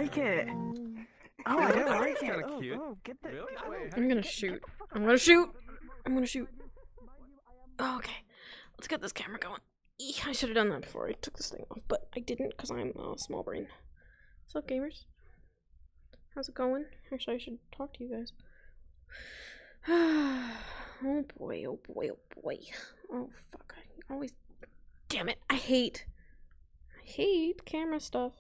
like it. Oh, I don't like it. Kinda cute. Get the. Really? Get away. I'm gonna shoot. I'm gonna shoot. I'm gonna shoot. Oh, okay. Let's get this camera going. Eek, I should have done that before I took this thing off, but I didn't because I'm a small brain. What's up, gamers? How's it going? Actually, I should talk to you guys. Oh boy, oh boy, oh boy. Oh fuck, I always... Damn it, I hate camera stuff.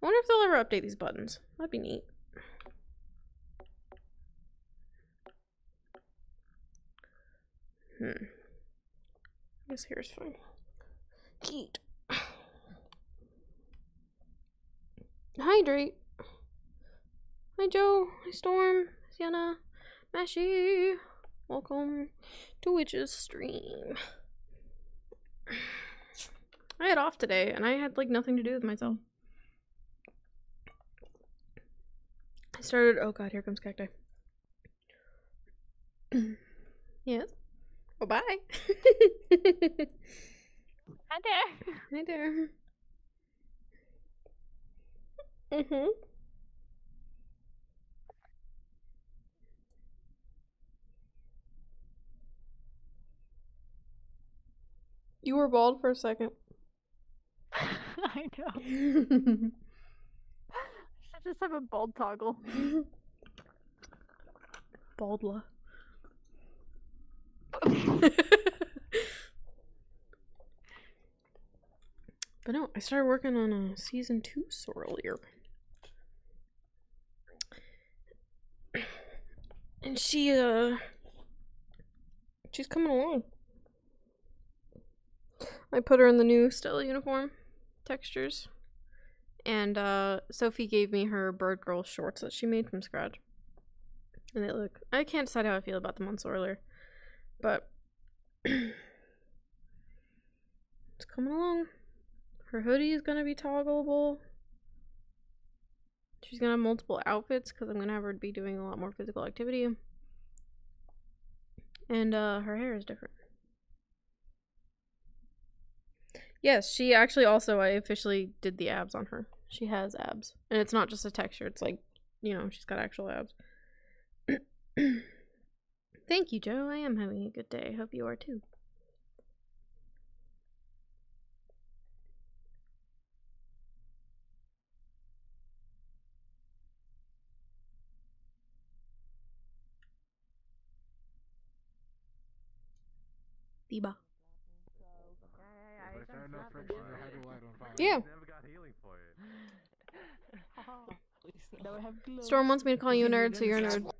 I wonder if they'll ever update these buttons. That'd be neat. I guess here's fine. Eat. Hydrate. Hi Joe. Hi Storm. Sienna. Mashi. Welcome to Witch's stream. I had off today and I had like nothing to do with myself. I started, oh god, here comes Cacti. Yes. Oh, bye. Hi there. Hi there. You were bald for a second. I know. I should just have a bald toggle. Baldla. But no, I started working on a season 2 earlier. And she's coming along. I put her in the new Stella uniform textures. And Sophie gave me her Bird Girl shorts that she made from scratch. And they look, I can't decide how I feel about them on Sorler. But it's coming along. Her hoodie is gonna be toggleable. She's gonna have multiple outfits because I'm gonna have her be doing a lot more physical activity. And her hair is different. Yes, she actually also, I officially did the abs on her. She has abs. And it's not just a texture, it's like, you know, she's got actual abs. Thank you, Joe. I am having a good day. Hope you are too. Diba. Yeah. Storm wants me to call you a nerd, so you're a nerd. Cool.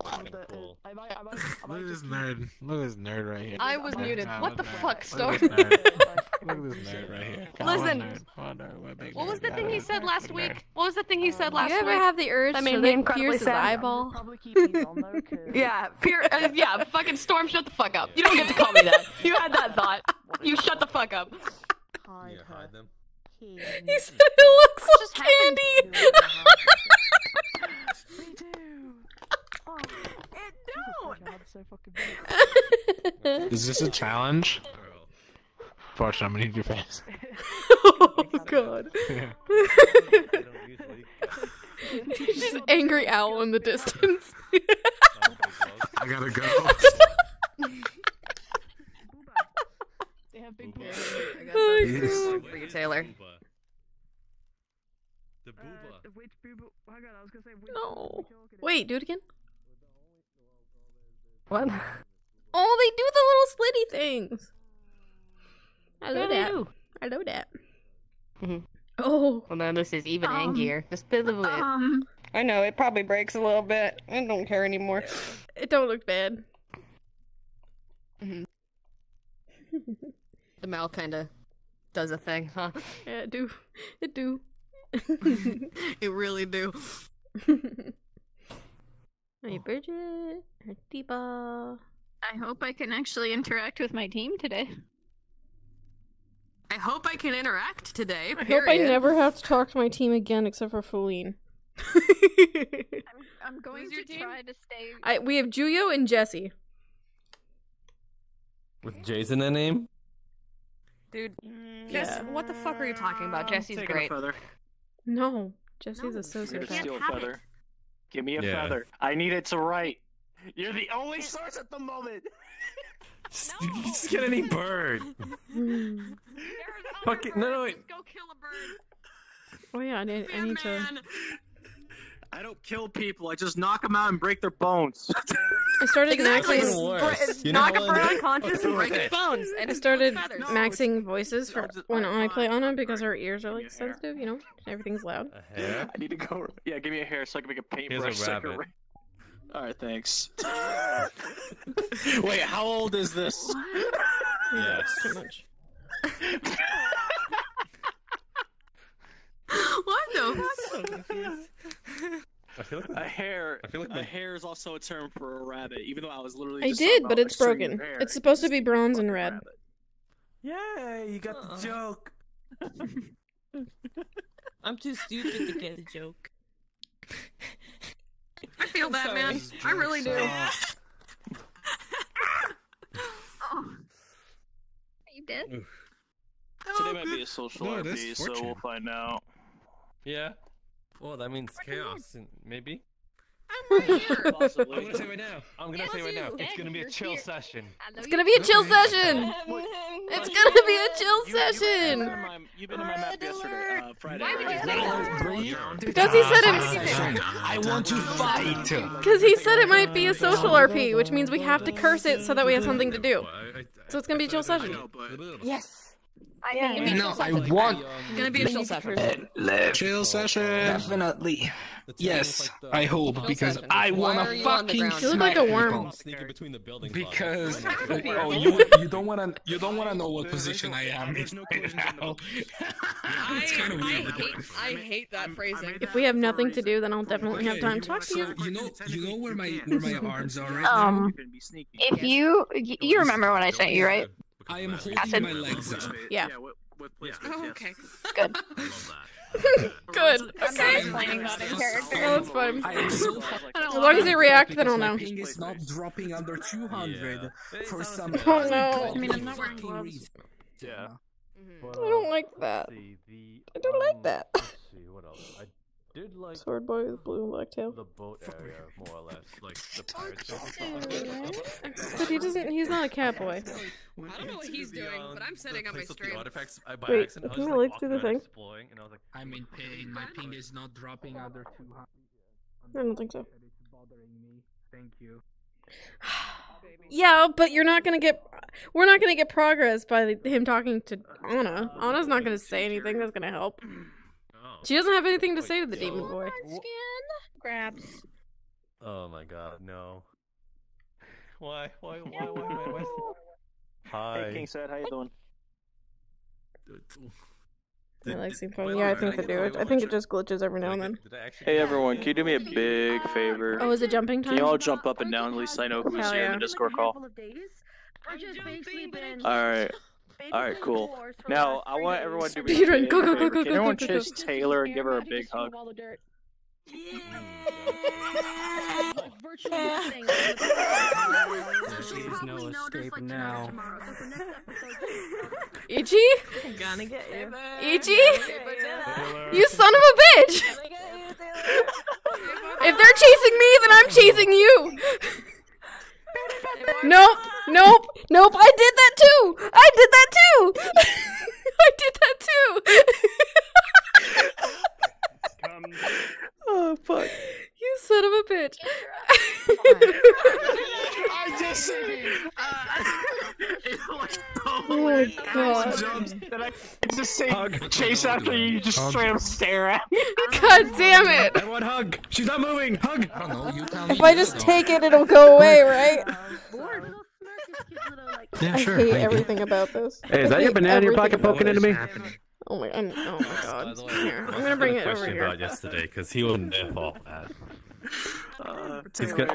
Look at this nerd. Look at this nerd right here. I was muted. What the fuck, Storm? Look at this nerd right here. Listen. What was the thing he said last week? What was the thing he said last You week? ever have the urge That to made me like, incredibly pierce his sad. eyeball? Yeah, yeah, fucking Storm, shut the fuck up. You don't get to call me that. You had that thought. You shut the fuck up. You hide them. He said it looks like candy. Me too. Oh, Is this a challenge? Fortune, I'm gonna need your face. Oh god. Just angry owl in the distance. I gotta go. They have big I Yes. for you, Taylor. The booba. Which booba? Oh my god, I was gonna say which No. Wait, do it again. What? Oh, they do the little slitty things. I love Yeah, they that. do. I love that. Mhm. Oh. Well, now this is even angier. Just a little bit. I know, it probably breaks a little bit. I don't care anymore. It don't look bad. The mouth kind of does a thing, huh? Yeah, it do. It do. It really do. Hey, Bridget. Tiba. I hope I can actually interact with my team today. I hope I can interact today. I hope I never have to talk to my team again except for Feline. I'm going Who's your to team? try to stay. We have Juyo and Jesse. With Jason in name? Dude, Yeah. what the fuck are you talking about? Jesse's Taking great. a feather. No, Jesse's a I'm sociopath. gonna steal a have feather. it. Give me a Yeah. feather. I need it to write. You're the only source at the moment. Just get any bird. Hmm. Fuck it. No, wait. Go kill a bird. Oh yeah, I need to. Man. I don't kill people. I just knock them out and break their bones. I started Exactly. Even maxing. worse. You Knock know a bird what? unconscious and break its bones. And I started feathers. maxing voices for when I play Anna because her ears are Give me like a hair. sensitive, you know? Everything's loud. A hair? I need to go. Yeah, give me a hair so I can make a paintbrush. Here's a so I can rabbit. write. Alright, thanks. Wait, how old is this? Yeah. It's too much. What the? I feel like A hair. I feel like a my- hair is also a term for a rabbit, even though I was literally. I just did, talking but about, it's like, stringing broken. hair. It's supposed to be Just bronze and fucking red. rabbit. Yay, you got the joke. I'm too stupid to get the joke. I feel that, man. I really do. Oh. You did? Today might be a social No, it is RP, so fortune. we'll find out. Yeah. Well, that means chaos, and maybe. I'm right here. Possibly. I'm gonna say right now. I'm gonna say right now. you. It's gonna be a You're chill here. session. It's gonna be a chill session! It's gonna be a chill session! You've been in my map yesterday, Friday. Why would you say that? Because he said it. I want to fight. Because he said it might be a social RP, which means we have to curse it so that we have something to do. So it's gonna be a chill session. Yes. I think it'd be No, so I something. want Gonna be a chill session. chill session. Definitely. Yes, I hope Chill because session. I Why wanna are you on the fucking ground? You look like a smack worm. people. Sneaking between the buildings. Because Bob. you don't wanna know what position I am in There's no right collisions in the now. I, It's kind of I, weird. hate, I hate that phrasing. If we have nothing to do, then I'll definitely have Okay, time to talk to So you. you know where my arms are right Um, You can be sneaky. If you remember when I sent you, right? now? I am holding Acid. my legs up. Yeah. With placements, Oh, yes. okay. Good. Good. I'm not explaining that in character. Oh, that's fine. I am so fucking As long as they react, then I'll my know. ping is not dropping under 200 for some Oh, no. I mean, I'm not wearing fucking gloves. reason. Yeah. I don't like that. I don't like that. Let's see what else. I did like Sword boy with blue and black tail. the boat area more or less, like the pirate ship. But he's not a cat boy. I don't know what he's doing, but I'm setting up my stream. Artifacts, by Wait, accident, I can was my just, legs do the walking around thing? exploring, and I was like, I'm in pain. My ping is not dropping under 200. I don't think so. It's bothering me. Thank you. Yeah, but we're not gonna get progress by him talking to Anna. Anna's not gonna say anything that's gonna help. oh. She doesn't have anything to say to the demon boy. Skin grabs. Oh my god, no. Why? Hi. Hey, King said, how you doing? My legs seem fine. Yeah, I think they do. I think it just glitches every now and then. Hey everyone, can you do me a big favor? Oh, is it jumping Can time? you all jump up and down? At least I know who's Hell here in yeah. the Discord call. Alright. Alright, cool. Now, I want everyone to do me a Speedrun, big go, go, go, favor. go, Can go, everyone go, go, chase Taylor and give her a big hug? There's no escape now. Ichi? Gonna get you. Ichi? You son of a bitch! If they're chasing me, then I'm chasing you! Nope, nope, nope, I did that too! I did that too! I did that too! Oh, fuck. You son of a bitch. I just Oh my god. That I just say chase after you, just straight up stare at me. God damn it! Everyone hug! She's not moving! Hug! I don't know. You tell me. If I just take it, it'll go away, right? Yeah, I sure. hate maybe. everything about this. Hey, is I that your hate banana in your everything pocket about poking this. into me? Oh my, oh my god. By the way, Here, I'm gonna bring it over question here. about yesterday, because he wasn't there for that. Taylor,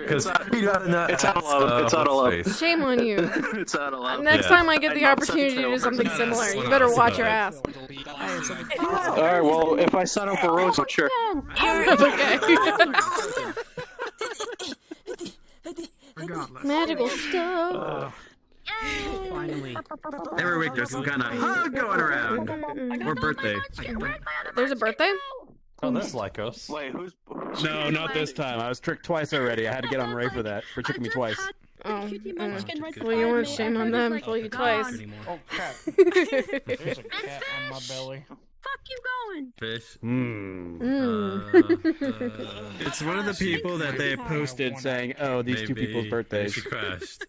Because it's out of love. It's out of love. Shame on you. It's out of love. Next Yeah. time I get the I'm opportunity to do upset something with similar, Taylor. you better watch your ass. Alright, well, if I sign up for Rose, sure. Okay. Regardless. Magical stuff. Finally. Every week there's some kind of hug going around. Or birthday. There's a birthday? Oh, that's like us. Wait, who's? No, not this time. I was tricked twice already. I had to get on Ray for that. For tricking me twice. Oh, well, you want shame on them, fool you twice. Oh crap! There's a cat on my belly. Fuck you going? Fish. It's one of the people that they posted saying, "Oh, these two people's birthdays." She crashed.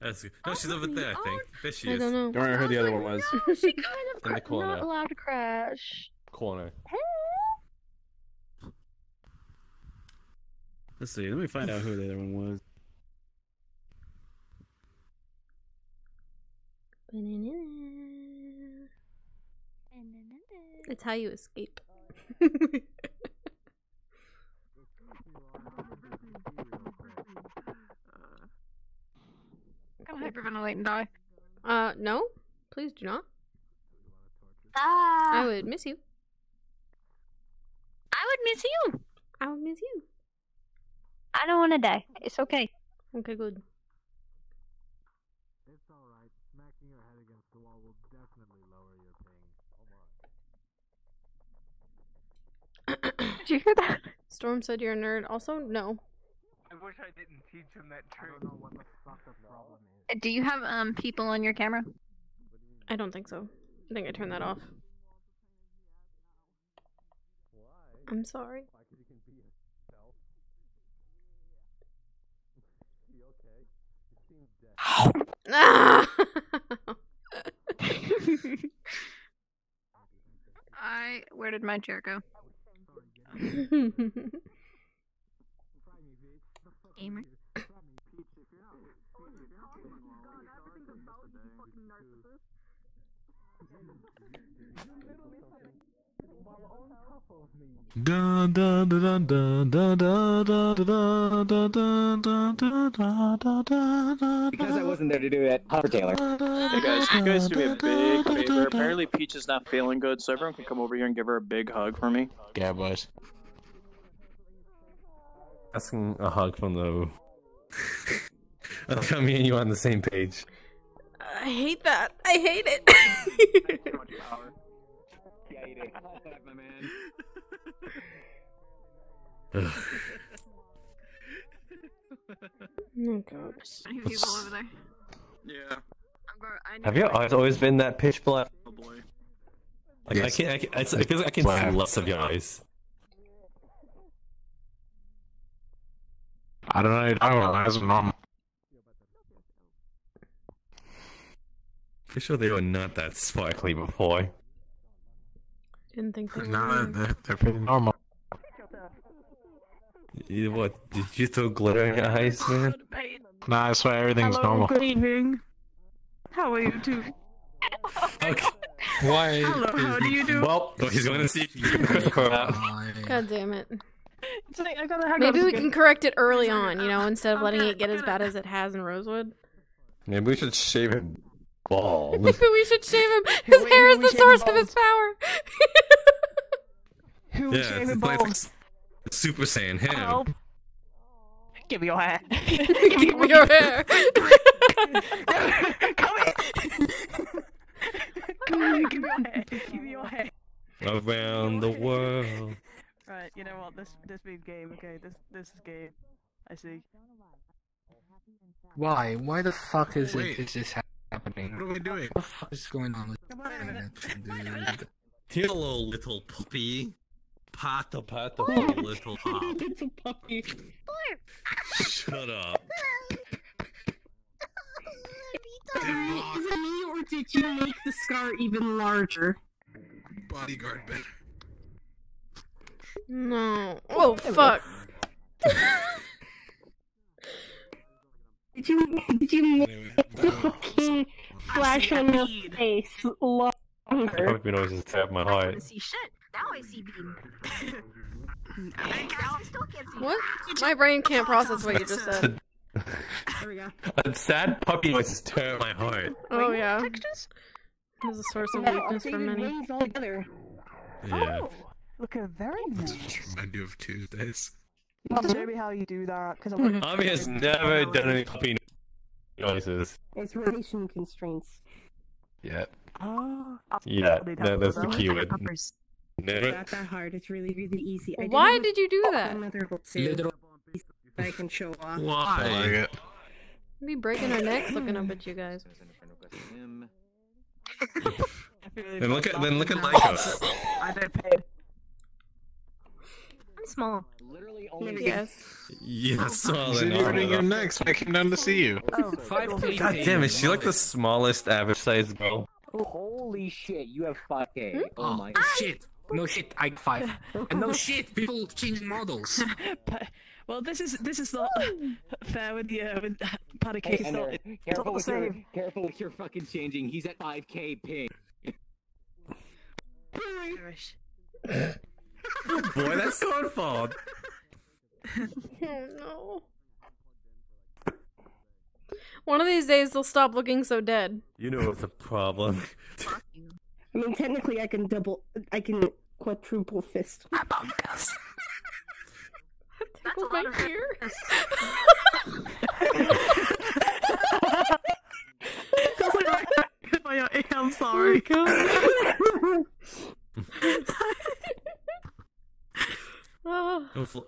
That's good. No, she's over there, I think. There she I is. don't know. Don't remember who the other one was. No, she kind of In the corner. not allowed to crash. Corner. Let's see. Let me find out who the other one was. It's how you escape. I'm gonna hyperventilate and die. No. Please do not. Ah, I would miss you. I would miss you. I would miss you. I don't want to die. It's okay. Okay, good. It's alright. Smacking your head against the wall will definitely lower your ping. Did you hear that? Storm said you're a nerd. Also, no. I wish I didn't teach him that trick. I don't know what the fuck the problem is. Do you have people on your camera? I don't think so. I think I turned that off. I'm sorry. Ah! Where did my chair go? Gamer. Da da da da da da da da da da da da da. Because I wasn't there to do it, Hunter Taylor. Hey guys, can you guys do me a big favor? Apparently Peach is not feeling good, so everyone can come over here and give her a big hug for me. Yeah, boys. Asking a hug from the. I like how me and you are on the same page. I hate that. I hate it. My man. Oh god. Any people over there? Yeah. Have your eyes always been that pitch black? Oh boy. Like Yes. I feel like I can see less of your eyes. I don't know what you're talking about. That's normal. Pretty sure they were not that sparkly before. Didn't think they No, were. they're pretty normal. What? Did you throw glitter in your eyes, man? Nah, I swear everything's normal. Good evening. How are you two? Okay. Why? Hello, how do you do? Well, he's going to see Christopher out. God damn it. It's like, I gotta hang Maybe on we a can second. correct it early on, you know, instead of letting it get as bad as it has in Rosewood. Maybe we should shave it bald. Maybe we should shave him. His hair is the source of his power. Who Yeah, was shaving it's like balls? Super Saiyan him. Help. Give me your hair. Give me your hair. Come here. Come here. Give me your hair. Give me your hair. Around the world. Right, you know what? This means game. Okay, this is game. I see. Why? Why the fuck is this happening? What are we doing? What the fuck is going on with Dude. Hello, little puppy. Pata, little pop. Little puppy. Shut up. Is it me or did you make the scar even larger? Bodyguard better. No. Oh, fuck. Did you make the fucking flash on your face longer? Puppy noises tap my heart. See shit. Now I see beam. I still can't see. What? My brain can't process what you just said. There we go. A sad puppy noises tear my heart. Oh, yeah. Textures? It was a source of weakness for many. Wings all together. Yeah. Oh, looking very nice. Remind you of Tuesdays. Show me how you do that, because I want to. Ami has never done any puppy noises. It's relation constraints. Yet. Oh. Yeah, that's the keyword. Never. Not that hard. It's really, really easy. Why did you do that? I can show off. Why? Be breaking our necks looking up at you guys. Then look at Lycos. I'm small. Literally only. Yes. Yeah, small So and you're all hurting your of necks. I came down to see you. Oh, God damn, is she like the smallest average sized girl? Holy shit, you have 5K. Oh my shit. No shit, I 5. And no shit, people changing models. Well, this is not fair with you. With Paddy Hey, Cake. Ender, careful with your fucking changing. He's at 5K ping. Boy, that's so fault. Oh no. One of these days they'll stop looking so dead. You know what's a problem. I mean, technically, I can quadruple fist. Among Us. That's a lot of fear. I'm sorry.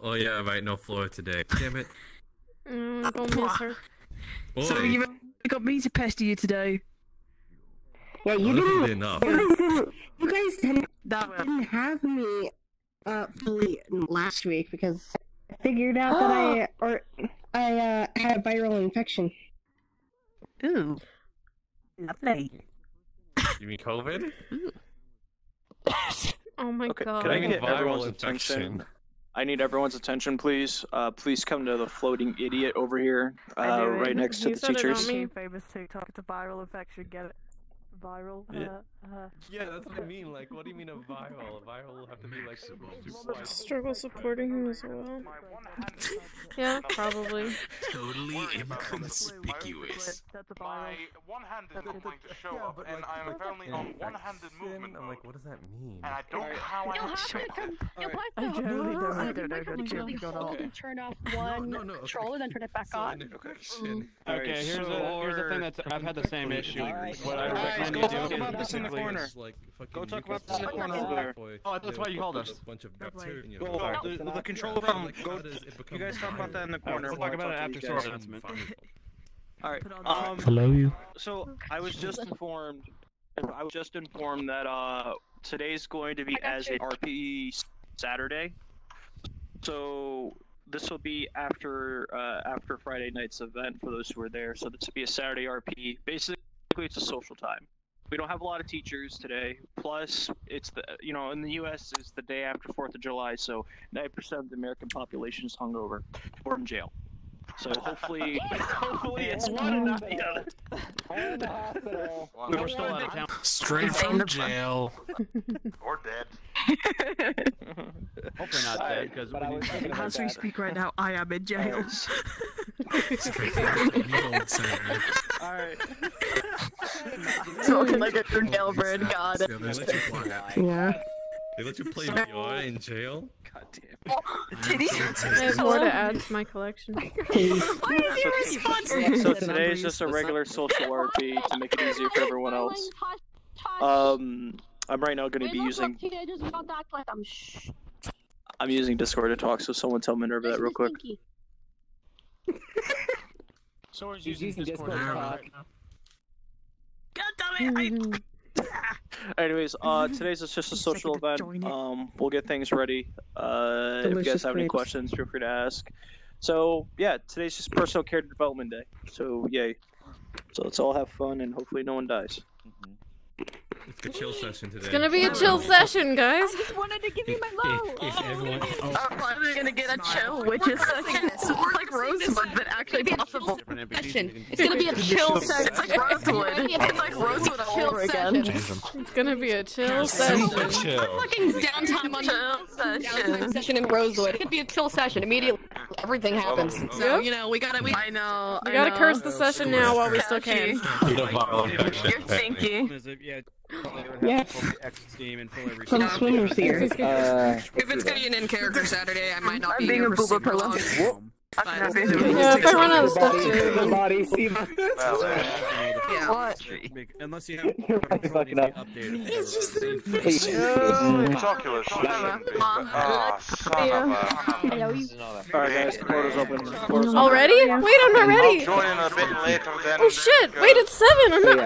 Oh yeah, right. No Flora today. Damn it. Don't miss her. Boy. So you got me to pester you today. Yeah, you didn't. Enough. You guys didn't have me fully last week because I figured out that I had a viral infection. Ooh, lovely. You mean COVID? Oh my god. Can I get Viral everyone's infection. attention? I need everyone's attention, please. Please come to the floating idiot over here, right next to the teachers. Famous TikTok. It's a viral infection. Get it? Viral. Yeah, that's what I mean. Like, what do you mean a viral? A viral will have to be like super. Struggle supporting him as well. Yeah, probably. Totally inconspicuous. My one hand is not going to show up, and I am apparently on one-handed movement I'm like, what does that mean? and I don't know how I You'll have to turn off one controller, then turn it back on. Okay, here's the thing that's I've had the same issue. What I recommend Go you talk do about is this in the corner. Go talk about this in the corner over there. Oh, that's why you called us. Go, the control room. Go. You guys talk about that in the corner. We'll talk about it after Sword announcement. Alright. Hello, you. So I was just informed. That today's going to be as a RPE Saturday. So this will be after Friday night's event for those who are there. So this will be a Saturday RPE. Basically, it's a social time. We don't have a lot of teachers today. Plus, it's in the U.S. it's the day after 4th of July, so 9% of the American population is hungover or in jail. So hopefully it's one night. We're still out of town. Straight from jail. Or dead. Hopefully not dead, because As we speak right now, I am in jail. Alright. Smoking like a Jailbird, god. Yeah. They let you play VR in jail? God damn. I have more to add to my collection. Why is your response? So today is just a regular social RP to make it easier for everyone else. I'm right now going to be using. I'm using Discord to talk, so someone tell Minerva that real quick. So we're using Discord to talk. God damn it! Anyways, today's is just a social event. We'll get things ready. If you guys have any questions, feel free to ask. So yeah, today's just personal character development day. So yay. So let's all have fun and hopefully no one dies. It's a chill session today. It's gonna be a chill session, guys. I just wanted to give you my low. If everyone. I'm finally gonna get a chill witches session. It's more like Rosewood, but actually possible. It's gonna be a chill session. It's like Rosewood. It's like Rosewood all over again. It's gonna be a chill session. Fucking downtime on the session in Rosewood. It could be a chill session. Immediately, everything happens. So Yep. you know we gotta. I know. We gotta curse the session now while we still can. You're stinky. Yeah. Some swimmers here. If it's gonna be an in-character Saturday, I might not be here for super long. Yeah, if I run out of stuff too. Body, see my What? Unless you have fucking up. It's just It's Oculus. Ah, son of a... Alright guys, the quota's open. Already? Wait, I'm not ready. I'll join in a bit later then. Oh shit! Wait, it's 7. I'm not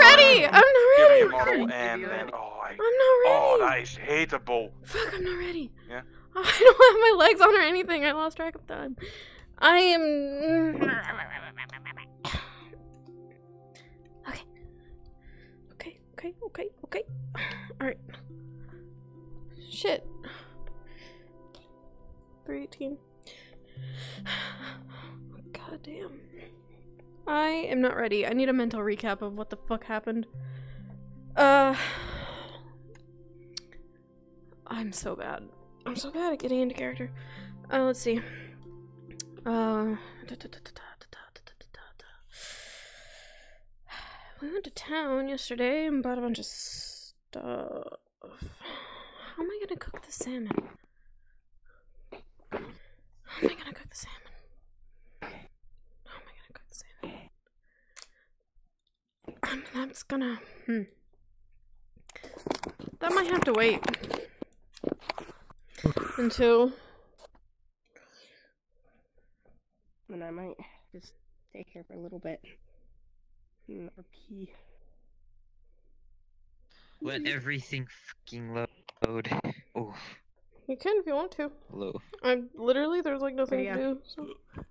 ready. I'm not ready. Model and then, I'm not ready. oh, that is hateable. Fuck, I'm not ready. Yeah. I don't have my legs on or anything. I lost track of time. I am. Okay. Alright. Shit. 318. God damn. I am not ready. I need a mental recap of what the fuck happened. I'm so bad. I'm so bad at getting into character. Let's see. We went to town yesterday and bought a bunch of stuff. How am I gonna cook the salmon? How am I gonna cook the salmon? That's gonna... That might have to wait. Until... And I might just stay here for a little bit. RP. Let everything fucking load. Oh. You can if you want to. Low. I literally, there's like nothing to do. So.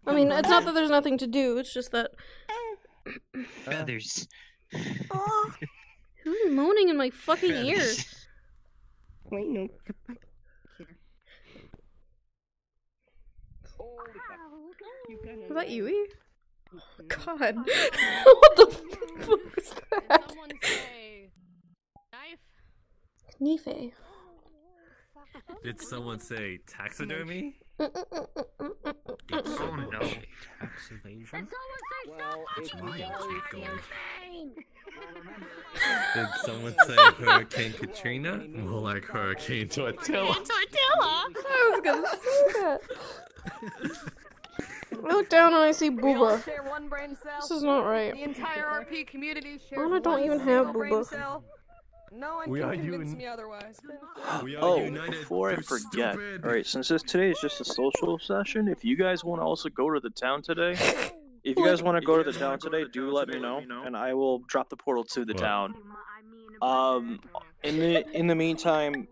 I mean, it's not that there's nothing to do. It's just that. Feathers. Who's moaning in my fucking ear? Wait, no. Was that Yui? Oh, God. What the fuck was that? Someone say knife? Nife. Did someone say taxidermy? Oh no. Tax evasion? Well, That's my instinct going. Did Did someone say Hurricane Katrina? More like Hurricane Tortilla. I was gonna say that. I look down and I see Booba. Share one brain cell. This is not right. The entire RP community shares I don't one even have single brain Booba. cell. No one We can are convince me otherwise. Before I forget, alright, since today is just a social session, if you guys want to also go to the town today, do let me know, and I will drop the portal to the town. In the meantime,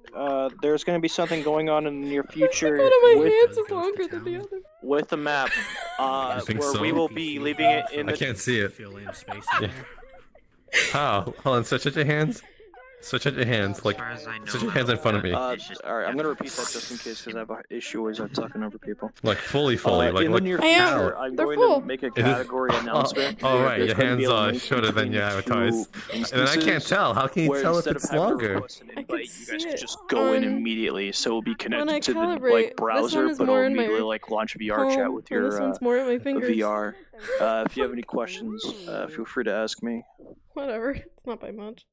there's going to be something going on in the near future One of my hands is longer than the other. with the map, where so? we will be leaving it in the... I can't see it. Yeah. How? Hold on, switch out your hands. Switch out your hands, like, switch your hands in front of me. Alright, I'm gonna repeat that just in case, because I have an issue always talking over people. Like, fully, like, in the near future, I'm going to make a category announcement. Oh, right, your hands are shorter than your avatars. And then I can't tell. How can you tell if it's longer? You guys can just go in immediately, so it'll be connected to the calibrate, browser, but it'll immediately launch VR chat with your this one's more at my fingers. VR. If you have any questions, feel free to ask me. Whatever, it's not by much.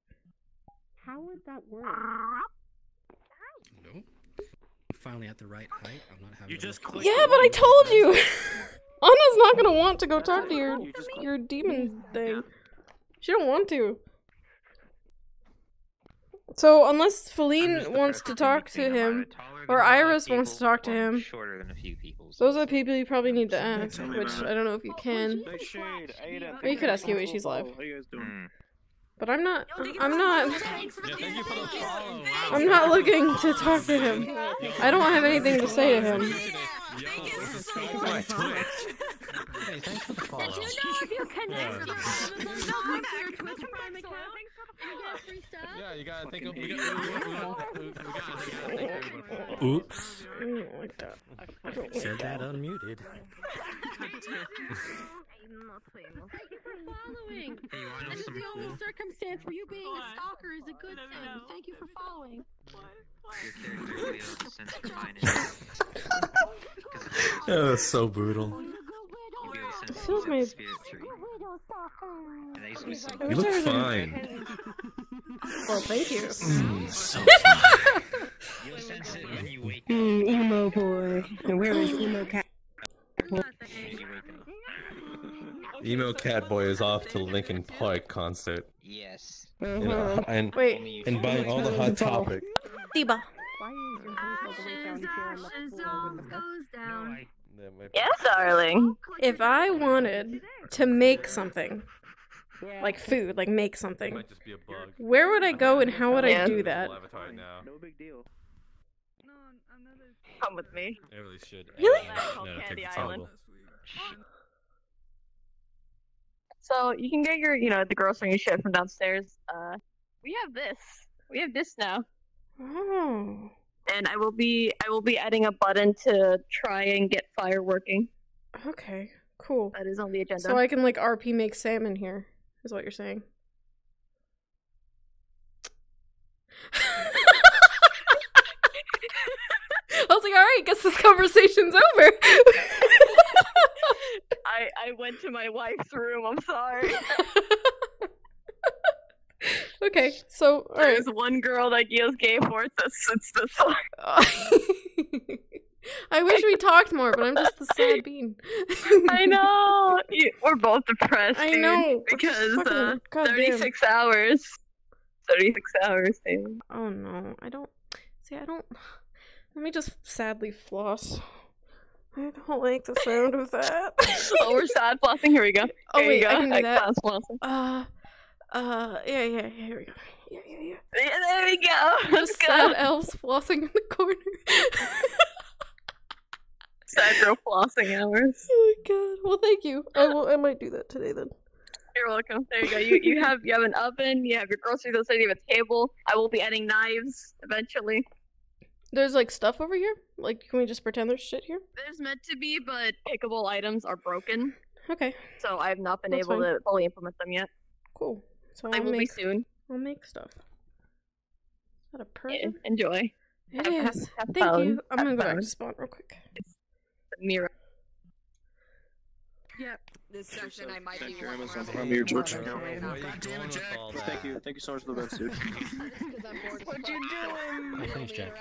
How would that work? Nope. Finally at the right height. I'm not having. Yeah, but I told you. Anna's not gonna want to go talk to your demon thing. She don't want to. So unless Feline wants to talk to him, or Iris wants to talk to him, those are the people you probably need to ask. Which I don't know if you can. Or you could ask Yui, she's live. But I'm not looking to talk to him. I don't have anything to say to him. Hey, thanks for the follow. Yeah, you gotta think of. Oops. I don't like that. Said that unmuted. Thank you for following. This is the only circumstance where you being a stalker is a good thing. Thank you for following. That was so brutal. Feels my... You look fine. Well, thank you. So Emo boy. And where is emo cat? Emo Catboy is off to Linkin Park concert. Yes. And Wait. and buying all the Hot Topic. Tiba. Yes, darling. If I wanted to make something, like food, like make something, where would I go and how would I do that? No big deal. Come with me. I really should. Really? No, Candy take the Island. toggle. So you can get your, you know, the grocery shit from downstairs. We have this. We have this now. Oh. And I will be adding a button to try and get fire working. Okay. Cool. That is on the agenda. So I can like RP make salmon here, is what you're saying. I was like, alright, guess this conversation's over. I went to my wife's room, I'm sorry. Okay, so alright. There's one girl that Gio's gay for, it's this one. I wish we talked more, but I'm just the sad bean. I know! We're both depressed, I dude, know. because Fucking- goddamn. 36 hours. 36 hours, dude. Oh no, I don't. See, I don't. Let me just sadly floss. I don't like the sound of that. Oh, we're sad flossing? Here we go. Oh Here wait, you go. I can do that. Sad flossing. Yeah, here we go. Yeah. Yeah, there we go. Let's go. Sad elves flossing in the corner. Sad girl flossing hours. Oh my god. Well, thank you. I might do that today then. You're welcome. There you go. You have an oven. You have your groceries outside. You have a table. I will be adding knives eventually. There's like stuff over here. Like, can we just pretend there's shit here? There's meant to be, but pickable items are broken. Okay. So I have not been That's able fine. to fully implement them yet. Cool. So I I'll will be make soon. I'll make stuff. Is that a Yeah, person? enjoy. It Have is. fun. Thank you. I'm Have gonna go back fun. to spawn real quick. Mirror. Yep. This session I might be Thank you, one Amazon more Prime, your George. than Thank you so much for the best, dude. What you doing? Oh, thanks, Jack.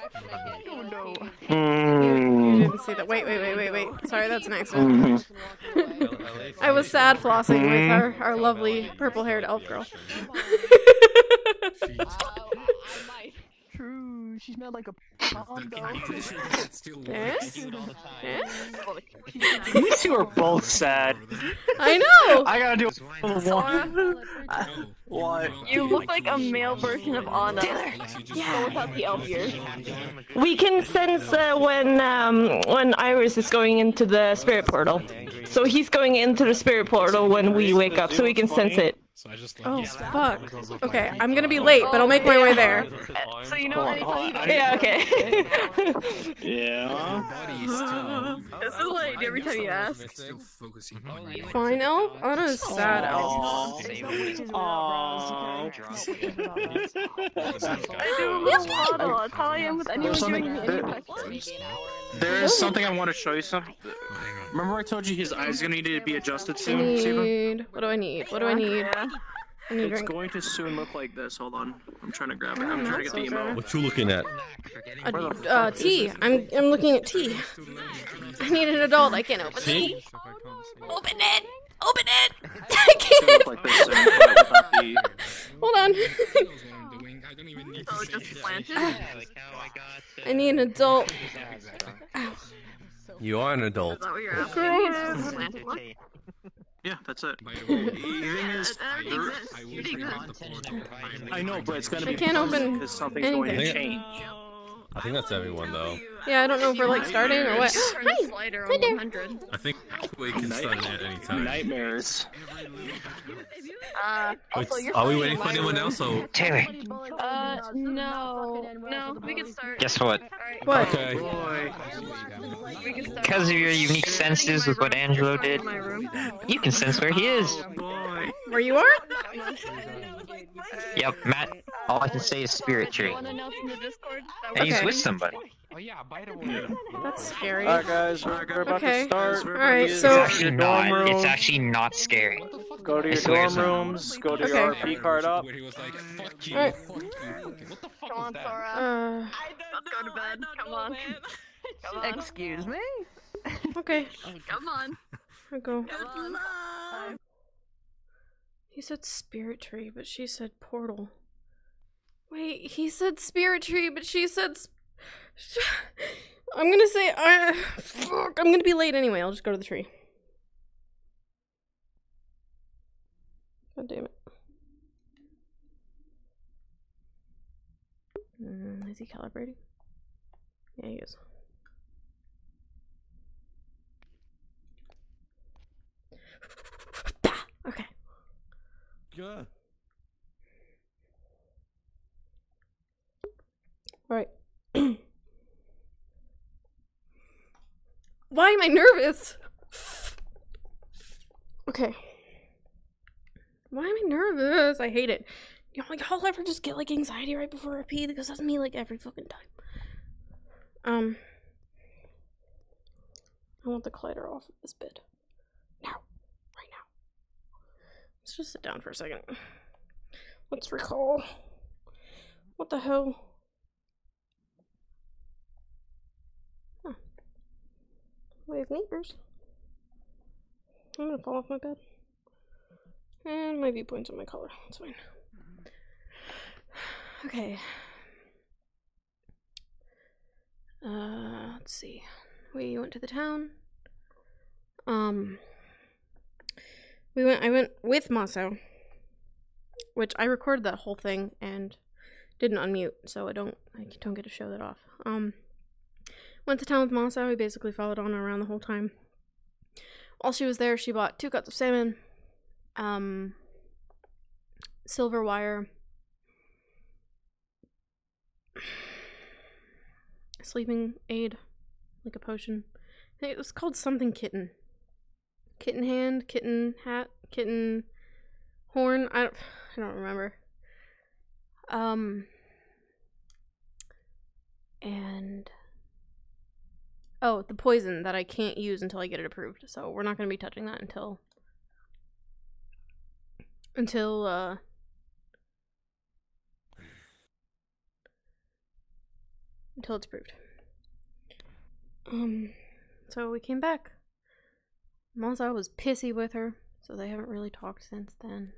Oh no. You didn't see that. Wait. Sorry, that's an accident. I was sad flossing with our lovely purple-haired elf girl. True, she smelled like a pond though. Yes? You two are both sad. I know! I gotta do one. What? You look like a male version of Anna. Yeah. Without the elf ears. We can sense when Iris is going into the spirit portal. So he's going into the spirit portal when we wake up, so we can sense it. Oh, fuck. Okay, I'm gonna be late, but I'll make my way there. So you know anytime Yeah, okay. Yeah. This is like every time you ask. Fine elf? Anna's sad elf. I do a little model. That's how I am with anyone giving me any questions. There is something I want to show you. Remember I told you his eyes gonna need to be adjusted soon, Siva? What do I need? What do I need? I need It's drink. going to soon look like this. Hold on. I'm trying to grab it. I'm trying to get the emote. What you looking at? Tea. I'm looking at tea. I need an adult. I can't open Tea? it. Open it. Open it. I can't. Like this soon, but without the... Hold on. So just planted. I need an adult. You are an adult. Is that what you're asking? Just planted one? Yeah, that's it. Everything I know, but it's gonna I be can't open because something's going to anything. change. I think that's everyone though. Yeah, I don't know if we're like starting or what. Turn the slider on 100. I think we can start it at any time. Nightmares. Also, you're Are we fine waiting in for my anyone room. else or? Taylor, No, we can start. guess what? What? Okay. We can start. Because of your unique senses with what Angelo did, In my room. you can sense where he is. Where you are? Yep, Matt, all I can say is spirit tree. Want to announce in the Discord? That And he's Okay. with somebody. Oh yeah, by the way. That's scary. Alright guys, we're about Okay. to start. Alright, It's so actually not. It's actually not scary. Go to I your swear dorm something. rooms, go to your Okay. RP card up. Alright. Come on, Sora. Let's go to bed. Come on. Come on. Excuse me? Okay. Come on. I'll go. Come on. He said spirit tree, but she said portal. Wait, he said spirit tree, but she said... I'm gonna say... Fuck, I'm gonna be late anyway. I'll just go to the tree. God damn it. Is he calibrating? Yeah, he is. Okay. Yeah. Alright. Why am I nervous? Okay. Why am I nervous? I hate it. Y'all ever just get like anxiety right before I pee? Because that's me like every fucking time. I want the collider off of this bed. Now. Right now. Let's just sit down for a second. Let's recall. What the hell? Huh. We have neighbors. I'm gonna fall off my bed. And my viewpoint's on my collar. That's fine. Okay. Let's see. We went to the town. I went with Maso, which I recorded that whole thing and didn't unmute, so I don't get to show that off. Went to town with Maso. We basically followed on around the whole time. While she was there, she bought 2 cuts of salmon, silver wire, sleeping aid, like a potion. I think it was called something kitten. Kitten hand, kitten hat, kitten horn. I don't remember. And oh, the poison that I can't use until I get it approved. So we're not going to be touching that until it's approved. So we came back. Maso was pissy with her, so they haven't really talked since then.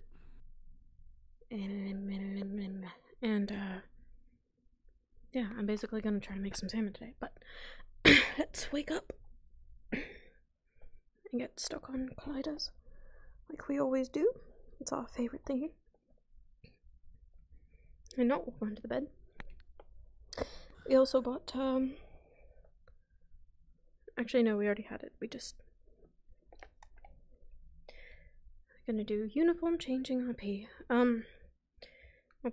And yeah, I'm basically gonna try to make some salmon today, but let's wake up and get stuck on colliders like we always do. It's our favorite thing. And now we'll go into the bed. We also bought actually no, we already had it. We just gonna do uniform changing on P. I've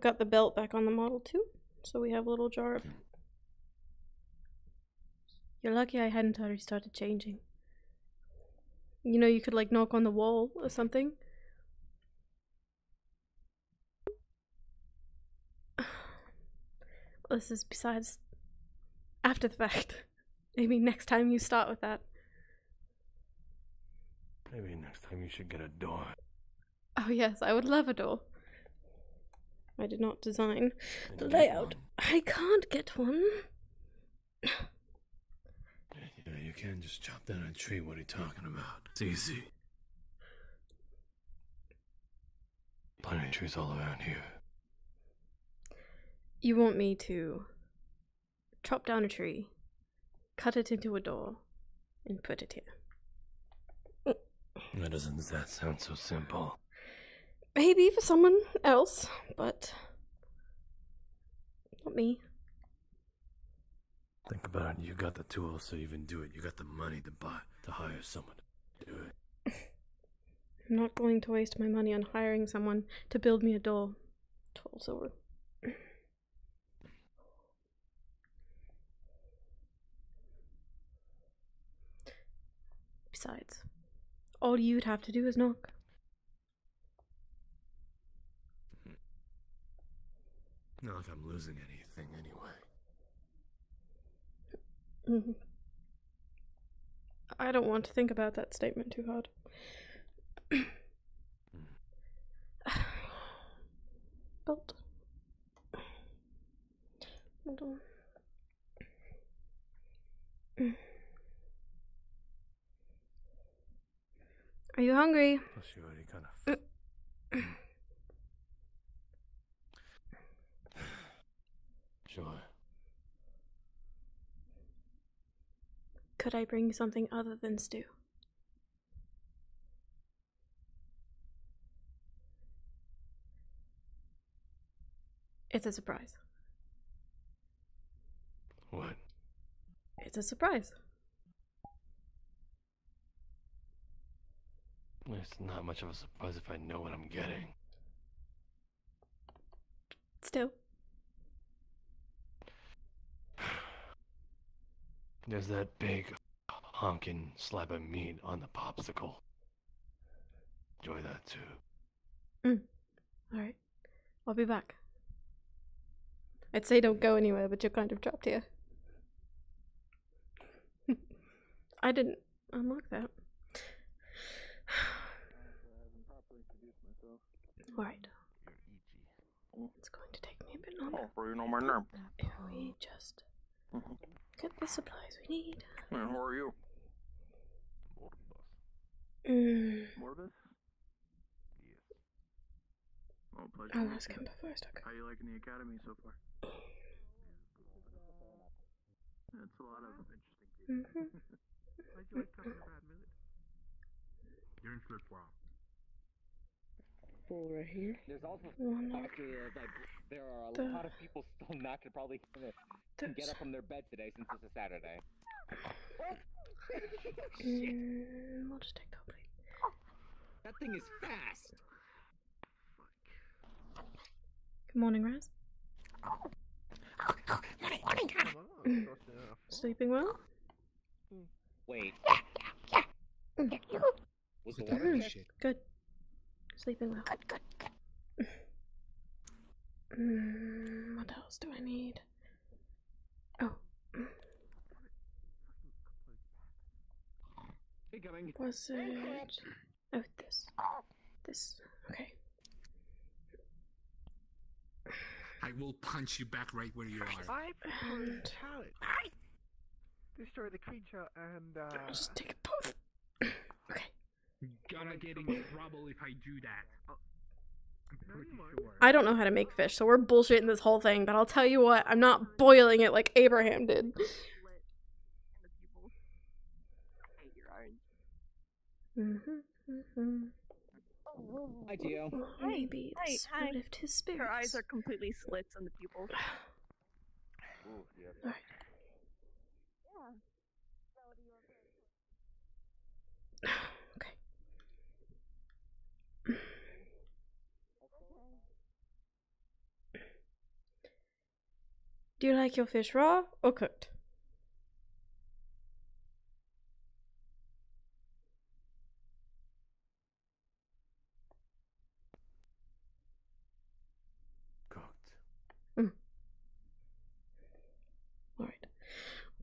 got the belt back on the model too, so we have a little jar of... You're lucky I hadn't already started changing. You know, you could like knock on the wall or something. Well, this is besides after the fact. Maybe next time you start with that. Maybe next time you should get a door. Oh yes, I would love a door. I did not design the layout. I can't get one. Yeah, you can't just chop down a tree. What are you talking about? It's easy. Plenty of trees all around here. You want me to chop down a tree, cut it into a door, and put it here? That sound so simple? Maybe for someone else, but not me. Think about it. You got the tools to even do it. You got the money to hire someone to do it. I'm not going to waste my money on hiring someone to build me a door. 12 silver. Besides, all you'd have to do is knock. Not like I'm losing anything anyway. I don't want to think about that statement too hard. Belt. Hold on. Are you hungry? Sure. Could I bring you something other than stew? It's a surprise. What? It's a surprise. It's not much of a surprise if I know what I'm getting. Still. There's that big honkin' slab of meat on the popsicle. Enjoy that too. Alright. I'll be back. I'd say don't go anywhere, but you're kind of trapped here. I didn't unlock that. Alright. It's going to take me a bit longer. Oh, you know my name. If we just get the supplies we need. And who are you? Morbus? Yes. Oh, pleasure. I'll ask him first, okay. How you liking the academy so far? That's a lot of interesting people. Why'd you like talking about visit? You're in for a while. Right here. There's also there are a lot of people still not gonna probably get up from their bed today since it's a Saturday. We'll just take that, please. That thing is fast. Good morning, Raz. Sleeping well? Wait. Was the water checked? Good. Sleeping well. Good. What else do I need? Oh. Was it? Oh, this. This. Okay. I will punch you back right where you are. I talent. Destroy the creature and I'll just take it both. Okay. Gonna get in trouble if I do that. I'm pretty sure. I don't know how to make fish, so we're bullshitting this whole thing, but I'll tell you what, I'm not boiling it like Abraham did. Hi, Gio. Maybe the spirit of his spirits. Her eyes are completely slits on the pupils. Alright. Okay. Do you like your fish raw or cooked? Alright.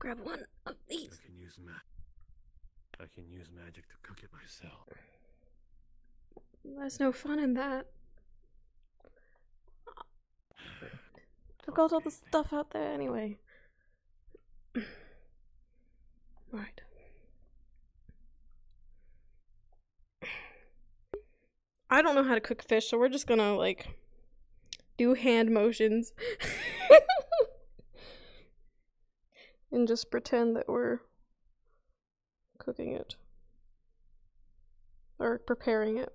Grab one of these. I can use magic to cook it myself. There's no fun in that. Took all the stuff out there anyway. Right. I don't know how to cook fish, so we're just gonna like do hand motions and just pretend that we're cooking it or preparing it.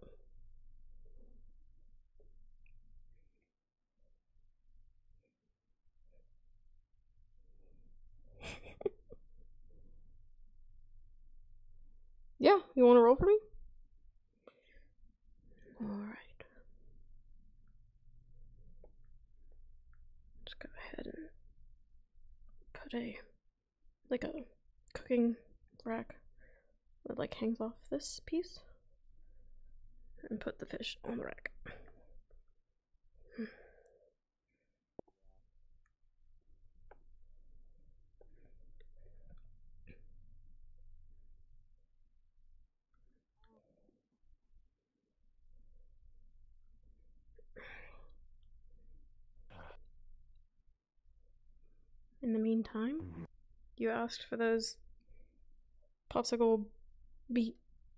Yeah, you want to roll for me? Alright. Just go ahead and put a cooking rack that like hangs off this piece and put the fish on the rack. In the meantime, you asked for those popsicle beet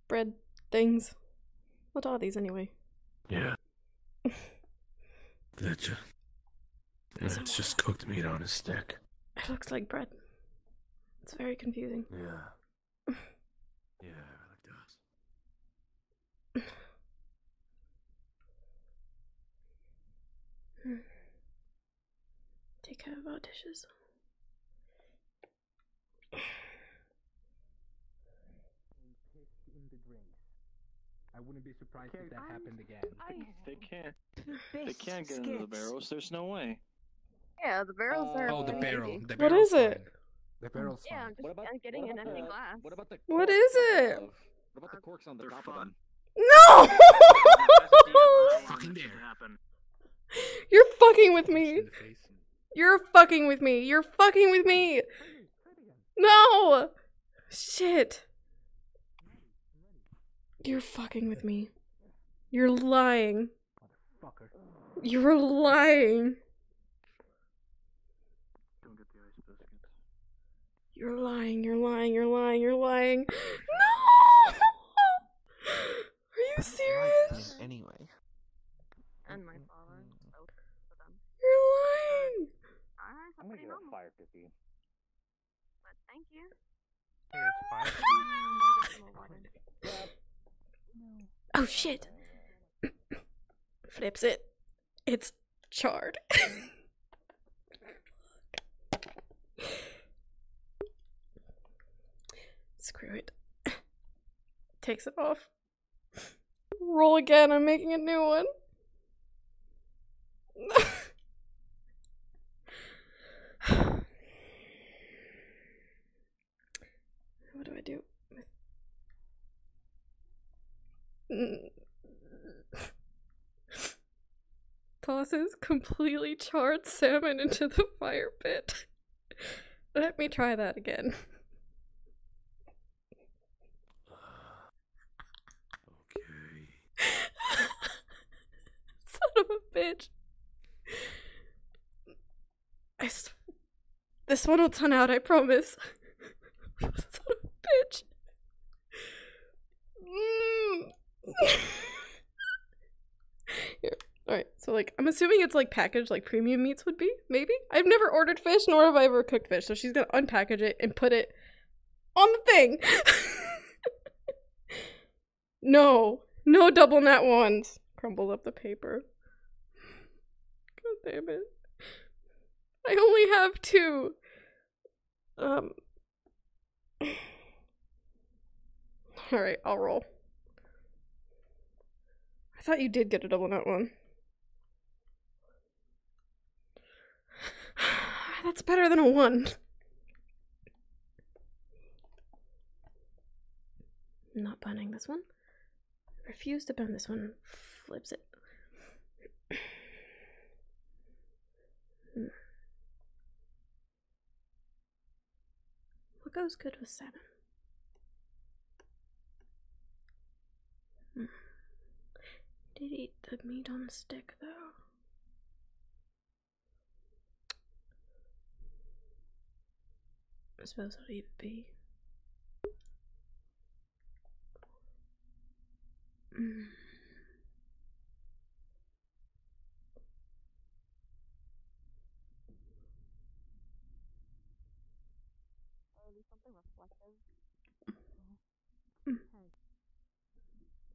bread things. What are these anyway? Yeah. Gotcha. Yeah, it's just cooked meat on a stick. It looks like bread. It's very confusing. Yeah. Yeah, it really does. Take care of our dishes. I wouldn't be surprised if that happened again. They can't get into the barrels. There's no way. Yeah, the barrels are. Oh, the pretty barrel. easy. The What barrel's is it? The barrel's Yeah, I'm just getting an empty glass. What about the What is it? What about the corks on the top of them? No! fucking dare. You're fucking with me. You're fucking with me. You're fucking with me. No! Shit. You're fucking with me. You're lying. You're lying. You're lying, you're lying, you're lying, you're lying. No! Are you serious? Anyway. And my father. Both of them. You're lying. Alright, I'm gonna give it a 550. But thank you. Oh shit. Flips it. It's charred. Screw it. Takes it off. Roll again, I'm making a new one. What do I do? Tosses completely charred salmon into the fire pit. Let me try that again. Son of a bitch. This one will turn out, I promise. Son of a bitch. Here. Alright, so like, I'm assuming it's like packaged like premium meats would be, maybe? I've never ordered fish, nor have I ever cooked fish, so she's gonna unpackage it and put it on the thing. No. No double nat ones. Crumble up the paper. God damn it. I only have 2. Alright, I'll roll. I thought you did get a double nut one. That's better than a 1. I'm not burning this one. Refuse to burn this one. Flips it. What goes good with 7? Did eat the meat on a stick though. I suppose I'll eat B.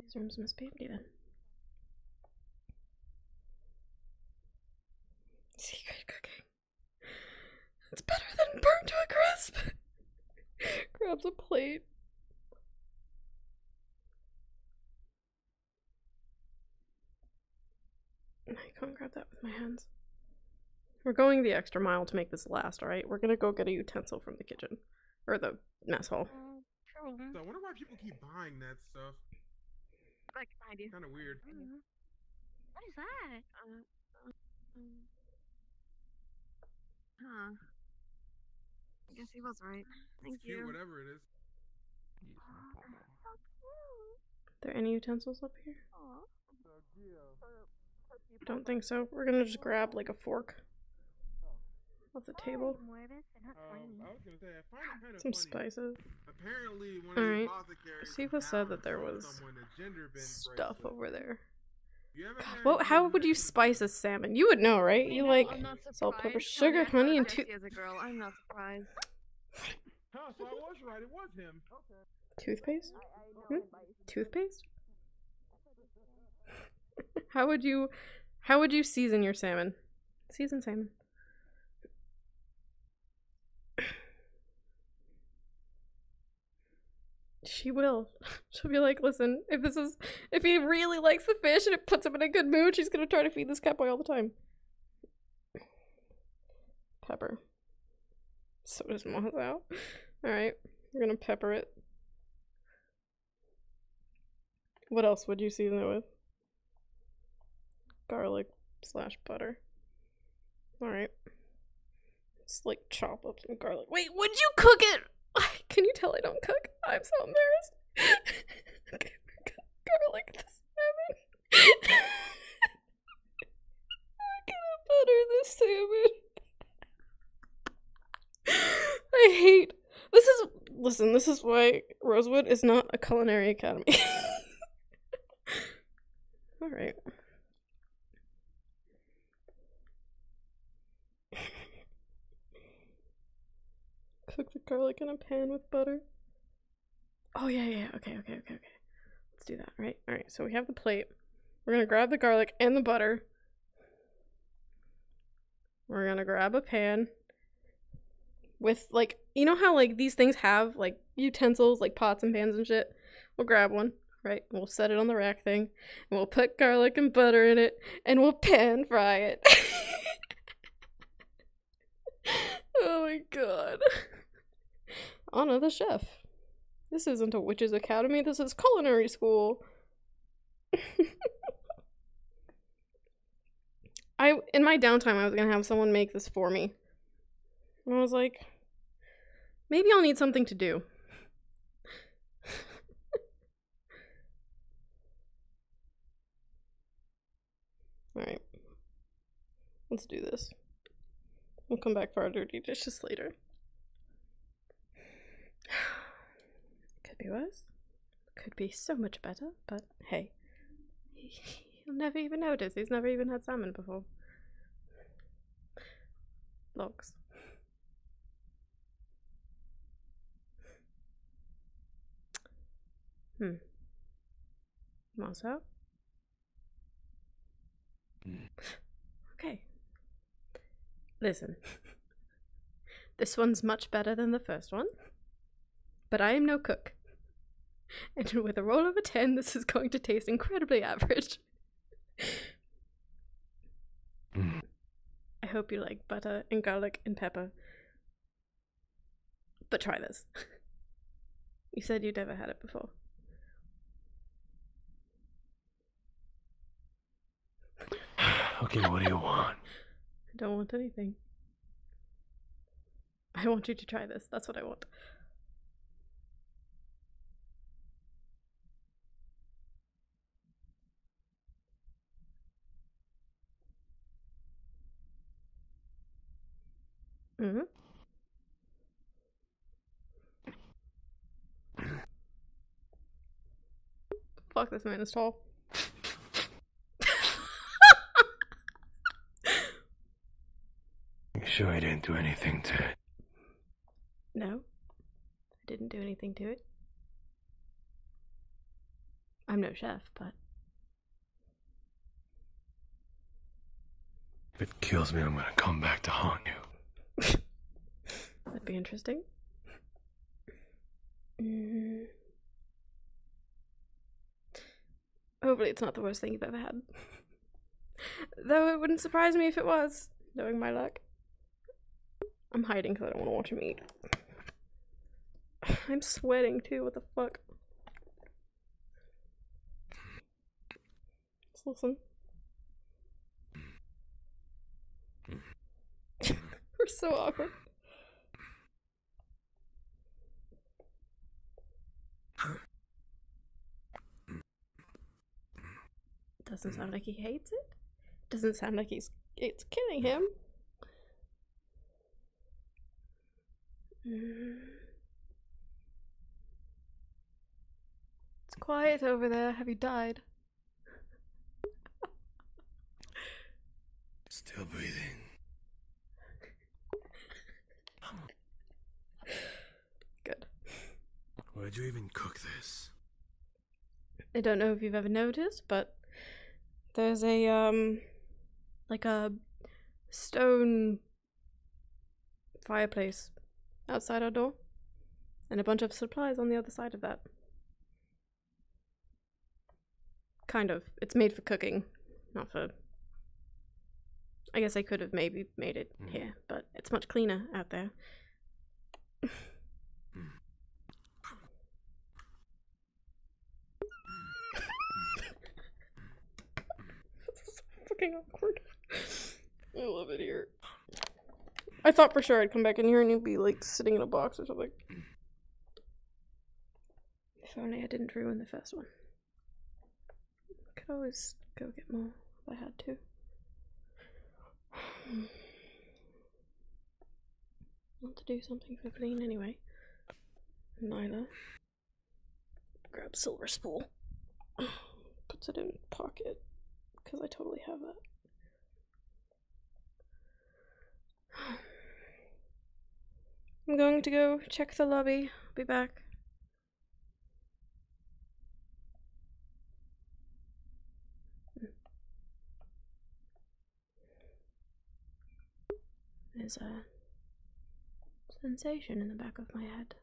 These rooms must be empty then. Secret cooking. It's better than burnt to a crisp. Grabs a plate. I can't grab that with my hands. We're going the extra mile to make this last, alright? We're gonna go get a utensil from the kitchen. Or the mess hall. Sure. So I wonder why people keep buying that stuff. Like, idea. Kind of weird. What is that? Huh. I guess he was right. Thank Cute, you. whatever it is. Are there any utensils up here? I don't think so. We're gonna just grab like a fork. off the table. I was gonna say, I find it kind of Some funny. spices. Apparently, one of the Alright. apothecaries Siva said that there found was someone a gender bend stuff bracelet. over there. You ever God, had what? How would you spice a salmon? You would know, right? You like I'm not salt, pepper, surprised. sugar, honey, and As a girl, I'm not surprised. Huh, so I was right. It was him. toothpaste. Toothpaste. How would you season your salmon? Season salmon. She will. She'll be like, listen, if he really likes the fish and it puts him in a good mood, she's gonna try to feed this cat boy all the time. Pepper. So does Moth out. Alright, we're gonna pepper it. What else would you season it with? Garlic / butter. Alright. Just like chop up some garlic. Wait, would you cook it? Can you tell I don't cook? I'm so embarrassed. Okay, garlic the salmon. We're gonna butter the salmon. I hate this is why Rosewood is not a culinary academy. Alright. Cook the garlic in a pan with butter. Oh yeah, okay. Let's do that, right? Alright, so we have the plate. We're gonna grab the garlic and the butter. We're gonna grab a pan with, like, you know how, like, these things have, like, utensils, like pots and pans and shit? We'll grab one, right? We'll set it on the rack thing, and we'll put garlic and butter in it, and we'll pan fry it. Oh my god. Anna the chef. This isn't a witch's academy, this is culinary school. In my downtime, I was gonna have someone make this for me. And I was like, maybe I'll need something to do. Alright. Let's do this. We'll come back for our dirty dishes later. Could be worse. Could be so much better, but hey. He'll never even notice. He's never even had salmon before. Logs. Mouse out. Okay. Listen. This one's much better than the first one. But I am no cook. And with a roll of a 10, this is going to taste incredibly average. I hope you like butter and garlic and pepper. But try this. You said you'd never had it before. Okay, what do you want? I don't want anything. I want you to try this. That's what I want. Fuck, this man is tall. You sure I didn't do anything to it? No, I didn't do anything to it. I'm no chef, but If it kills me, I'm gonna come back to haunt you. that'd be interesting. Hopefully it's not the worst thing you've ever had. Though it wouldn't surprise me if it was, knowing my luck. I'm hiding because I don't want to watch him eat. I'm sweating too, what the fuck? Let's listen. We're so awkward. Doesn't sound like he hates it. Doesn't sound like it's killing him. It's quiet over there. Have you died? Still breathing. Good. Where'd you even cook this? I don't know if you've ever noticed, but there's a like a stone fireplace outside our door, and a bunch of supplies on the other side of that. Kind of. It's made for cooking, not for... I guess I could have maybe made it here, but it's much cleaner out there. Fucking awkward. I love it here. I thought for sure I'd come back in here and you'd be like sitting in a box or something. If only I didn't ruin the first one. Could always go get more if I had to. Want to do something for Feline anyway. Nyla grabs silver spool. Puts it in pocket. Because I totally have that. I'm going to go check the lobby. I'll be back. There's a sensation in the back of my head.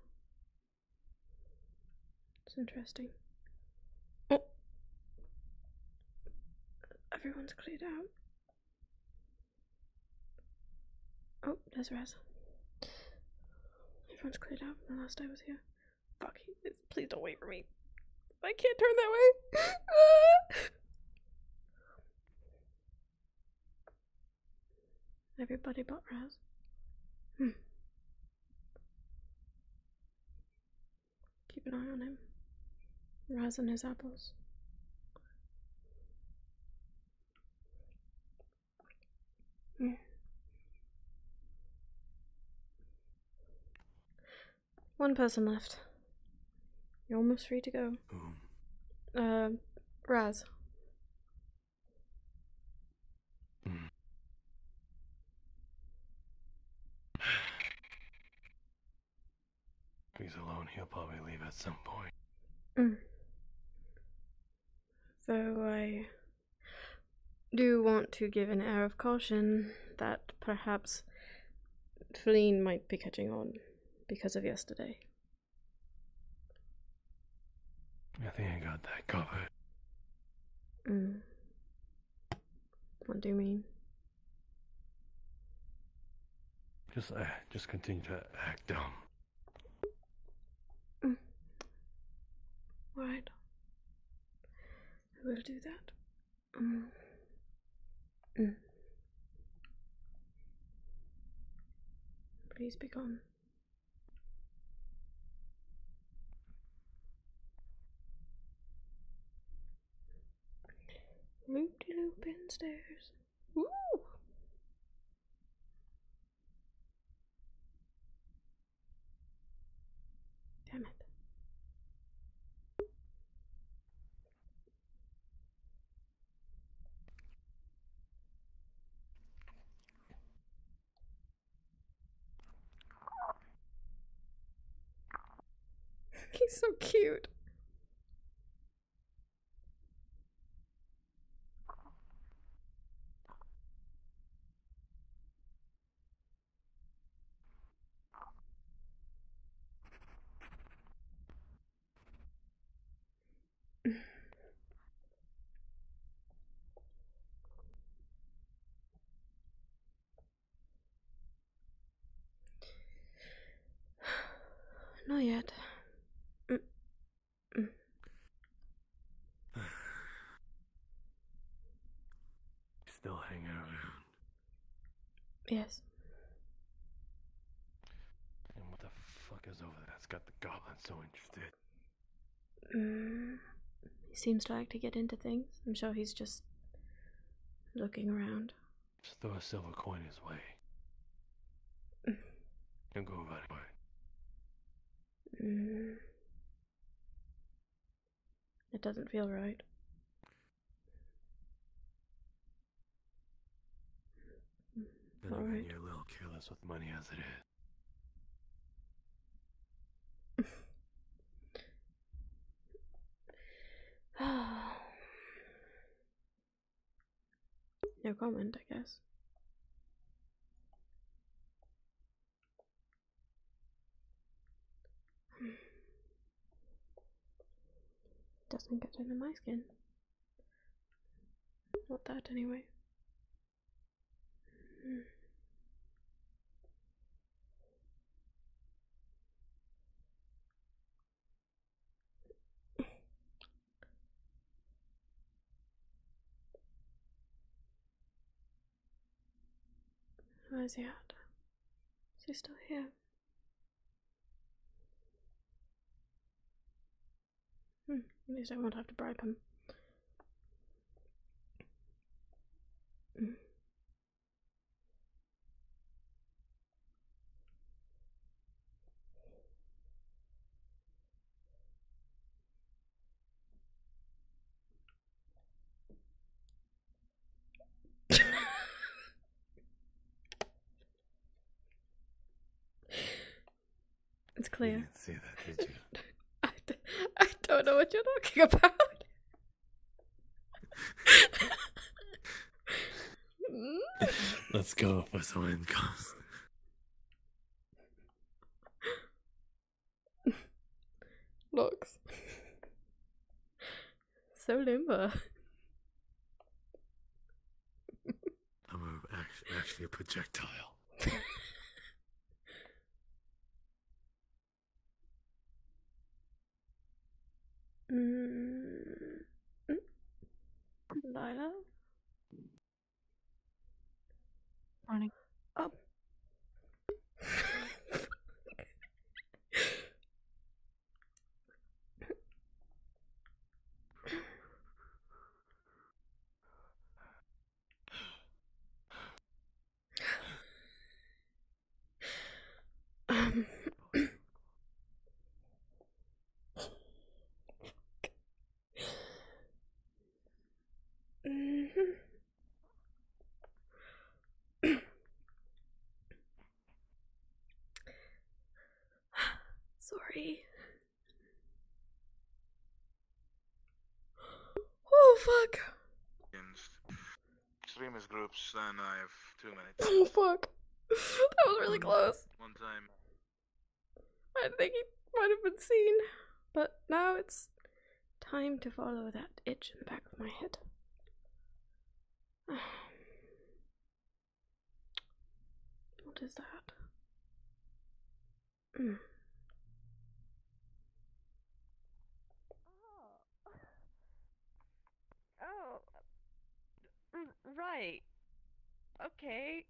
It's interesting. Oh! Everyone's cleared out. Oh, there's Raz. Everyone's cleared out from the last I was here. Fuck, please don't wait for me. I can't turn that way. Everybody but Raz. Keep an eye on him. Raz and his apples. One person left. You're almost free to go. Raz. He's alone, he'll probably leave at some point. Though I do want to give an air of caution that perhaps Feline might be catching on because of yesterday. I think I got that covered. What do you mean? Just continue to act dumb. Alright. I will do that. Please be gone. Loop-de-loop stairs. Woo! Damn it. He's so cute. Not yet. Still hanging around. Yes. And what the fuck is over there that's got the goblin so interested? He seems to like to get into things. I'm sure he's just looking around. Just throw a silver coin his way. He'll go right away. It doesn't feel right. Then All again, right. you're a little careless with money as it is. No comment, I guess. Doesn't get into my skin. Not that anyway. Where's he at? Is he still here? At least I won't have to bribe him. It's clear. You didn't see that, did you? I don't know what you're talking about. Let's go for some incomes. Looks so limber. I'm actually a projectile. Lila? Morning. Up. Sorry. Oh fuck. Extremist groups, then I have 2 minutes. Oh fuck. That was really close. One time. I think he might have been seen. But now it's time to follow that itch in the back of my head. What is that? Oh, right. Okay.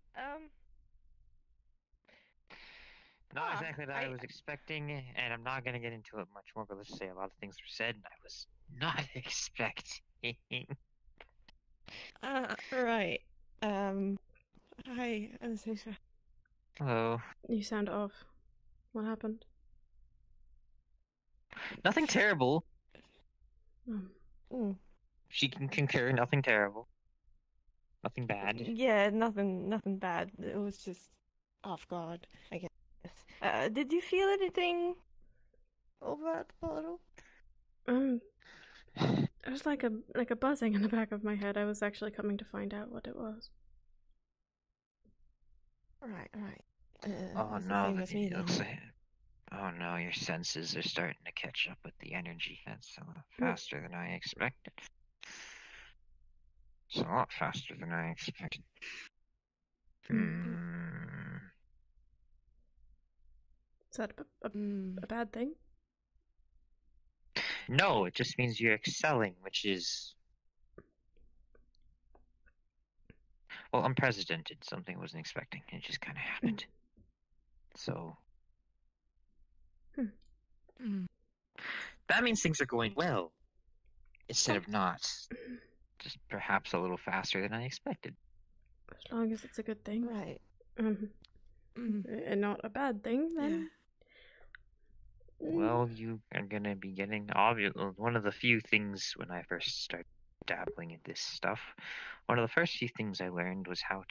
Not exactly what I was expecting, and I'm not gonna get into it much more, but let's just say a lot of things were said, and I was not expecting. Right. Hi, Anastasia. Hello. You sound off. What happened? Nothing terrible. Mm. She can concur, nothing terrible. Nothing bad. Yeah, nothing bad. It was just off guard, I guess. Did you feel anything over at the portal? It was like a buzzing in the back of my head. I was actually coming to find out what it was. Right. Oh it's the no, same as me it then. looks like... Oh no, your senses are starting to catch up with the energy. That's a lot faster than I expected. It's a lot faster than I expected. Is that a bad thing? No, it just means you're excelling, which is... Well, unprecedented. Something I wasn't expecting. It just kind of happened. So... That means things are going well. Instead of not. Just perhaps a little faster than I expected. As long as it's a good thing. Right. And not a bad thing, then Well, you are gonna be getting one of the few things when I first started dabbling in this stuff. One of the first few things I learned was how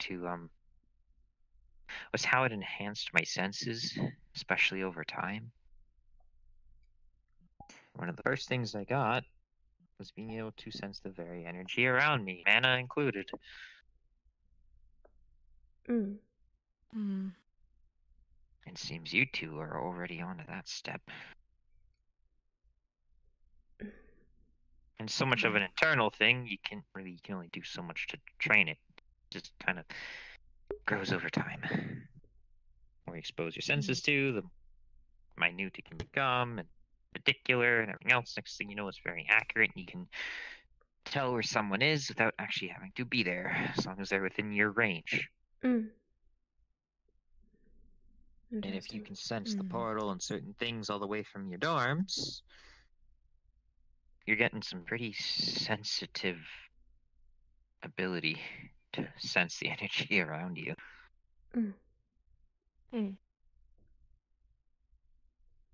it enhanced my senses, especially over time. One of the first things I got was being able to sense the very energy around me, mana included. Mm. Mm. It seems you two are already onto that step. And so much of an internal thing, you can only do so much to train it. It just kind of grows over time. The more you expose your senses to, the minute it can become, and particular, and everything else. Next thing you know, it's very accurate, and you can tell where someone is without actually having to be there, as long as they're within your range. Mm. And if you can sense the portal and certain things all the way from your dorms, you're getting some pretty sensitive ability to sense the energy around you. Mm. Mm.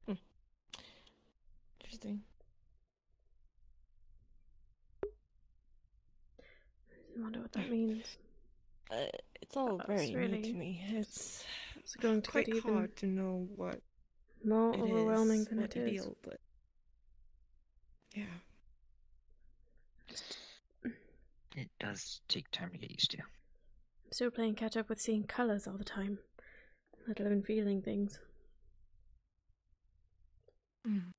Mm. Interesting. I wonder what that means. It's all very really new to me. It's going to quite get even hard to know what more it overwhelming is, than what it to is. feel, but yeah. It does take time to get used to. I'm still playing catch up with seeing colours all the time, let alone feeling things. Mm.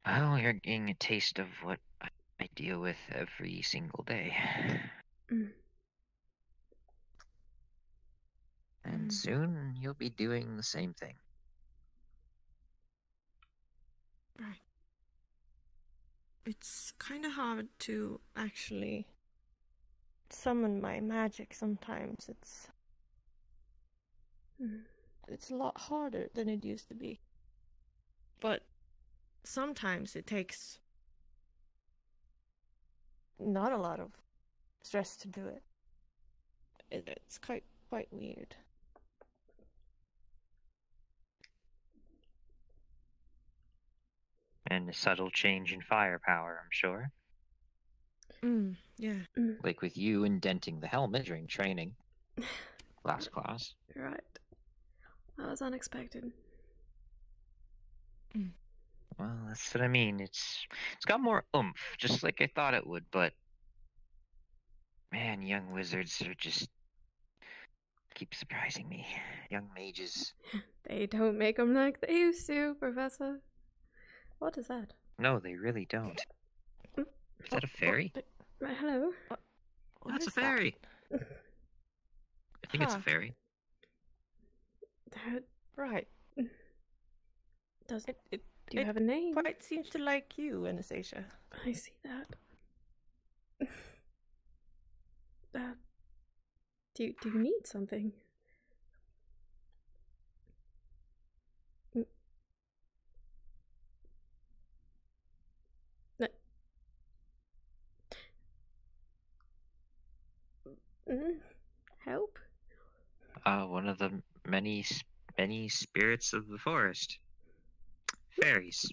Well, you're getting a taste of what I deal with every single day. Mm. And soon you'll be doing the same thing. Right. It's kind of hard to actually summon my magic sometimes. It's a lot harder than it used to be. But sometimes it takes not a lot of stress to do it. It's quite weird. And a subtle change in firepower, I'm sure. Yeah. Like with you indenting the helmet during training. Last class. Right. That was unexpected. Well, that's what I mean. It's got more oomph, just like I thought it would, but man, young wizards are just keep surprising me. Young mages. They don't make them like they used to, Professor. What is that? No, they really don't. Is that a fairy? Hello? That's a fairy. I think it's a fairy. That... Right. Does it... Do you have a name? Quite seems to like you, Anastasia. I see that. Do you need something? Help? One of the many spirits of the forest. Fairies.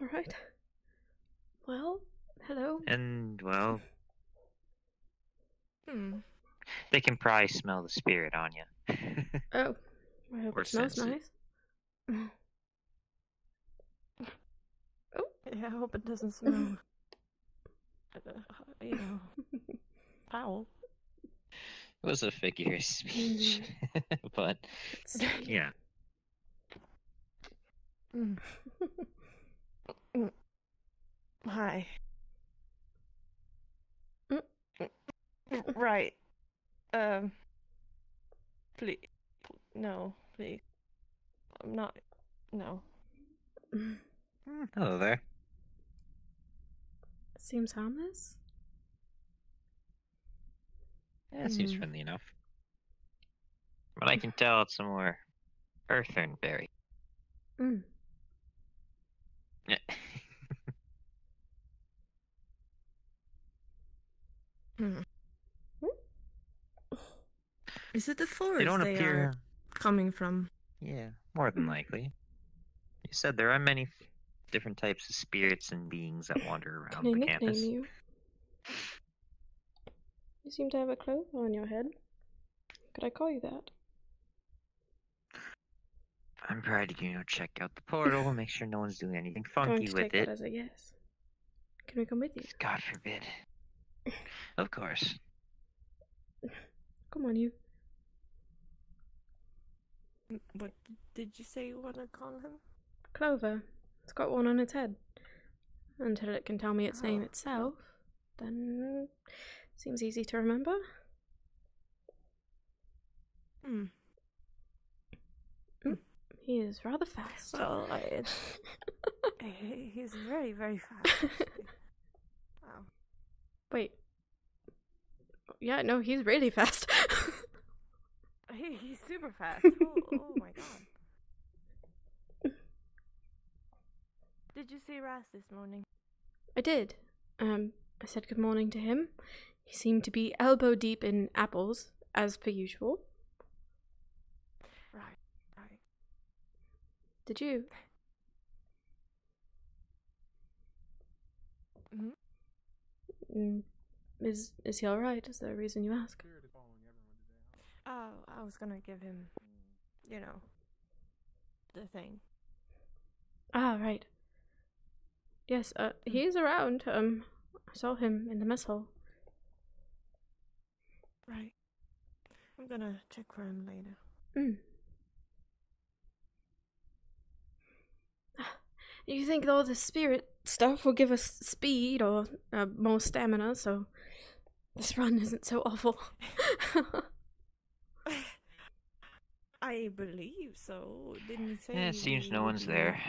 Alright. Well, hello. And, well... They can probably smell the spirit on you. Oh. I hope Or it smells sense it. nice. Oh, yeah, I hope it doesn't smell. Foul. It was a figure of speech. But, yeah. Hi. Right. Please. No, please. I'm not. No. Hello there. Seems harmless. Yeah, it seems friendly enough. But I can tell it's a more earthern berry. Yeah. Is it the forest don't they appear- are coming from? Yeah, more than likely. You said there are many different types of spirits and beings that wander around Can I the nickname campus. you? You seem to have a clover on your head. Could I call you that? I'm probably gonna check out the portal, make sure no one's doing anything Going funky to with take it. that as a yes. Can we come with you? God forbid. Of course. Come on, you. What did you say you want to call him? Clover. It's got one on its head. Until it can tell me its name itself, then seems easy to remember. He is rather fast. Well, he's very, very fast. Wow. Wait. Yeah, no, he's really fast. He's super fast. Oh my god. Did you see Raz this morning? I did. I said good morning to him. He seemed to be elbow deep in apples, as per usual. Right. Did you? Is he alright? Is there a reason you ask? Oh, I was gonna give him, the thing. Ah, right. Yes, he is around. I saw him in the mess hall. Right. I'm gonna check for him later. You think all the spirit stuff will give us speed or more stamina, so this run isn't so awful? I believe so. Didn't he say? Yeah, it seems no one's there.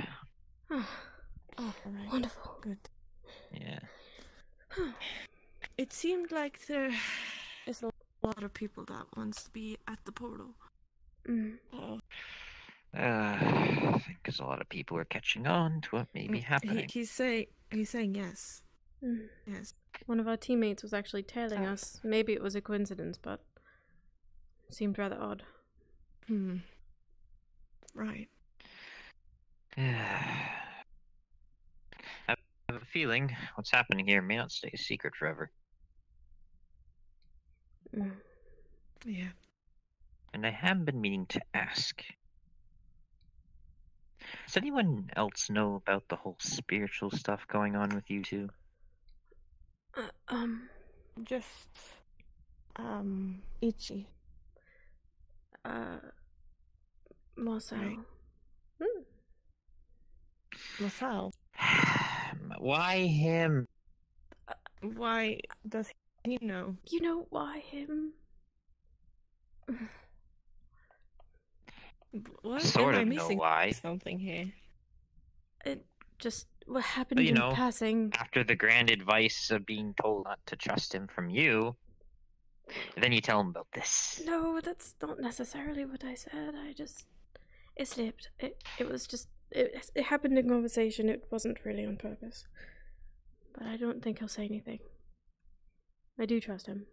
Oh, alright. Wonderful. Good. Yeah. It seemed like there is a lot of people that wants to be at the portal. Oh. I think because a lot of people are catching on to what may be happening. He's saying yes. Yes. One of our teammates was actually tailing us. Maybe it was a coincidence, but it seemed rather odd. Right. I have a feeling what's happening here may not stay a secret forever. Yeah. And I have been meaning to ask. Does anyone else know about the whole spiritual stuff going on with you two? Just, Ichi. Marcel. Right. Marcel. Why him? Why does he know? You know why him? What? Sort Am I of know missing why. something here? It just what happened But, you in know, passing. After the grand advice of being told not to trust him from you, then you tell him about this. No, that's not necessarily what I said. It slipped. It was just it happened in conversation. It wasn't really on purpose. But I don't think he'll say anything. I do trust him.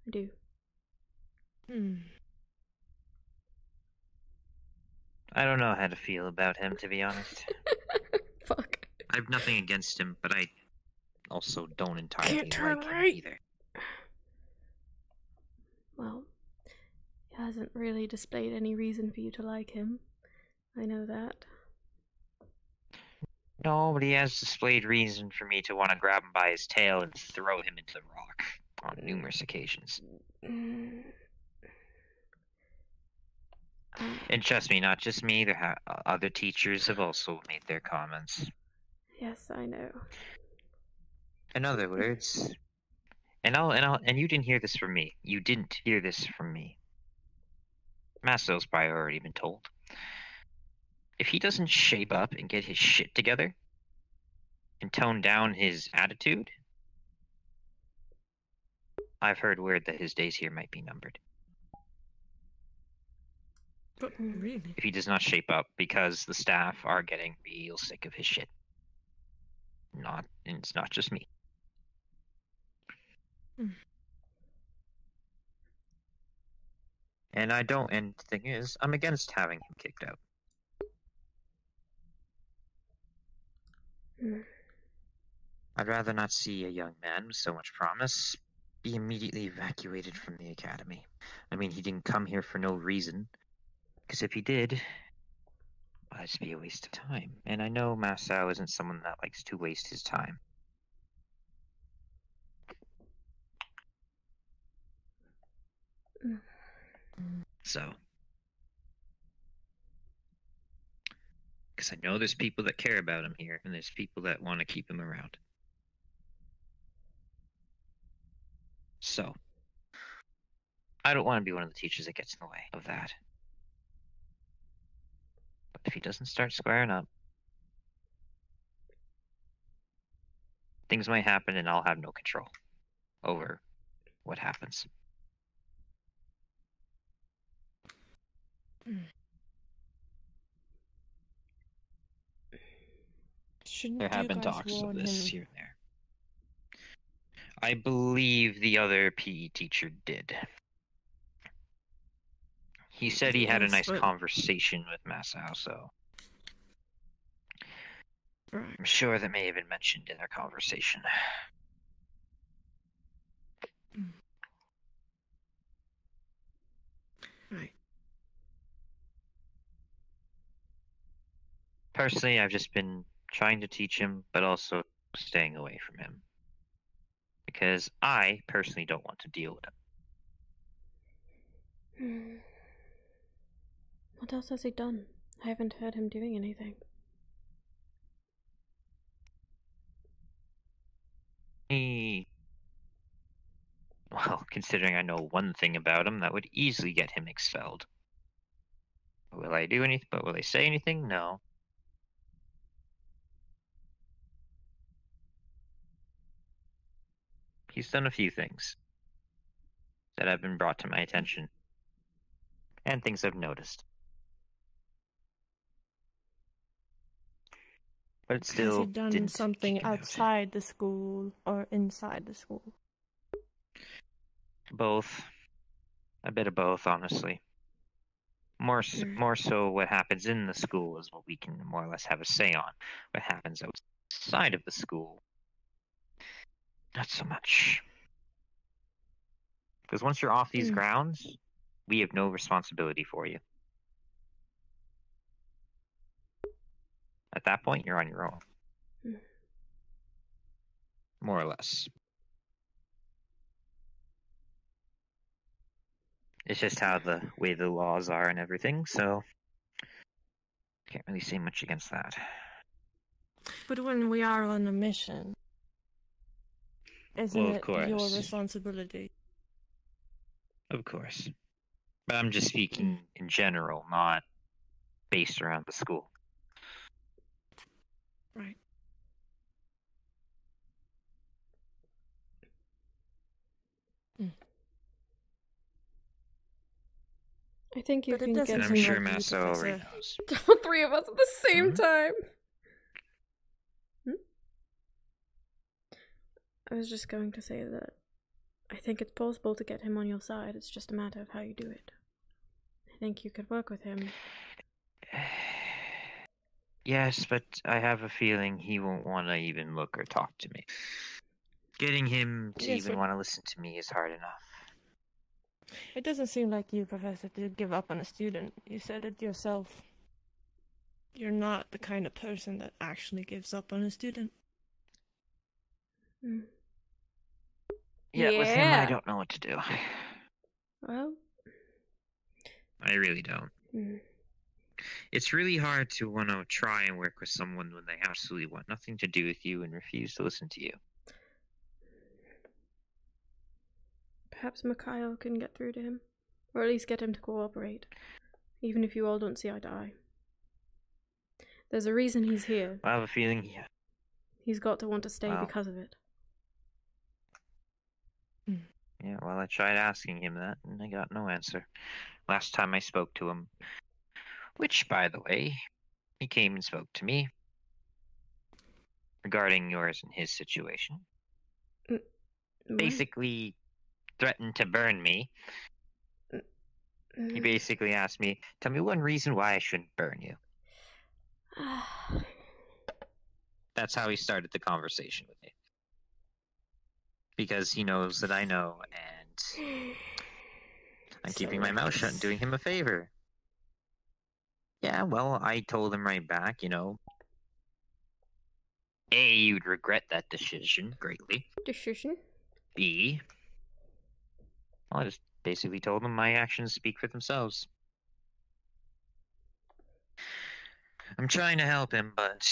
I do. I don't know how to feel about him, to be honest. Fuck. I have nothing against him, but I also don't entirely Can't turn like him right. either. Well, he hasn't really displayed any reason for you to like him. I know that. No, but he has displayed reason for me to want to grab him by his tail and throw him into the rock on numerous occasions. And trust me, not just me, other teachers have also made their comments. Yes, I know. In other words, and you didn't hear this from me. You didn't hear this from me. Masto's probably already been told. If he doesn't shape up and get his shit together and tone down his attitude, I've heard word that his days here might be numbered. But really? If he does not shape up, because the staff are getting real sick of his shit. And it's not just me. And I don't, and the thing is, I'm against having him kicked out. I'd rather not see a young man with so much promise be immediately evacuated from the academy. I mean, he didn't come here for no reason. Because if he did, well, that'd just be a waste of time. And I know Masao isn't someone that likes to waste his time. So. Because I know there's people that care about him here, and there's people that want to keep him around. So, I don't want to be one of the teachers that gets in the way of that. But if he doesn't start squaring up, things might happen and I'll have no control over what happens. There have been talks of this here and there. I believe the other PE teacher did. He said he had a nice conversation with Masao, so I'm sure that may have been mentioned in their conversation. Right. Personally, I've just been trying to teach him, but also staying away from him. Because I personally don't want to deal with him. What else has he done? I haven't heard him doing anything. Well, considering I know one thing about him, that would easily get him expelled. Will I do anything? But will they say anything? No. He's done a few things that have been brought to my attention, and things I've noticed. But it still Has he done something outside the school or inside the school? Both. A bit of both, honestly. More so what happens in the school is what we can more or less have a say on. What happens outside of the school, not so much. Because once you're off these grounds, we have no responsibility for you. At that point, you're on your own. More or less. It's just how the way the laws are and everything, so can't really say much against that. But when we are on a mission, isn't it your responsibility? Of course. But I'm just speaking in general, not based around the school. Right. I think you can get and I'm sure Masao already knows. All three of us at the same time. I was just going to say that I think it's possible to get him on your side. It's just a matter of how you do it. I think you could work with him. Yes, but I have a feeling he won't want to even look or talk to me. Getting him to even want to listen to me is hard enough. It doesn't seem like you, Professor, to give up on a student. You said it yourself. You're not the kind of person that actually gives up on a student. Yeah, with him, I don't know what to do. Well, I really don't. It's really hard to want to try and work with someone when they absolutely want nothing to do with you and refuse to listen to you. perhaps Mikhail can get through to him. Or at least get him to cooperate. Even if you all don't see eye to eye. There's a reason he's here. I have a feeling he's got to want to stay because of it. Yeah, well, I tried asking him that, and I got no answer. Last time I spoke to him. Which, by the way, he came and spoke to me. Regarding yours and his situation. Basically, threatened to burn me. He basically asked me, "Tell me one reason why I shouldn't burn you." That's how he started the conversation with me. Because he knows that I know, and I'm keeping my mouth shut and doing him a favor. Yeah, well, I told him right back, A, you'd regret that decision greatly. Decision? B, well, I just basically told him my actions speak for themselves. I'm trying to help him, but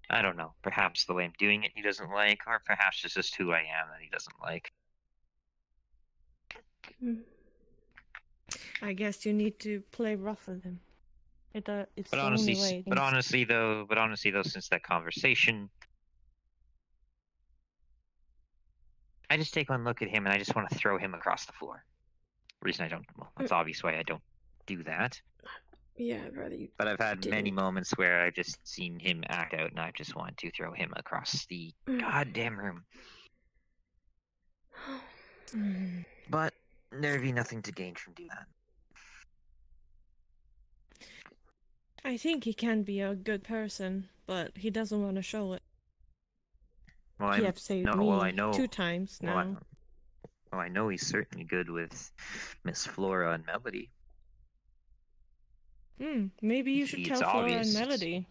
I don't know. Perhaps the way I'm doing it he doesn't like, or perhaps it's just who I am that he doesn't like. I guess you need to play rough with him. It's But the honestly, only way. but honestly though, since that conversation, I just take one look at him and I just want to throw him across the floor. Reason I don't, well, that's obvious why I don't do that. Yeah, I'd rather you. But I've had many didn't. moments where I've just seen him act out and I just want to throw him across the goddamn room. But there'd be nothing to gain from doing that. I think he can be a good person, but he doesn't want to show it. Well, He have saved me I know 2 times now. I know he's certainly good with Miss Flora and Melody. Maybe you should It's tell Flora obvious. and Melody.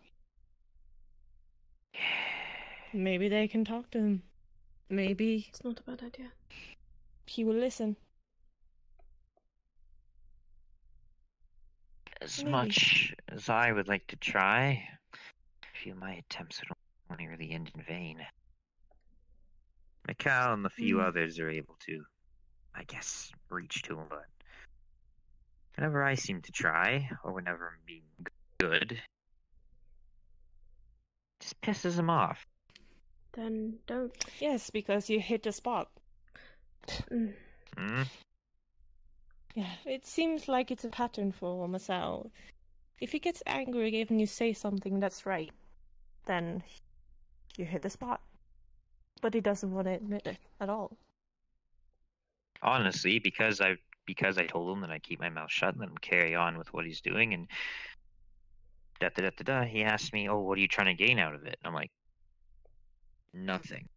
Maybe they can talk to him. Maybe It's not a bad idea. he will listen. As Maybe. much as I would like to try, I feel my attempts would only really end in vain. Mikal and the few others are able to, I guess, reach to him, but whenever I seem to try, or whenever I'm being good, it just pisses him off. Then don't. Yes, because you hit the spot. Yeah, it seems like it's a pattern for Masao. If he gets angry if you say something that's right, then you hit the spot. But he doesn't want to admit it at all. Honestly, because I told him that I keep my mouth shut and let him carry on with what he's doing, and he asked me, "Oh, what are you trying to gain out of it?" And I'm like, nothing.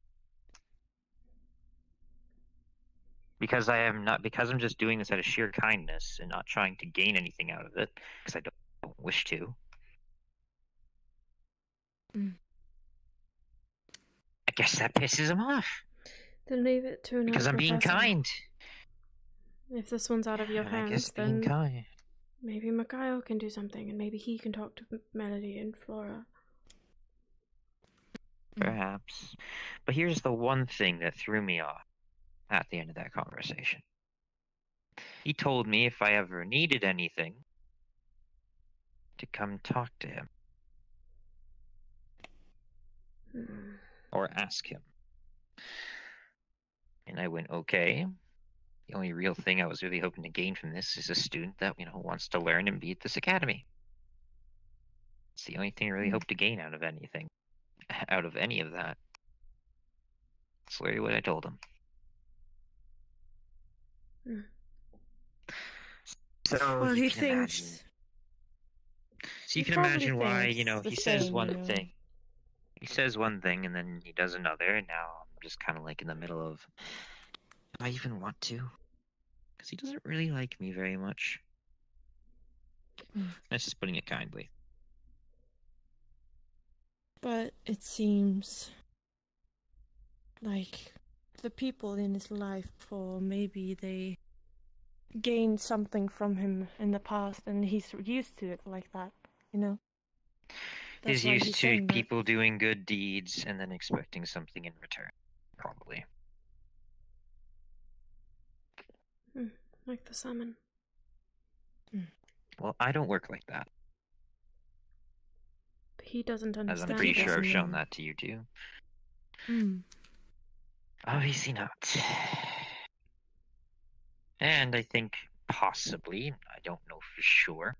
Because I'm just doing this out of sheer kindness and not trying to gain anything out of it, because I don't wish to. I guess that pisses him off. Then leave it to another Because I'm being professor. kind. If this one's out of your I hands, guess being then kind. maybe Mikhail can do something, and maybe he can talk to Melody and Flora. Perhaps. But here's the one thing that threw me off at the end of that conversation. He told me if I ever needed anything, to come talk to him. Or ask him. And I went, okay. The only real thing I was really hoping to gain from this is a student that, wants to learn and be at this academy. It's the only thing I really hope to gain out of anything. Out of any of that. That's literally what I told him. So Well, you he can imagine. thinks. So you he can probably imagine why, thinks the he says same, one thing. He says one thing and then he does another, and now I'm just kind of like in the middle of, do I even want to? Because he doesn't really like me very much. That's just putting it kindly. But it seems like the people in his life, or maybe they gained something from him in the past and he's used to it like that, He's That's why used he's to saying that. people doing good deeds and then expecting something in return. Probably. Like the salmon. Well, I don't work like that. But he doesn't As understand. I'm pretty sure I've doesn't shown he? that to you too. Hmm. Obviously not. And I think possibly, I don't know for sure,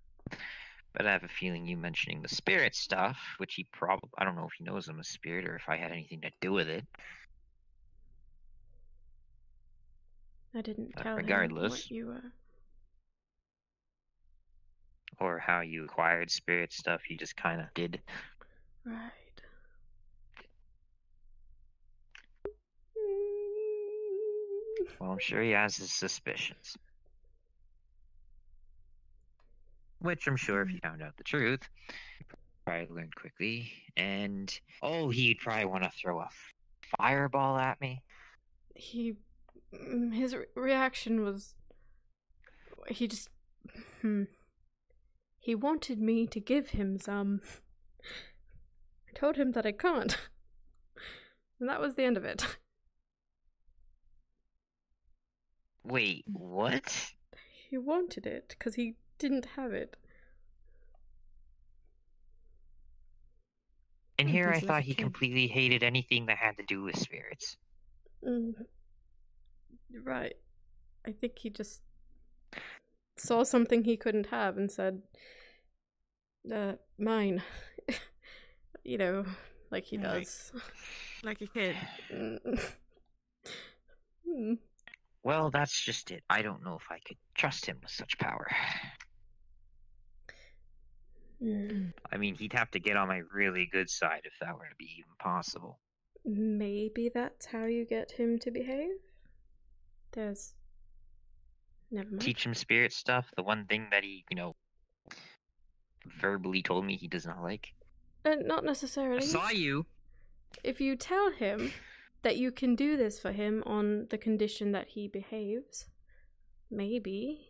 but I have a feeling you mentioning the spirit stuff, which he probably, I don't know if he knows I'm a spirit or if I had anything to do with it. I didn't But tell him regardless. what you were. or how you acquired spirit stuff. You just kind of did. Right. Well, I'm sure he has his suspicions. Which I'm sure if he found out the truth, he'd probably learn quickly. And, oh, he'd probably want to throw a fireball at me. His reaction was, he just, he wanted me to give him some. I told him that I can't. And that was the end of it. Wait, what? He wanted it, because he didn't have it. And here I thought he completely hated anything that had to do with spirits. Right. I think he just saw something he couldn't have and said, mine. You know, like he does. Like a kid. Well, that's just it. I don't know if I could trust him with such power. I mean, he'd have to get on my really good side if that were to be even possible. Maybe that's how you get him to behave? Never mind. Teach him spirit stuff, the one thing that he, verbally told me he does not like. Not necessarily. I saw you! If you tell him that you can do this for him on the condition that he behaves, maybe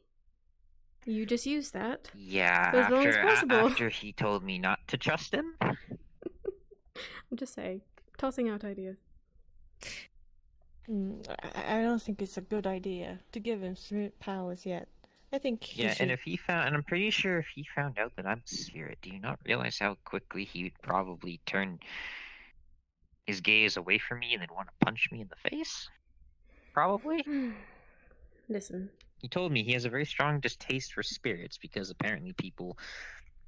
you just use that. Yeah, as long as possible. After he told me not to trust him. I'm just saying, tossing out ideas. I don't think it's a good idea to give him spirit powers yet. I think he should... and and I'm pretty sure if he found out that I'm spirit, do you not realize how quickly he would probably turn his gaze away from me and then want to punch me in the face? Probably. Listen. He told me he has a very strong distaste for spirits because apparently people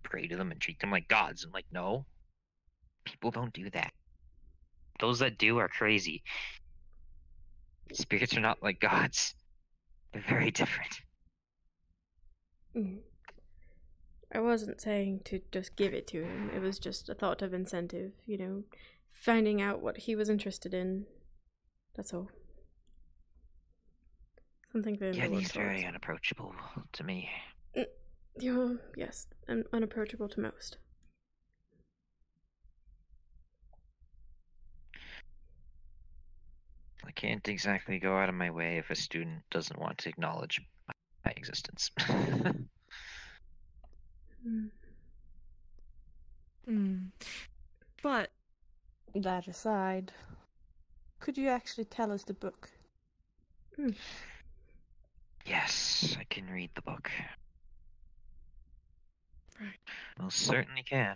pray to them and treat them like gods. I'm like, no. People don't do that. Those that do are crazy. Spirits are not like gods. They're very different. I wasn't saying to just give it to him. It was just a thought of incentive, finding out what he was interested in. That's all. Something very he's very unapproachable to me. Yes, and unapproachable to most. I can't exactly go out of my way if a student doesn't want to acknowledge my existence. But, that aside, could you actually tell us the book? Yes, I can read the book. Right. Most certainly can.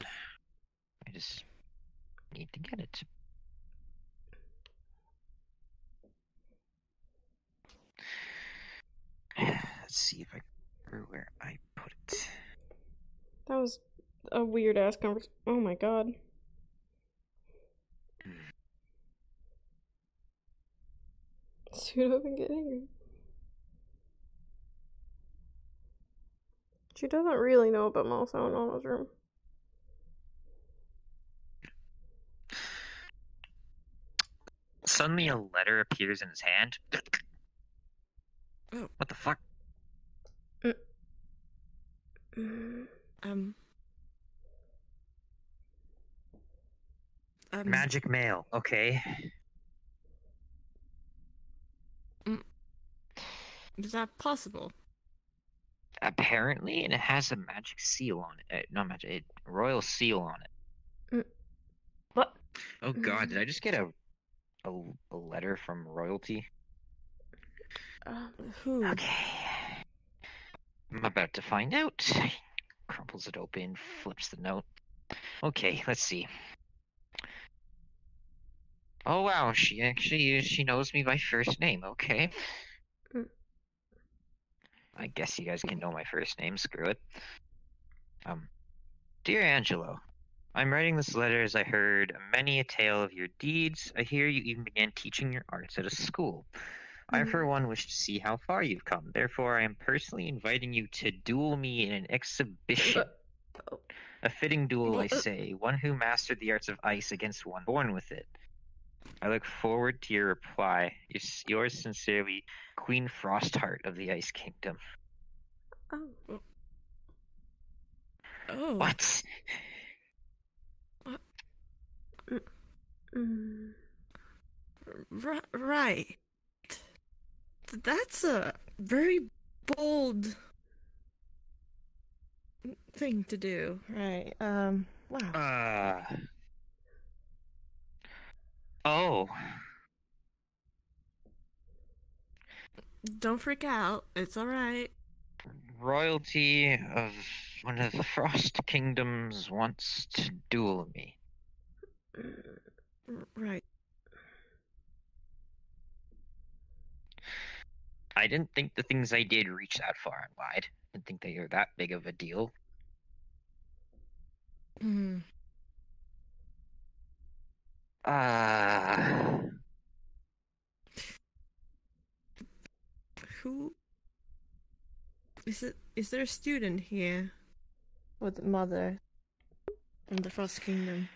I just need to get it. Let's see if I remember where I put it. That was a weird ass conversation. Oh my god. Shoot up and get angry. She doesn't really know about Malso and Anna's room. Suddenly a letter appears in his hand. Oh. What the fuck? Magic mail, okay. Is that possible? Apparently, and it has a magic seal on it. Not magic, royal seal on it. What? Oh god, did I just get a letter from royalty? Who? Okay. I'm about to find out. Crumples it open, flips the note. Okay, let's see. Oh wow, she knows me by first name, okay. I guess you guys can know my first name, screw it. Dear Angelo, I'm writing this letter as I heard many a tale of your deeds. I hear you even began teaching your arts at a school. I, for one, wish to see how far you've come. Therefore, I am personally inviting you to duel me in an exhibition. A fitting duel, I say, one who mastered the arts of ice against one born with it. I look forward to your reply. Yours sincerely, Queen Frostheart of the Ice Kingdom. Oh. Oh. What? Right. That's a very bold thing to do. Right. Wow. Oh. Don't freak out. It's alright. Royalty of one of the Frost Kingdoms wants to duel me. Right. I didn't think the things I did reached that far and wide. I didn't think they were that big of a deal. Hmm. Who is it? Is there a student here with mother in the Frost Kingdom?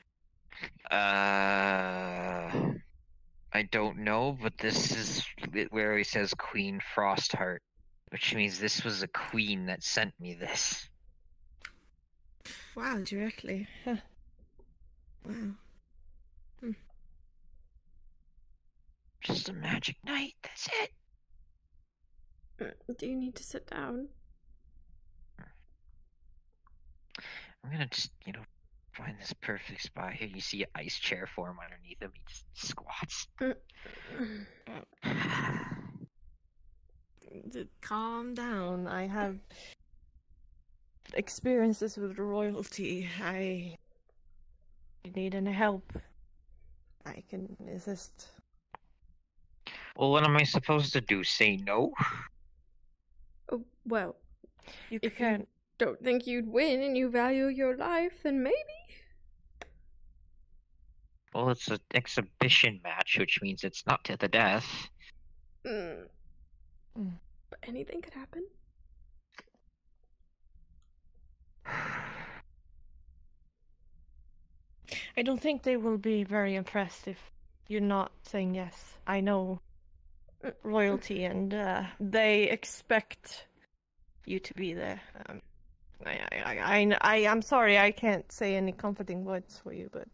I don't know, but this is where he says Queen Frostheart, which means this was a queen that sent me this. Wow, directly. Huh. Wow. Just a magic night, that's it. Do you need to sit down? I'm gonna just, find this perfect spot here. You see an ice chair form underneath him. He just squats. Calm down. I have experiences with royalty. I need any help. I can assist. Well, what am I supposed to do? Say no? Oh, well, if you don't think you'd win and you value your life, then maybe. Well, it's an exhibition match, which means it's not to the death. But anything could happen. I don't think they will be very impressed if you're not saying yes. I know royalty, and they expect you to be there. I'm sorry, I can't say any comforting words for you, but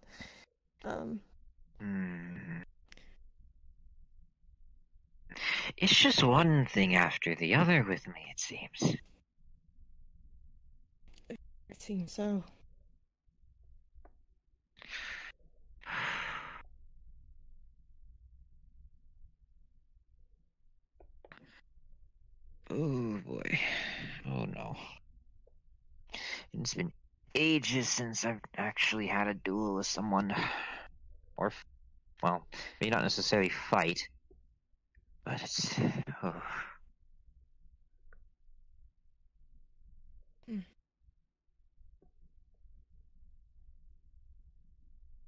It's just one thing after the other with me, it seems. It seems so. Oh boy. Oh no. It's been ages since I've actually had a duel with someone. Or, well, maybe not necessarily fight. But it's... Oh.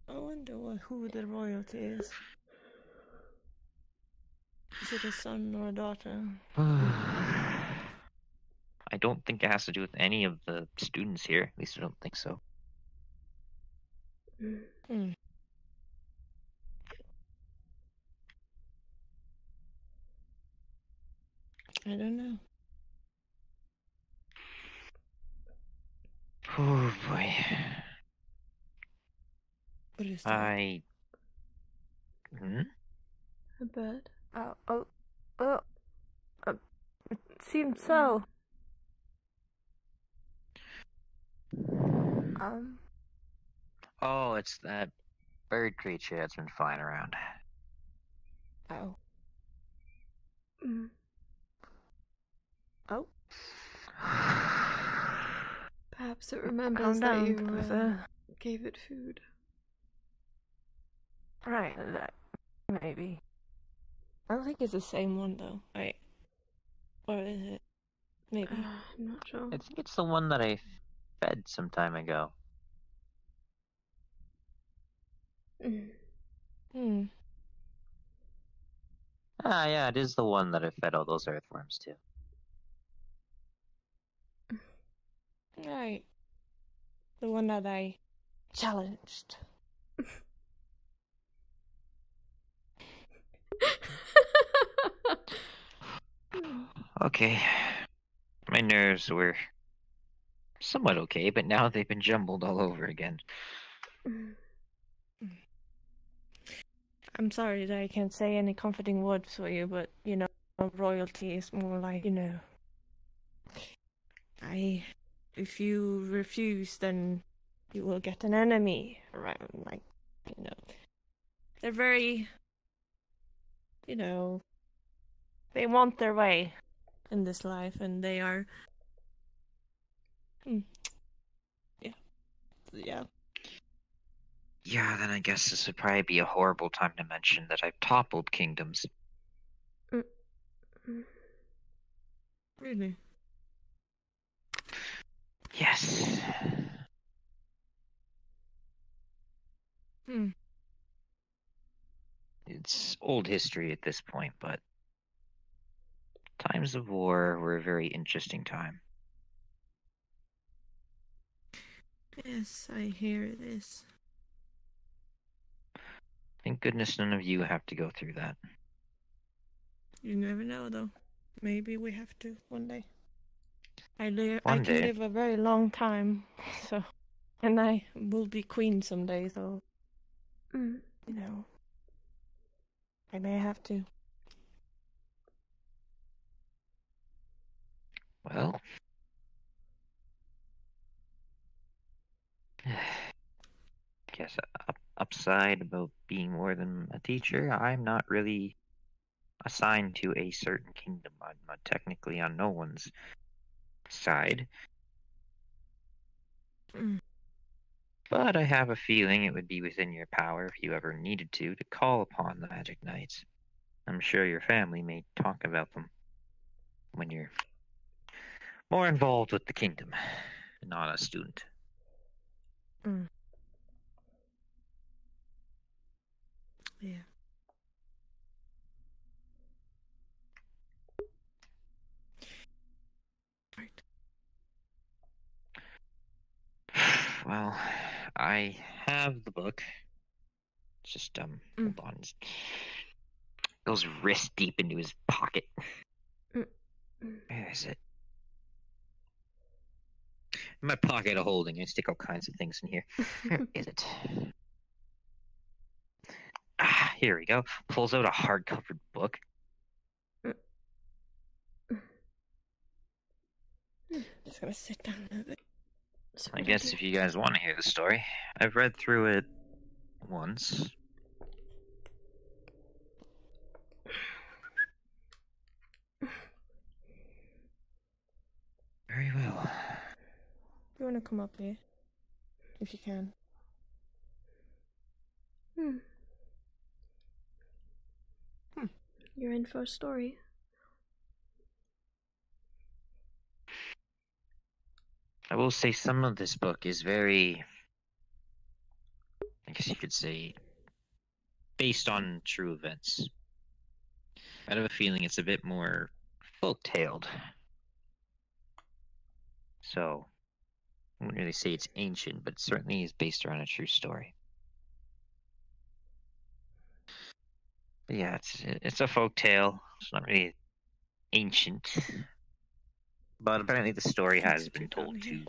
I wonder who the royalty is. Is it a son or a daughter? I don't think it has to do with any of the students here. At least I don't think so. I don't know. Oh boy. What is that? A bird? It seems so. Oh, it's that bird creature that's been flying around. Oh. Perhaps it remembers that you gave it food. Right, maybe. I don't think it's the same one though, right? Or is it? Maybe. I'm not sure. I think it's the one that I fed some time ago. Ah, yeah, it is the one that I fed all those earthworms to. Right. The one that I challenged. Okay. My nerves were somewhat okay, but now they've been jumbled all over again. I'm sorry that I can't say any comforting words for you, but, you know, royalty is more like, you know... If you refuse, then you will get an enemy around, like, you know... They're very... You know... They want their way in this life, and they are... Yeah. Yeah. Yeah, then I guess this would probably be a horrible time to mention that I've toppled kingdoms. Really? Yes. It's old history at this point, but times of war were a very interesting time. Yes, I hear this. Thank goodness none of you have to go through that. You never know, though. Maybe we have to one day. I One can day. live a very long time, so, and I will be queen someday. So, you know, I may have to. Well, guess upside about being more than a teacher, I'm not really assigned to a certain kingdom. I'm not technically on no one's side. But I have a feeling it would be within your power if you ever needed to call upon the Magic Knights. I'm sure your family may talk about them when you're more involved with the kingdom, not a student. Yeah. Right. Well, I have the book. Just, hold on. Just goes wrist deep into his pocket. Where is it? In my pocket of holding, I stick all kinds of things in here. Where is it? Ah, here we go. Pulls out a hard-covered book. Just gonna sit down a bit. I guess if you guys want to hear the story, I've read through it once. Very well. You wanna come up here? If you can. You're in for a story. I will say some of this book is very, I guess you could say, based on true events. I have a feeling it's a bit more folk-tailed. So, I wouldn't really say it's ancient, but it certainly is based around a true story. But yeah, it's a folk tale. It's not really ancient. But apparently the story has been told to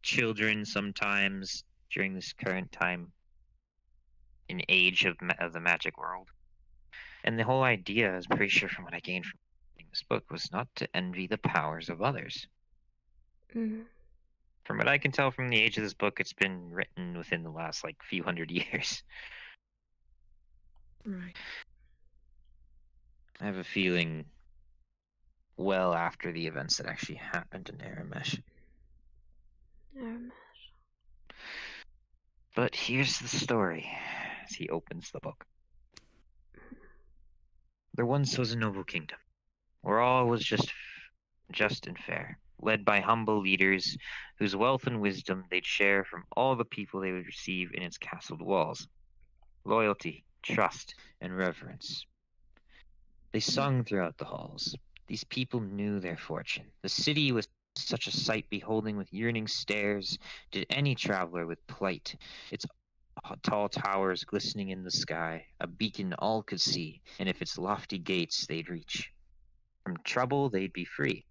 children sometimes during this current time in age of the magic world. And the whole idea, I was pretty sure from what I gained from reading this book, was not to envy the powers of others. From what I can tell from the age of this book, it's been written within the last, like, few hundred years. Right. I have a feeling well after the events that actually happened in Aramesh. But here's the story, as he opens the book. There once was a noble kingdom, where all was just and fair, led by humble leaders whose wealth and wisdom they'd share from all the people they would receive in its castled walls. Loyalty, trust, and reverence. They sung throughout the halls. These people knew their fortune. The city was such a sight beholding with yearning stares did any traveler with plight. Its tall towers glistening in the sky, a beacon all could see, and if its lofty gates they'd reach. From trouble they'd be free.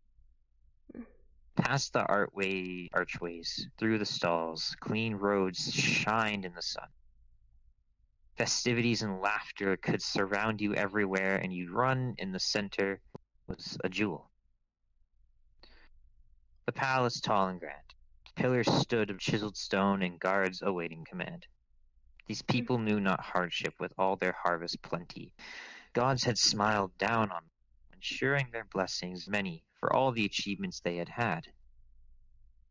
Past the archways, through the stalls, clean roads shined in the sun. Festivities and laughter could surround you everywhere, and you'd run in the center was a jewel. The palace tall and grand. Pillars stood of chiseled stone and guards awaiting command. These people knew not hardship with all their harvest plenty. Gods had smiled down on them, ensuring their blessings many for all the achievements they had had.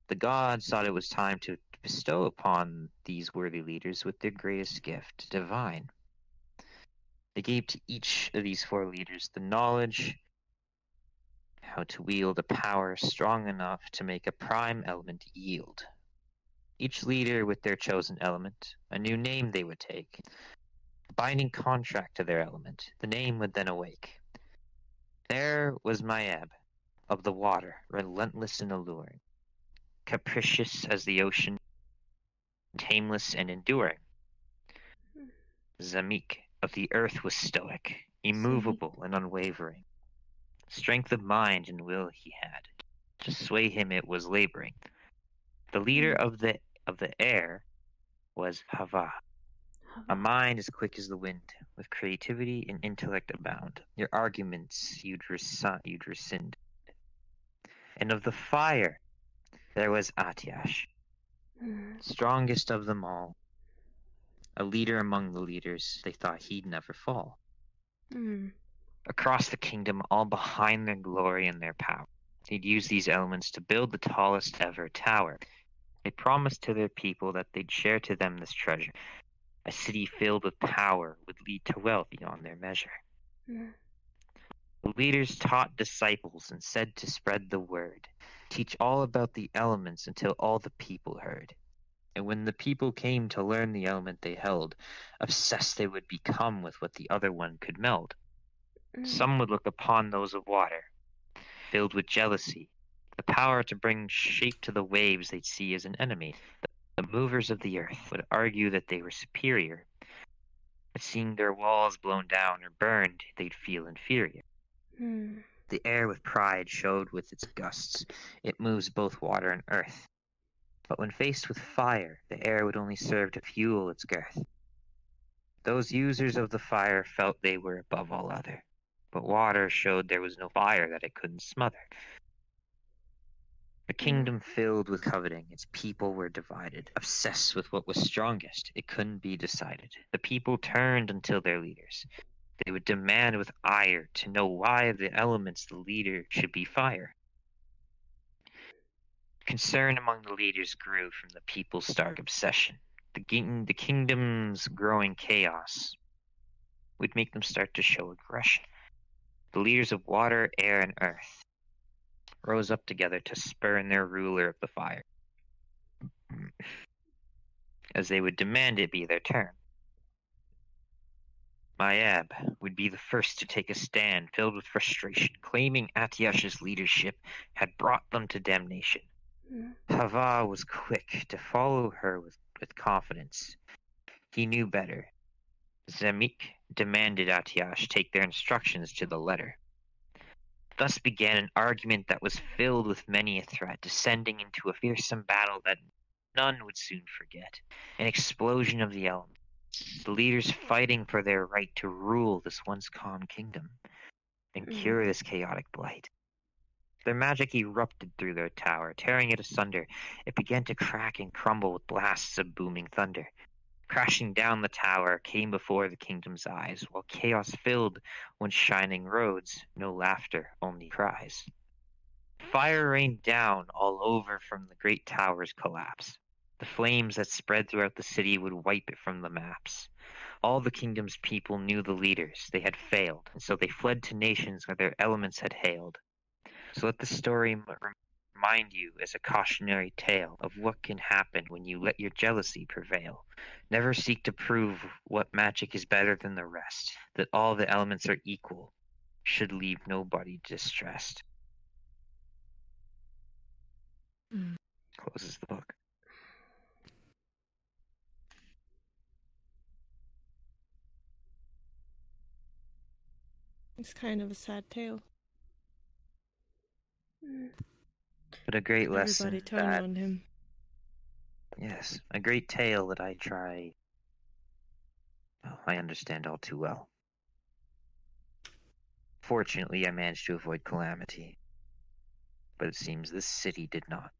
The gods thought it was time to bestow upon these worthy leaders with their greatest gift, divine. They gave to each of these 4 leaders the knowledge how to wield a power strong enough to make a prime element yield. Each leader with their chosen element, a new name they would take, a binding contract to their element. The name would then awake. There was Mayab, of the water, relentless and alluring, capricious as the ocean, tameless and enduring. Zamik, of the earth, was stoic, immovable and unwavering. Strength of mind and will he had. To sway him it was laboring. The leader of the air was Hava. A mind as quick as the wind, with creativity and intellect abound. Your arguments you'd rescind. And of the fire there was Atiash, strongest of them all. A leader among the leaders, they thought he'd never fall. Across the kingdom, all behind their glory and their power, they'd use these elements to build the tallest ever tower. They promised to their people that they'd share to them this treasure. A city filled with power would lead to wealth beyond their measure. The leaders taught disciples and said to spread the word, teach all about the elements until all the people heard. And when the people came to learn the element they held, obsessed they would become with what the other one could meld. Some would look upon those of water, filled with jealousy, the power to bring shape to the waves they'd see as an enemy. The movers of the earth would argue that they were superior, but seeing their walls blown down or burned, they'd feel inferior. The air with pride showed with its gusts. It moves both water and earth. But when faced with fire, the air would only serve to fuel its girth. Those users of the fire felt they were above all other, but water showed there was no fire that it couldn't smother. A kingdom filled with coveting, its people were divided, obsessed with what was strongest. It couldn't be decided. The people turned until their leaders. They would demand with ire to know why of the elements the leader should be fire. Concern among the leaders grew from the people's stark obsession. The kingdom's growing chaos would make them start to show aggression. The leaders of water, air, and earth rose up together to spurn their ruler of the fire, as they would demand it be their turn. Mayab would be the first to take a stand, filled with frustration, claiming Atiash's leadership had brought them to damnation. Hava was quick to follow her with confidence. He knew better. Zamik demanded Atiash take their instructions to the letter. Thus began an argument that was filled with many a threat, descending into a fearsome battle that none would soon forget. An explosion of the elements, the leaders fighting for their right to rule this once calm kingdom and cure this chaotic blight. Their magic erupted through their tower, tearing it asunder. It began to crack and crumble with blasts of booming thunder. Crashing down the tower came before the kingdom's eyes, while chaos filled once shining roads, no laughter, only cries. Fire rained down all over from the great tower's collapse. The flames that spread throughout the city would wipe it from the maps. All the kingdom's people knew the leaders. They had failed, and so they fled to nations where their elements had hailed. So let the story remind you as a cautionary tale of what can happen when you let your jealousy prevail. Never seek to prove what magic is better than the rest, that all the elements are equal. should leave nobody distressed. Closes the book. It's kind of a sad tale. But a great lesson. Everybody turned that, on him. Yes, a great tale that I try. Oh, I understand all too well. Fortunately, I managed to avoid calamity. But it seems this city did not.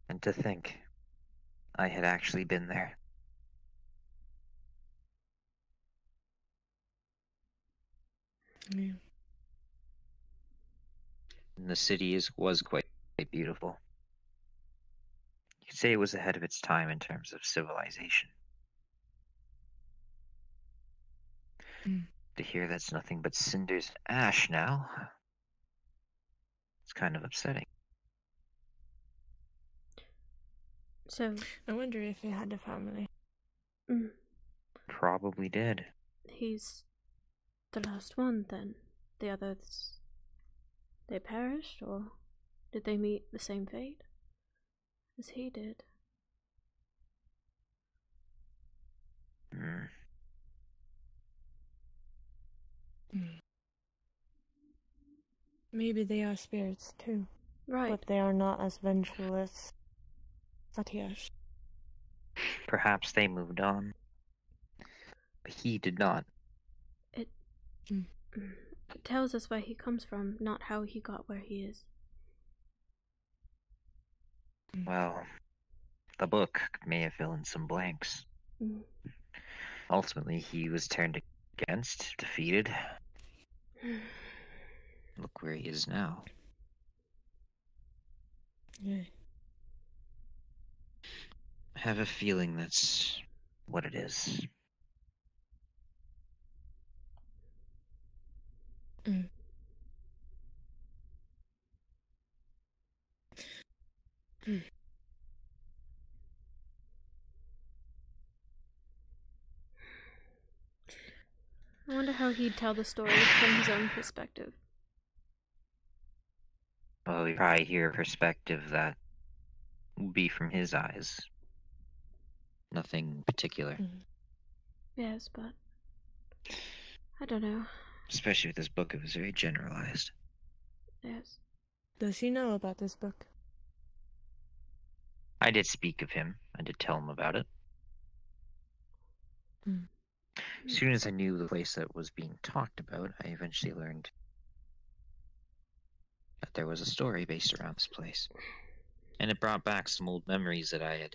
And to think, I had actually been there. Yeah. And the city was quite beautiful. You could say it was ahead of its time in terms of civilization. To hear that's nothing but cinders and ash now, it's kind of upsetting. So I wonder if he had a family. Probably did. He's the last one then. The others, they perished, or did they meet the same fate as he did? Maybe they are spirits too. Right. But they are not as vengeful as Satyaj. Perhaps they moved on. But he did not. It tells us where he comes from, not how he got where he is. Well, the book may have filled in some blanks. Ultimately, he was turned against, defeated. Look where he is now. Yeah. I have a feeling that's what it is. I wonder how he'd tell the story from his own perspective. Well, we probably hear a perspective that would be from his eyes. Nothing particular. Yes, but I don't know. Especially with this book, it was very generalized. Yes. Does he know about this book? I did speak of him. I did tell him about it. As soon as I knew the place that was being talked about, I eventually learned that there was a story based around this place. And it brought back some old memories that I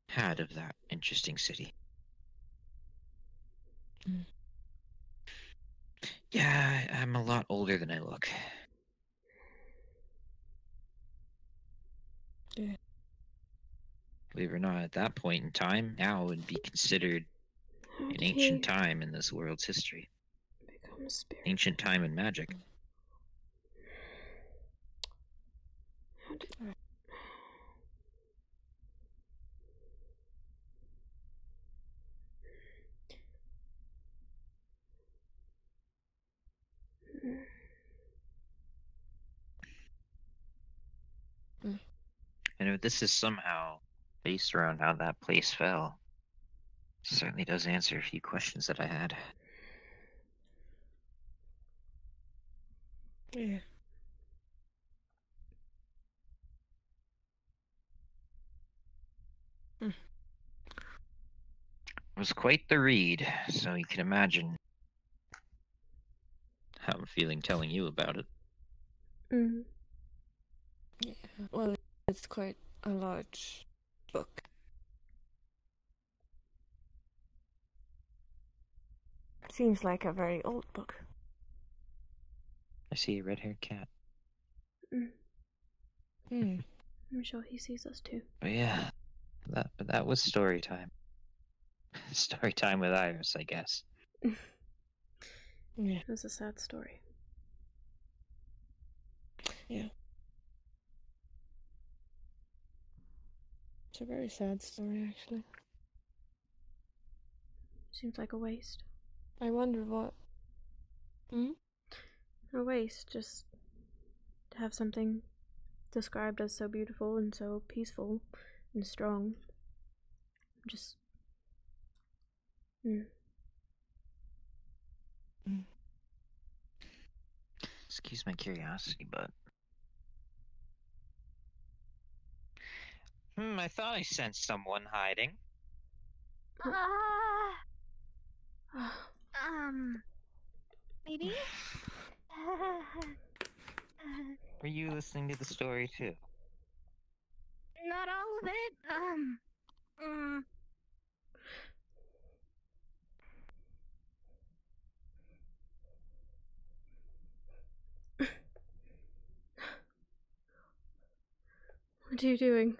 had of that interesting city. Yeah, I'm a lot older than I look. Yeah. Believe it or not, at that point in time, now would be considered an ancient time in this world's history. Become a spirit. Ancient time in magic. How did And if this is somehow based around how that place fell, it certainly does answer a few questions that I had. Yeah. It was quite the read, so you can imagine how I'm feeling telling you about it. Yeah. Well, it's quite a large book. Seems like a very old book. I see a red-haired cat. I'm sure he sees us too. But yeah, that was story time. Story time with Iris, I guess. Yeah. It was a sad story. Yeah. It's a very sad story, actually. Seems like a waste. I wonder what. Hmm? A waste, just to have something described as so beautiful and so peaceful and strong. Just. Excuse my curiosity, but I thought I sensed someone hiding. Maybe? Were you listening to the story too? Not all of it. What are you doing?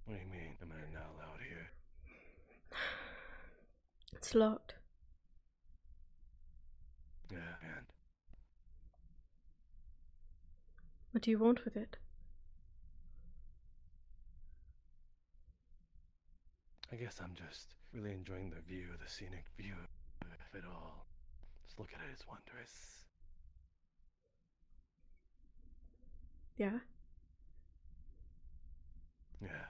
What do you mean? Am I not allowed here? It's locked. Yeah, and What do you want with it? I guess I'm just really enjoying the view, the scenic view of it all. Just look at it, it's wondrous. Yeah? Yeah.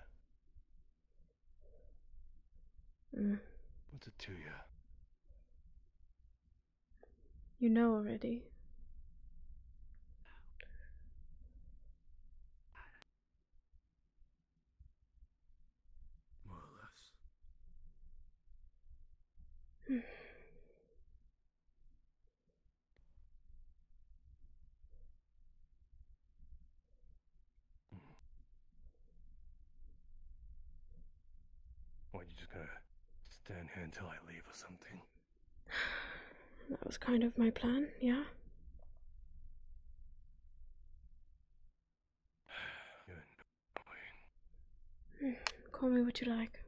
What's it to you? You know already. More or less. What, you just gonna stand here until I leave or something? That was kind of my plan, yeah? You're annoying. Call me what you like.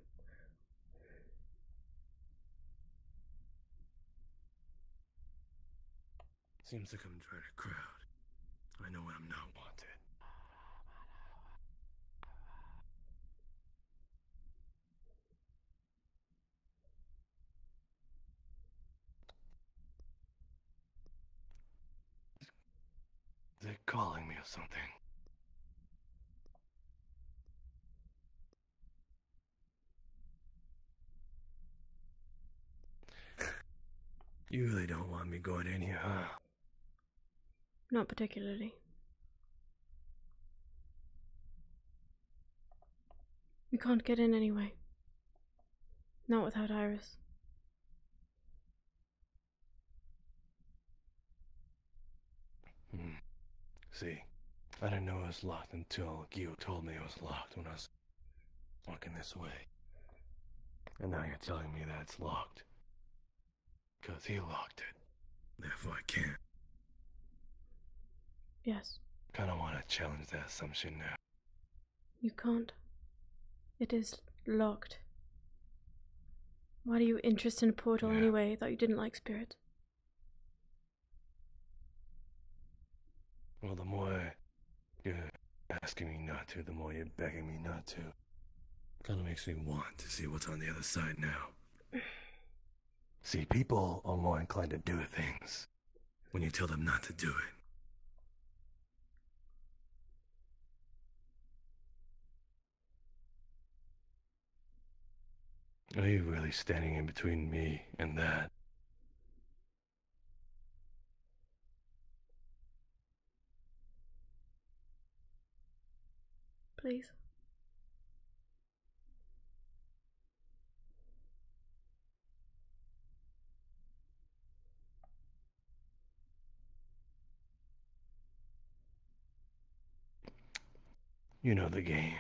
Seems like I'm trying to crowd. I know when I'm not wanted. They're calling me or something. You really don't want me going in here, huh? Not particularly. We can't get in anyway. Not without Iris. See, I didn't know it was locked until Gio told me it was locked when I was walking this way. And now you're telling me that it's locked. Because he locked it. Therefore I can't. Yes. Kinda wanna challenge that assumption now. You can't. It is locked. Why are you interested in a portal anyway? I thought you didn't like spirits. Well, the more you're asking me not to, the more you're begging me not to. Kinda makes me want to see what's on the other side now. See, people are more inclined to do things when you tell them not to do it. Are you really standing in between me and that? Please. You know the game.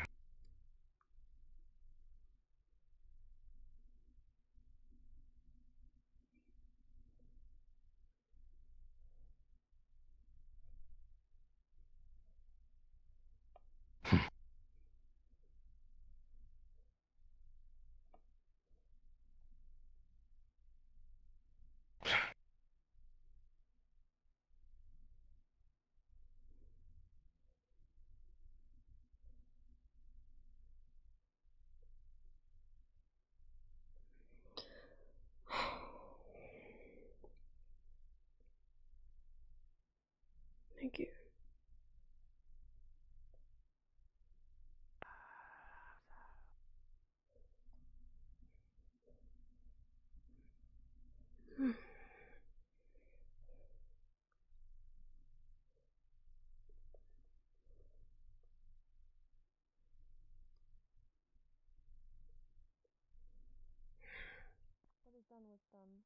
done.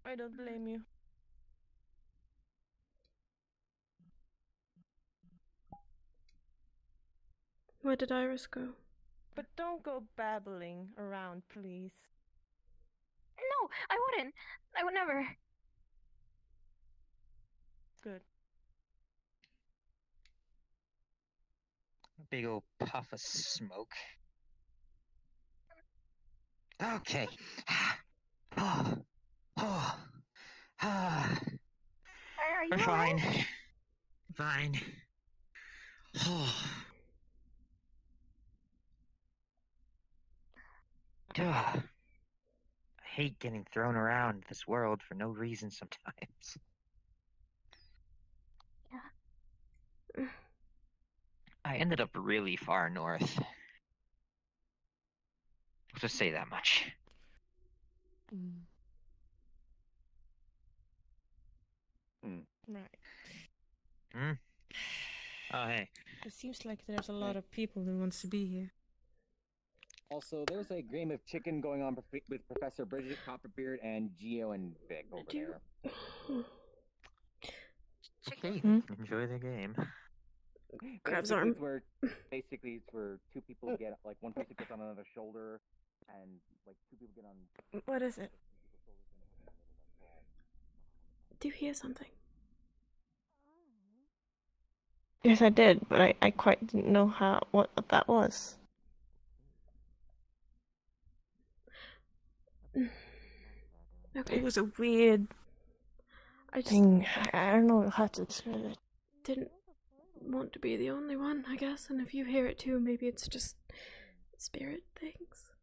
I don't blame you. Where did Iris go? But don't go babbling around, please. No, I wouldn't. I would never. Good. A big old puff of smoke. Okay. Oh. Oh. Ah. Are you We're alright? fine. Fine. Oh. Duh. I hate getting thrown around this world for no reason sometimes. Yeah. I ended up really far north. I'll just say that much. Right. Hmm? Oh, hey. It seems like there's a lot of people who wants to be here. Also, there's a game of chicken going on with Professor Bridget, Copperbeard, and Geo and Vic over there. Okay, enjoy the game. Crab's Basically, arm. it's where two people get, like, one person gets on another shoulder, and, like, two people get on... What is it? Do you hear something? Yes, I did, but I quite didn't know what that was. Okay. It was a weird thing. I don't know how to describe it. Didn't want to be the only one, I guess, and if you hear it too, maybe it's just spirit things.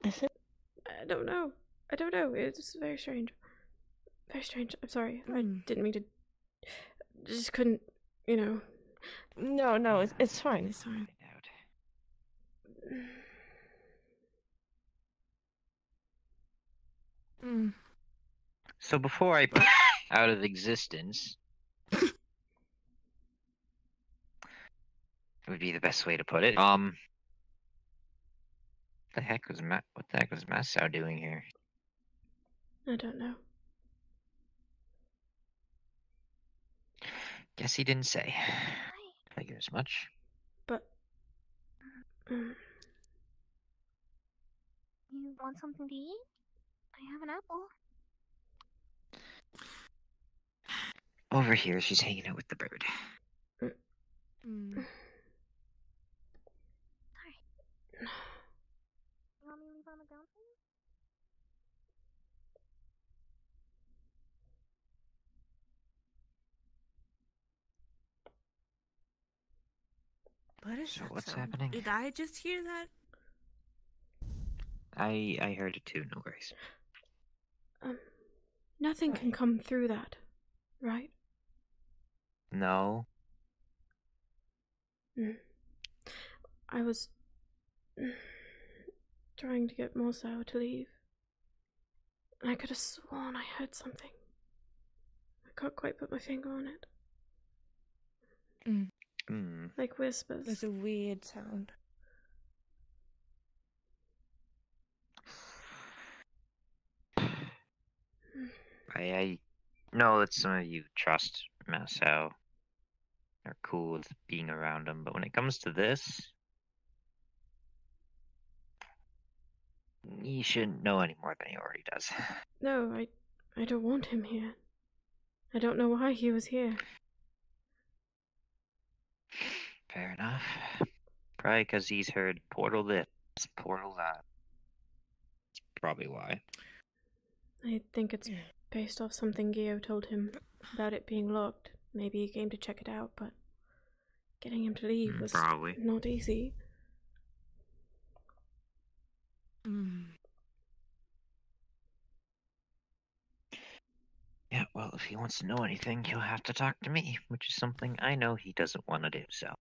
Is it? I don't know. It's very strange. Very strange. I'm sorry. I didn't mean to. Just couldn't, you know. No, it's fine. It's fine. So before I put out of existence, would be the best way to put it. What the heck was Masao doing here? I don't know. Guess he didn't say. Figure as much. But You want something to eat? I have an apple. Over here, she's hanging out with the bird. Sorry. You want me to leave on the ground for you? What is So that what's sound? happening? Did I just hear that? I heard it too, no worries. Nothing can come through that, right? No. I was trying to get Mosao to leave. And I could have sworn I heard something. I can't quite put my finger on it. Like whispers. There's a weird sound. I know that some of you trust Masao, are cool with being around him, but when it comes to this, he shouldn't know any more than he already does. No, I don't want him here. I don't know why he was here. Fair enough. Probably because he's heard portal this, portal that. That's probably why. I think it's based off something Gio told him about it being locked. Maybe he came to check it out, but getting him to leave was probably not easy. Yeah, well, if he wants to know anything, he'll have to talk to me, which is something I know he doesn't want to do, so.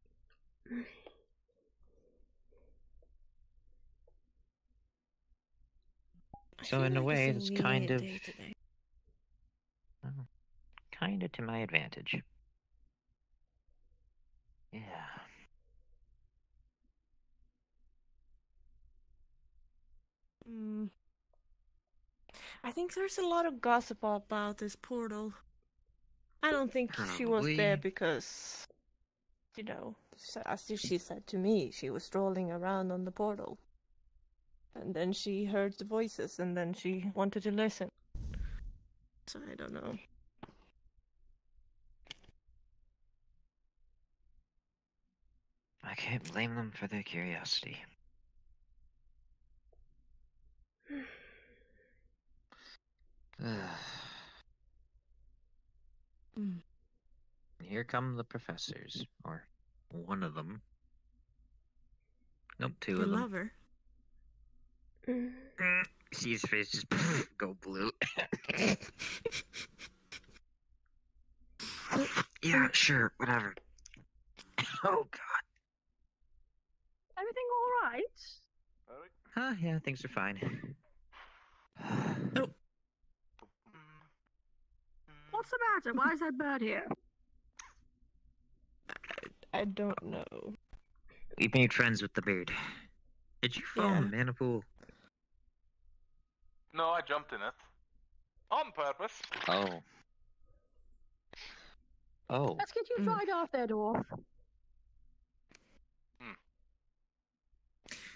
So in a way, it's kind of to my advantage. Yeah. I think there's a lot of gossip about this portal. I don't think she was there Probably. because, you know, as she said to me, she was strolling around on the portal. And then she heard the voices, and then she wanted to listen. So I don't know. I can't blame them for their curiosity. Here come the professors, or one of them. Nope, two Your of them. lover. See his face just go blue. Yeah, sure, whatever. Oh god. Everything all right? Huh, yeah, things are fine. What's the matter? Why is that bird here? I don't know. We made friends with the bird. Did you fall in the maniple? No, I jumped in it. On purpose. Oh. Oh. Let's get you dried off there, dwarf.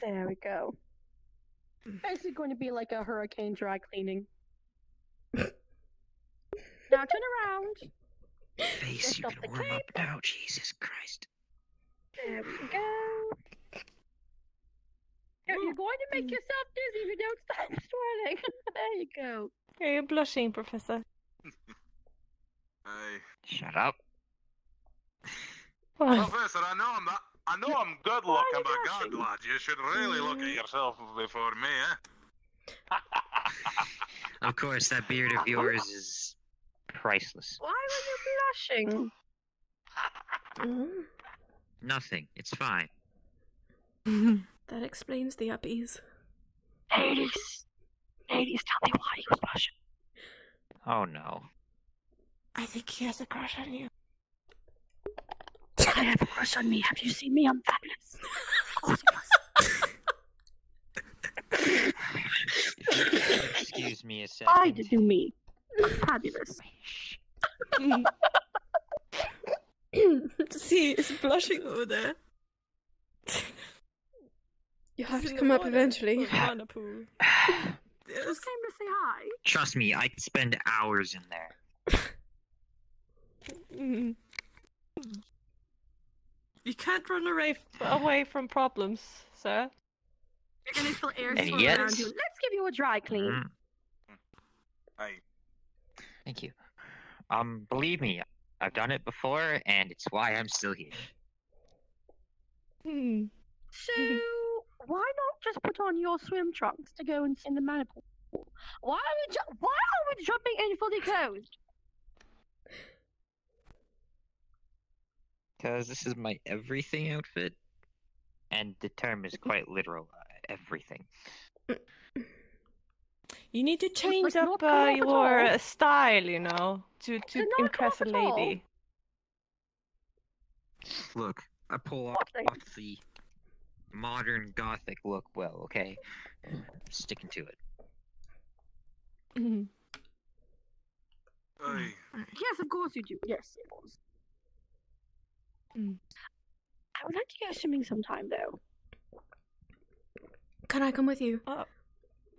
There we go. Basically going to be like a hurricane dry cleaning. Now turn around. Face, you Lift can up the warm up now, Jesus Christ. There we go. You're going to make yourself dizzy if you don't stop swirling. There you go. Are you blushing, Professor? Hey. Shut up. Professor, I know I'm good looking, but God, lad, you should really look at yourself before me, eh? Of course, that beard of yours is priceless. Why were you blushing? Nothing. It's fine. That explains the uppies. Ladies, tell me why he was blushing. Oh no. I think he has a crush on you. I have a crush on me. Have you seen me? I'm fabulous. Of course he does. Excuse me a second. I do me. I'm fabulous. See, he's blushing over there. You have to come up eventually. Banana poo. Just came to say hi. Trust me, I could spend hours in there. You can't run away from problems, sir. You're gonna feel air And swirling yet- around you. Let's give you a dry clean. Hey. Thank you. Believe me, I've done it before, and it's why I'm still here. So, why not just put on your swim trunks to go and in the maniple? Why are we jumping in fully clothed? Because this is my everything outfit, and the term is quite literal. Everything. You need to change like, up not come up at your all. style, you know, to not come impress a up at all. lady. Look, I pull off the modern gothic look well, okay? Sticking to it. Hey. Yes, of course you do. Yes, of course. I would like to go swimming sometime, though. Can I come with you?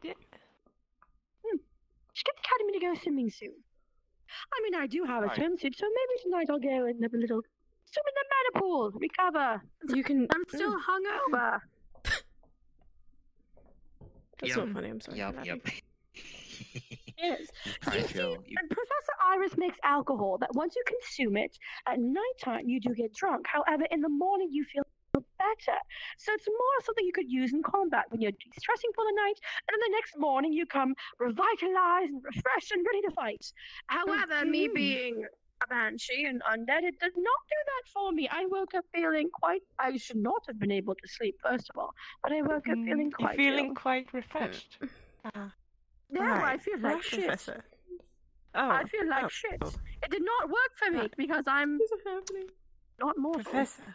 Yeah. Just get the academy to go swimming soon. I mean, I do have a Right. swimsuit, so maybe tonight I'll go and have a little swim in the manipool, recover. You can. I'm still hungover. That's not funny. I'm sorry. Yep, for laughing. yep. Yes. I feel you. And Professor Iris makes alcohol that once you consume it, at nighttime you do get drunk. However, in the morning you feel better. So it's more something you could use in combat when you're de-stressing for the night, and then the next morning you come revitalized and refreshed and ready to fight. However, me being a banshee and undead, it did not do that for me. I woke up feeling I should not have been able to sleep, first of all, but I woke up feeling quite You're feeling ill. quite refreshed. No, I feel like Right, shit. Professor. Oh, I feel like shit. It did not work for me because I'm not mortal. Professor.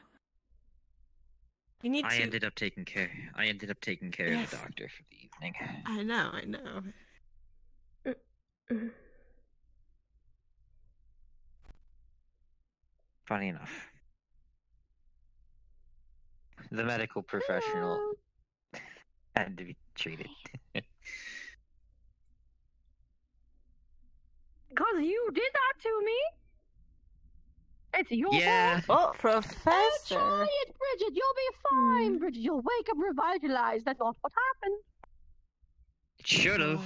You need I to. ended up taking care. I ended up taking care of the doctor for the evening. I know. I know. Funny enough, the medical professional had to be treated. Because you did that to me. It's your Yeah. fault. Oh, Professor. Try it, Bridget. You'll be fine, Bridget. You'll wake up revitalized. That's not what happened. Should have.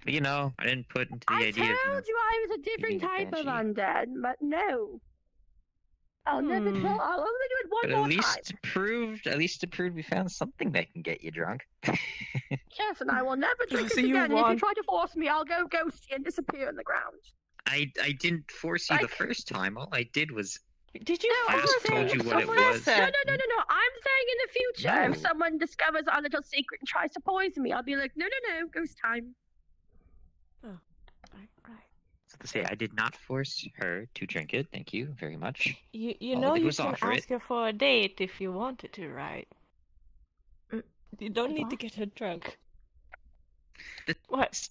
But you know, I didn't put into the I idea. told you I was a different being a type of banshee. undead, but no. I'll never tell. I'll only do it one But more at least time. it proved we found something that can get you drunk. Yes, and I will never drink So it you again. And if you want- try to force me, I'll go ghosty and disappear in the ground. I didn't force you the first time. All I did was Did you? I just told you what it was. No. I'm saying in the future, No. if someone discovers our little secret and tries to poison me, I'll be like, no, ghost time. Oh, So to say, I did not force her to drink it. Thank you very much. You All know I did you was can offer it. ask her for a date if you wanted to, right? You don't need to get her drunk. What?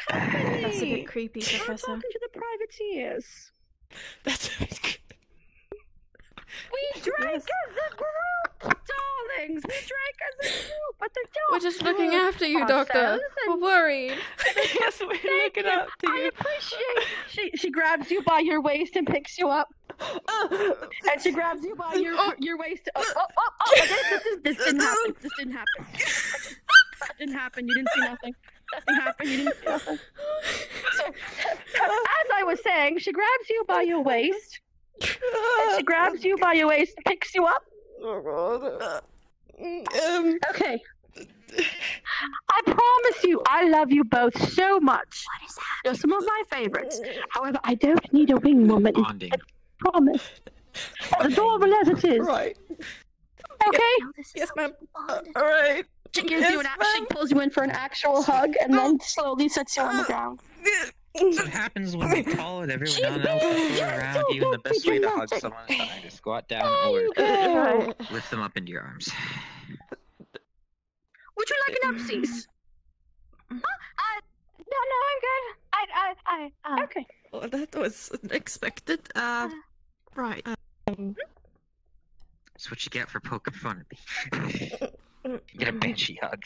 That's a bit creepy, I'm Professor. talking to the privateers. That's We drank as a group, darlings. We drank as a group, but the doctor. We're just looking after you, Doctor. We're worried. Yes, we're looking after you. I appreciate. She grabs you by your waist and picks you up, and she grabs you by your waist. This didn't happen. This didn't happen. That didn't happen. You didn't see nothing. Nothing happened. You didn't see nothing. So, as I was saying, she grabs you by your waist. And she grabs you by your waist and picks you up. Oh, Okay. I promise you, I love you both so much. What is that? You're some of my favorites. However, I don't need a wing woman. Bonding. I promise. As adorable as it is. Right. Okay? Yes, ma'am. Alright. She gives you she pulls you in for an actual hug and then slowly sets you on the ground. That's what happens when you call it everyone else is around you, and the best way to hug someone is to either squat down or lift them up into your arms. Would you like an upsies? No, I'm good. I okay. Well, that was unexpected. Right. That's what you get for poking fun at me. You get a banshee hug.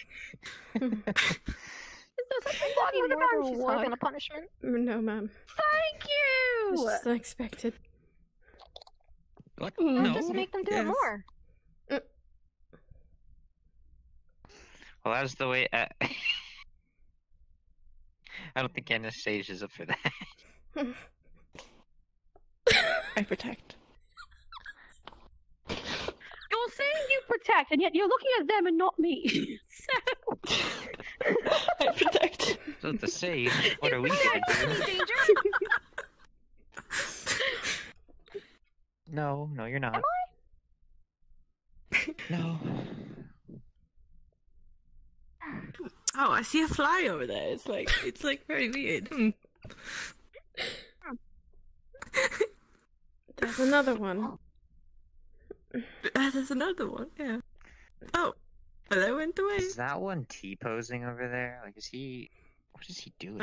What about a reward than a punishment? No, ma'am. Thank you. It's just unexpected. What? Let's No. just make them do it more. Well, that's the way. I don't think Anastasia's up for that. I protect. You're saying you protect, and yet you're looking at them and not me. I protect. So to say, what are we gonna do? No, you're not. Am No. Oh, I see a fly over there. It's like very weird. There's another one. There's another one. Yeah. Oh, they went away. Is that one T-posing over there? Like, is he? What is he doing?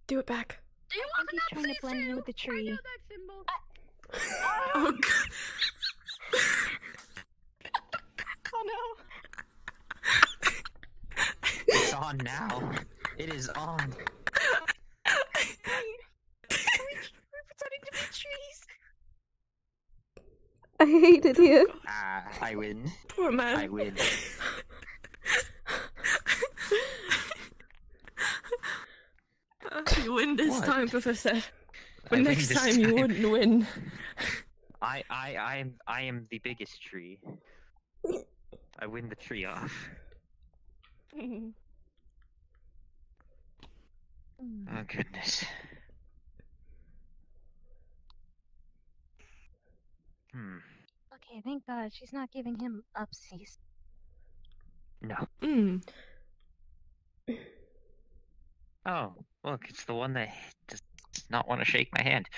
Do it back. Do you want He's trying to blend in with the tree. Oh god. Oh no. It's on now. It is on. We're pretending to be trees. I hate it here. I win. Poor man. I win. You win this What? time, Professor. I But win next this time you time. wouldn't win. I am the biggest tree. I win the tree off. Oh goodness. Okay, thank God she's not giving him upsies. No. Mm. Oh, look, it's the one that does not want to shake my hand.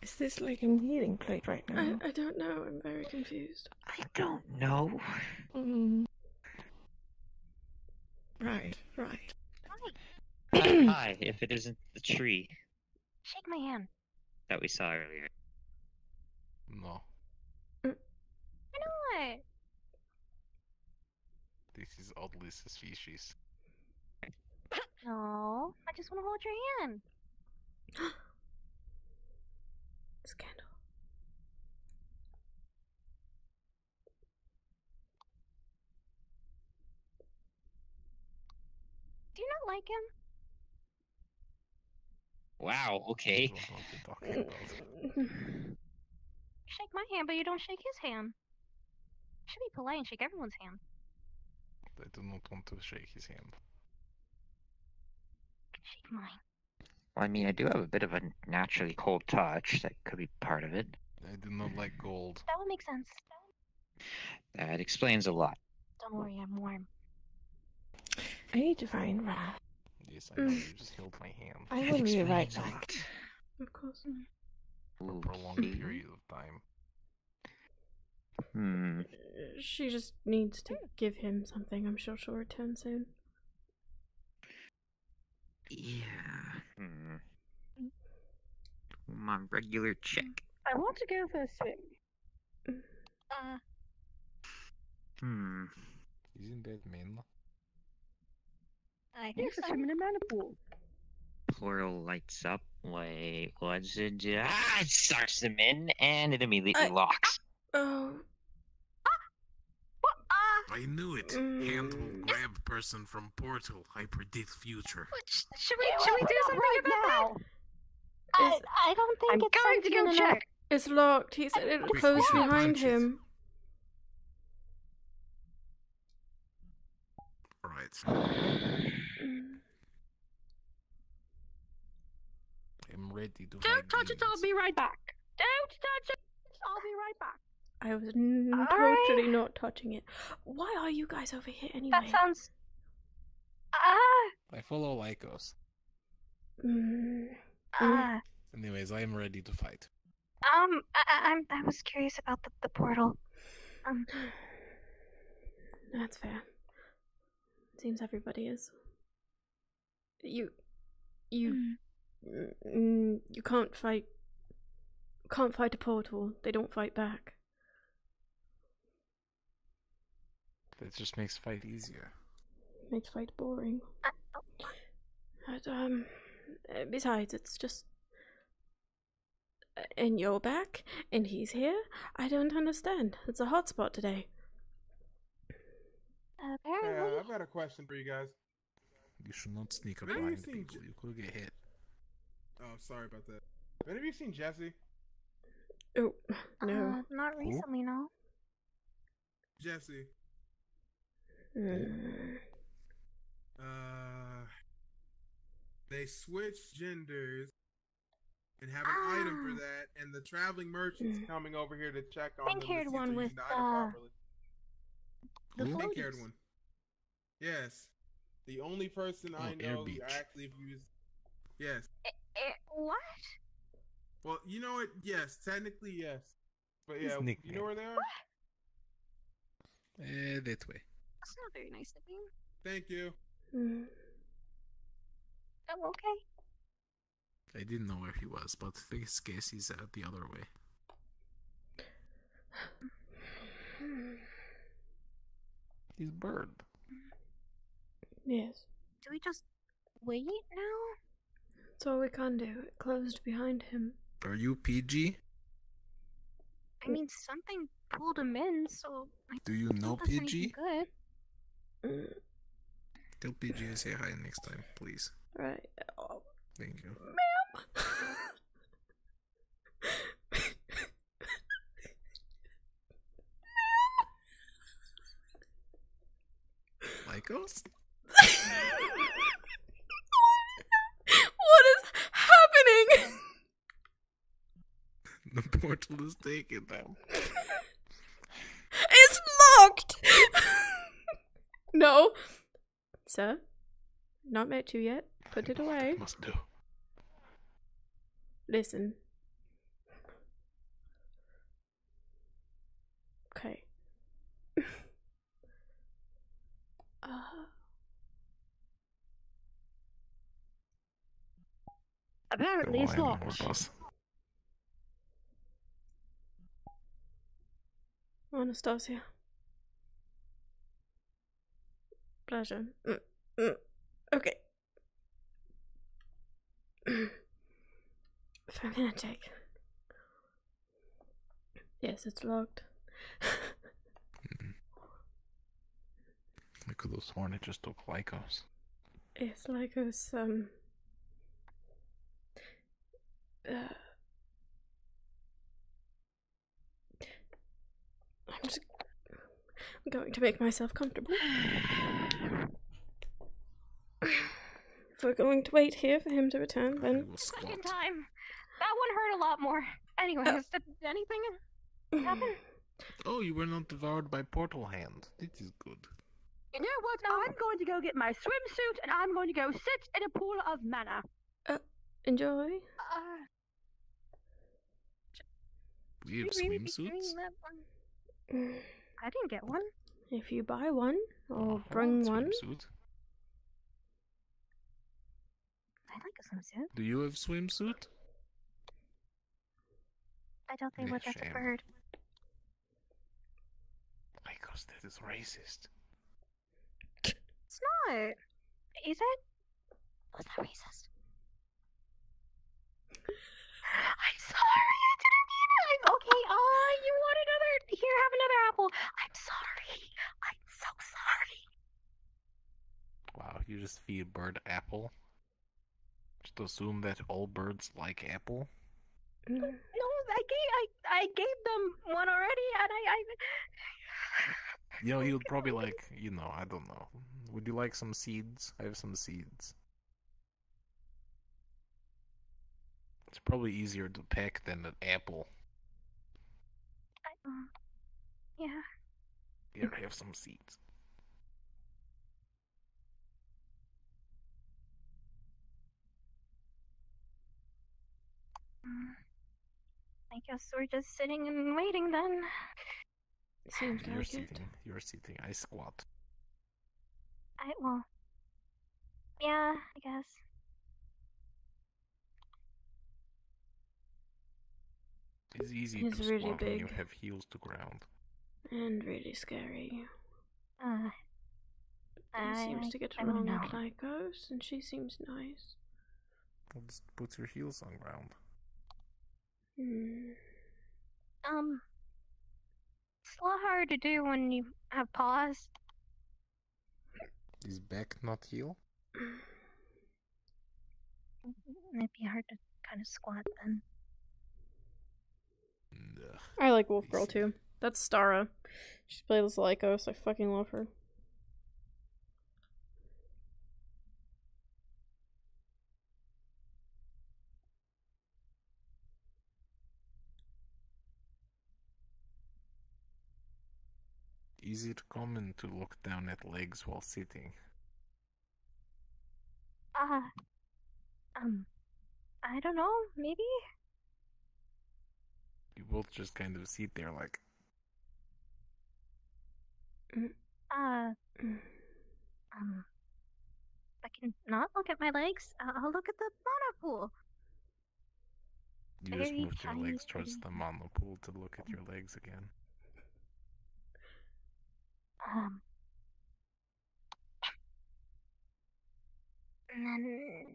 Is this like a meeting plate right now? I don't know. I'm very confused. I don't know. Right. Hi, if it isn't the tree Shake my hand. that we saw earlier. No, I know it. this is oddly suspicious. No, I just want to hold your hand. Scandal. Do you not like him? Wow, okay. Shake my hand, but you don't shake his hand. You should be polite and shake everyone's hand. I do not want to shake his hand. Shake mine. Well, I mean, I do have a bit of a naturally cold touch. That could be part of it. I do not like gold. That would make sense. That explains a lot. Don't worry, I'm warm. I need to find Ra. Yes, I know, you just held my hand. I will be right back. Of course. For a prolonged period of time. She just needs to give him something. I'm sure she'll return soon. Yeah. My regular check. I want to go for a swim. Isn't that men? I think so. Swim in a manifold. Plural lights up. Wait, what's it do? It starts them in, and it immediately locks. Oh. I knew it. Hand will grab person from portal. I predict future. Should we do something about that? I don't think it's going to go something check. It's locked. He said it'll close behind him. Right. I'm ready to. Don't touch it. I'll be right back. Don't touch it. I'll be right back. I was totally not touching it. Why are you guys over here anyway? That sounds. I follow Lycos. Anyways, I am ready to fight. I was curious about the portal. That's fair. Seems everybody is. You can't fight. Can't fight a portal. They don't fight back. That just makes fight easier. Makes fight boring. But, besides, it's just. And you're back, and he's here. I don't understand. It's a hotspot today. I've got a question for you guys. You should not sneak up Have you behind seen people. You could get hit. Oh, sorry about that. Have any of you seen Jesse? Oh, no. Not recently, no. Jesse. They switched genders and have an item for that, and the traveling merchant's coming over here to check on them to see if Pink-haired they're one using with the item properly. the Pink-haired floaties. one. Yes. The only person I Air know who Beach. actually used. Yes. What? Well, you know what? Yes, technically yes. But His yeah, you nickname. know where they are? That way. That's not very nice of you. Thank you. Oh, okay. I didn't know where he was, but I guess he's the other way. He's bird. Yes. Do we just wait now? That's all we can do. It closed behind him. Are you PG? I mean, something pulled him in, so. Do you know that's anything PG? Good. Tell PG I say hi next time, please. Right. Oh, Thank you. ma'am. Lycos? What is happening? The portal is taking them. It's locked! No. Sir? Not met you yet. Put it away. Must do. Listen. Apparently, it's locked. Anastasia. Pleasure. Okay. Fanatic. Yes, it's locked. I could have sworn it just took Lycos. It's Lycos, I'm just going to make myself comfortable. If we're going to wait here for him to return, then... Second time. That one hurt a lot more. Anyways, did anything happen? Oh, you were not devoured by portal hands. This is good. You know what? I'm going to go get my swimsuit and I'm going to go sit in a pool of mana. Enjoy. Do you have swimsuits? I didn't get one. If you buy one, or bring one. Swimsuit. I like a swimsuit. Do you have swimsuit? I don't think Yeah, that's a shame. bird. Lycos, that is racist. It's not. Is it? Was that racist? I'm sorry, I didn't mean it. Okay, you want another? Here, have another apple. I'm sorry. I'm so sorry. Wow, you just feed a bird apple? Just assume that all birds like apple? No, I gave them one already, and I You know, he would probably like, I don't know. Would you like some seeds? I have some seeds. It's probably easier to peck than an apple. Yeah. Here, I have some seeds. I guess we're just sitting and waiting then. Seems You're like sitting. it. You're sitting. I squat. Well. Yeah, I guess. It's easy He's to really squat when you big. have heels to ground. And really scary. He seems to get I don't along know. with Lycos, and she seems nice. Well, just put your heels on ground. It's a lot hard to do when you have paws. Is back not heel? It'd be hard to kind of squat then. I like Wolf Girl too. That's Stara. She plays Lycos. I fucking love her. Easy to come and to look down at legs while sitting. I don't know, maybe? You both just kind of sit there like, I can not look at my legs. I'll look at the mana pool. you just Very moved your tiny, legs towards the monopool to look at your legs again. And then...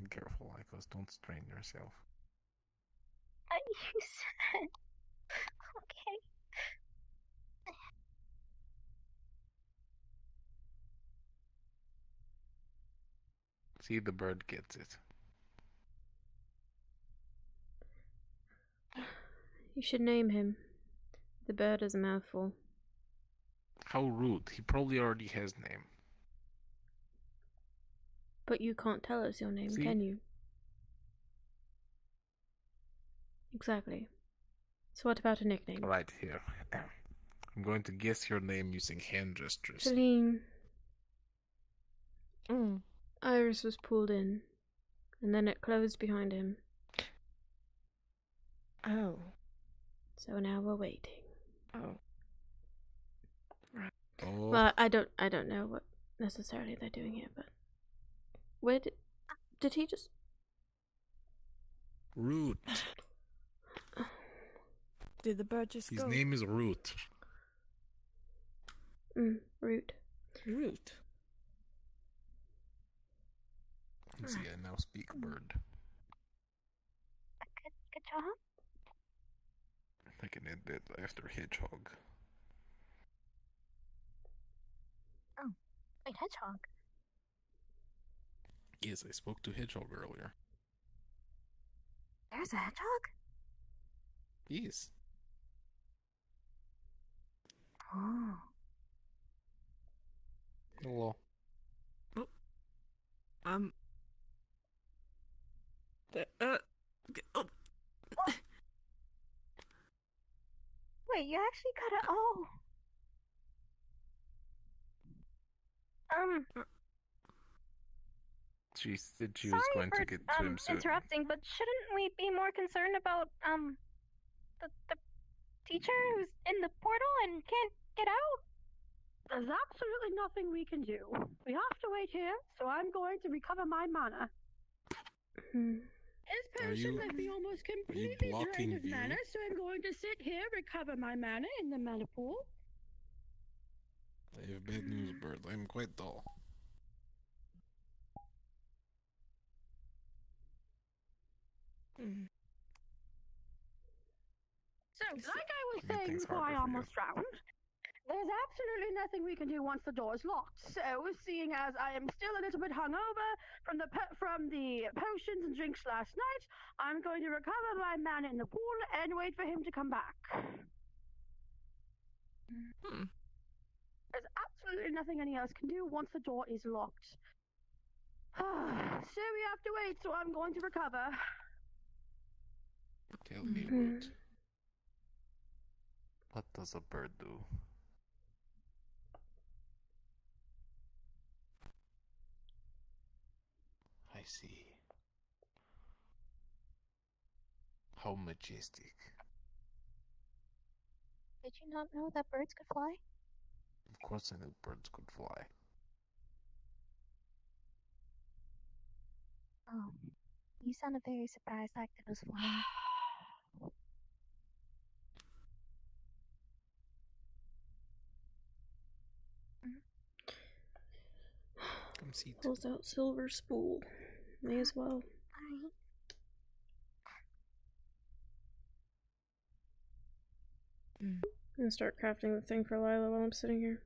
Be careful, Lycos, don't strain yourself. You said... Okay. See, the bird gets it. You should name him. The bird is a mouthful. How rude. He probably already has name. But you can't tell us your name, See? can you? Exactly. So what about a nickname? Right here. I'm going to guess your name using hand gestures. Celine. Iris was pulled in, and then it closed behind him. Oh. So now we're waiting. Oh. Oh. Well, I don't know what necessarily they're doing here, but where did he just? Root. Did the bird just His go? name is Root. Root. Root. See, I now speak bird. Good job. I can end it after hedgehog. Oh, wait, hedgehog. Yes, I spoke to hedgehog earlier. There's a hedgehog? Yes. Oh. Hello. Wait, you actually got it. Oh. She said she was going to get to him soon. Interrupting, but shouldn't we be more concerned about the teacher who's in the portal and can't get out? There's absolutely nothing we can do. We have to wait here, so I'm going to recover my mana. His potion left me almost completely drained of mana, so I'm going to sit here, recover my mana in the mana pool. I have bad news, bird. I am quite dull. So, like I was saying before I almost drowned, there's absolutely nothing we can do once the door is locked. So, seeing as I am still a little bit hungover from the potions and drinks last night, I'm going to recover my mana in the pool and wait for him to come back. There's absolutely nothing anyone else can do once the door is locked. So we have to wait, so I'm going to recover. Tell me, Root. What does a bird do? I see. How majestic. Did you not know that birds could fly? Of course I knew birds could fly. Oh, you sounded very surprised like it was flying. Come see. Pulls out silver spool. May as well. Alright. I'm gonna start crafting the thing for Lila while I'm sitting here.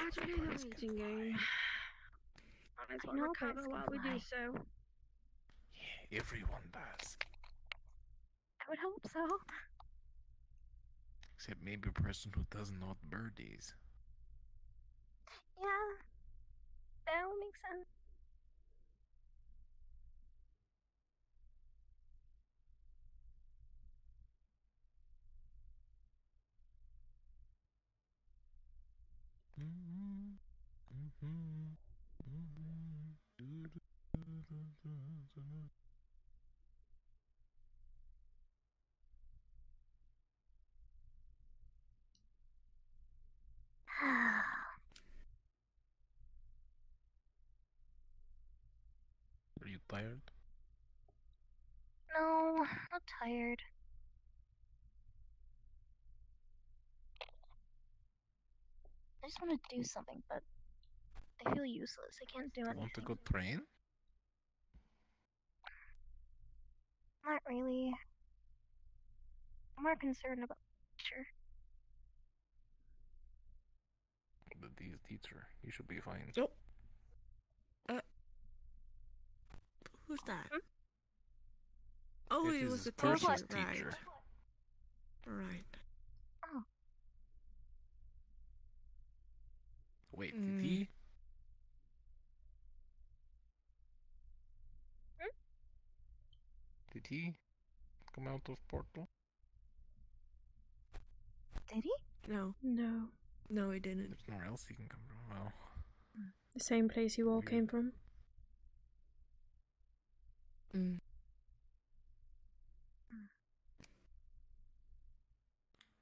That's really the waiting game. Let's recover while we do so. Yeah, everyone does. I would hope so. Except maybe a person who doesn't know what bird is. Yeah, that would make sense. Are you tired? No, not tired. I just want to do something, but I feel useless. I can't do anything. Want to go train? Not really. I'm more concerned about the future. He's teacher. You should be fine. Oh. Who's that? Oh, This it is was a Percy's teacher, right? teacher. Right. Oh. Wait, did he? Did he come out of portal? Did he? No. No. No, he didn't. There's nowhere else he can come from. Well, The same place you all came from.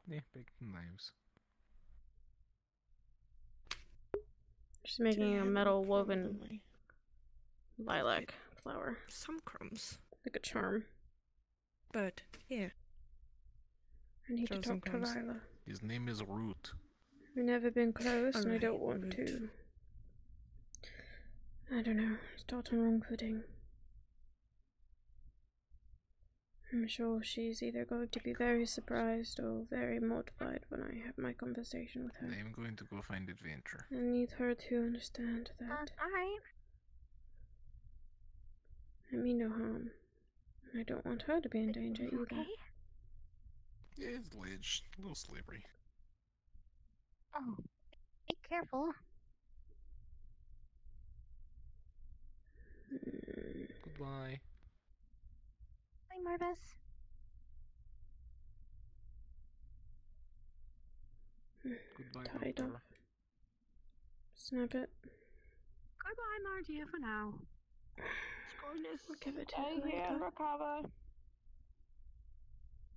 yeah, big knives. Just making a metal woven lilac flower. Some crumbs. Like a charm. But, here. I need to Frozen talk to crumbs. Lila. His name is Root. We've never been close, and I Alright, don't want Root. to. I don't know. Start on wrong footing. I'm sure she's either going to be very surprised or very mortified when I have my conversation with her. I'm going to go find Adventure. I need her to understand that Alright. I mean no harm. I don't want her to be in danger either. Okay. Yeah, it's ledge. A little slippery. Oh, be careful. Goodbye. Bye, Marvis. Goodbye, Tied Doctor. off. Snap it. Goodbye, my dear, for now. It's going to Give it to stay her here and later. recover.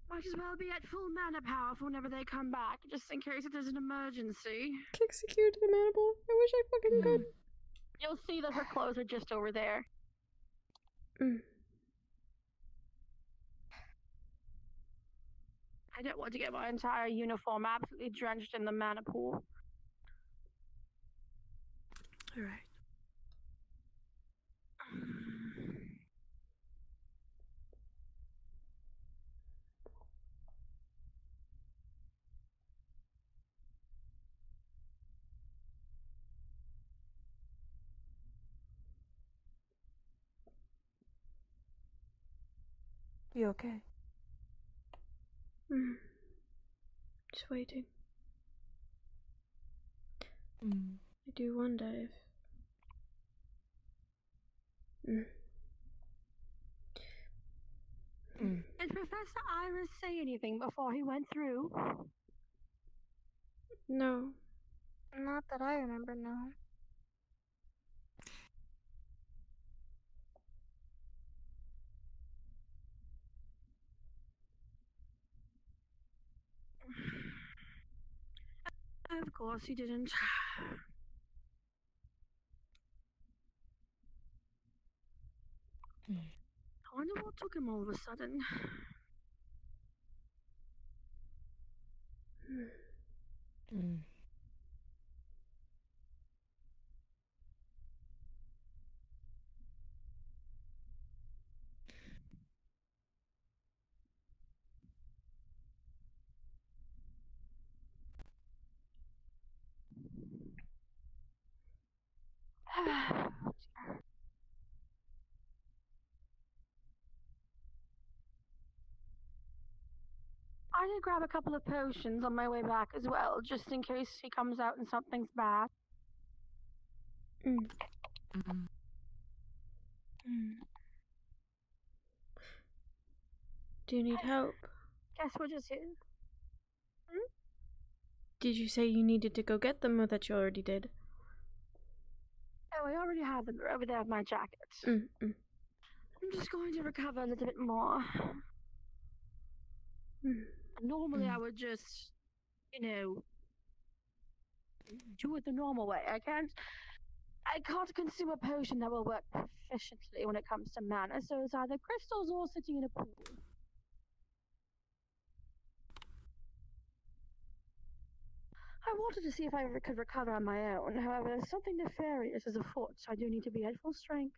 Might as well be at full mana power for whenever they come back, just in case if there's an emergency. Kick secure to the manable. I wish I fucking could. You'll see that her clothes are just over there. I don't want to get my entire uniform absolutely drenched in the mana pool. Alright. You okay? Just waiting. Mm. I do wonder if. Did Professor Iris say anything before he went through? No. Not that I remember, no. Of course he didn't. I wonder what took him all of a sudden. I did grab a couple of potions on my way back as well, just in case he comes out and something's bad. Do you need help? Guess we're just here. Did you say you needed to go get them or that you already did? Oh, I already have them. They're over there in my jacket. I'm just going to recover a little bit more. Normally, I would just, do it the normal way. I can't consume a potion that will work proficiently when it comes to mana, so it's either crystals or sitting in a pool. I wanted to see if I could recover on my own. However, something nefarious is afoot, so I do need to be at full strength.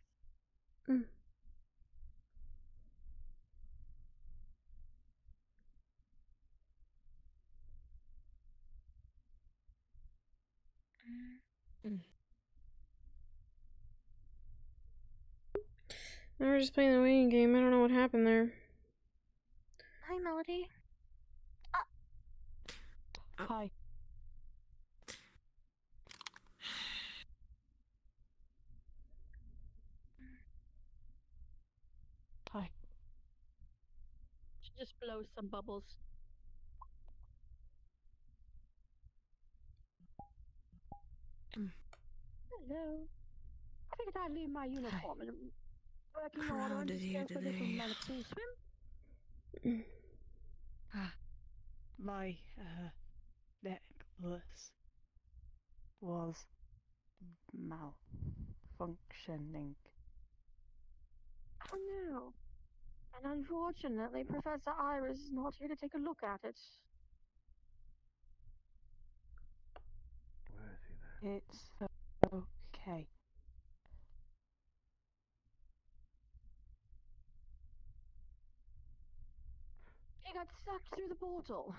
They were just playing the waiting game. I don't know what happened there. Hi, Melody. Hi. Hi. Should just blow some bubbles. Hello. I figured I'd leave my uniform in working order and just go for a little manipool swim. My necklace was malfunctioning. Oh no. And unfortunately, Professor Iris is not here to take a look at it. Where is he then? It's okay. He got sucked through the portal.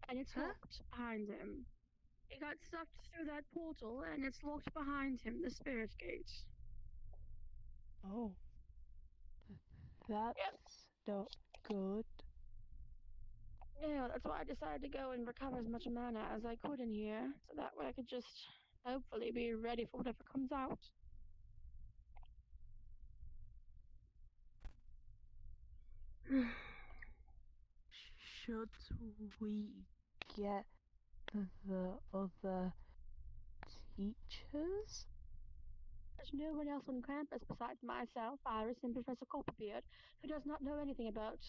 And it's locked behind him. He got sucked through that portal, and it's locked behind him, the spirit gate. Oh. That's not good. Yeah, that's why I decided to go and recover as much mana as I could in here, so that way I could just hopefully be ready for whatever comes out. Should we get the other teachers? There's no one else on campus besides myself, Iris, and Professor Copperbeard, who does not know anything about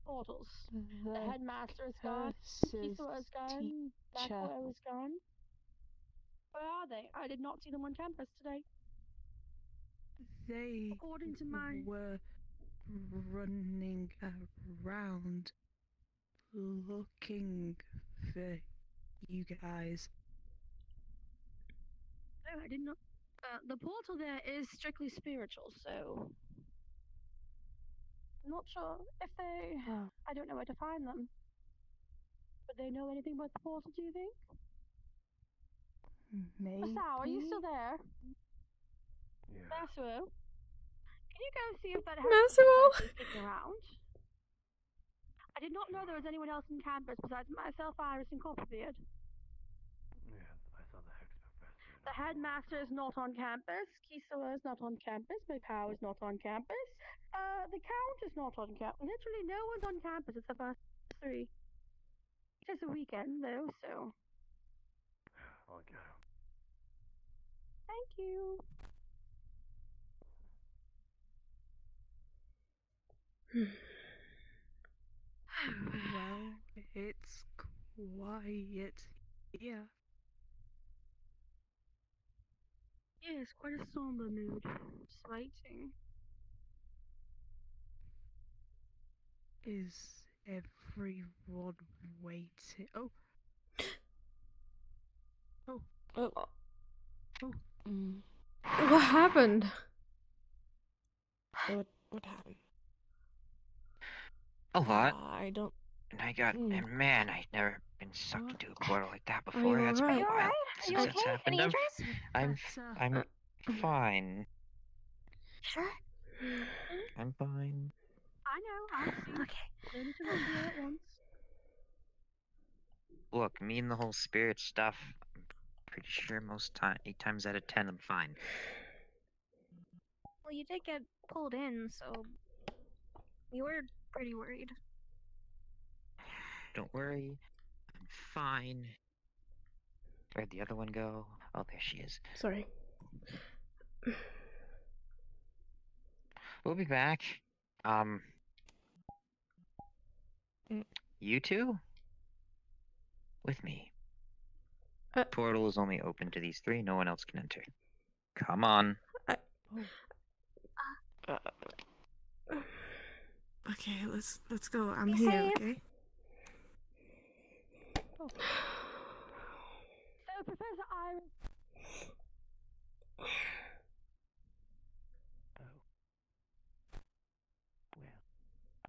portals. The headmaster is gone, Kisua is gone, Blackboy is gone. Where are they? I did not see them on campus today. They According to my... were running around looking for you guys. No, I did not. The portal there is strictly spiritual, so... I'm not sure if they... I don't know where to find them. Would they know anything about the portal, do you think? Maybe. Masao, are you still there? Yeah. Masuo? Can you go see if that Masuo? is sticking around? I did not know there was anyone else on campus besides myself, Iris, and Copperbeard. Yeah, I saw the Hex Professor. The headmaster is not on campus. Kisua is not on campus. Mikau is not on campus. The Count is not on campus. Literally no one's on campus except us three. It is a weekend, though, so... I'll get him. Thank you. Well, it's quiet here. Yes, quite a somber mood. Just waiting. Is everyone waiting? Oh. Oh. Oh. Oh. What happened? What happened? A lot. I don't. And I got, and man, I've never been sucked into a portal like that Are before. you That's been a alright? while Are since you that's okay? happened. Any injuries? I'm fine. Sure. I'm fine. I know, I'll see. Okay. Don't need to run through it at once. Look, me and the whole spirit stuff, I'm pretty sure most time, 8 times out of 10, I'm fine. Well, you did get pulled in, so you were pretty worried. Don't worry, I'm fine. Where'd the other one go? Oh, there she is. Sorry. We'll be back. You two? With me. Portal is only open to these 3. No one else can enter. Come on. Okay, let's go. I'm here, okay? Oh. So, Professor Iris...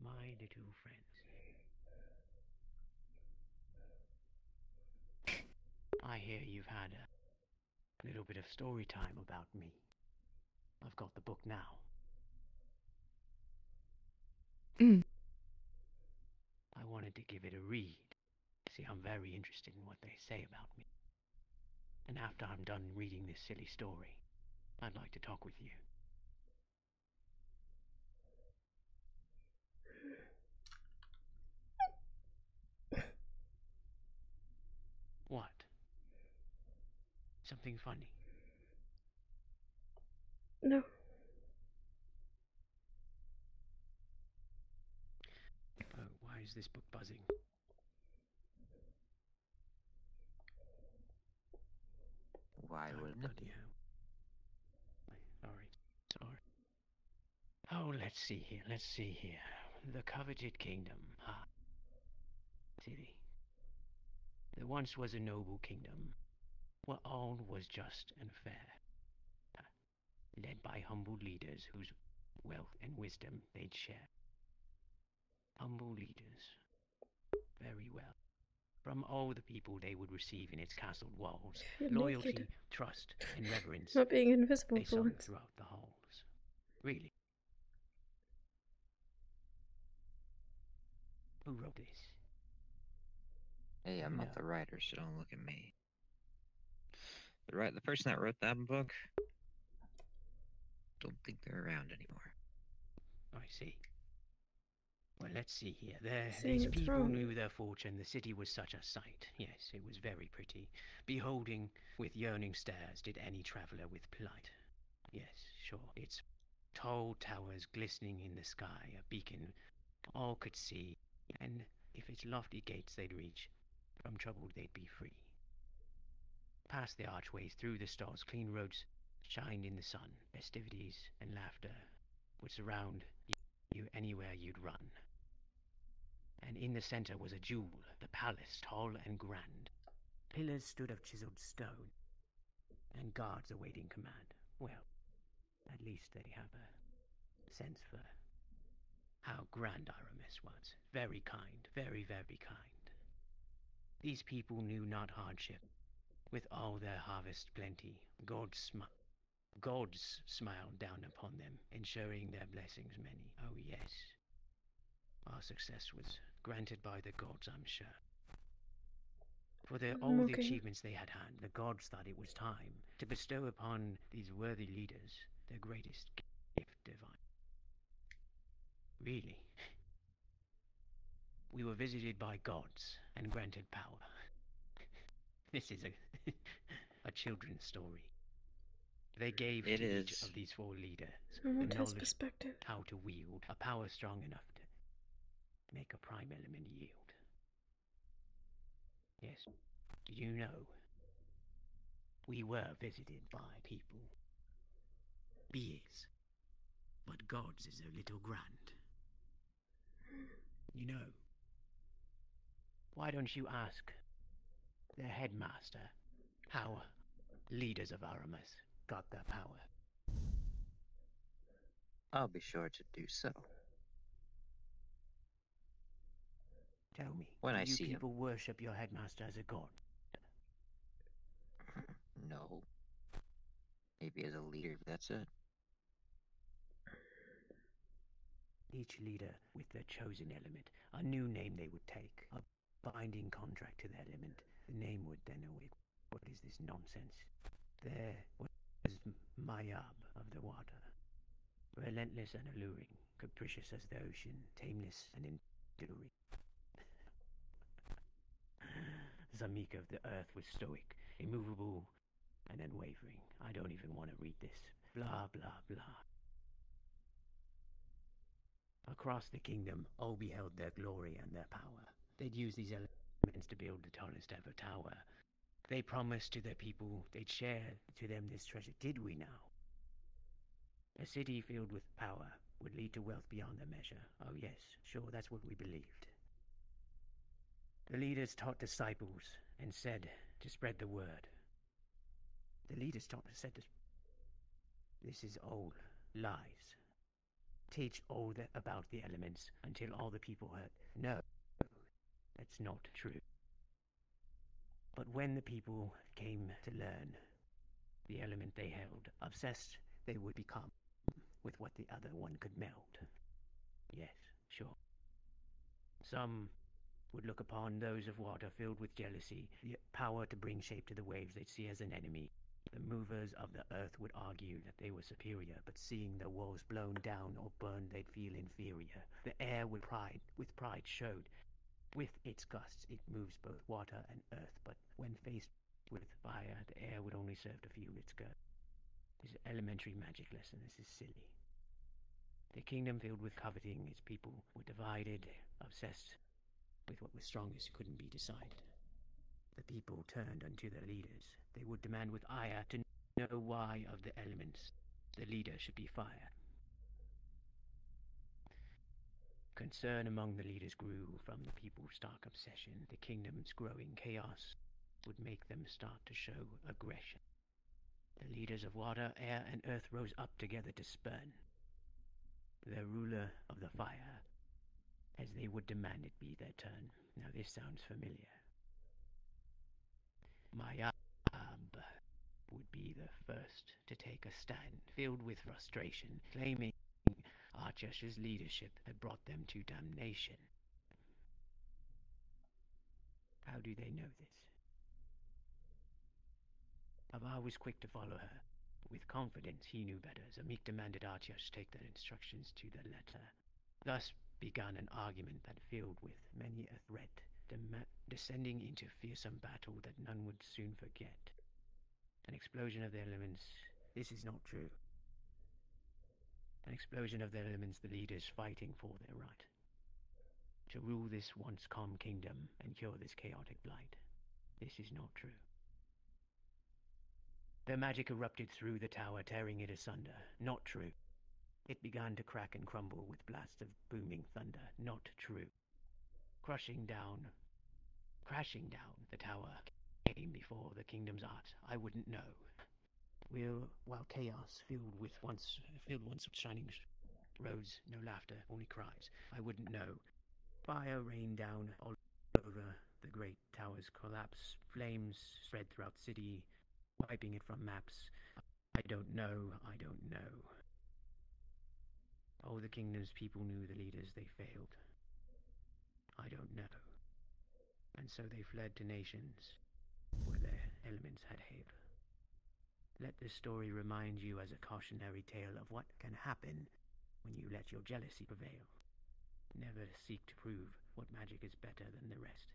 My little friends. I hear you've had a little bit of story time about me. I've got the book now. I wanted to give it a read. See, I'm very interested in what they say about me. And after I'm done reading this silly story, I'd like to talk with you. What? Something funny? No. Oh, why is this book buzzing? Bloody hell. Sorry. Oh, let's see here. The coveted kingdom. Ah. City. There once was a noble kingdom, where all was just and fair, led by humble leaders whose wealth and wisdom they'd share. Humble leaders. Very well. From all the people they would receive in its castled walls, You're loyalty, naked. trust, and reverence. Not being invisible they for sung once. throughout the halls. Really. Who wrote this? Hey, I'm not the writer, so don't look at me. The person that wrote that book, don't think they're around anymore. I see. Well, let's see here. Seeing These it people thrown. knew their fortune. The city was such a sight. Yes, it was very pretty. Beholding with yearning stares did any traveller with plight. Yes, sure. Its tall towers glistening in the sky, a beacon all could see, and if its lofty gates they'd reach, from trouble they'd be free. Past the archways, through the stalls, clean roads shined in the sun. Festivities and laughter would surround you anywhere you'd run. And in the center was a jewel, the palace, tall and grand. Pillars stood of chiseled stone, and guards awaiting command. Well, at least they have a sense for how grand Aramis was. Very kind, very, very kind. These people knew not hardship. With all their harvest plenty, gods smiled down upon them, ensuring their blessings many. Oh yes, our success was granted by the gods, I'm sure. For all the achievements they had had, the gods thought it was time to bestow upon these worthy leaders their greatest gift divine. Really, we were visited by gods and granted power. This is a children's story. They gave to each of these four leaders I want the his knowledge perspective. how to wield a power strong enough to make a prime element yield. Yes, you know, we were visited by people, beings, but gods is a little grand. You know, why don't you ask the headmaster how leaders of Aramis got their power? I'll be sure to do so. Tell me, When do I you see him. people worship your headmaster as a god? No. Maybe as a leader, that's it. Each leader with their chosen element, a new name they would take, a binding contract to the element. The name would then await. What is this nonsense? There was Mayab of the water, relentless and alluring, capricious as the ocean, tameless and enduring. Zamika of the earth was stoic, immovable and unwavering. I don't even want to read this. Blah, blah, blah. Across the kingdom, all beheld their glory and their power. They'd use these elements to build the tallest ever tower. They promised to their people they'd share to them this treasure. Did we now? A city filled with power would lead to wealth beyond their measure. Oh yes, sure, that's what we believed. The leaders taught disciples and said to spread the word. The leaders said this is all lies. Teach all about the elements until all the people heard. No, that's not true. But when the people came to learn the element they held, obsessed they would become with what the other one could meld. Yes, sure. Some would look upon those of water filled with jealousy, the power to bring shape to the waves they'd see as an enemy. The movers of the earth would argue that they were superior, but seeing their walls blown down or burned, they'd feel inferior. The air with pride showed. With its gusts, it moves both water and earth, but when faced with fire, the air would only serve to fuel its girth. This is elementary magic lesson. This is silly. The kingdom filled with coveting, its people were divided, obsessed with what was strongest couldn't be decided. The people turned unto their leaders. They would demand with ire to know why of the elements the leader should be fire. Concern among the leaders grew from the people's stark obsession. The kingdom's growing chaos would make them start to show aggression. The leaders of water, air, and earth rose up together to spurn the ruler of the fire, as they would demand it be their turn. Now this sounds familiar. Mayab would be the first to take a stand, filled with frustration, claiming Archesh's leadership had brought them to damnation. How do they know this? Avar was quick to follow her. With confidence he knew better. Zamik demanded Archesh take their instructions to the letter. Thus began an argument that filled with many a threat, descending into fearsome battle that none would soon forget. An explosion of the elements. This is not true. An explosion of the elements, the leaders fighting for their right to rule this once calm kingdom and cure this chaotic blight. This is not true. Their magic erupted through the tower, tearing it asunder. Not true. It began to crack and crumble with blasts of booming thunder. Not true. Crashing down the tower came before the kingdom's art. I wouldn't know. While chaos filled once with shining roads, no laughter, only cries. I wouldn't know. Fire rained down all over the great tower's collapse. Flames spread throughout the city, wiping it from maps. I don't know. Oh, the kingdom's people knew the leaders, they failed. I don't know. And so they fled to nations where their elements had hailed. Let this story remind you as a cautionary tale of what can happen when you let your jealousy prevail. Never seek to prove what magic is better than the rest.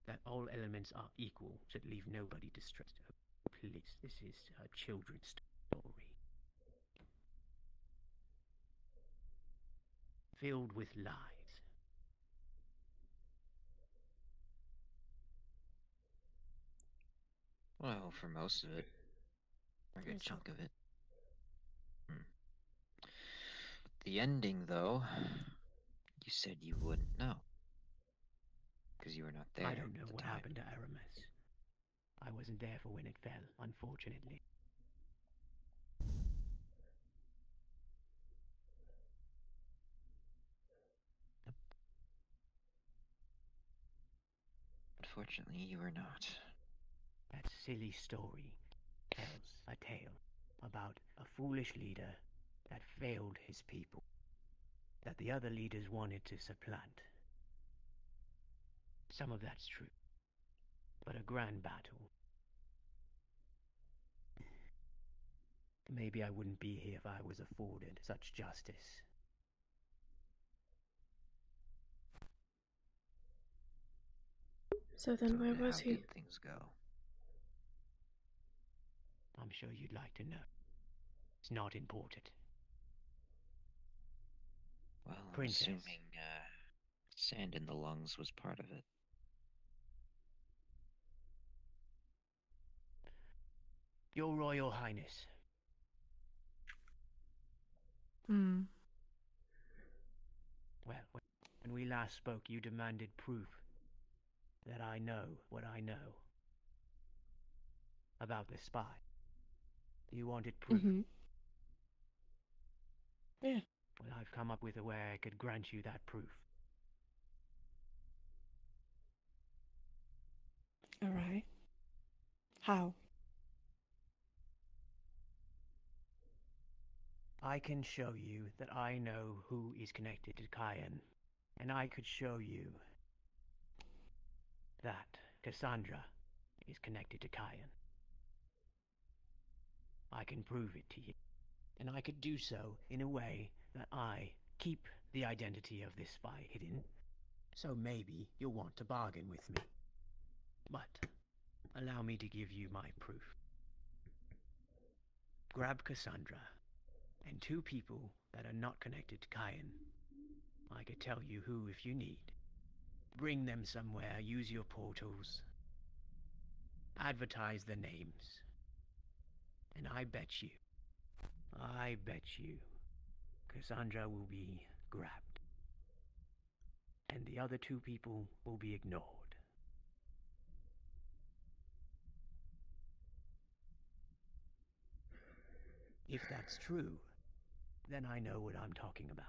That all elements are equal should leave nobody distressed. Oh, please, this is a children's story. Filled with lies. Well, for most of it. A good chunk of it. The ending, though, you said you wouldn't know. Because you were not there. I don't know what happened to Aramis. I wasn't there for when it fell, unfortunately. Unfortunately, you were not. That silly story tells a tale about a foolish leader that failed his people, that the other leaders wanted to supplant. Some of that's true, but a grand battle. Maybe I wouldn't be here if I was afforded such justice. So then where was he? How did things go? I'm sure you'd like to know. It's not important. Well, I'm Princess. assuming sand in the lungs was part of it. Your Royal Highness. Well, when we last spoke, you demanded proof that I know what I know about the spy. You wanted proof. Yeah. Well, I've come up with a way I could grant you that proof. Alright. How? I can show you that I know who is connected to Cayenne, and I could show you that Cassandra is connected to Cayenne. I can prove it to you, and I could do so in a way that I keep the identity of this spy hidden, so maybe you'll want to bargain with me. But allow me to give you my proof. Grab Cassandra and 2 people that are not connected to Cayenne. I could tell you who if you need. Bring them somewhere, use your portals. Advertise their names. And I bet you, Cassandra will be grabbed. And the other two people will be ignored. If that's true, then I know what I'm talking about.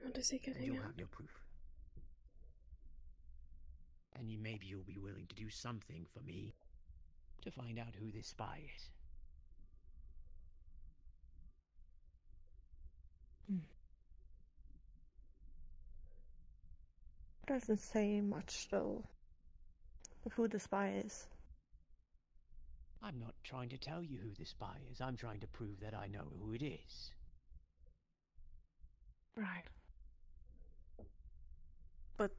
What is he And getting you'll at? have your proof. And maybe you'll be willing to do something for me to find out who this spy is. Doesn't say much though of who the spy is. I'm not trying to tell you who the spy is. I'm trying to prove that I know who it is. Right. But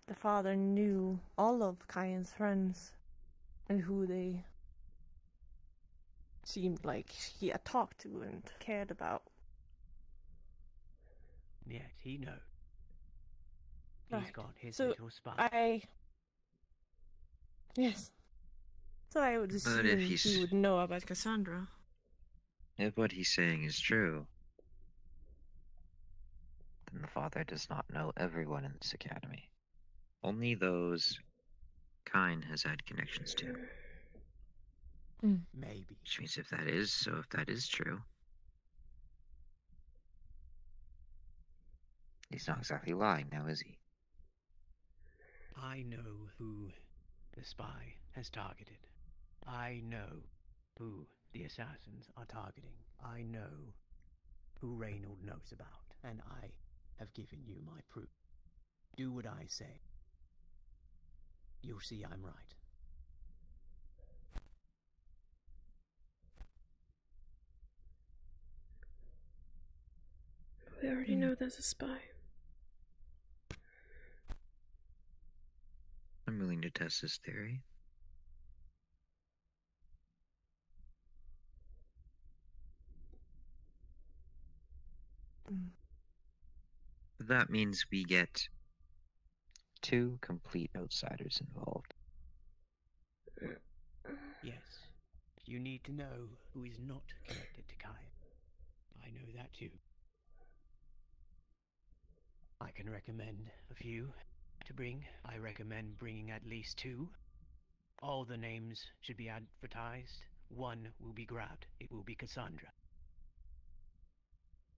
the father knew all of Kyan's friends and who they seemed like he had talked to and cared about. Yes, he knows. He's Right. got his So little spy. Yes. So I would But assume if he he's- would know about Cassandra. If what he's saying is true, then the father does not know everyone in this academy. Only those Kine has had connections to. Maybe. Which means if that is true, he's not exactly lying now, is he? I know who the spy has targeted. I know who the assassins are targeting. I know who Reynold knows about, and I have given you my proof. Do what I say. You'll see I'm right. We already know there's a spy. I'm willing to test this theory. That means we get 2 complete outsiders involved. Yes, you need to know who is not connected to Kaya. I know that too. I can recommend a few to bring. I recommend bringing at least 2. All the names should be advertised. 1 will be grabbed. It will be Cassandra.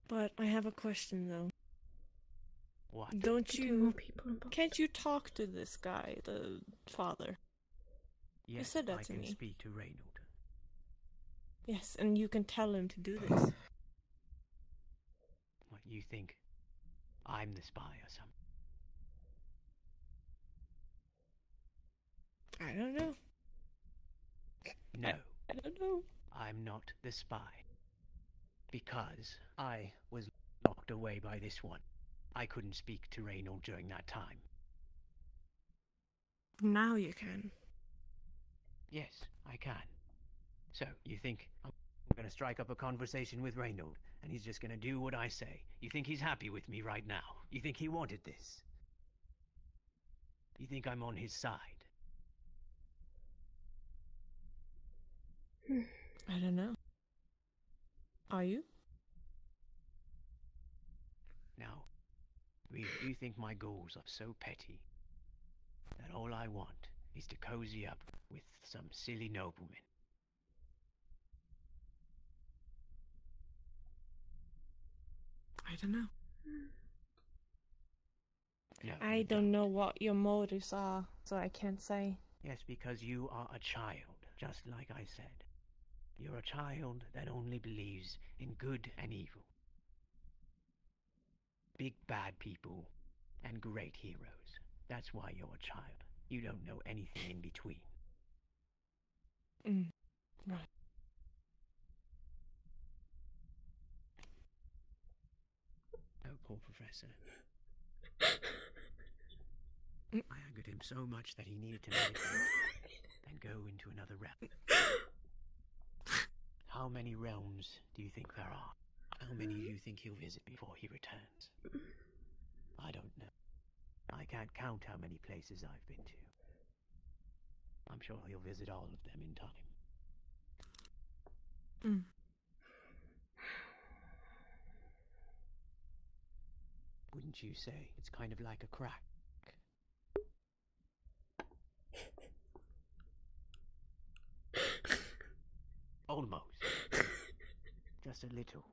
But I have a question though. What? Don't you... Can't you talk to this guy, the father? Yes, You said that I to can me. speak to Reynold. Yes, and you can tell him to do this. What, you think I'm the spy or something? I don't know. No. I don't know. I'm not the spy. Because I was locked away by this one. I couldn't speak to Reynold during that time. Now you can. Yes, I can. So, you think I'm gonna strike up a conversation with Reynold, and he's just gonna do what I say? You think he's happy with me right now? You think he wanted this? You think I'm on his side? I don't know. Are you? Now, really, you think my goals are so petty that all I want is to cozy up with some silly nobleman? I don't know. No. I don't know what your motives are, so I can't say. Yes, because you are a child, just like I said. You're a child that only believes in good and evil. Big bad people and great heroes. That's why you're a child. You don't know anything in between. Right. Oh, poor professor. I angered him so much that he needed to meditate and go into another realm. How many realms do you think there are? How many do you think he'll visit before he returns? I don't know. I can't count how many places I've been to. I'm sure he'll visit all of them in time. Mm. Wouldn't you say it's kind of like a crack? Almost. Just a little.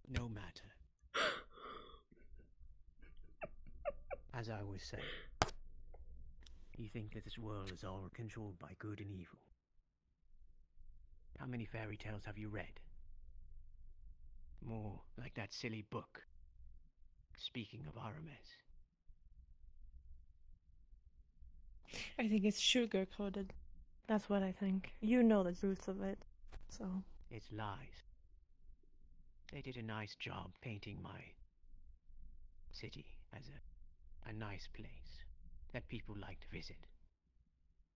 No matter. As I was saying, you think that this world is all controlled by good and evil. How many fairy tales have you read? More like that silly book. Speaking of Aramis. I think it's sugar-coated. That's what I think. You know the truth of it, so... It's lies. They did a nice job painting my city as a nice place that people like to visit.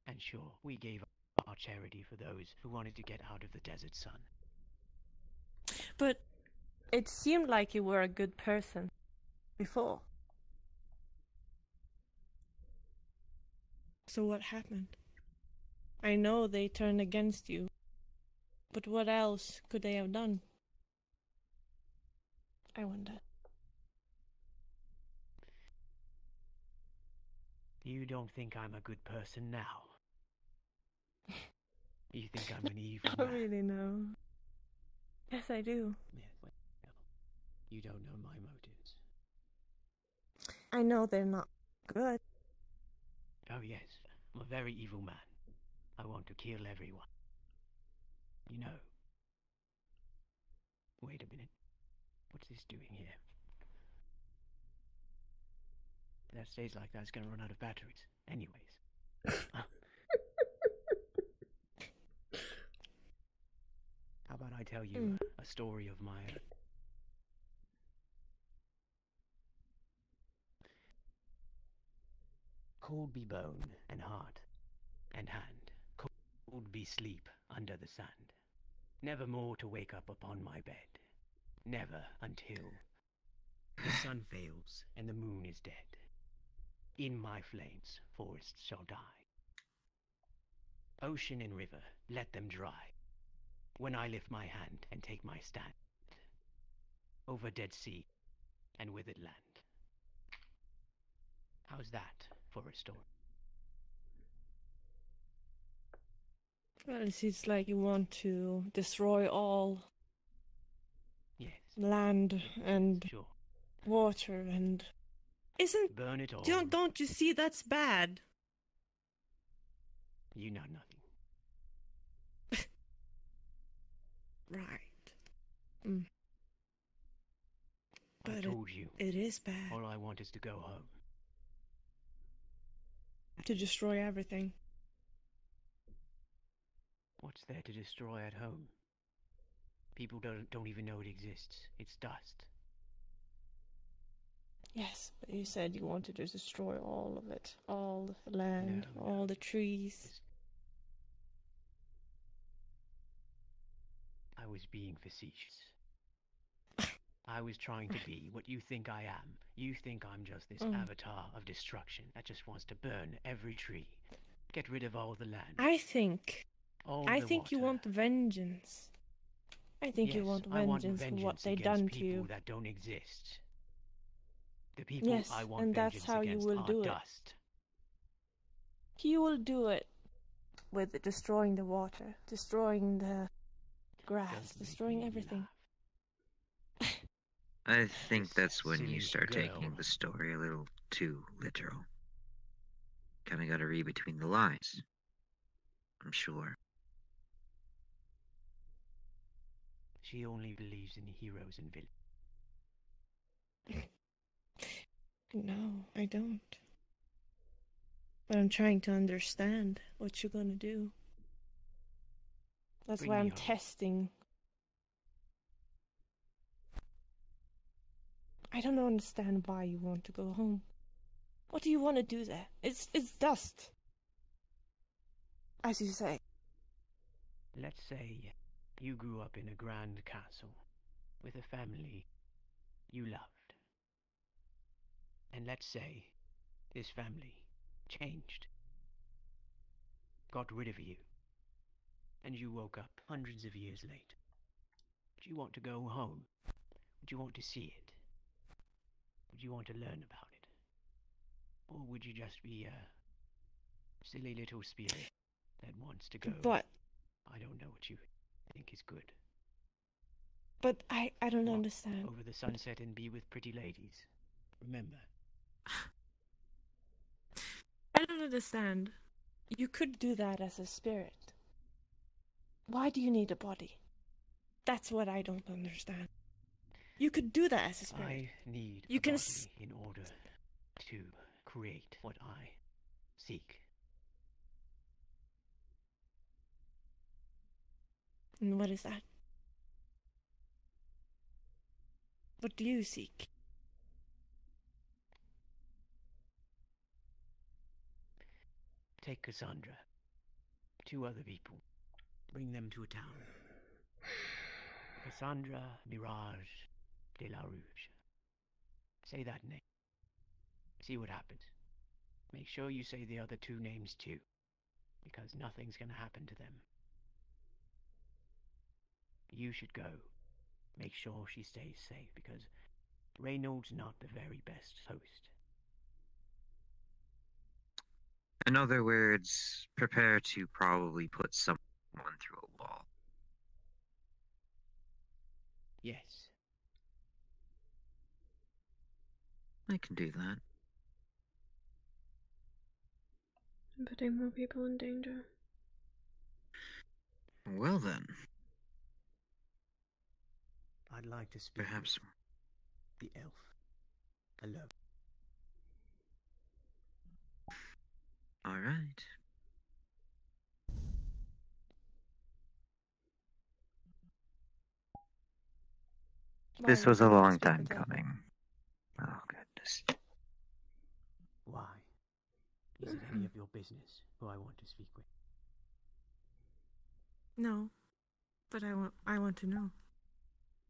And sure, we gave our charity for those who wanted to get out of the desert sun. But it seemed like you were a good person before. So what happened? I know they turned against you, but what else could they have done? I wonder. You don't think I'm a good person now? You think I'm an evil I man? really know. Yes, I do. Yeah, well, you don't know my motives. I know they're not good. Oh yes, I'm a very evil man. I want to kill everyone. You know. Wait a minute. What's this doing here? If that stays like that, it's gonna run out of batteries. Anyways. How about I tell you a story of my own? Cold be bone and heart and hand. Cold be sleep under the sand. Never more to wake up upon my bed. Never until the sun fails and the moon is dead. In my flames forests shall die. Ocean and river, let them dry. When I lift my hand and take my stand. Over dead sea and withered land. How's that for a story? Well, it seems like you want to destroy all land and water and... Burn it all. Don't you see that's bad? You know nothing. Right. But I told you. It is bad. All I want is to go home. To destroy everything. What's there to destroy at home? People don't even know it exists. It's dust. Yes, but you said you wanted to destroy all of it. All the land, all the trees. I was being facetious. I was trying to be what you think I am. You think I'm just this avatar of destruction that just wants to burn every tree. Get rid of all the land. I think you want vengeance. I think you want vengeance for what they done to you. That don't exist. The people yes, I want and that's how you will do dust. it. You will do it with destroying the water, destroying the grass, destroying everything. I think that's when you start taking the story a little too literal. Kinda gotta read between the lines. I'm sure. She only believes in heroes and villains. No, I don't. But I'm trying to understand what you're gonna do. That's why I'm testing. I don't understand why you want to go home. What do you want to do there? It's dust. As you say. Let's say you grew up in a grand castle with a family you loved. And let's say this family changed, got rid of you, and you woke up hundreds of years late. Would you want to go home? Would you want to see it? Would you want to learn about it? Or would you just be a silly little spirit that wants to go? But I don't know what you think is good. But I don't understand. Over the sunset and be with pretty ladies. Remember. I don't understand. You could do that as a spirit. Why do you need a body? That's what I don't understand. You could do that as a spirit. I need you a can body in order to create what I seek. And what is that? What do you seek? Take Cassandra. 2 other people. Bring them to a town. Cassandra Mirage de la Rouge. Say that name. See what happens. Make sure you say the other 2 names too, because nothing's gonna happen to them. You should go. Make sure she stays safe, because Reynolds not the very best host. In other words, prepare to probably put someone through a wall. Yes. I can do that. I'm putting more people in danger. Well then. I'd like to speak Perhaps with the elf. Hello. All right. This was a long time coming. Oh, goodness. Why? Is it any of your business who I want to speak with? No, but I want to know.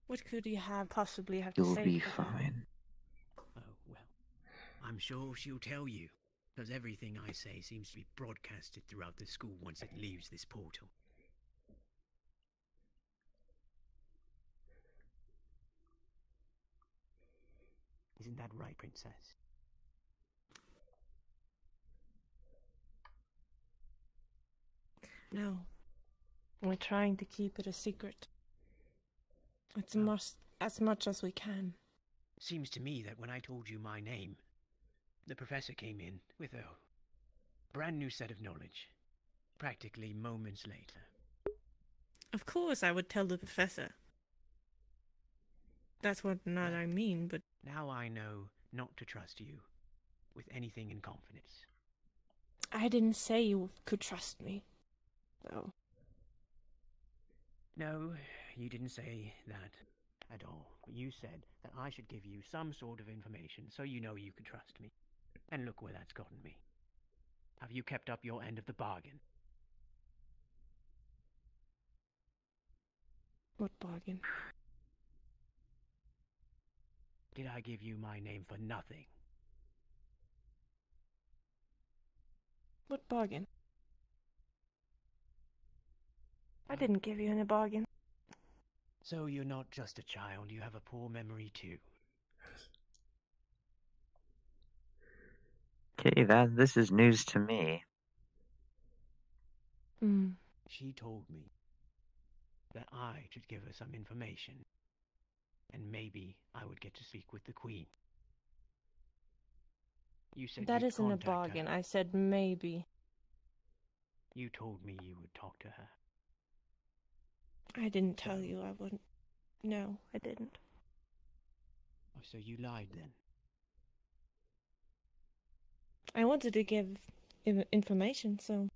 What could you possibly have to You'll say? be fine. Oh, well. I'm sure she'll tell you, because everything I say seems to be broadcasted throughout the school once it leaves this portal. Isn't that right, Princess? No. We're trying to keep it a secret. It's as much as we can. Seems to me that when I told you my name, the professor came in with a brand new set of knowledge, practically moments later. Of course I would tell the professor. That's what not I mean, but... Now I know not to trust you with anything in confidence. I didn't say you could trust me. So... No, you didn't say that at all. You said that I should give you some sort of information so you know you could trust me. And look where that's gotten me. Have you kept up your end of the bargain? What bargain? Did I give you my name for nothing? What bargain? I didn't give you any bargain. So you're not just a child, you have a poor memory too. Okay, this is news to me. She told me that I should give her some information, and maybe I would get to speak with the Queen. You said that you'd isn't a contact bargain. her. I said maybe. You told me you would talk to her. I didn't tell you I wouldn't. No, I didn't. Oh, so you lied then? I wanted to give information, so...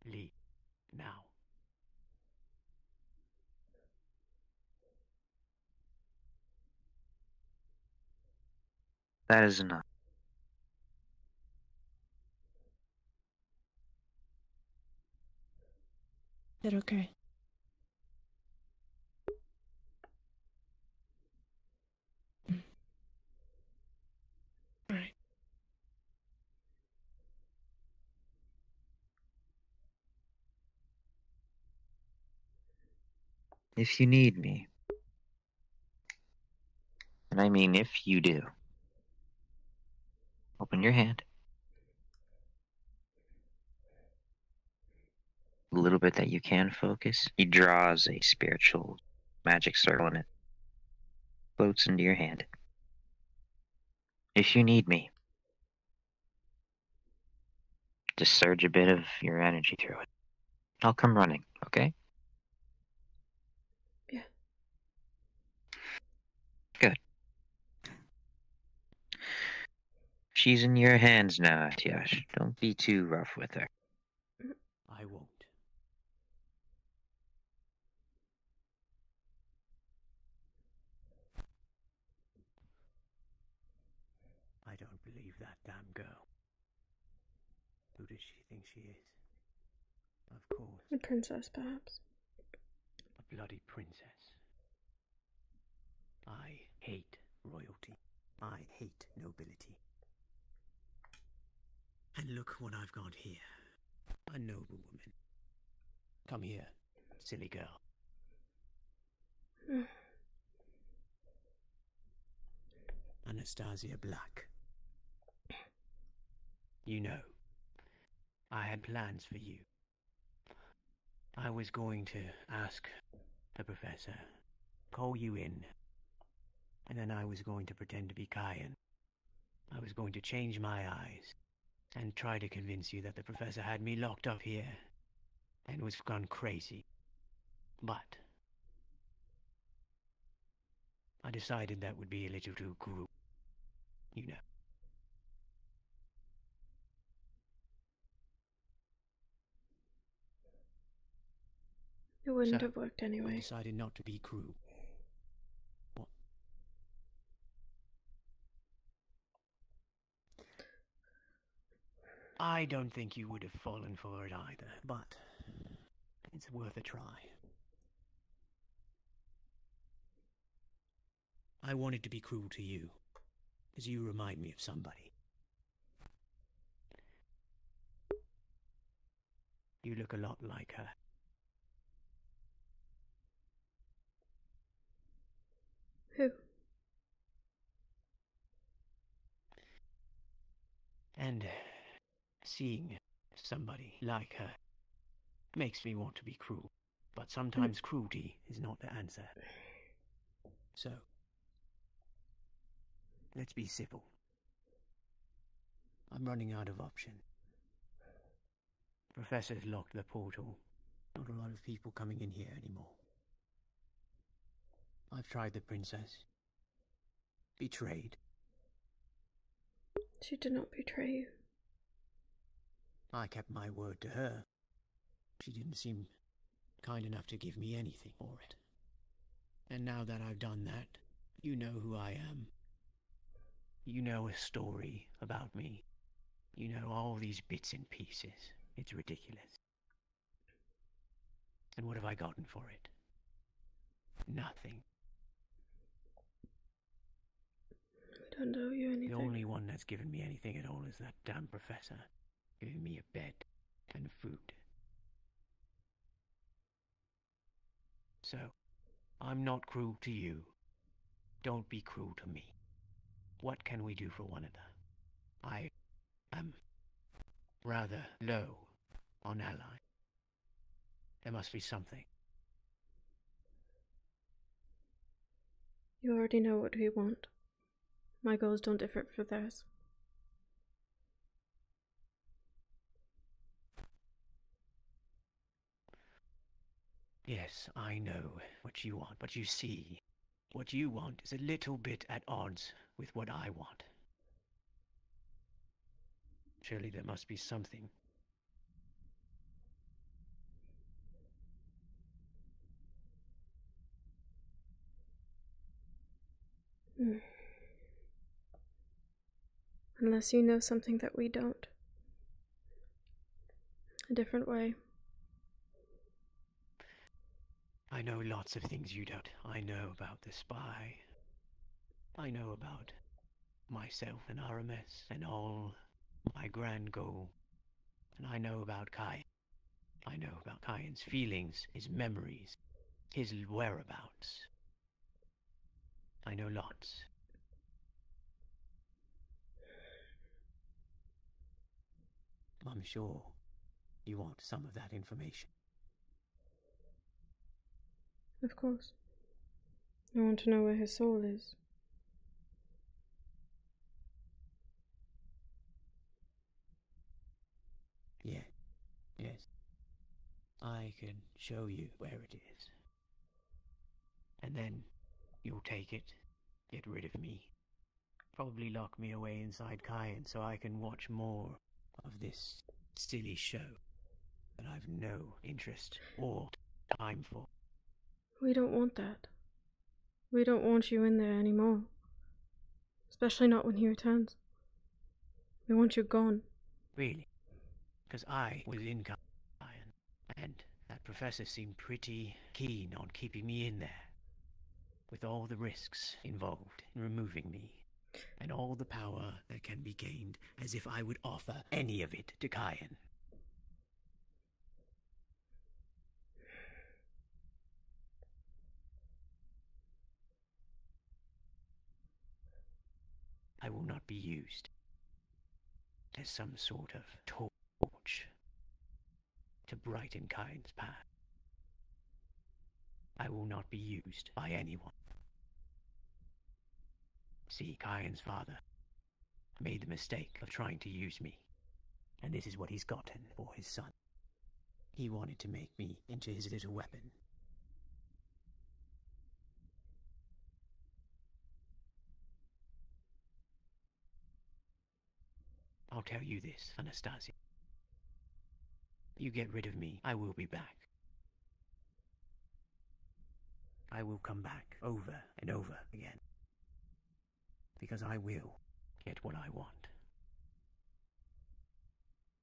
Leave. Now. That is enough. Is that okay? If you need me. And I mean if you do. Open your hand. A little bit that you can focus. He draws a spiritual magic circle and it floats into your hand. If you need me, just surge a bit of your energy through it. I'll come running, okay? Yeah. Good. She's in your hands now, Tiash. Don't be too rough with her. I won't. I don't believe that damn girl. Who does she think she is? Of course. A princess, perhaps. A bloody princess. I hate royalty. I hate nobility. And look what I've got here. A noble woman. Come here, silly girl. Anastasia Black. You know, I had plans for you. I was going to ask the professor, call you in, and then I was going to pretend to be Kyan. I was going to change my eyes and try to convince you that the professor had me locked up here and was gone crazy. But I decided that would be a little too cruel, you know. It wouldn't So, have worked I anyway. decided not to be cruel. What? I don't think you would have fallen for it either, but it's worth a try. I wanted to be cruel to you, as you remind me of somebody. You look a lot like her. Who? And seeing somebody like her makes me want to be cruel. But sometimes cruelty is not the answer. So, let's be civil. I'm running out of options. Professor's locked the portal. Not a lot of people coming in here anymore. I've tried the princess. Betrayed. She did not betray you. I kept my word to her. She didn't seem kind enough to give me anything for it. And now that I've done that, you know who I am. You know a story about me. You know all these bits and pieces. It's ridiculous. And what have I gotten for it? Nothing. I don't owe you anything. The only one that's given me anything at all is that damn professor, giving me a bed and food. So, I'm not cruel to you. Don't be cruel to me. What can we do for one another? I am rather low on ally. There must be something. You already know what we want. My goals don't differ from theirs. Yes, I know what you want, but you see, what you want is a little bit at odds with what I want. Surely there must be something. Unless you know something that we don't. A different way. I know lots of things you don't. I know about the spy. I know about myself and RMS and all my grand goal. And I know about Kai. I know about Kyan's feelings, his memories, his whereabouts. I know lots. I'm sure you want some of that information. Of course. I want to know where his soul is. Yeah, yes. I can show you where it is. And then you'll take it, get rid of me. Probably lock me away inside Cayenne so I can watch more of this silly show that I've no interest or time for. We don't want that. We don't want you in there anymore. Especially not when he returns. We want you gone. Really? Because I was in Cayenne, and that professor seemed pretty keen on keeping me in there. With all the risks involved in removing me, and all the power that can be gained, as if I would offer any of it to Cayenne. I will not be used as some sort of torch to brighten Cayenne's path. I will not be used by anyone. See, Cayenne's father made the mistake of trying to use me, and this is what he's gotten for his son. He wanted to make me into his little weapon. I'll tell you this, Anastasia. You get rid of me, I will be back. I will come back over and over again. Because I will get what I want.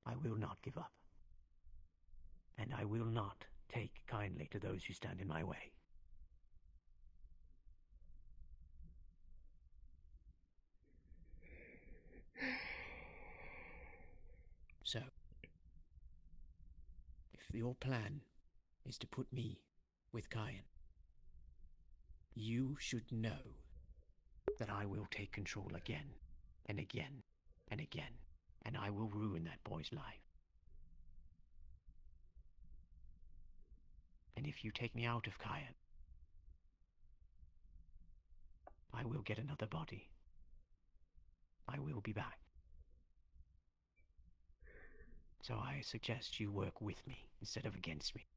I will not give up. And I will not take kindly to those who stand in my way. So, if your plan is to put me with Cayenne, you should know that I will take control again, and again, and again, and I will ruin that boy's life. And if you take me out of Cayenne, I will get another body. I will be back. So I suggest you work with me instead of against me.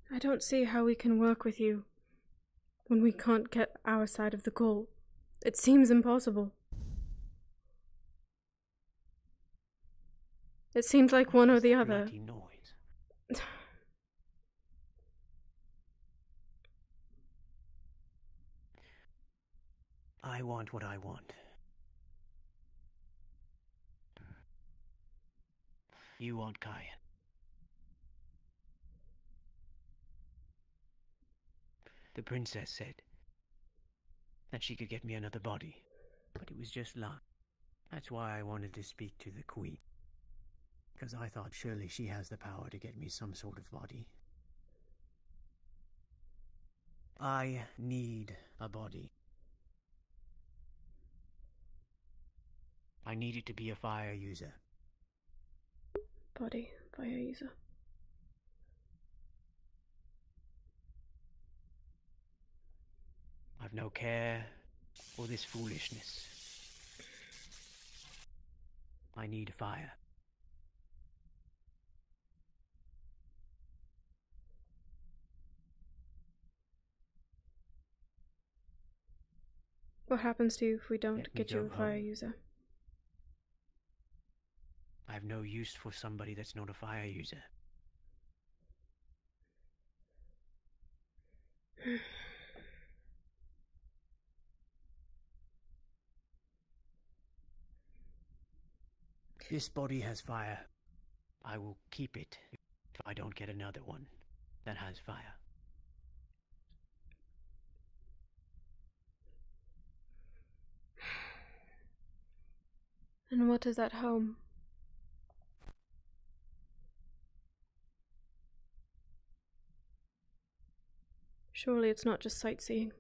I don't see how we can work with you when we can't get our side of the goal. It seems impossible. It seems like one or the other. Bloody noise. I want what I want. You want Cayenne. The princess said that she could get me another body, but it was just luck. That's why I wanted to speak to the queen, because I thought surely she has the power to get me some sort of body. I need a body. I need it to be a fire user. Body, fire user. I've no care for this foolishness. I need fire. What happens to you if we don't Let me get you go a fire home. user? I have no use for somebody that's not a fire user. This body has fire. I will keep it if I don't get another one that has fire. And what is at home? Surely it's not just sightseeing.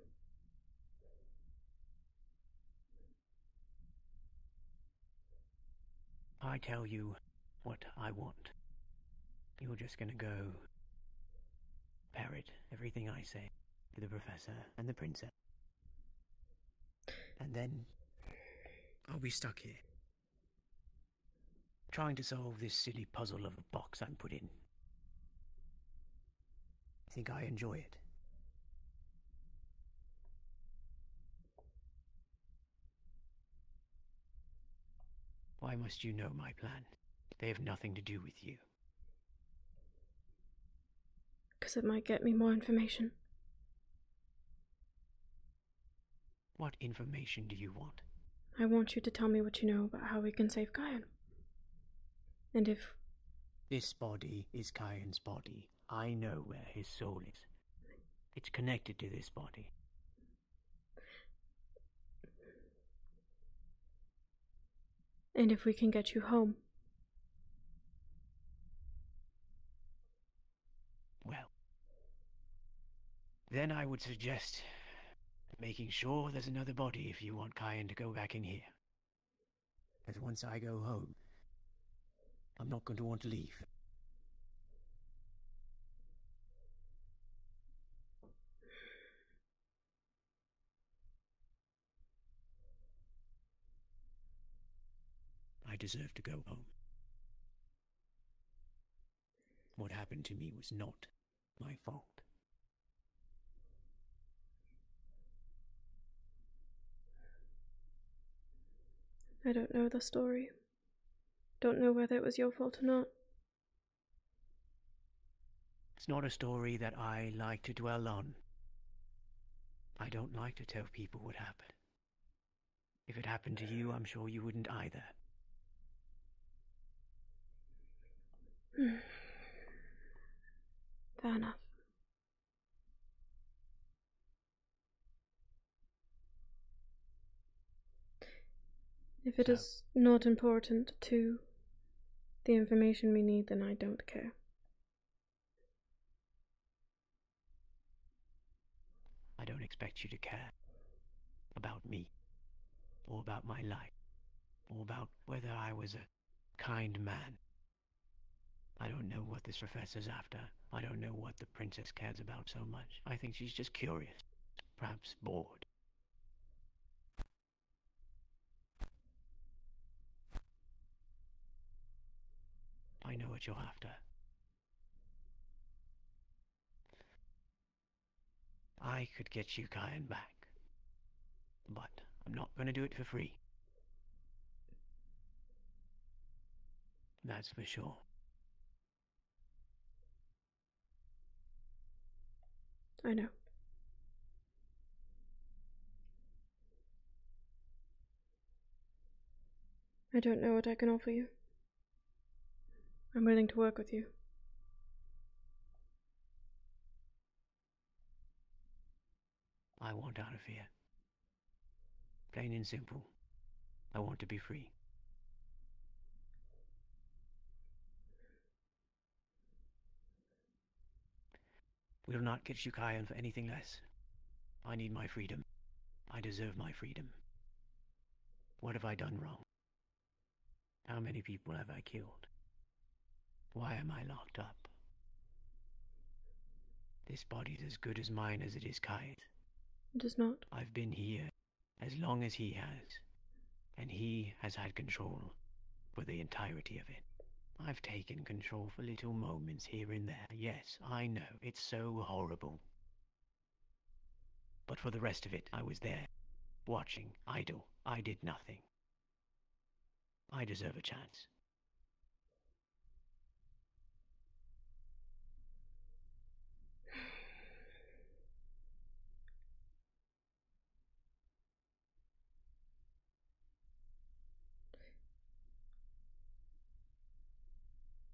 I tell you what I want. You're just gonna go parrot everything I say to the professor and the princess. And then I'll be stuck here, trying to solve this silly puzzle of a box I'm put in. I think I enjoy it. Why must you know my plan? They have nothing to do with you. Because it might get me more information. What information do you want? I want you to tell me what you know about how we can save Kyan. And if... This body is Kyan's body. I know where his soul is. It's connected to this body. And if we can get you home. Well, then I would suggest making sure there's another body if you want Kyan to go back in here. Because once I go home, I'm not going to want to leave. I deserve to go home. What happened to me was not my fault. I don't know the story. Don't know whether it was your fault or not. It's not a story that I like to dwell on. I don't like to tell people what happened. If it happened to you, I'm sure you wouldn't either. Fair enough. If it is not important to the information we need, then I don't care. I don't expect you to care about me, or about my life, or about whether I was a kind man. I don't know what this professor's after. I don't know what the princess cares about so much. I think she's just curious, perhaps bored. I know what you're after. I could get you Kyan back, but I'm not going to do it for free. That's for sure. I know. I don't know what I can offer you. I'm willing to work with you. I want out of here. Plain and simple. I want to be free. We'll not get you Kyan for anything less. I need my freedom. I deserve my freedom. What have I done wrong? How many people have I killed? Why am I locked up? This body's as good as mine as it is Kyan's. It is not. I've been here as long as he has, and he has had control for the entirety of it. I've taken control for little moments here and there. Yes, I know, it's so horrible. But for the rest of it, I was there, watching, idle. I did nothing. I deserve a chance.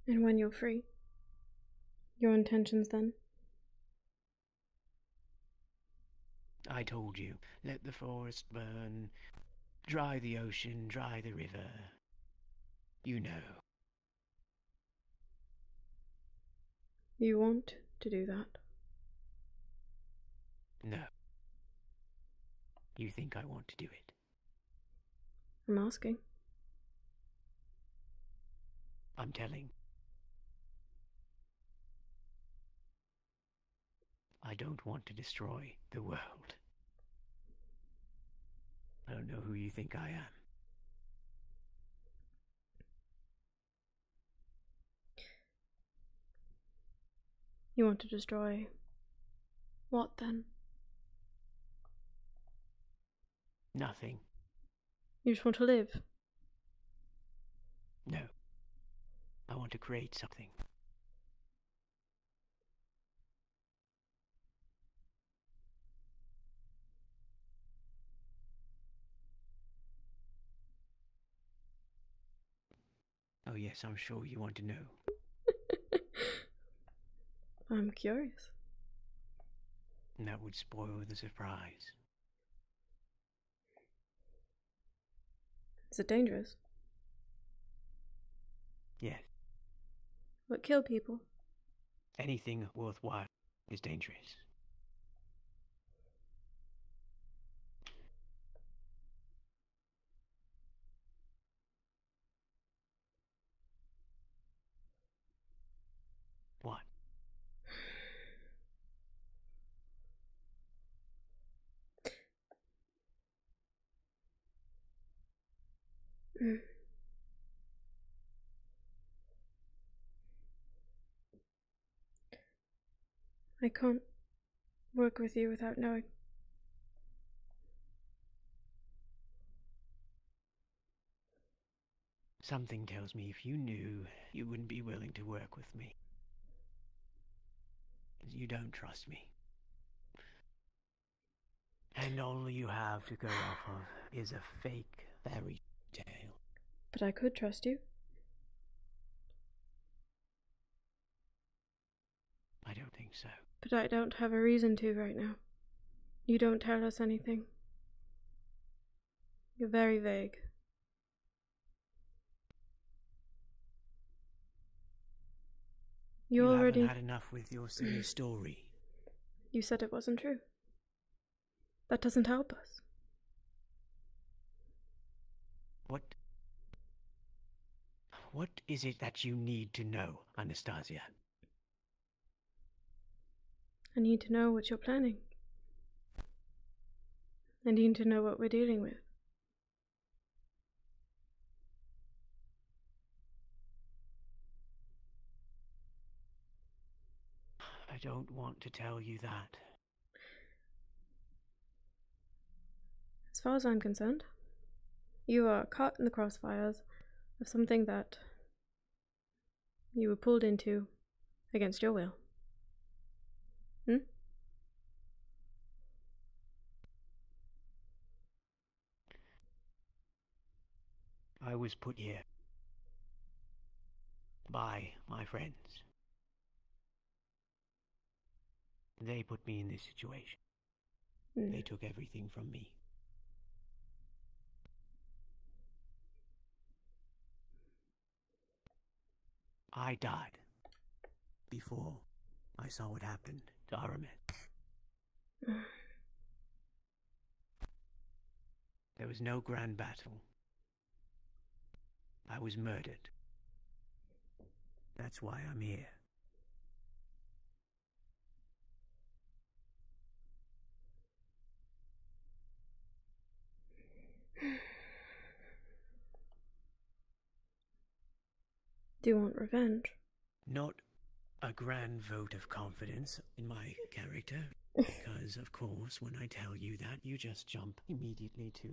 And when you're free, your intentions then? I told you, let the forest burn, dry the ocean, dry the river. You know. You want to do that? No. You think I want to do it? I'm asking. I'm telling. I don't want to destroy the world. I don't know who you think I am. You want to destroy what then? Nothing. You just want to live? No. I want to create something. Oh yes, I'm sure you want to know. I'm curious. And that would spoil the surprise. Is it dangerous? Yes. What kill people? Anything worthwhile is dangerous. What? I can't work with you without knowing. Something tells me if you knew, you wouldn't be willing to work with me. You don't trust me. And all you have to go off of is a fake fairy tale. But I could trust you. I don't think so. But I don't have a reason to right now. You don't tell us anything. You're very vague. You already haven't had enough with your silly story. You said it wasn't true. That doesn't help us. What is it that you need to know, Anastasia? I need to know what you're planning. I need to know what we're dealing with. I don't want to tell you that. As far as I'm concerned, you are caught in the crossfires of something that you were pulled into against your will. I was put here by my friends. They put me in this situation. They took everything from me. I died before I saw what happened to Aramet. There was no grand battle. I was murdered. That's why I'm here. Do you want revenge? Not a grand vote of confidence in my character, because, of course, when I tell you that, you just jump immediately to...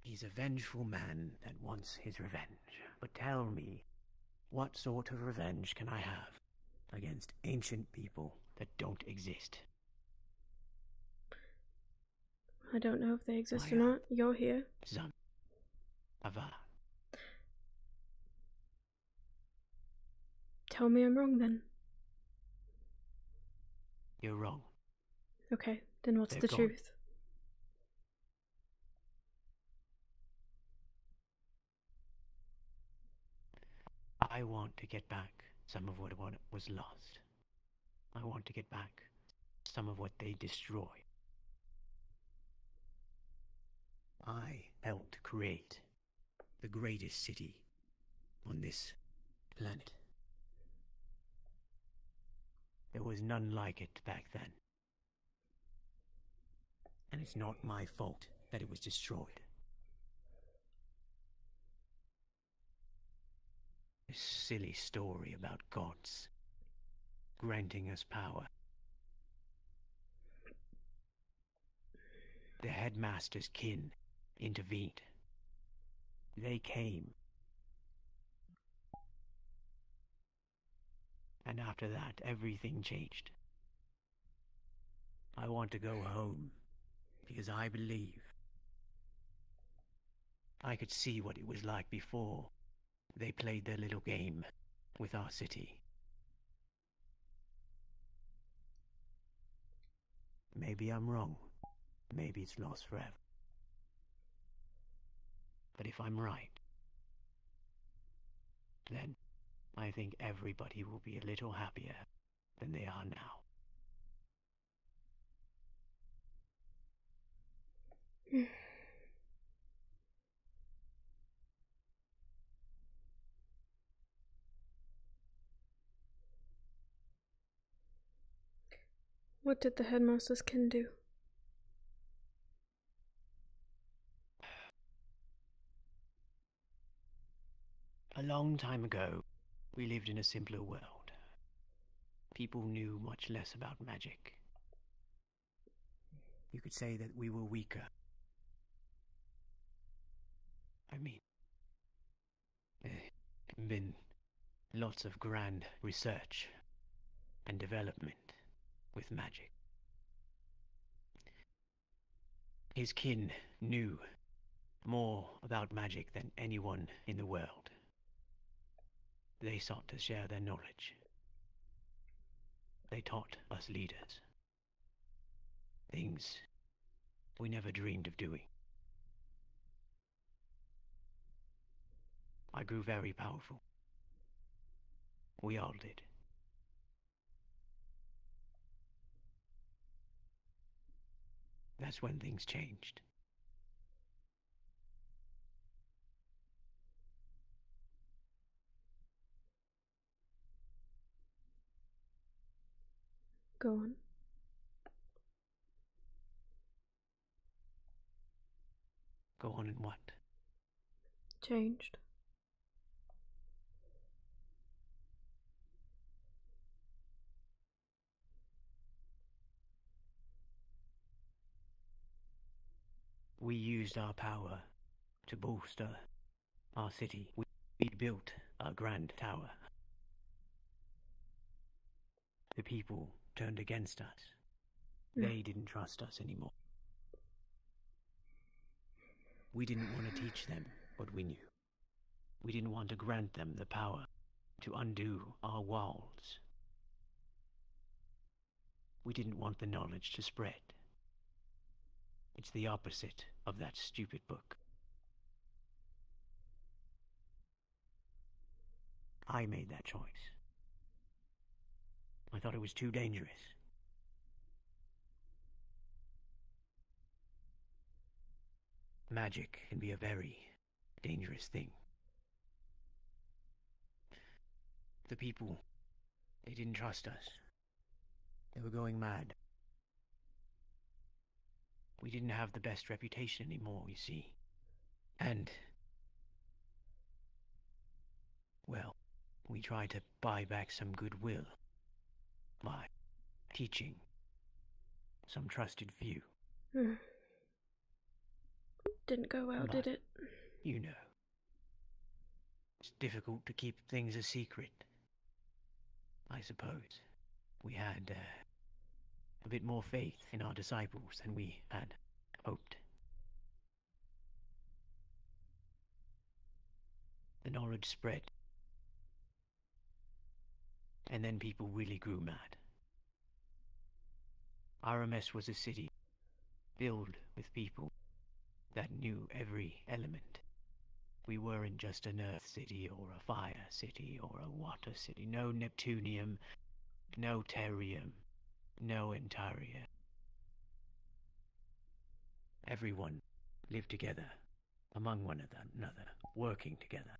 He's a vengeful man that wants his revenge. But tell me, what sort of revenge can I have against ancient people that don't exist? I don't know if they exist or not. You're here. Zam. Ava. Tell me I'm wrong then. You're wrong. Okay, then what's They're the gone. truth? I want to get back some of what was lost. I want to get back some of what they destroyed. I helped create the greatest city on this planet. There was none like it back then. And it's not my fault that it was destroyed. This silly story about gods granting us power. The headmaster's kin intervened. They came. And after that, everything changed. I want to go home because I believe I could see what it was like before they played their little game with our city. Maybe I'm wrong. Maybe it's lost forever. But if I'm right, then I think everybody will be a little happier than they are now. What did the headmaster's kin do? A long time ago, we lived in a simpler world. People knew much less about magic. You could say that we were weaker. I mean, there's been lots of grand research and development with magic. His kin knew more about magic than anyone in the world. They sought to share their knowledge. They taught us leaders things we never dreamed of doing. I grew very powerful. We all did. That's when things changed. Go on. Go on and what? Changed. We used our power to bolster our city. We built a grand tower. The people turned against us. They didn't trust us anymore. We didn't want to teach them what we knew. We didn't want to grant them the power to undo our walls. We didn't want the knowledge to spread. It's the opposite of that stupid book. I made that choice. I thought it was too dangerous. Magic can be a very dangerous thing. The people, they didn't trust us. They were going mad. We didn't have the best reputation anymore, you see. And, well, we tried to buy back some goodwill by teaching some trusted few. Didn't go well, did it? You know, it's difficult to keep things a secret. I suppose we had a bit more faith in our disciples than we had hoped. The knowledge spread. And then people really grew mad. RMS was a city filled with people that knew every element. We weren't just an earth city or a fire city or a water city. No Neptunium, no Terrium, No, Entaria. Everyone lived together, among one another, working together.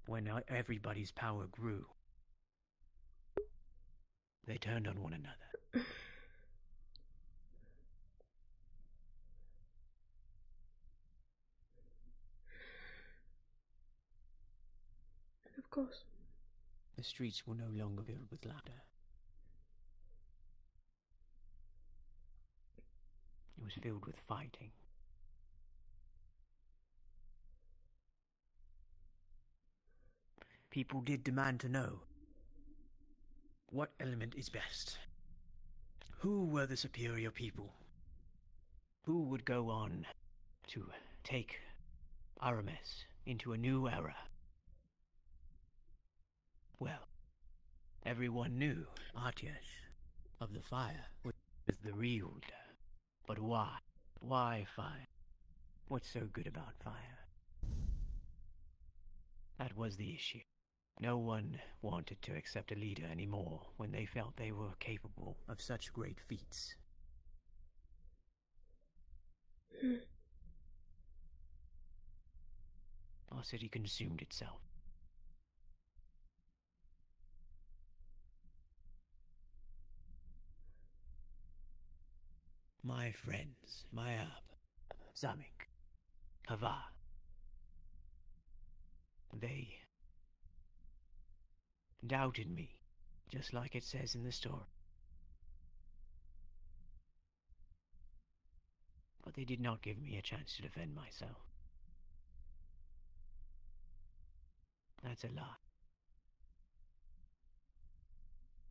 When everybody's power grew, they turned on one another. Of course. The streets were no longer filled with laughter. It was filled with fighting. People did demand to know what element is best. Who were the superior people? Who would go on to take Aramis into a new era? Well, everyone knew Artyas of the Fire was the real leader. But why? Why fire? What's so good about fire? That was the issue. No one wanted to accept a leader anymore when they felt they were capable of such great feats. Our city consumed itself. My friends, Mayab, Zamik, Hava, they doubted me, just like it says in the story. But they did not give me a chance to defend myself. That's a lie.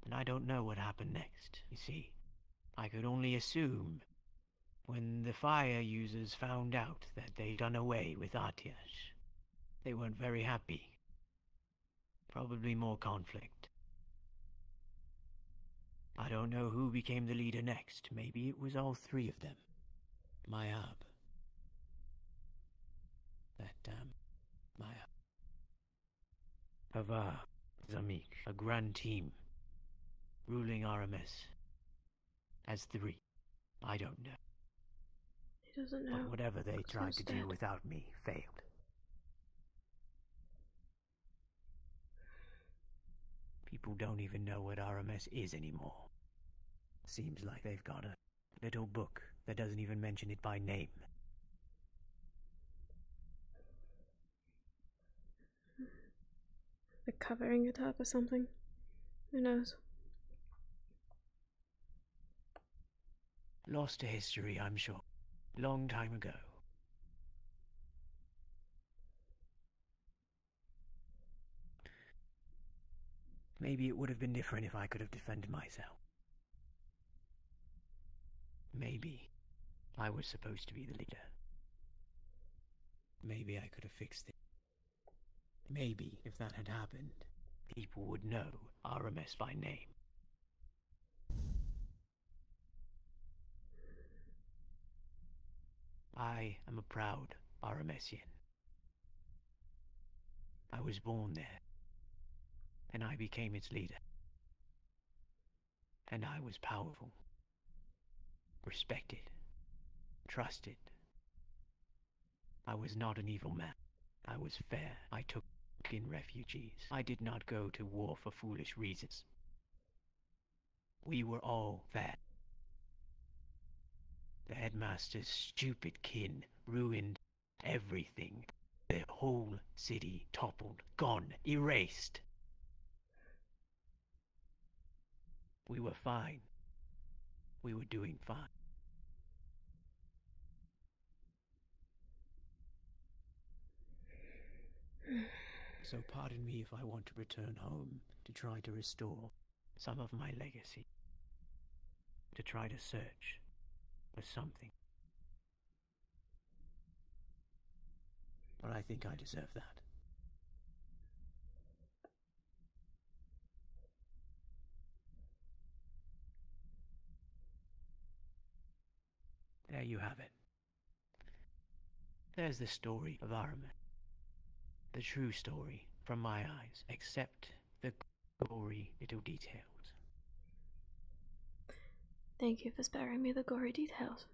And I don't know what happened next, you see. I could only assume when the fire users found out that they'd done away with Artyas. They weren't very happy. Probably more conflict. I don't know who became the leader next. Maybe it was all three of them. Mayab. Mayab. Hava, Zamik, a grand team, ruling Aramis. As three. I don't know. He doesn't know. But whatever they tried to do without me failed. People don't even know what RMS is anymore. Seems like they've got a little book that doesn't even mention it by name. They're covering it up or something. Who knows? Lost to history, I'm sure. Long time ago. Maybe it would have been different if I could have defended myself. Maybe I was supposed to be the leader. Maybe I could have fixed it. Maybe if that had happened, people would know RMS by name. I am a proud Aramessian. I was born there, and I became its leader. And I was powerful, respected, trusted. I was not an evil man. I was fair. I took in refugees. I did not go to war for foolish reasons. We were all fair. The headmaster's stupid kin ruined everything. The whole city toppled, gone, erased. We were fine. We were doing fine. So pardon me if I want to return home to try to restore some of my legacy. To try to search for something. But I think I deserve that. There you have it. There's the story of Aramis. The true story from my eyes, except the gory little details. Thank you for sparing me the gory details.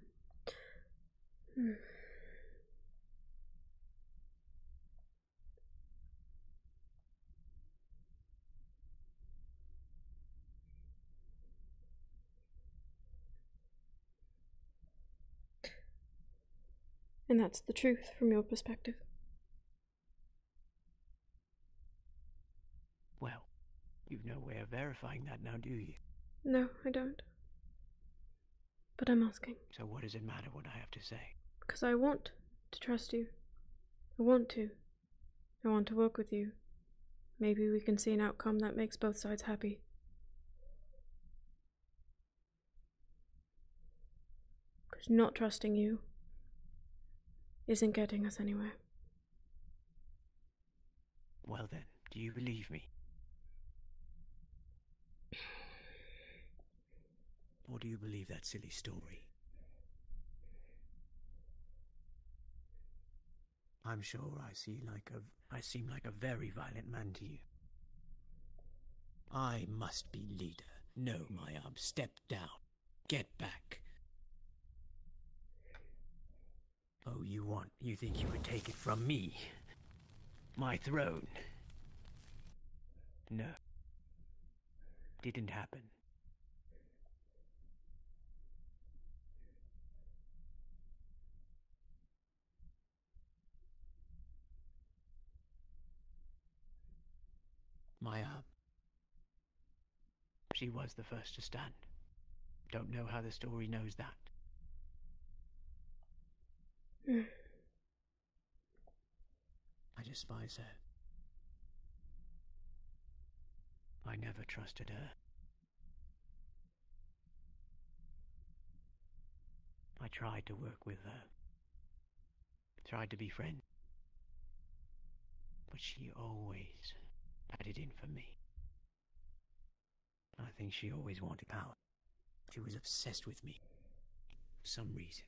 Hmm. And that's the truth from your perspective. Well, you've no way of verifying that now, do you? No, I don't. But I'm asking. So what does it matter what I have to say? Because I want to trust you. I want to. I want to work with you. Maybe we can see an outcome that makes both sides happy. Because not trusting you isn't getting us anywhere. Well then, do you believe me? Or do you believe that silly story? I'm sure I seem like a very violent man to you. I must be leader. No, Mayab, step down. Get back. Oh, you think you could take it from me? My throne? No. Didn't happen. Mayab. She was the first to stand. Don't know how the story knows that. I despise her. I never trusted her. I tried to work with her. Tried to be friends. But she always had it in for me. I think she always wanted power. She was obsessed with me. For some reason.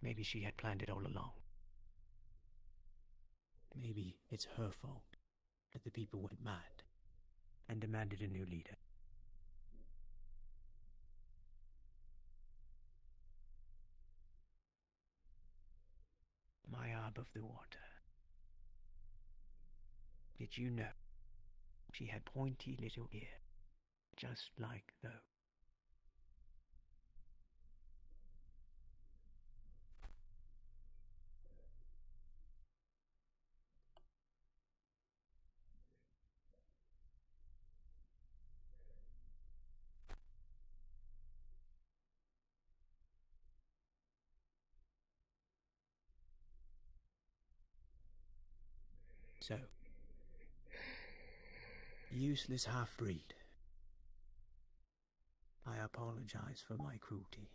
Maybe she had planned it all along. Maybe it's her fault that the people went mad and demanded a new leader. Mayab of the water. Did you know she had pointy little ears, just like those? So, useless half-breed. I apologize for my cruelty.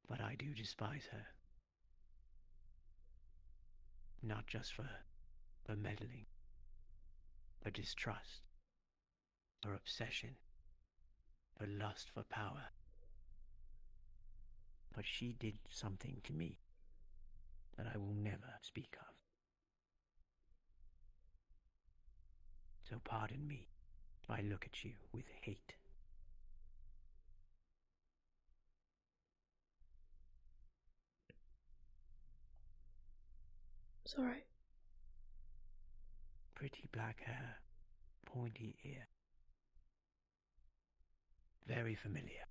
But I do despise her. Not just for her meddling, her distrust, her obsession, her lust for power. But she did something to me that I will never speak of. So pardon me if I look at you with hate. It's alright. Pretty black hair, pointy ear. Very familiar.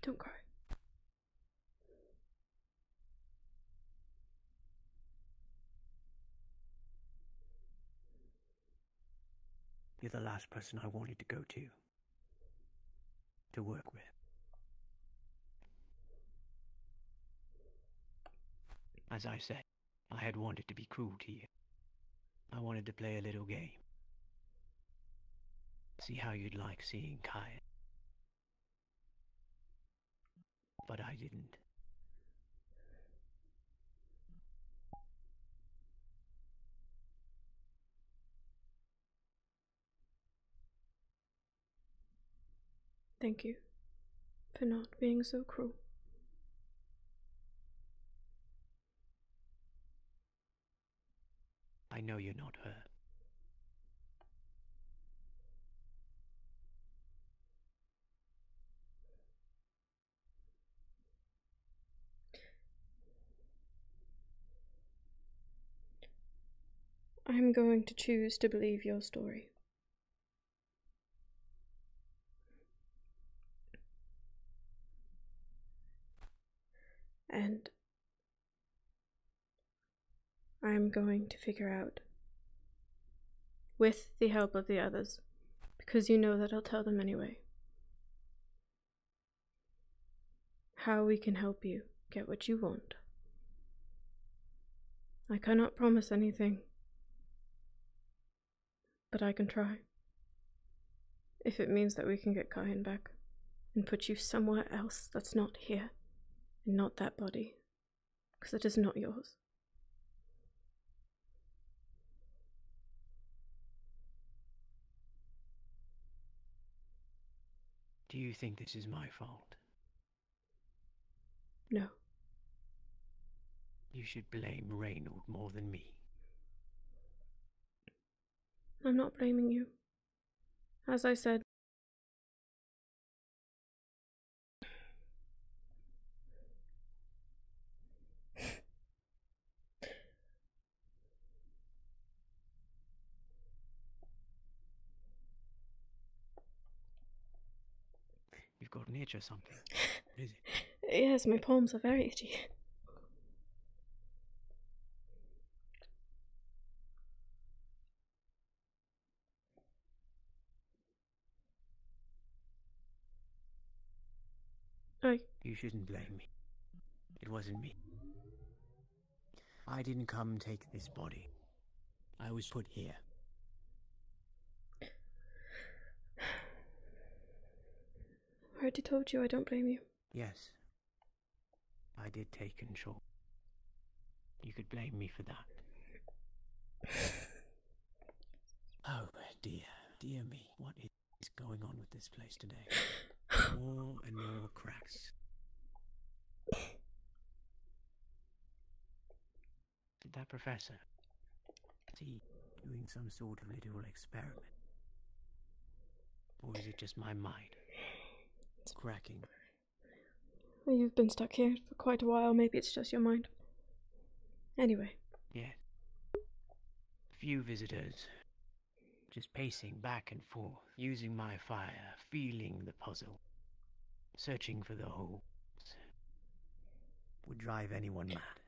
Don't cry. You're the last person I wanted to go to work with. As I said, I had wanted to be cruel to you. I wanted to play a little game. See how you'd like seeing Kai. But I didn't. Thank you for not being so cruel. I know you're not hurt. I'm going to choose to believe your story. And I'm going to figure out, with the help of the others, because you know that I'll tell them anyway, how we can help you get what you want. I cannot promise anything, but I can try. If it means that we can get Kayan back and put you somewhere else that's not here and not that body, because it is not yours. Do you think this is my fault? No. You should blame Reynold more than me. I'm not blaming you. As I said, You've got an itch or something. What is it? yes, my palms are very itchy. You shouldn't blame me. It wasn't me. I didn't come take this body. I was put here. I already told you I don't blame you. Yes. I did take control. You could blame me for that. Oh, dear. Dear me. What is going on with this place today? More and more cracks. Did that professor see doing some sort of little experiment? Or is it just my mind? It's cracking. Well, you've been stuck here for quite a while. Maybe it's just your mind. Anyway. Yeah. Few visitors. Just pacing back and forth, using my fire, feeling the puzzle, searching for the holes. Would drive anyone mad.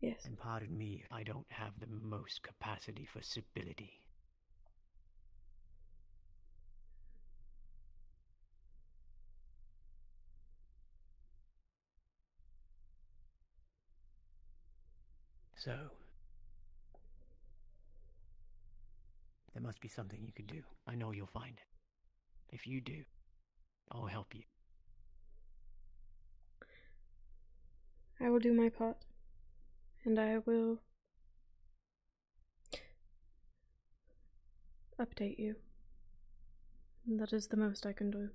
Yes. And pardon me if I don't have the most capacity for stability. So, there must be something you could do. I know you'll find it. If you do, I'll help you. I will do my part. And I will update you. And that is the most I can do.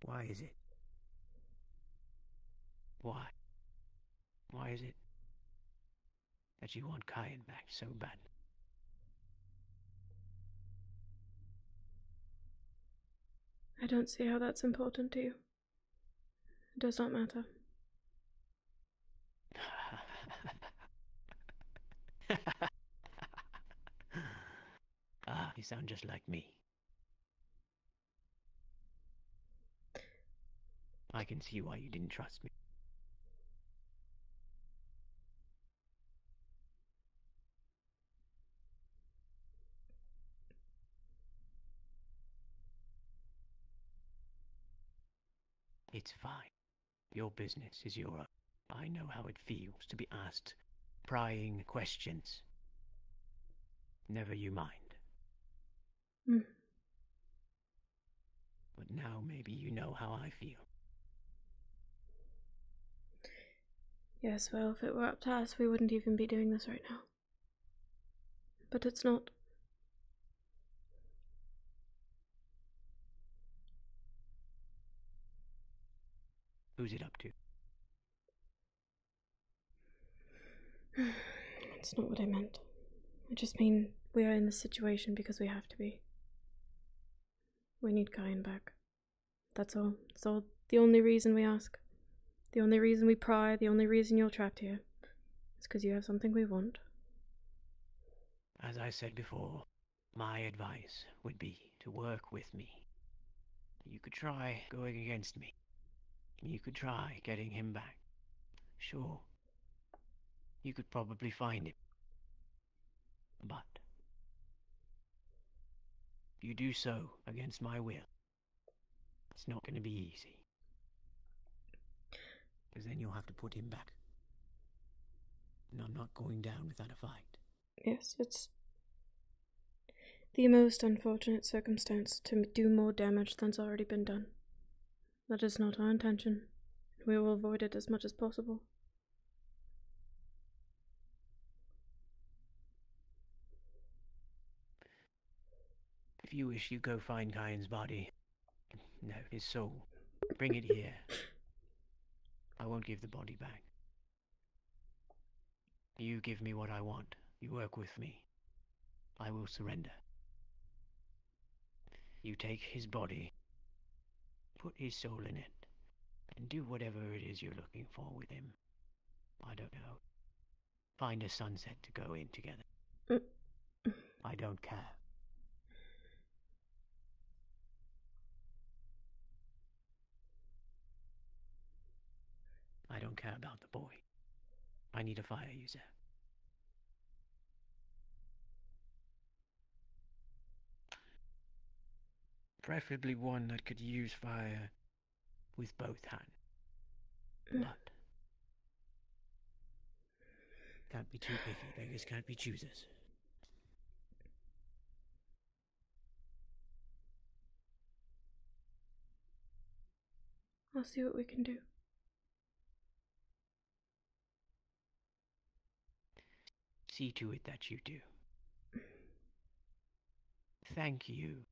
Why is it? Why? Why is it that you want Kayan back so bad? I don't see how that's important to you. It does not matter. You sound just like me. I can see why you didn't trust me. It's fine. Your business is your own. I know how it feels to be asked prying questions. Never you mind. But now maybe you know how I feel. Yes, well, if it were up to us, we wouldn't even be doing this right now. but it's not. Who's it up to? That's not what I meant. I just mean we are in this situation because we have to be. We need Kyan back. That's all. That's all. The only reason we ask. The only reason we pry. The only reason you're trapped here. Is because you have something we want. As I said before, my advice would be to work with me. You could try going against me. You could try getting him back. Sure. You could probably find him. But if you do so against my will, it's not going to be easy. Because then you'll have to put him back. And I'm not going down without a fight. Yes, it's the most unfortunate circumstance to do more damage than's already been done. That is not our intention. We will avoid it as much as possible. If you wish, you go find Kyan's body. No, his soul. Bring it here. I won't give the body back. You give me what I want. You work with me. I will surrender. You take his body, put his soul in it, and do whatever it is you're looking for with him. I don't know. Find a sunset to go in together. I don't care. I don't care about the boy. I need a fire user. Preferably one that could use fire with both hands. But can't be too picky. Beggars can't be choosers. I'll see what we can do. See to it that you do. Thank you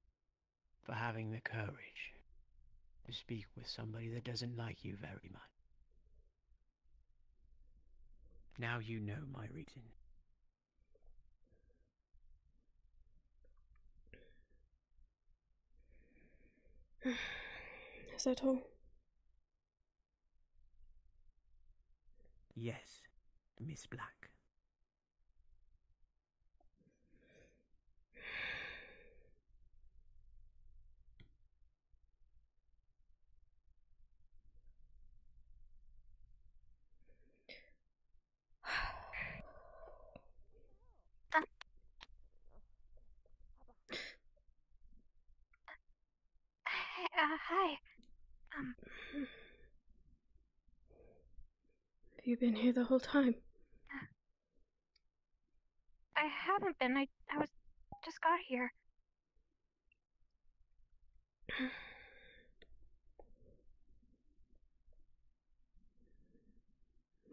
for having the courage to speak with somebody that doesn't like you very much. Now you know my reason. Is that all? Yes, Miss Black. Hi. Have you been here the whole time? I haven't been. I was just got here.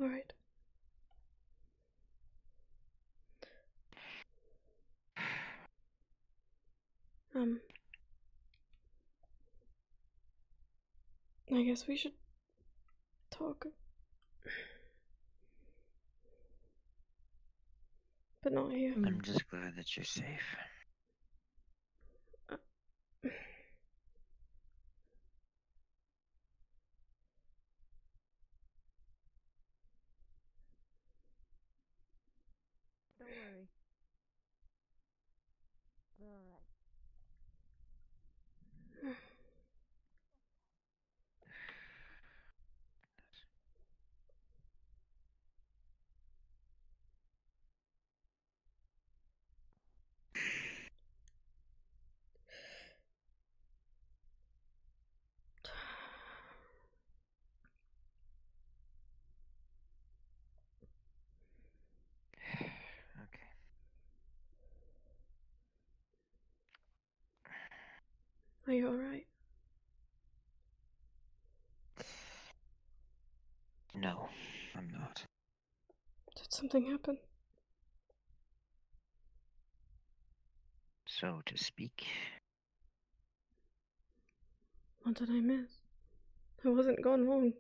All right. I guess we should talk. But not here. I'm just glad that you're safe. Don't worry. We're alright. Are you alright? No, I'm not. Did something happen? so to speak. What did I miss? I wasn't gone long.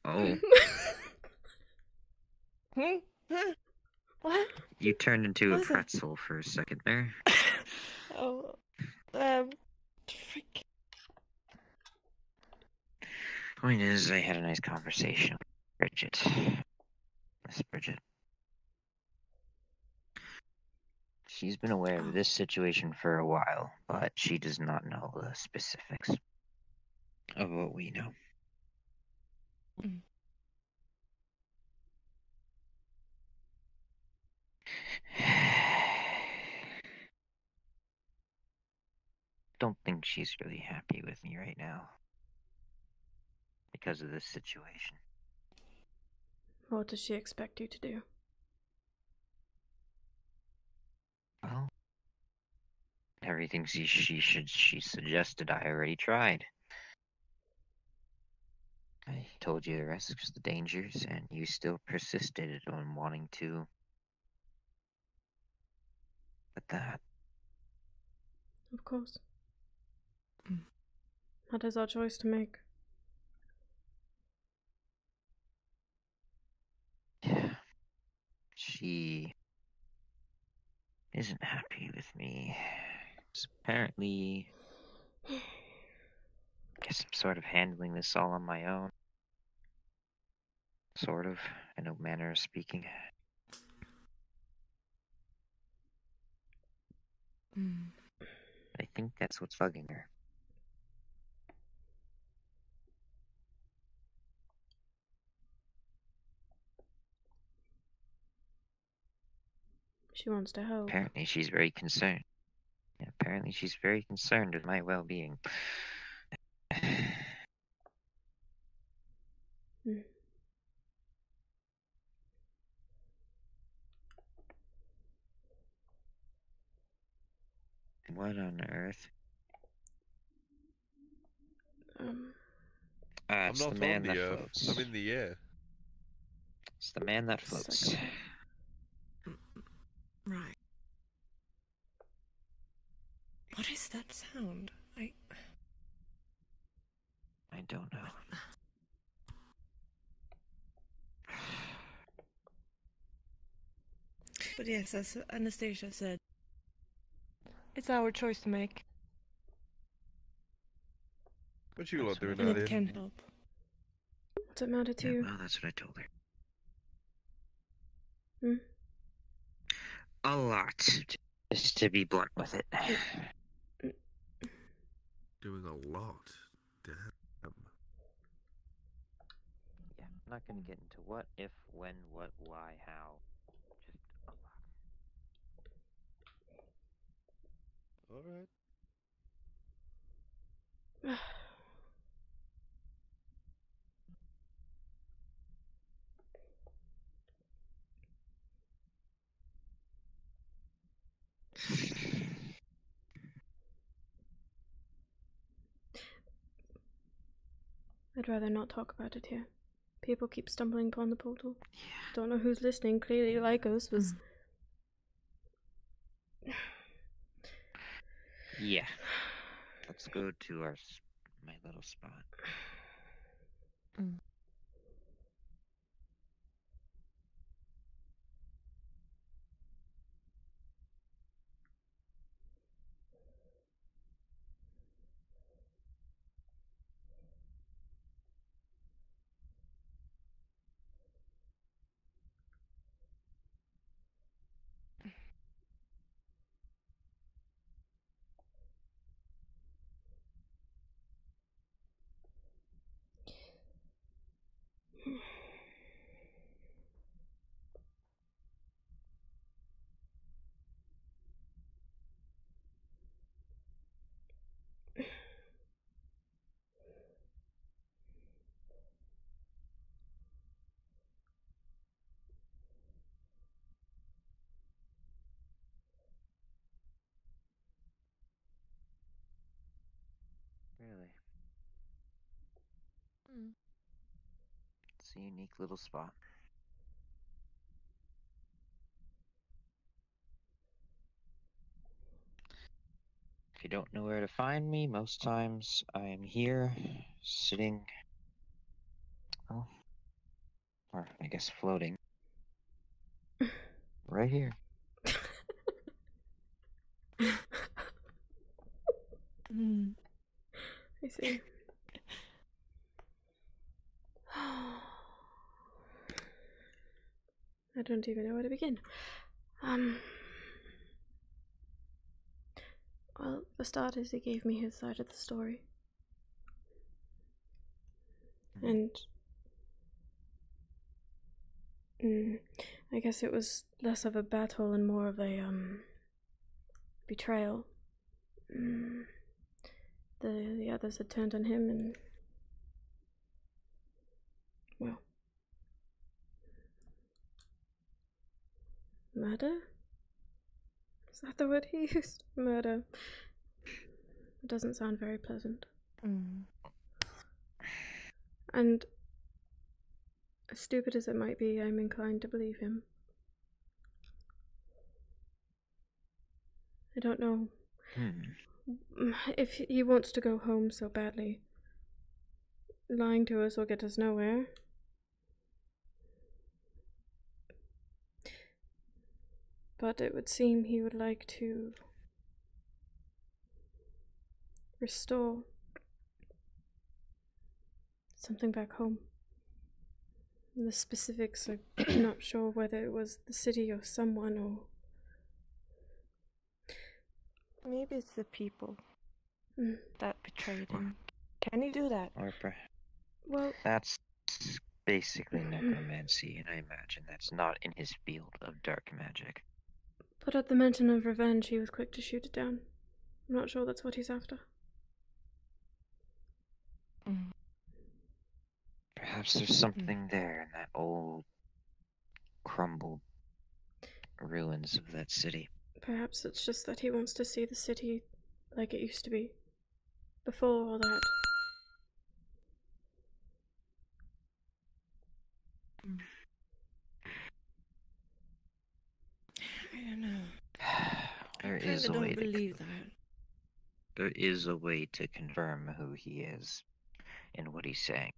Oh, What? you turned into What a is it? pretzel for a second there. Oh, frick. Point is, I had a nice conversation with Bridget. Miss Bridget. She's been aware of this situation for a while, but she does not know the specifics of what we know. Don't think she's really happy with me right now because of this situation. What does she expect you to do? Well, everything she suggested I already tried. I told you the risks, the dangers, and you still persisted on wanting to. But that, Of course. That is our choice to make. she isn't happy with me. So apparently, guess I'm sort of handling this all on my own. Sort of, in a manner of speaking. I think that's what's bugging her. She wants to help. Apparently she's very concerned. Yeah, apparently she's very concerned with my well-being. What on earth? I'm It's not the man on the that earth. floats. I'm in the air. It's the man that floats. Right. What is that sound? I don't know. But yes, as Anastasia said, it's our choice to make. What you lot doing And out it here? can help. What's it matter to you? Well, that's what I told her. Hmm? A lot, just to be blunt with it. Doing a lot. Damn. Yeah, I'm not gonna get into what, if, when, what, why, how. Just a lot. Alright. I'd rather not talk about it here. People keep stumbling upon the portal. Don't know who's listening. Clearly, Lycos was. Yeah. Let's go to my little spot. a unique little spot. If you don't know where to find me, most times I am here, sitting, well, or I guess floating, right here. I see. I don't even know where to begin. Well, for starters, he gave me his side of the story. And I guess it was less of a battle and more of a betrayal. The others had turned on him and, well, murder? Is that the word he used? Murder. It doesn't sound very pleasant. And as stupid as it might be, I'm inclined to believe him. I don't know if he wants to go home so badly. Lying to us will get us nowhere. But it would seem he would like to restore something back home. The specifics, I'm not sure whether it was the city or someone or... Maybe it's the people that betrayed him. Can he do that? Or well, that's basically necromancy, and I imagine that's not in his field of dark magic. But at the mention of revenge, he was quick to shoot it down. I'm not sure that's what he's after. Perhaps there's something there in that old, crumbled ruins of that city. Perhaps it's just that he wants to see the city like it used to be. Before all that. I don't know. There I is a don't way believe to, that. There is a way to confirm who he is and what he's saying.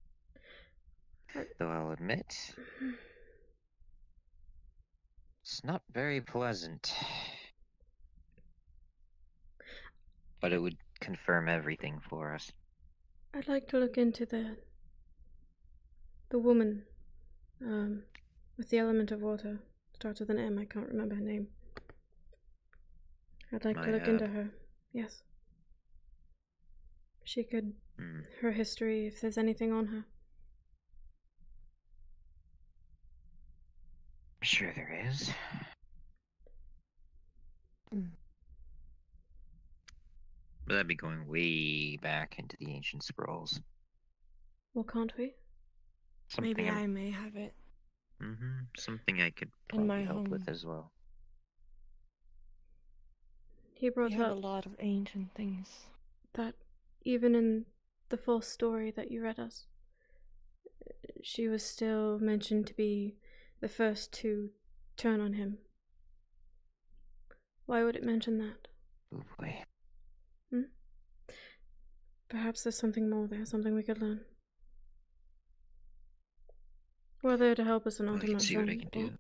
Though I'll admit, it's not very pleasant. But it would confirm everything for us. I'd like to look into the woman with the element of water. Starts with an M, I can't remember her name. I'd like to look into her. Yes. She could... her history, if there's anything on her. Sure there is. But that'd be going way back into the ancient scrolls. Well, can't we? Maybe I may have it. Something I could In my probably help home. with as well. He brought We have up a lot of ancient things. that even in the full story that you read us, she was still mentioned to be the first to turn on him. Why would it mention that? Oh boy. Perhaps there's something more there, something we could learn. Whether to help us or not, Well, I I'm can not see sure. what I can do.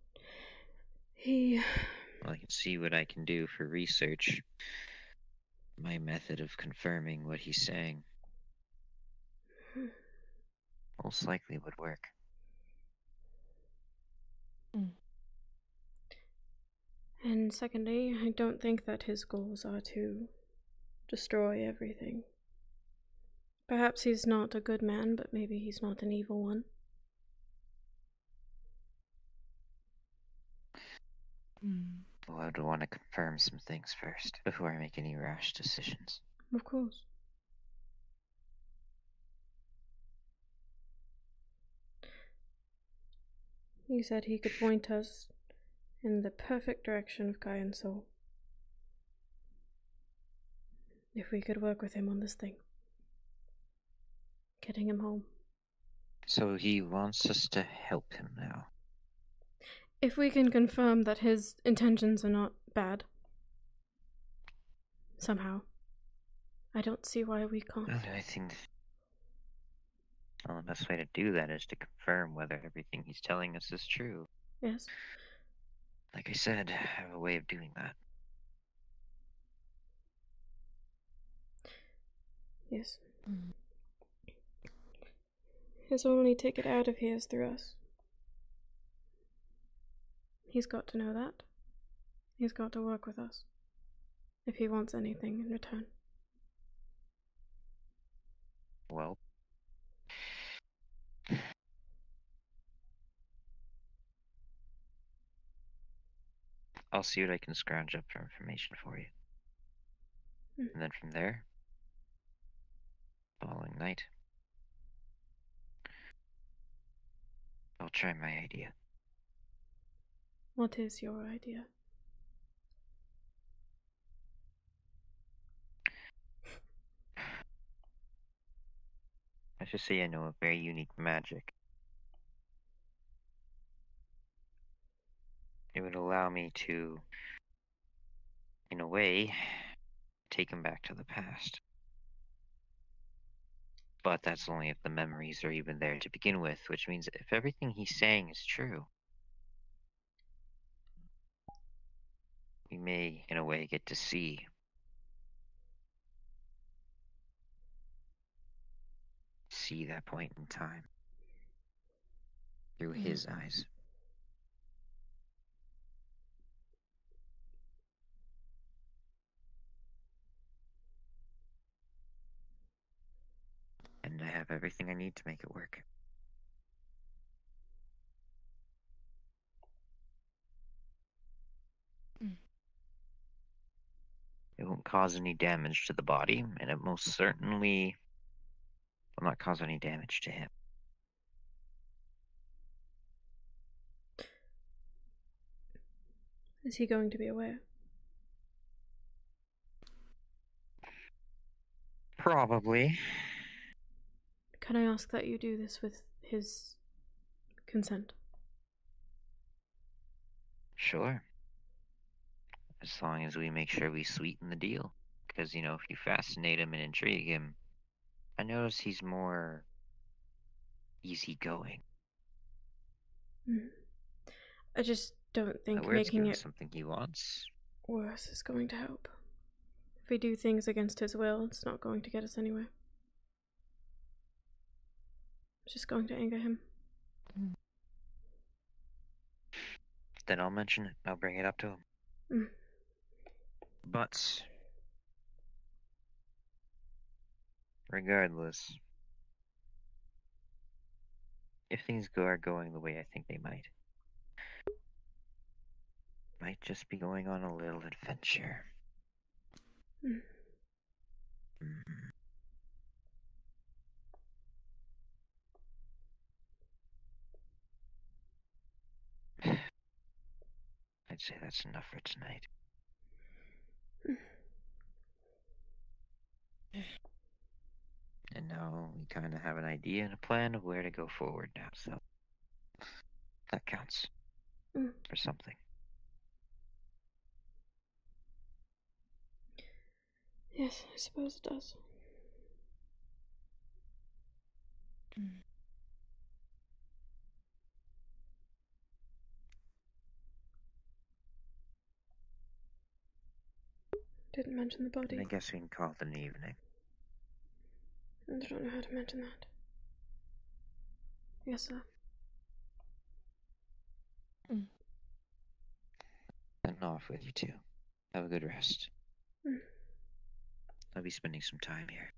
Well, I can see what I can do for research. My method of confirming what he's saying most likely would work. And secondly, I don't think that his goals are to destroy everything. Perhaps he's not a good man, but maybe he's not an evil one. Well, I'd want to confirm some things first before I make any rash decisions. Of course. He said he could point us in the perfect direction of Kai and Soul. If we could work with him on this thing. Getting him home. So he wants us to help him now. If we can confirm that his intentions are not bad, somehow, I don't see why we can't. And I think the best way to do that is to confirm whether everything he's telling us is true. Yes. Like I said, I have a way of doing that. Yes. His only ticket out of here is through us. He's got to know that. He's got to work with us. If he wants anything in return. Well, I'll see what I can scrounge up for information for you. And then from there, following night, I'll try my idea. What is your idea? Let's just say I know a very unique magic. It would allow me to, in a way, take him back to the past. But that's only if the memories are even there to begin with, which means if everything he's saying is true, we may, in a way, get to see that point in time through his eyes. And I have everything I need to make it work. It won't cause any damage to the body, and it most certainly will not cause any damage to him. Is he going to be aware? Probably. Can I ask that you do this with his consent? Sure. As long as we make sure we sweeten the deal. Because, you know, if you fascinate him and intrigue him, I notice he's more easygoing. I just don't think Where it's making doing it something he wants. worse is going to help. If we do things against his will, it's not going to get us anywhere. It's just going to anger him. Then I'll mention it. I'll bring it up to him. But regardless, if things are going the way I think they might just be going on a little adventure. I'd say that's enough for tonight. And now we kind of have an idea and a plan of where to go forward now, so that counts for something. Yes, I suppose it does. Didn't mention the body. I guess we can call it an evening. I don't know how to mention that. Yes, sir. And off with you too. Have a good rest. I'll be spending some time here.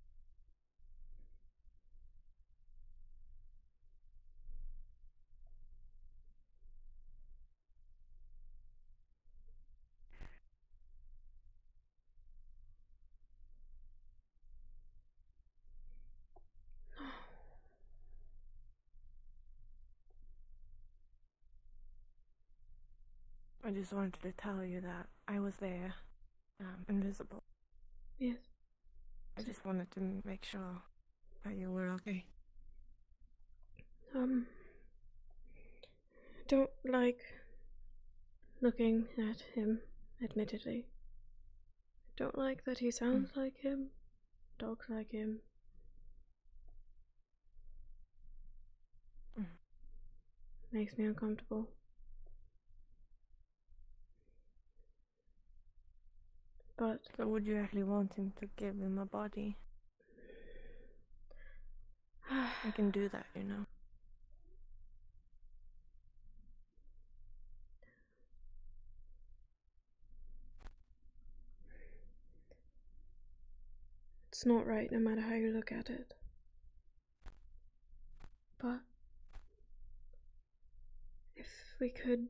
I just wanted to tell you that I was there, invisible. Yes. I just wanted to make sure that you were okay. Don't like looking at him, admittedly. Don't like that he sounds like him, talks like him. Makes me uncomfortable. But so would you actually want him to give him a body? I can do that, you know. It's not right no matter how you look at it. But if we could...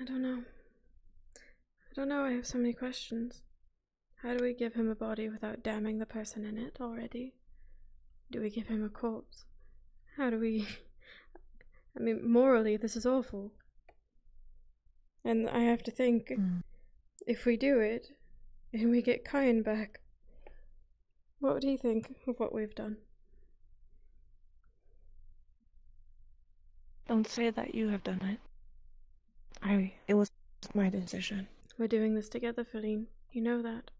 I don't know, I have so many questions. How do we give him a body without damning the person in it already? Do we give him a corpse? How do we... I mean, morally, this is awful. And I have to think, if we do it, and we get Kyan back, what would he think of what we've done? Don't say that you have done it. It was my decision. We're doing this together, Feline. You know that.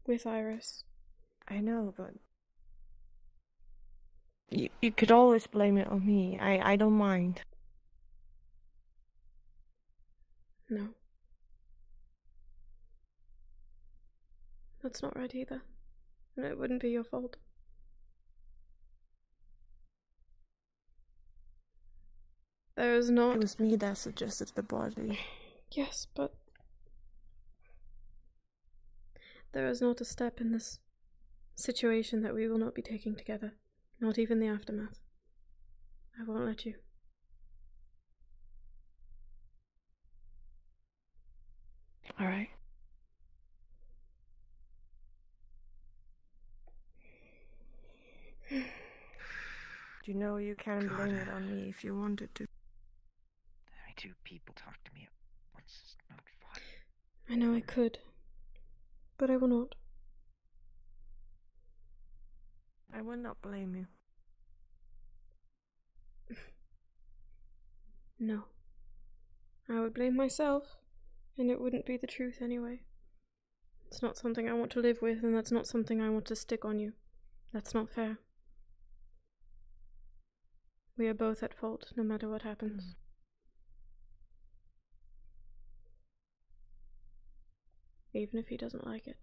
With Iris. I know, but... You could always blame it on me. I don't mind. No. That's not right either. And it wouldn't be your fault. There is not... It was me that suggested the body. Yes, but... there is not a step in this situation that we will not be taking together. Not even the aftermath. I won't let you. Alright. You know you can blame it on me if you wanted to. Having two people talk to me at once is not fun. I know I could, but I will not. I will not blame you. No. I would blame myself, and it wouldn't be the truth anyway. It's not something I want to live with, and that's not something I want to stick on you. That's not fair. We are both at fault, no matter what happens. Even if he doesn't like it.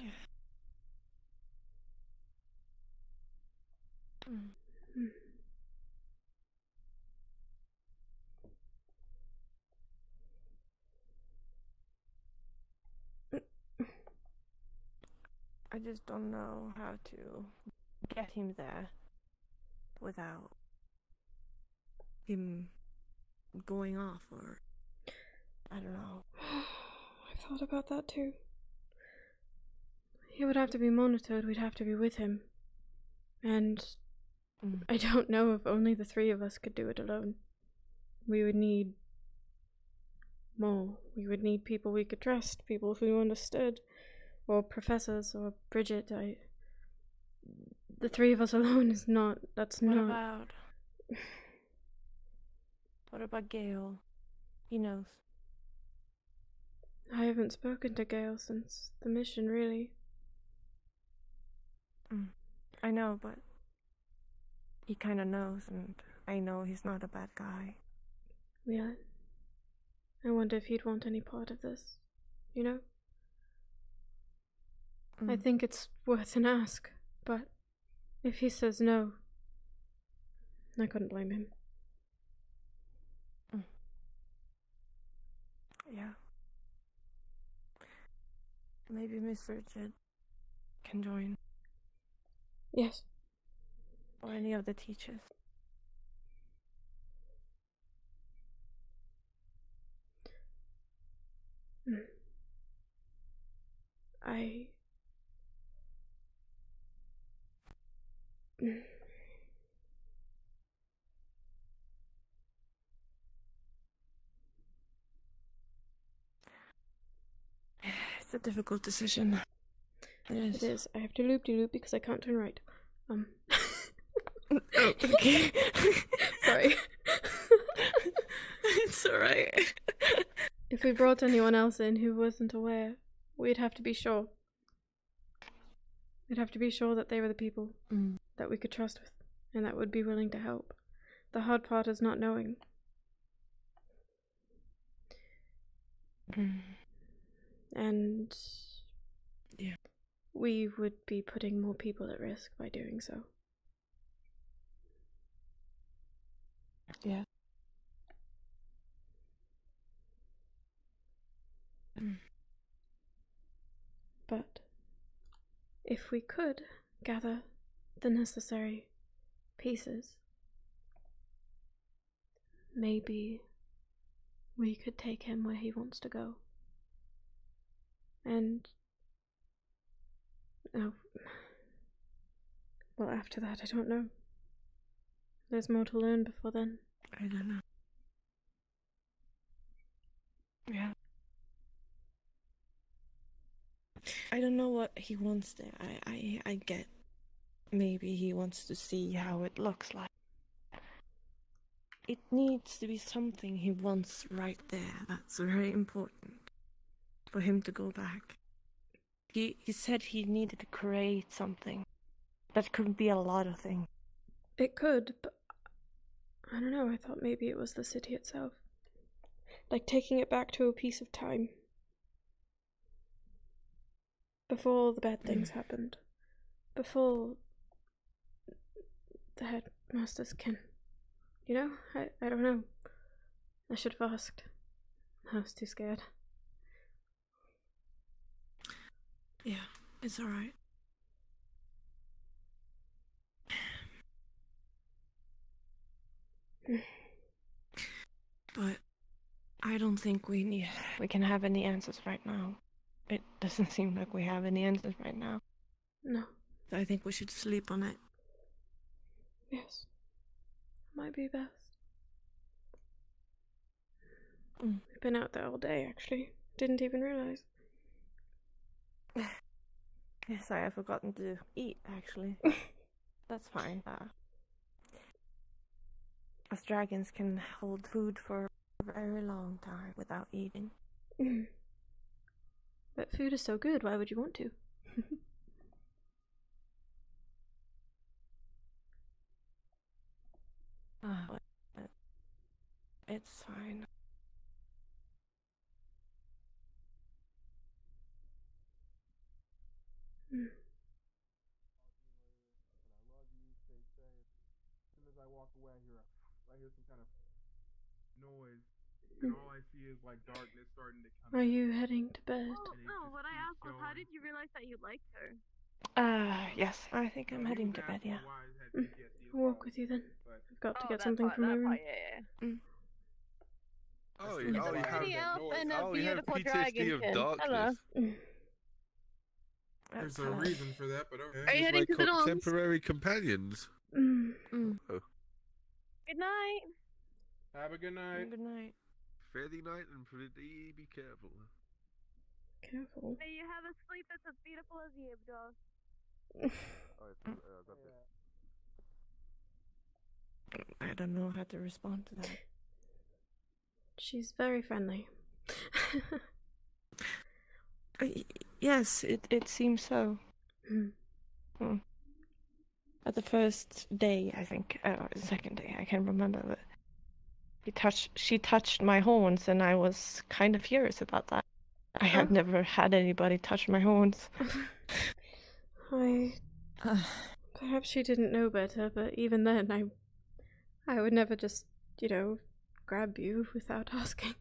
I just don't know how to get him there without him going off, or I don't know. I've thought about that too. He would have to be monitored, we'd have to be with him. And I don't know if only the three of us could do it alone. We would need more. We would need people we could trust, people who understood, or professors, or Bridget. The three of us alone is not, that's not... What about Gale? He knows. I haven't spoken to Gale since the mission, really. I know, but he kinda knows, and I know he's not a bad guy. Yeah. I wonder if he'd want any part of this, you know? I think it's worth an ask, but if he says no, I couldn't blame him. Yeah. Maybe Miss Bridget can join. Yes. Or any of the teachers. It's a difficult decision. It is. I have to loop-de-loop because I can't turn right. Oh, okay. Sorry. It's alright. If we brought anyone else in who wasn't aware, we'd have to be sure. We'd have to be sure that they were the people that we could trust with, and that would be willing to help. The hard part is not knowing. And yeah, we would be putting more people at risk by doing so. Yeah. But if we could gather the necessary pieces, maybe we could take him where he wants to go. And well, after that, I don't know. There's more to learn before then. I don't know. Yeah. I don't know what he wants there. I get maybe he wants to see how it looks like. It needs to be something he wants right there. That's very important for him to go back. He said he needed to create something. That could be a lot of things. It could, but I don't know, I thought maybe it was the city itself. Like taking it back to a piece of time. Before all the bad things happened. Before the headmaster's kin. You know? I don't know. I should have asked. I was too scared. Yeah, it's alright. But I don't think we can have any answers right now. It doesn't seem like we have any answers right now. No. I think we should sleep on it. Yes. Might be best. Mm. We've been out there all day, actually. Didn't even realize. Yes, I have forgotten to eat, actually. That's fine. Us dragons can hold food for a very long time without eating. Mm. But food is so good, why would you want to? It's fine. Mm. As soon as I walk away, I hear some kind of noise, and all I see is like darkness starting to come. Are you heading to bed? Oh, no, what I asked was how did you realize that you liked her? Yes, I think I'm heading to bed, yeah. I'll walk with you then. I've got to get something from my room. Oh, It's a pretty elf and a beautiful dragon. Hello. There's a reason for that, but okay. Are you heading to the dorms? Temporary companions. Mm. Oh. Good night. Have a good night. Good night. Fairly night and pretty be careful. Careful. May you have a sleep that's as beautiful as you, Josh. I don't know how to respond to that. She's very friendly. Yes, it seems so. Mm. At the first day, I think, the second day, I can't remember, but she touched my horns, and I was kind of furious about that. I have never had anybody touch my horns. Perhaps she didn't know better, but even then, I would never just, grab you without asking.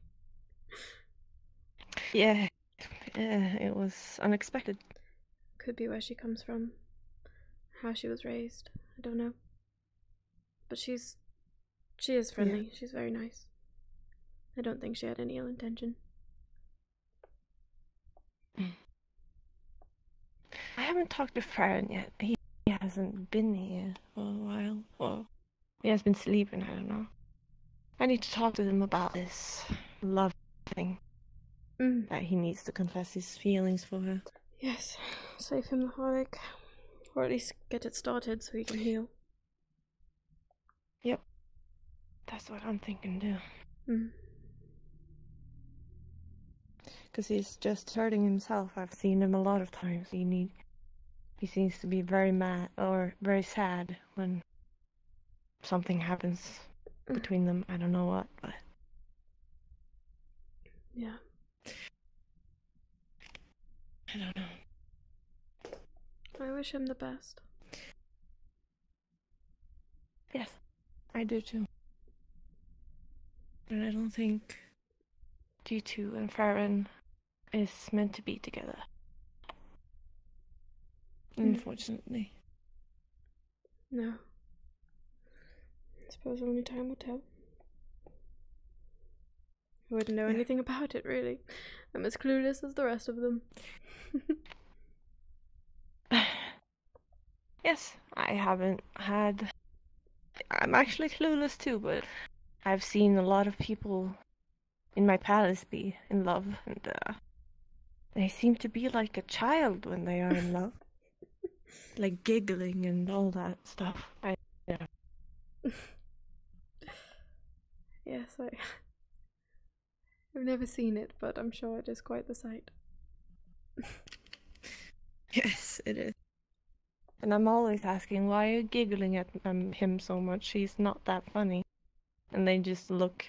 Yeah, it was unexpected. Could be where she comes from, how she was raised. I don't know. But she is friendly. Yeah. She's very nice. I don't think she had any ill intention. I haven't talked to Farron yet. He hasn't been here for a while. Well, he has been sleeping, I don't know. I need to talk to him about this love thing. That he needs to confess his feelings for her. Yes, save him the heartache. Or at least get it started so he can heal. Yep. That's what I'm thinking too. Because he's just hurting himself. I've seen him a lot of times. He seems to be very mad or very sad when something happens between them. I don't know what, but yeah. I don't know. I wish him the best. Yes, I do too. And I don't think G2 and Farron is meant to be together. Unfortunately. No. I suppose only time will tell. I wouldn't know anything about it, really. I'm as clueless as the rest of them. Yes, I haven't had... I'm actually clueless too, but I've seen a lot of people in my palace be in love, and they seem to be like a child when they are in love. Like giggling and all that stuff. Yes, I've never seen it, but I'm sure it is quite the sight. Yes, it is. And I'm always asking, why are you giggling at him so much? He's not that funny. And they just look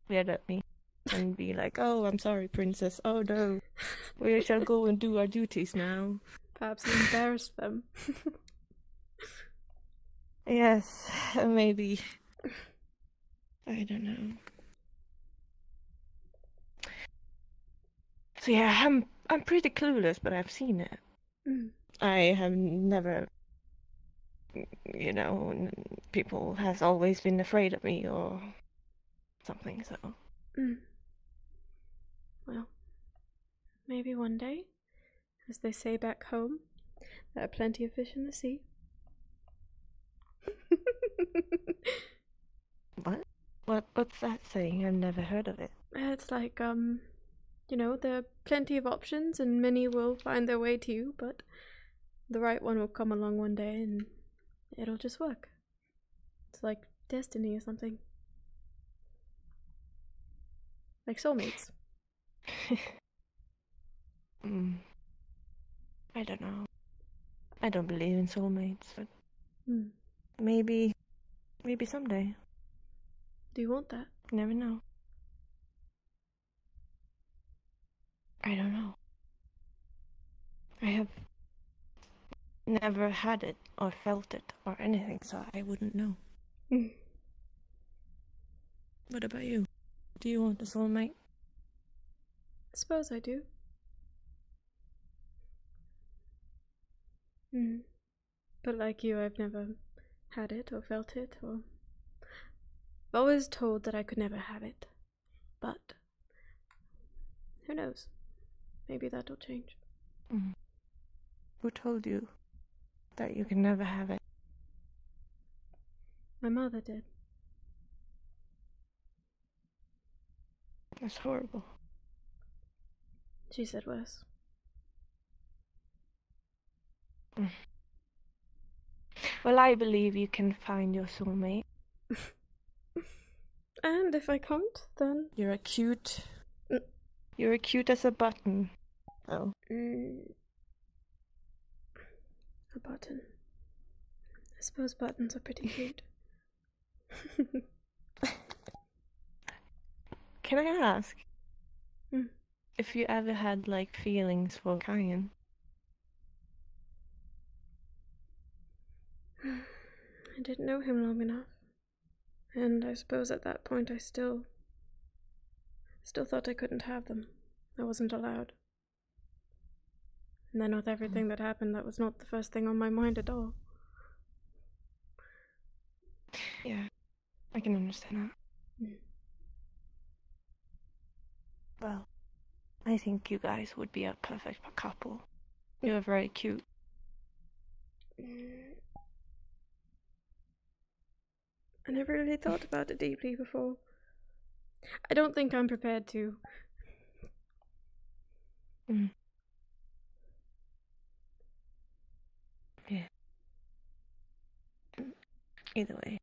weird at me and be like, oh, I'm sorry, princess. Oh, no. We shall go and do our duties now. Perhaps you embarrassed them. Yes, maybe. I don't know. So yeah, I'm pretty clueless, but I've seen it. I have never, you know, people has always been afraid of me or something, so. Well, maybe one day, as they say back home, there are plenty of fish in the sea. What's that saying? I've never heard of it. It's like, you know, there are plenty of options and many will find their way to you, but the right one will come along one day and it'll just work. It's like destiny or something. Like soulmates. I don't know. I don't believe in soulmates, but Hmm. maybe someday. Do you want that? Never know. I don't know. I have never had it or felt it or anything, so I wouldn't know. What about you? Do you want a soulmate? I suppose I do. But like you, I've never had it or felt it, or I've always told that I could never have it. But who knows? Maybe that'll change. Who told you that you can never have it? My mother did. That's horrible. She said worse. Well, I believe you can find your soulmate. And if I can't, then You're a cute as a button. Oh. A button. I suppose buttons are pretty cute. Can I ask if you ever had like feelings for Kyan? I didn't know him long enough. And I suppose at that point I still thought I couldn't have them. I wasn't allowed. And then with everything that happened, that was not the first thing on my mind at all. Yeah, I can understand that. Well, I think you guys would be a perfect couple. You're very cute. I never really thought about it deeply before. I don't think I'm prepared to. Yeah. Either way.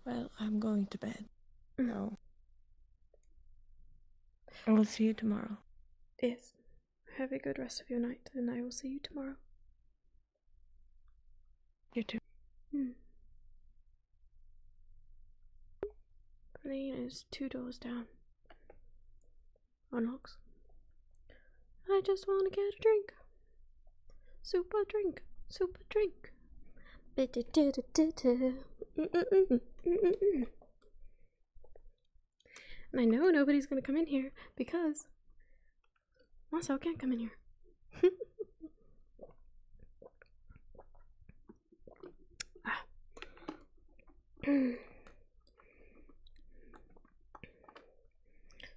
Well, I'm going to bed. No. I will see you tomorrow. Yes. Have a good rest of your night, and I will see you tomorrow. You too. Colleen is 2 doors down. Unlocks. I just want to get a drink. Super drink. Super drink. And I know nobody's gonna come in here because Marcel can't come in here.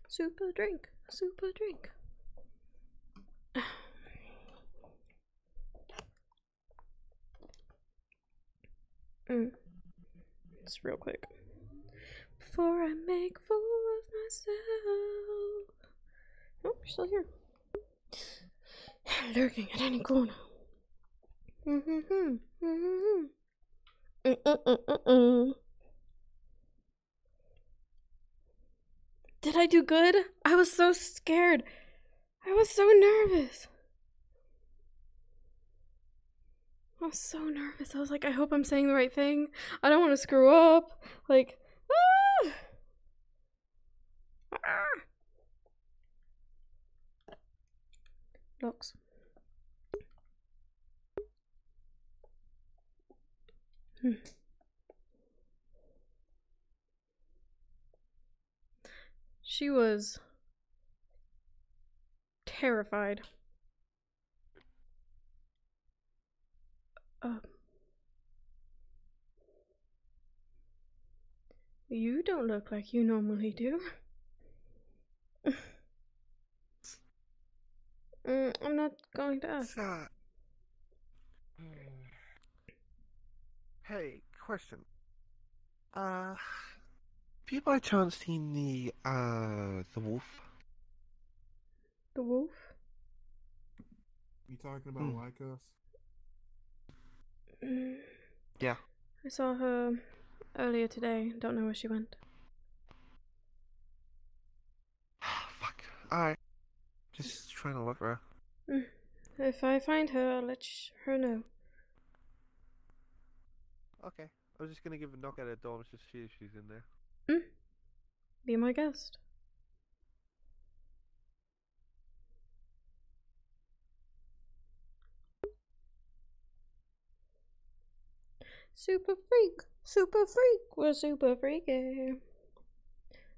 Super drink, super drink. Just real quick. Before I make a fool of myself. Oh, you're still here. Lurking at any corner. Did I do good? I was so scared. I was so nervous. I was so nervous. I was like, I hope I'm saying the right thing. I don't want to screw up. Like, ah! Ah! Looks. She was terrified. You don't look like you normally do. I'm not going to ask. Hey, question. Have you by chance seen the wolf? The wolf? You talking about like us? Yeah. I saw her earlier today. Don't know where she went. Fuck. Alright. Just trying to look for her. If I find her, I'll let her know. Okay. I was just gonna give a knock at her door just to see if she's in there. Be my guest. Super freak! Super freak! We're super freaky.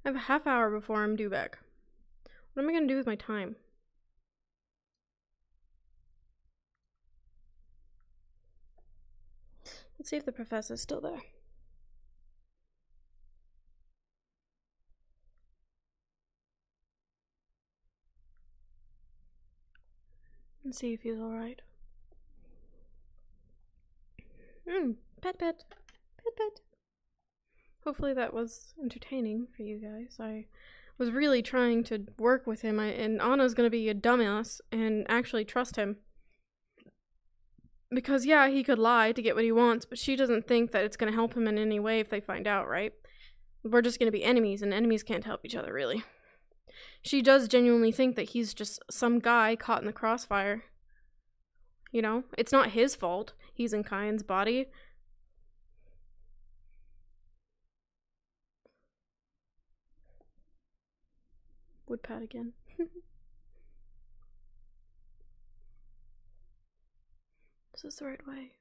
I have a half hour before I'm due back. What am I gonna do with my time? Let's see if the professor's still there. And see if he's alright. Pet pet. Pet pet. Hopefully that was entertaining for you guys. I was really trying to work with him, and Anna's gonna be a dumbass and actually trust him. Because yeah, he could lie to get what he wants, but she doesn't think that it's gonna help him in any way if they find out, right? We're just gonna be enemies, and enemies can't help each other, really. She does genuinely think that he's just some guy caught in the crossfire. You know? It's not his fault. He's in Kyan's body. Woodpat again. Is this the right way?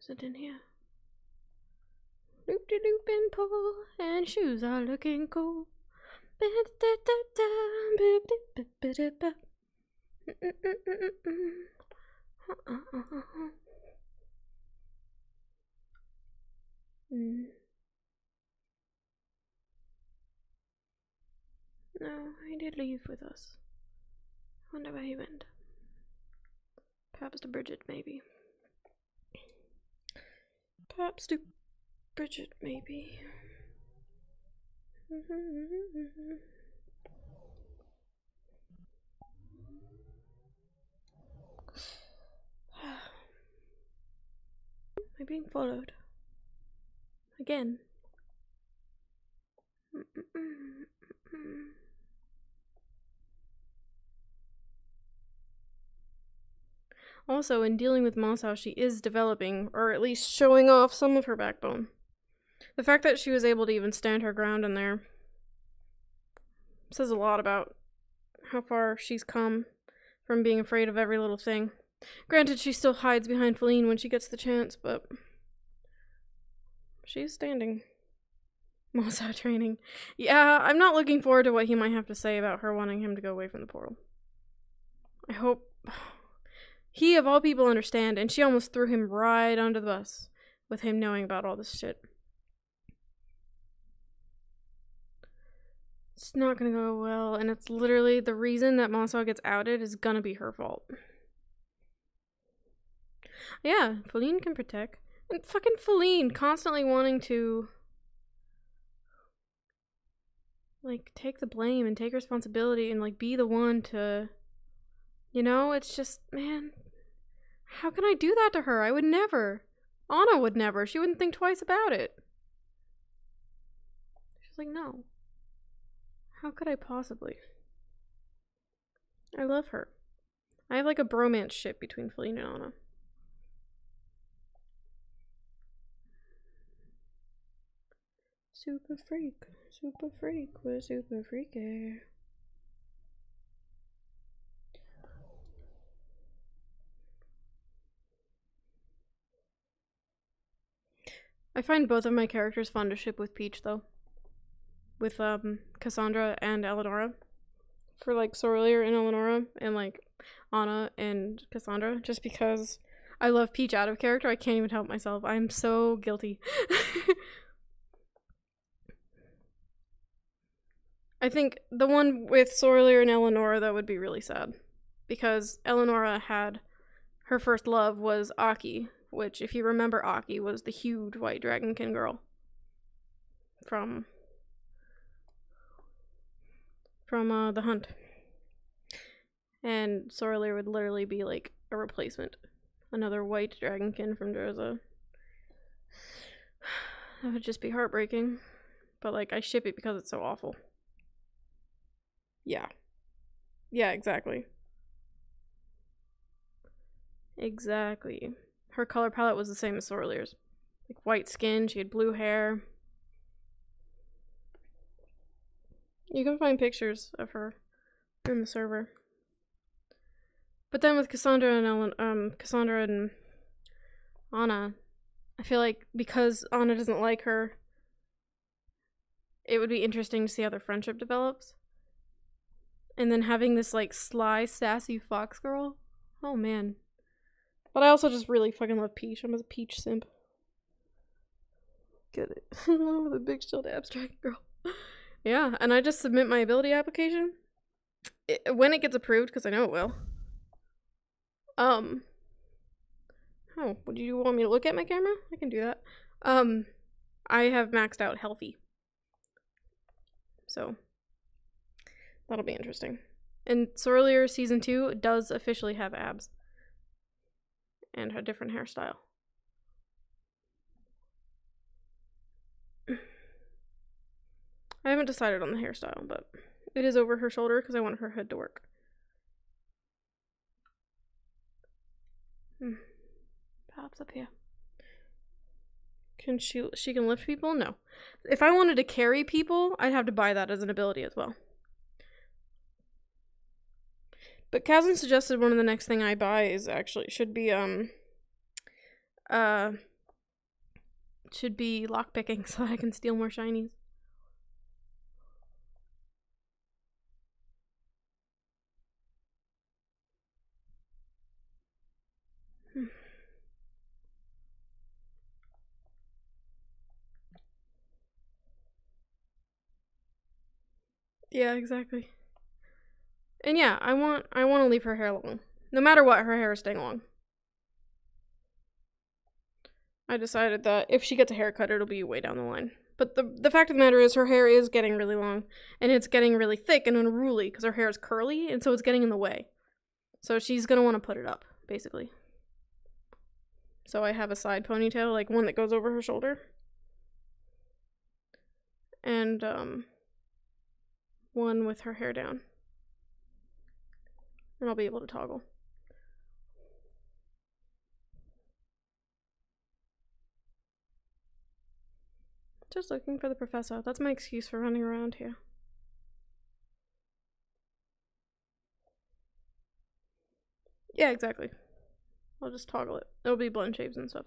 Is it in here? Loop-de-loop and pull, and shoes are looking cool. No, he did leave with us. I wonder where he went. Perhaps to Bridget, maybe. Perhaps to Bridget, maybe. I being followed? Again. Also, in dealing with Masao, she is developing, or at least showing off some of her backbone. The fact that she was able to even stand her ground in there says a lot about how far she's come from being afraid of every little thing. Granted, she still hides behind Feline when she gets the chance, but she's standing. Masao training. Yeah, I'm not looking forward to what he might have to say about her wanting him to go away from the portal. I hope he, of all people, understand, and she almost threw him right under the bus with him knowing about all this shit. It's not gonna go well, and it's literally the reason that Masao gets outed is gonna be her fault. Yeah, Feline can protect. And fucking Feline constantly wanting to, like, take the blame and take responsibility and, like, be the one to, you know, it's just, man, how can I do that to her? I would never. Anna would never. She wouldn't think twice about it. She's like, no. How could I possibly? I love her. I have, like, a bromance ship between Feline and Anna. Super freak, we're super freaky. I find both of my characters fun to ship with Peach, though. With, Cassandra and Eleonora. For, like, Sorelier and Eleonora, and, like, Anna and Cassandra, just because I love Peach out of character. I can't even help myself. I'm so guilty. I think the one with Sorelier and Eleonora, that would be really sad. Because Eleonora had, her first love was Aki, which, if you remember Aki, was the huge white dragonkin girl. From The Hunt. And Sorelier would literally be, like, a replacement. Another white dragonkin from Durza. That would just be heartbreaking. But, like, I ship it because it's so awful. Yeah. Yeah, exactly. Exactly. Her color palette was the same as Sorelier's. Like, white skin, she had blue hair. You can find pictures of her in the server. But then with Cassandra and Anna, I feel like because Anna doesn't like her, it would be interesting to see how their friendship develops. And then having this, like, sly, sassy fox girl. Oh, man. But I also just really fucking love Peach. I'm a Peach simp. Get it? With a big shield abstract girl. Yeah, and I just submit my ability application. When it gets approved, because I know it will. Oh, would you want me to look at my camera? I can do that. I have maxed out healthy. So, that'll be interesting. And Sorelier Season 2 does officially have abs. And a different hairstyle. I haven't decided on the hairstyle, but it is over her shoulder because I want her head to work. Pops up here. Can she can lift people? No. If I wanted to carry people, I'd have to buy that as an ability as well. But Kazan suggested one of the next thing I buy is should be lockpicking so that I can steal more shinies. Yeah, exactly. And yeah, I want to leave her hair long. No matter what, her hair is staying long. I decided that if she gets a haircut, it'll be way down the line. But the fact of the matter is her hair is getting really long. And it's getting really thick and unruly because her hair is curly, and so it's getting in the way. So she's going to want to put it up, basically. So I have a side ponytail, like one that goes over her shoulder. And one with her hair down. And I'll be able to toggle. Just looking for the professor. That's my excuse for running around here. Yeah, exactly. I'll just toggle it. It'll be blend shapes and stuff.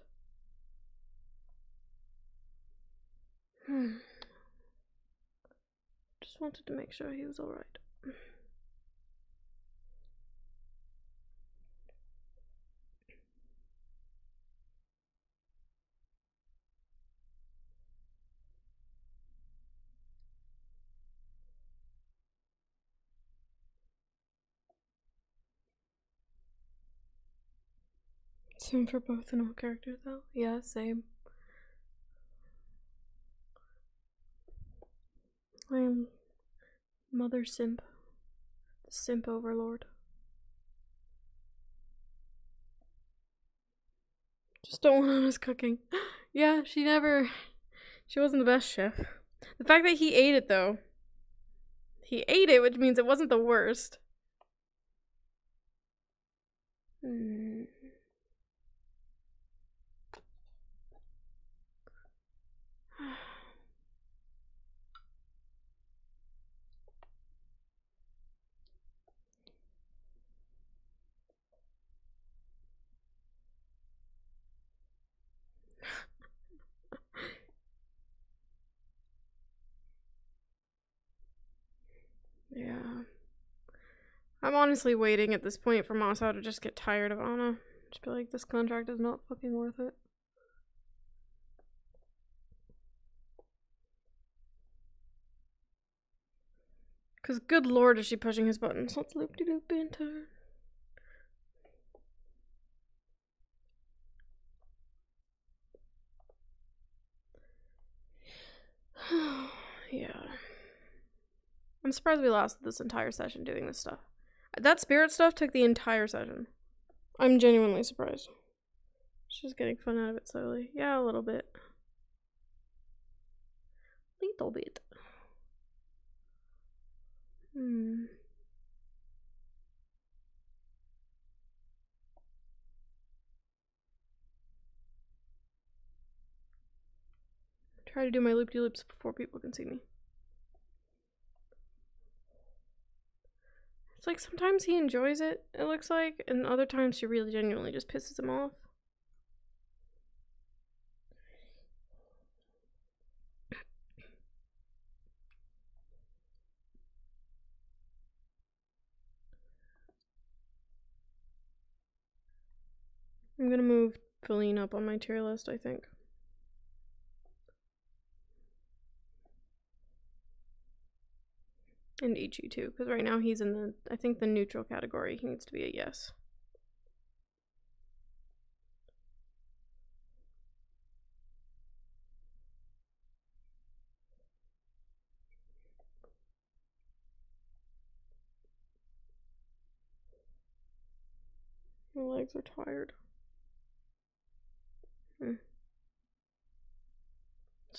Just wanted to make sure he was alright. Same for both in all characters though? Yeah, same. I am Mother Simp. The Simp Overlord. Just don't want honest cooking. Yeah, she wasn't the best chef. The fact that he ate it though. He ate it, which means it wasn't the worst. Yeah. I'm honestly waiting at this point for Masao to just get tired of Anna. Just be like, this contract is not fucking worth it. Cause good lord is she pushing his buttons. Let's loop-de-loop banter. Yeah. I'm surprised we lasted this entire session doing this stuff. That spirit stuff took the entire session. I'm genuinely surprised. She's getting fun out of it slowly. Yeah, a little bit. Little bit. Try to do my loop-de-loops before people can see me. It's like sometimes he enjoys it, it looks like, and other times she really genuinely just pisses him off. I'm gonna move Feline up on my tier list, I think. And Ichi too, because right now he's in the, I think, the neutral category. He needs to be a yes. My legs are tired. Let's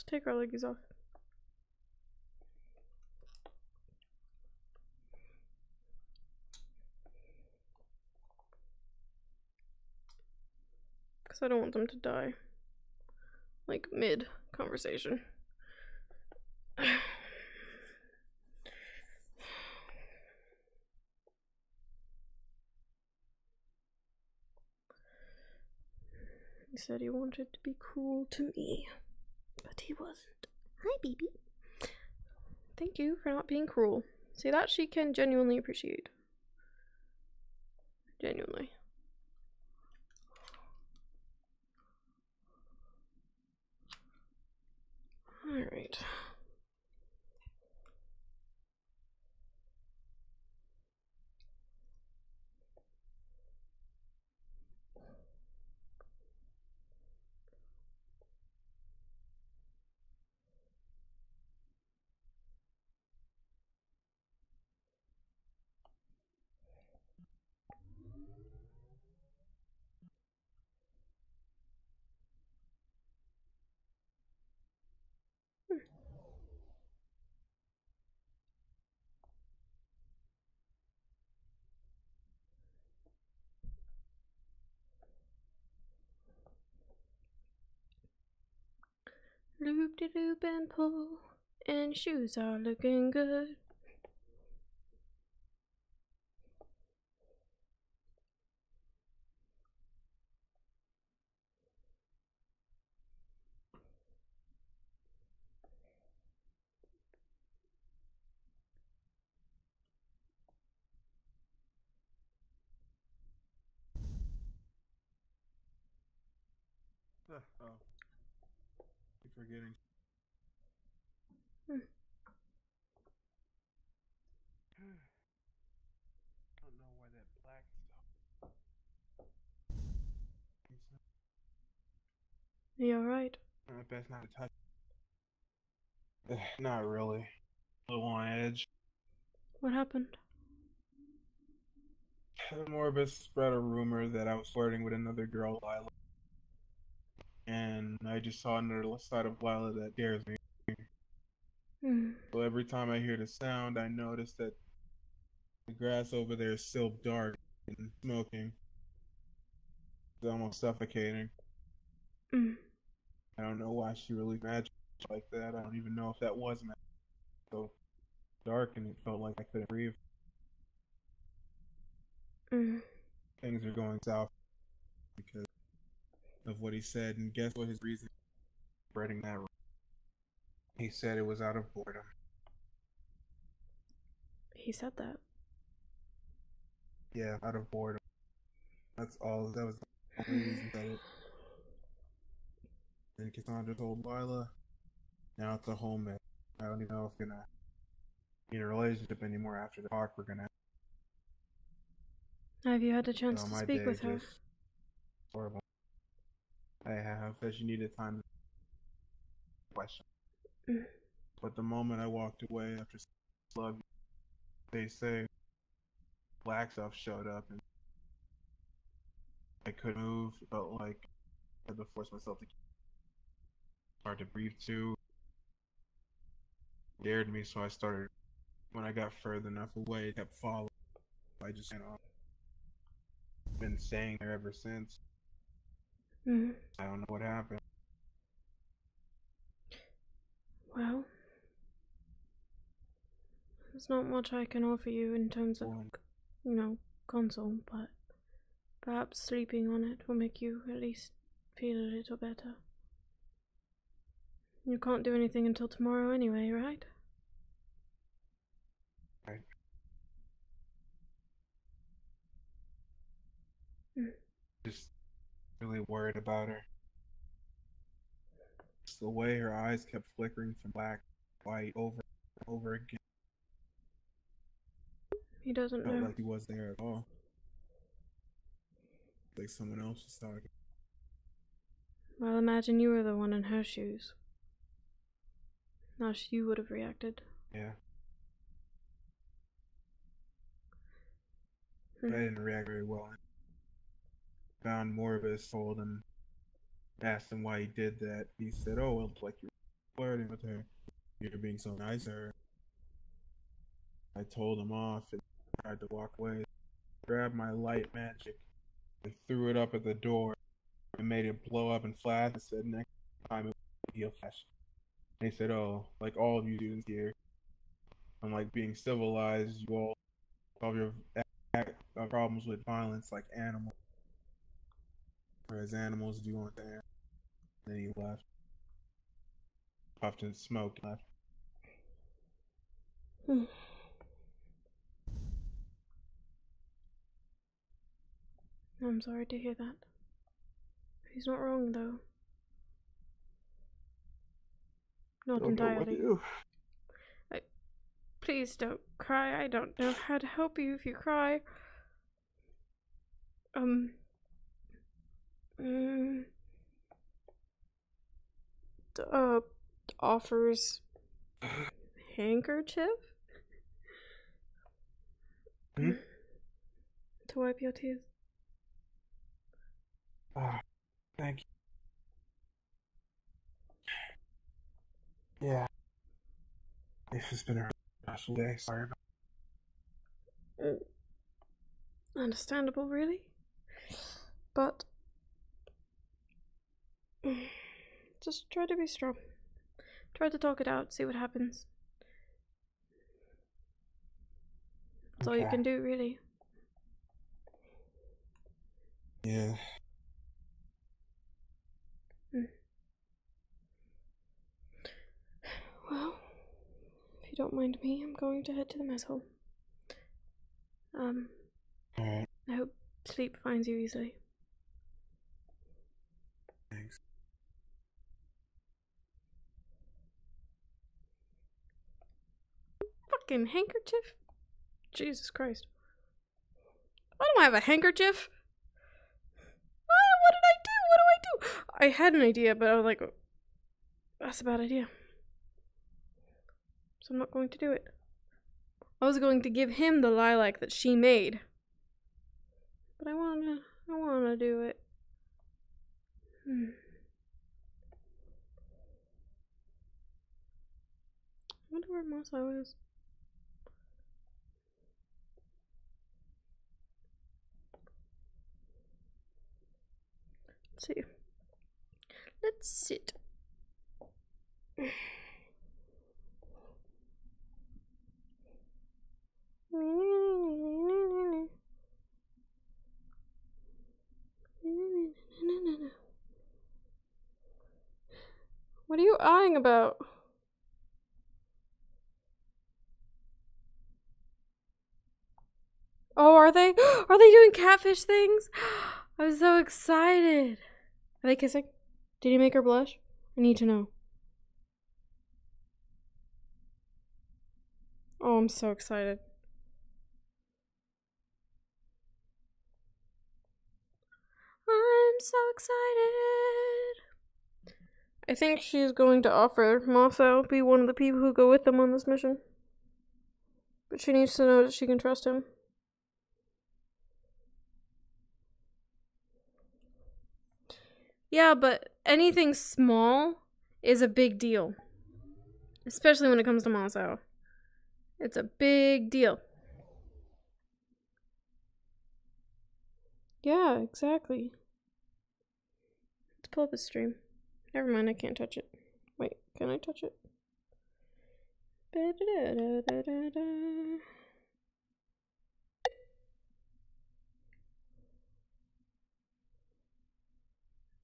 take our leggies off. Because I don't want them to die. Like, mid-conversation. He said he wanted to be cruel to me, but he wasn't. Hi, baby. Thank you for not being cruel. See, that she can genuinely appreciate. Genuinely. Alright. Loop de loop and pull, and shoes are looking good. Oh. Keep forgetting. Hmm. I don't know why that black stuff. You alright? Best not to touch. Not really. A little on edge. What happened? Morbus spread a rumor that I was flirting with another girl, Lila. And I just saw another side of Lila that scares me. So every time I hear the sound, I notice that the grass over there is still dark and smoking. It's almost suffocating. I don't know why she released magic like that. I don't even know if that was magic. So dark, and it felt like I couldn't breathe. Things are going south because of what he said, and guess what his reason for spreading that rumor? He said it was out of boredom. He said that. Yeah, out of boredom. That's all. That was the only reason he said it. And Cassandra told Lila, now it's a whole mess. I don't even know if we're gonna be in a relationship anymore after the talk we're gonna have. You had a chance so to my speak day with her? just horrible. I have, but she needed time to question. But the moment I walked away after love, they say black stuff showed up and I couldn't move. Felt like I had to force myself to hard to breathe too. It dared me, so I started. When I got further enough away, it kept following. I just, been staying there ever since. I don't know what happened. Well, there's not much I can offer you in terms of, console, but perhaps sleeping on it will make you at least feel a little better. You can't do anything until tomorrow anyway, right? Right. Just really worried about her. Just the way her eyes kept flickering from black to white over and over again. He doesn't Felt know. like he was there at all. Like someone else was talking. Well, imagine you were the one in her shoes. How you would have reacted. Yeah. I didn't react very well. Found Morbus, told him, asked him why he did that. He said, oh, well, it's like you're flirting with her. You're being so nice to her. I told him off and tried to walk away. Grabbed my light magic and threw it up at the door and made it blow up and flash and said next time it will be a flash. And he said, oh, like all of you students here, I'm like being civilized, you all solve your problems with violence like animals. Whereas animals do on there. Then he left. Puffed and smoked and left. I'm sorry to hear that. He's not wrong, though. Not entirely. Please don't cry. I don't know how to help you if you cry. Offers handkerchief to wipe your tears. Thank you. Yeah. This has been a stressful day. Sorry about Understandable, really. But just try to be strong. Try to talk it out, see what happens. That's all you Okay. can do, really. Yeah. Well, if you don't mind me, I'm going to head to the mess hall. Alright. I hope sleep finds you easily. Thanks. Fucking handkerchief? Jesus Christ. I don't have a handkerchief. What did I do? What do I do? I had an idea, but I was like, that's a bad idea. So I'm not going to do it. I was going to give him the lilac that she made. But I wanna do it. I wonder where Maso is. Let's see. Let's sit. What are you eyeing about? Oh, are they? Are they doing catfish things? I'm so excited. Are they kissing? Did he make her blush? I need to know. Oh, I'm so excited. I'm so excited. I think she's going to offer Maso be one of the people who go with them on this mission. But she needs to know that she can trust him. Yeah, but anything small is a big deal. Especially when it comes to Maso. It's a big deal. Yeah, exactly. Let's pull up his stream. Never mind, I can't touch it. Wait, can I touch it?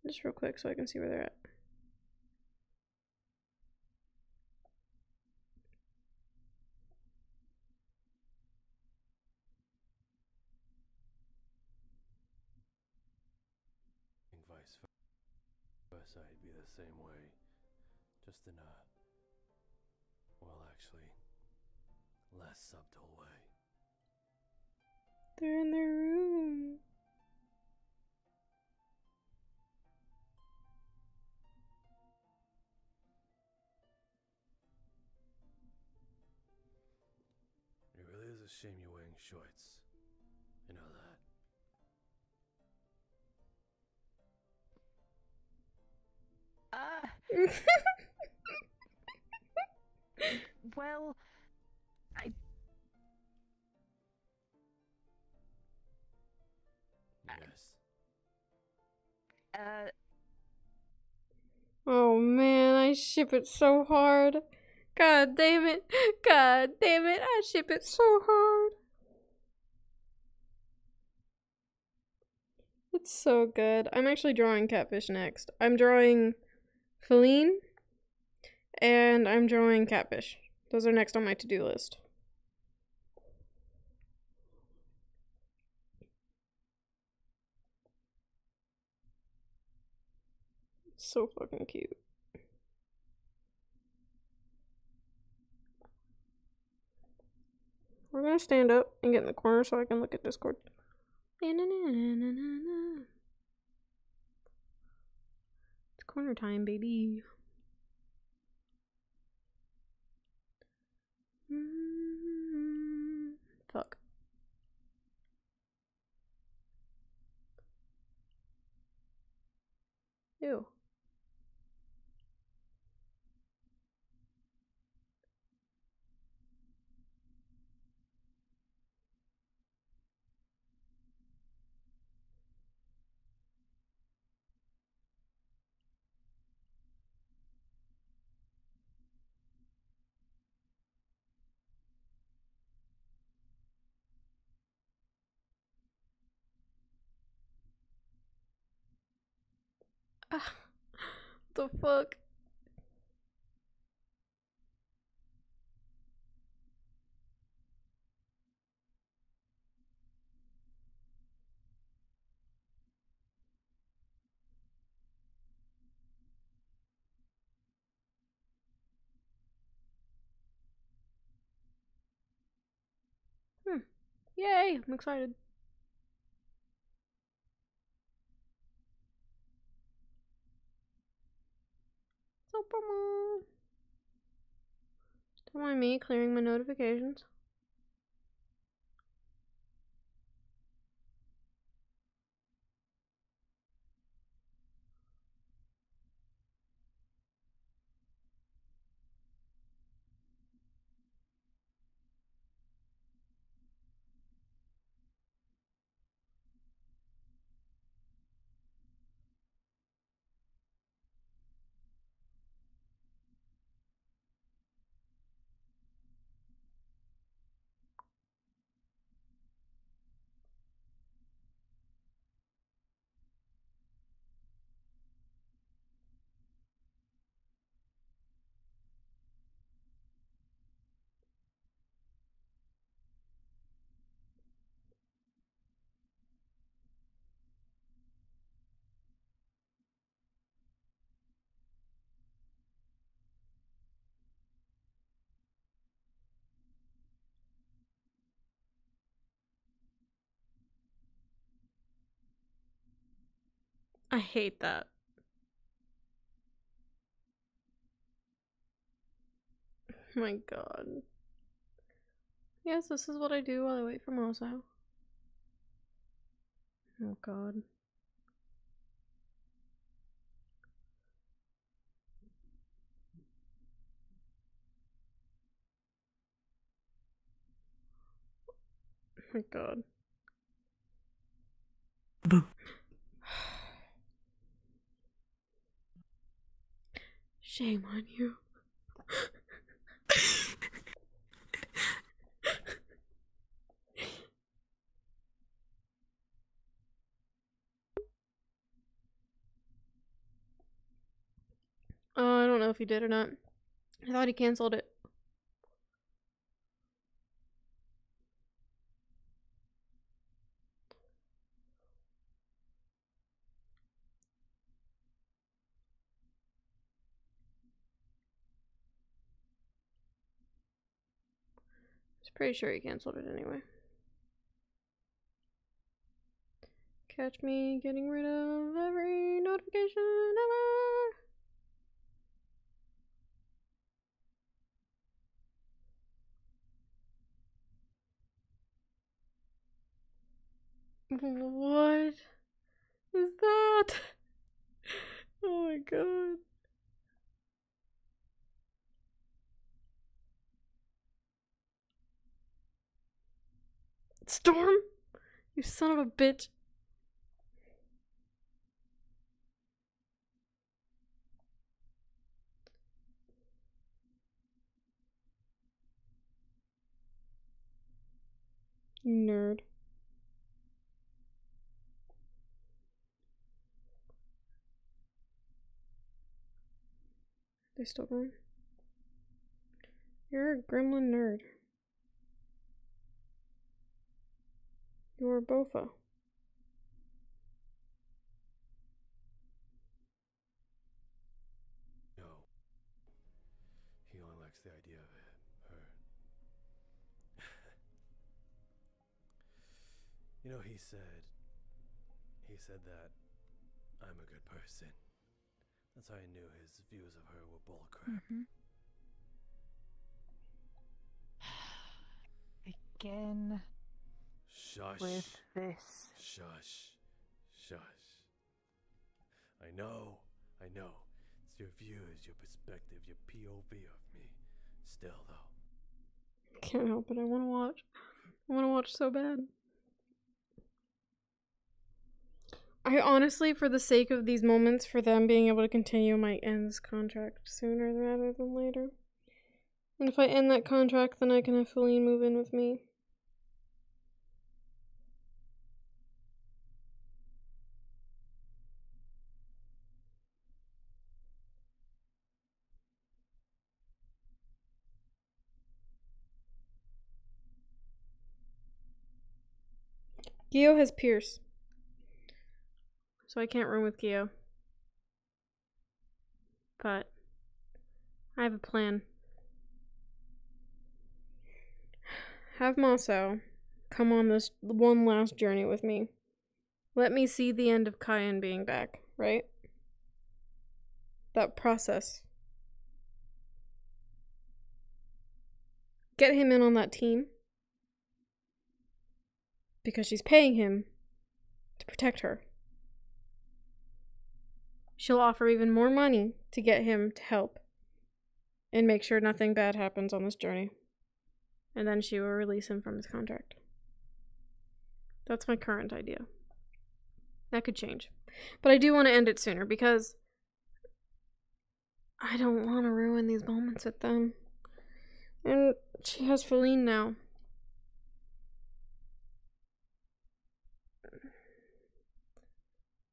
Just real quick so I can see where they're at. Vice versa, I'd be the same way. Just in a, well, actually, less subtle way. They're in their room. It really is a shame you're wearing shorts. You know that. Well, Yes. Oh man, I ship it so hard. God damn it. God damn it. I ship it so hard. It's so good. I'm actually drawing Catfish next. I'm drawing Feline and I'm drawing Catfish. Those are next on my to-do list. So fucking cute. We're gonna stand up and get in the corner so I can look at Discord. It's corner time, baby. Fuck. Ew. The fuck? Yay! I'm excited. So promo. Don't mind me clearing my notifications. I hate that. My god. Yes, this is what I do while I wait for Mozo. Oh god. Oh my god. Shame on you. I don't know if he did or not. I thought he canceled it. I was pretty sure he canceled it anyway. Catch me getting rid of every notification ever. What is that? Oh my god. Storm? You son of a bitch. You nerd. They still going? You're a gremlin nerd. You're a bofa. No. He only likes the idea of it. Her. You know, he said that I'm a good person. That's how I knew his views of her were bullcrap. Again. Shush. With this. Shush. Shush. I know. It's your views, your perspective, your POV of me. Still, though. Can't help it. I want to watch. I want to watch so bad. I honestly, for the sake of these moments, for them being able to continue, might end this contract sooner rather than later. And if I end that contract, then I can have Feline move in with me. Gio has Pierce. So I can't room with Gio. But I have a plan. Have Masao come on this one last journey with me. Let me see the end of Kyan being back, right? That process. Get him in on that team. Because she's paying him to protect her. She'll offer even more money to get him to help. And make sure nothing bad happens on this journey. And then she will release him from his contract. That's my current idea. That could change. But I do want to end it sooner because I don't want to ruin these moments with them. And she has Feline now.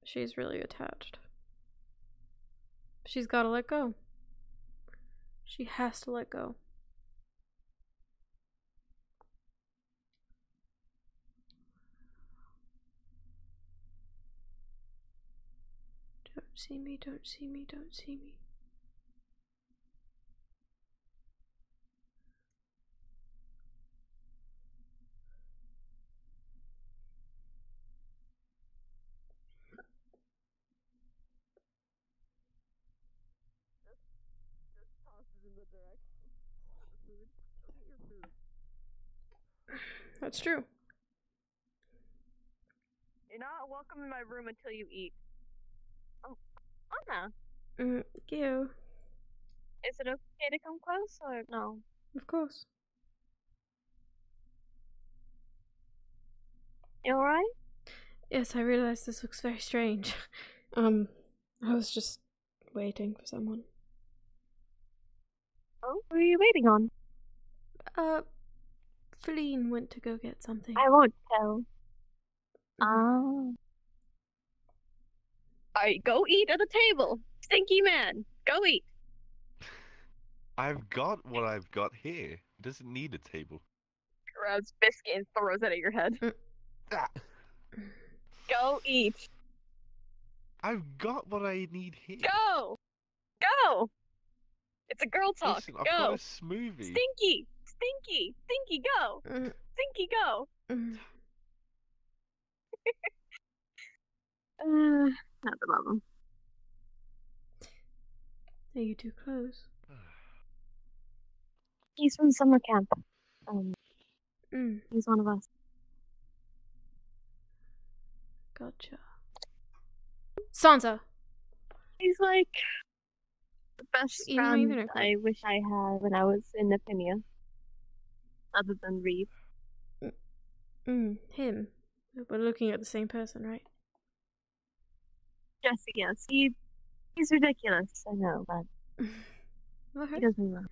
She's really attached. She's got to let go. She has to let go. Don't see me, don't see me, don't see me. That's true. You're not welcome in my room until you eat. Oh, Anna. Gio. Is it okay to come close or no? Of course. You alright? Yes, I realize this looks very strange. I was just waiting for someone. Oh, who are you waiting on? Feline went to go get something. I won't tell. Oh. Alright, go eat at the table. Stinky man, go eat. I've got what I've got here. It doesn't need a table. Grabs biscuit and throws it at your head. Go eat. I've got what I need here. Go! Go! It's a girl talk. Listen, Go! I've got a smoothie. Stinky! Stinky! Stinky, go! Stinky, go! Not the problem. Are you too close? He's from summer camp. He's one of us. Gotcha. Sansa! He's like the best friend I wish I had when I was in Nephinia. Other than Reeve. Him. We're looking at the same person, right? Jesse, yes. He's ridiculous, I know, but he does me well.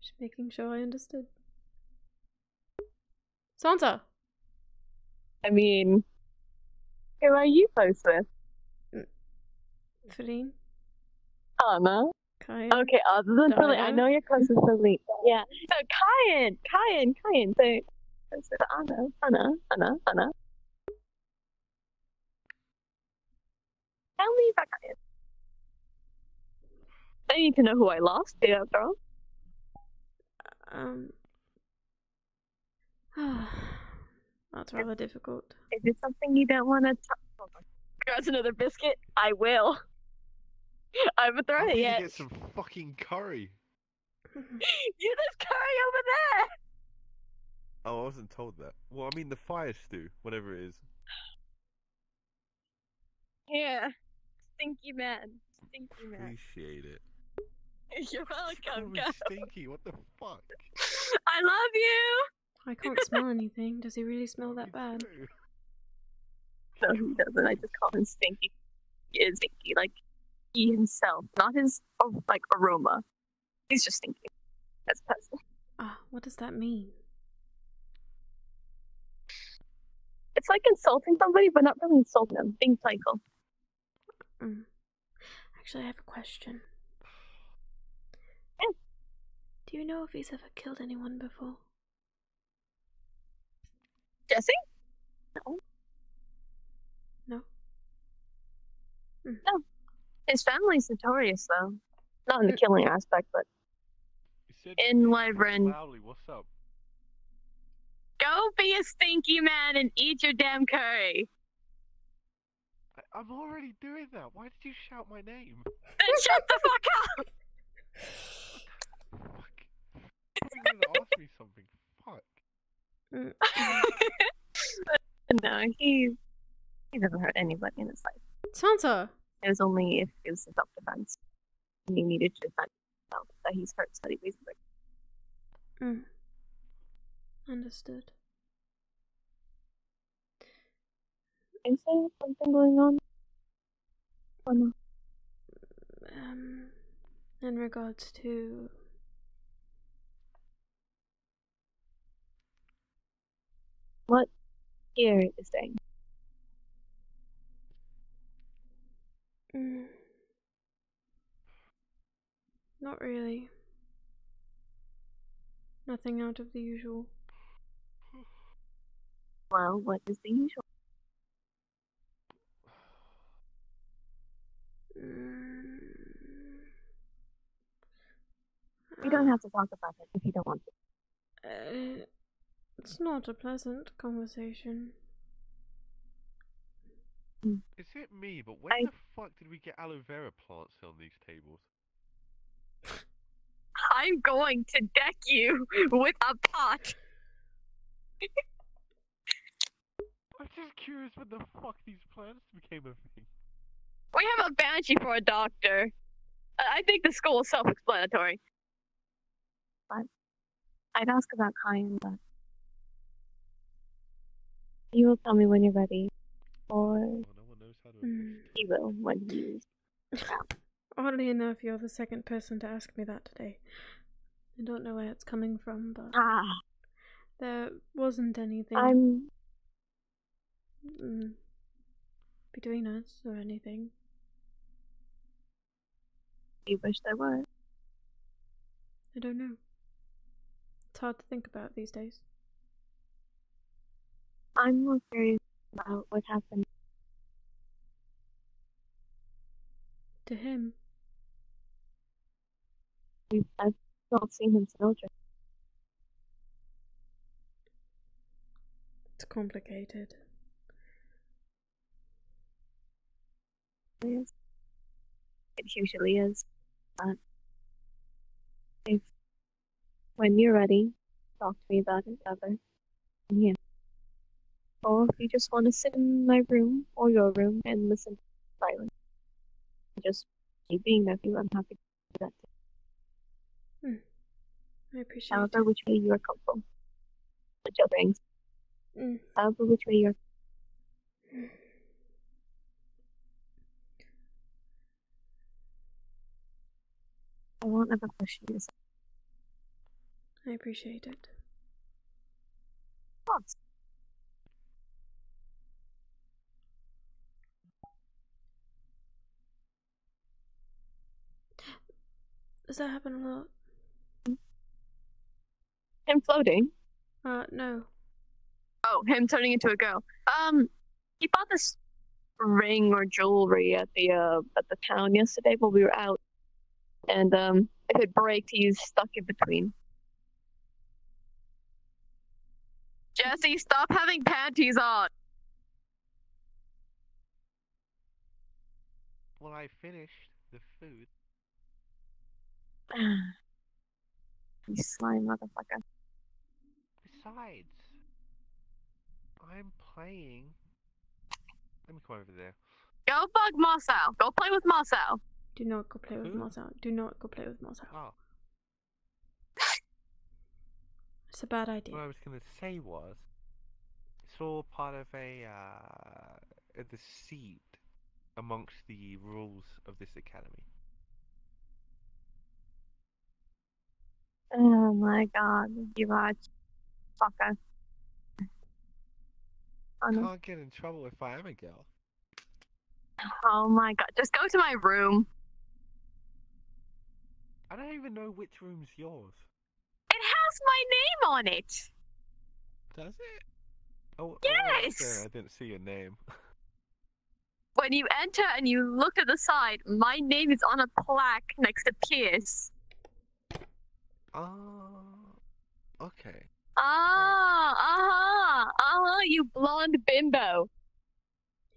Just making sure I understood. Sansa! I mean, who are you close with? Feline. Anna. Kyan. Okay, other than Feline, I know you're close with Feline. Yeah. So Kyan. So Anna. Tell me about Kyan. I need to know who I lost to after all. That's rather difficult. Is it something you don't want to talk? Grabs another biscuit. I will. I haven't thrown it yet. Get some fucking curry. There's curry over there. Oh, I wasn't told that. Well, I mean the fire stew, whatever it is. Yeah. Stinky man. Stinky man. Appreciate it. You're welcome. Go. Stinky, what the fuck? I love you. I can't smell anything. Does he really smell that bad? No, he doesn't. I just call him Stinky. He is stinky, like he himself, not his like aroma. He's just stinky as a person. What does that mean? It's like insulting somebody, but not really insulting them. Being playful. Actually, I have a question. Yeah. Do you know if he's ever killed anyone before? Jesse? No. No. His family's notorious, though. Not in the killing aspect, but in Wyvern. Loudly, what's up? Go be a stinky man and eat your damn curry. I'm already doing that. Why did you shout my name? Then shut the fuck up! You didn't ask me something. Fuck. No, he never hurt anybody in his life. Sansa! It was only if it was self-defense. And he needed to defend himself that he's hurt somebody basically. Understood. Is there something going on? Or no? In regards to... What here is saying? Not really. Nothing out of the usual. Well, what is the usual? You don't have to talk about it if you don't want to. It's not a pleasant conversation. Is it me? But when the fuck did we get aloe vera plants on these tables? I'm going to deck you with a pot. I'm just curious when the fuck these plants became a thing. We have a banshee for a doctor. I think the school is self-explanatory. But I'd ask about Kyan, but you will tell me when you're ready, or he will when he's out. Oddly enough, you're the second person to ask me that today. I don't know where it's coming from, but there wasn't anything between us or anything. You wish there were. I don't know. It's hard to think about these days. I'm more curious about what happened to him. I've not seen him since children. It's complicated. It usually is. But if when you're ready, talk to me about it, ever. Yeah. Or if you just want to sit in my room or your room and listen to silence. Just keep being there for you, I'm happy to do that too. I appreciate However, it. which way you are comfortable. The joke rings. However, which way you're. I won't ever question you. I appreciate it. Thoughts? Does that happen a lot? Him floating? No. Oh, him turning into a girl. He bought this ring or jewelry at the town yesterday while we were out. And if it breaks, he's stuck in between. Jesse, stop having panties on. Well, I finished the food. You slime motherfucker. Besides, I'm playing. Let me come over there. Go bug Marcel. Go play with Marcel. Do not go play with Marcel. Do not go play with Marcel. Oh. It's a bad idea. What I was going to say was, it's all part of a deceit amongst the rules of this academy. Oh my god, you are fucker. Oh, no. Can't get in trouble if I am a girl. Oh my god, just go to my room. I don't even know which room's yours. It has my name on it. Does it? Oh, yes. I didn't see your name. When you enter and you look to the side, my name is on a plaque next to Pierce. Okay. You blonde bimbo.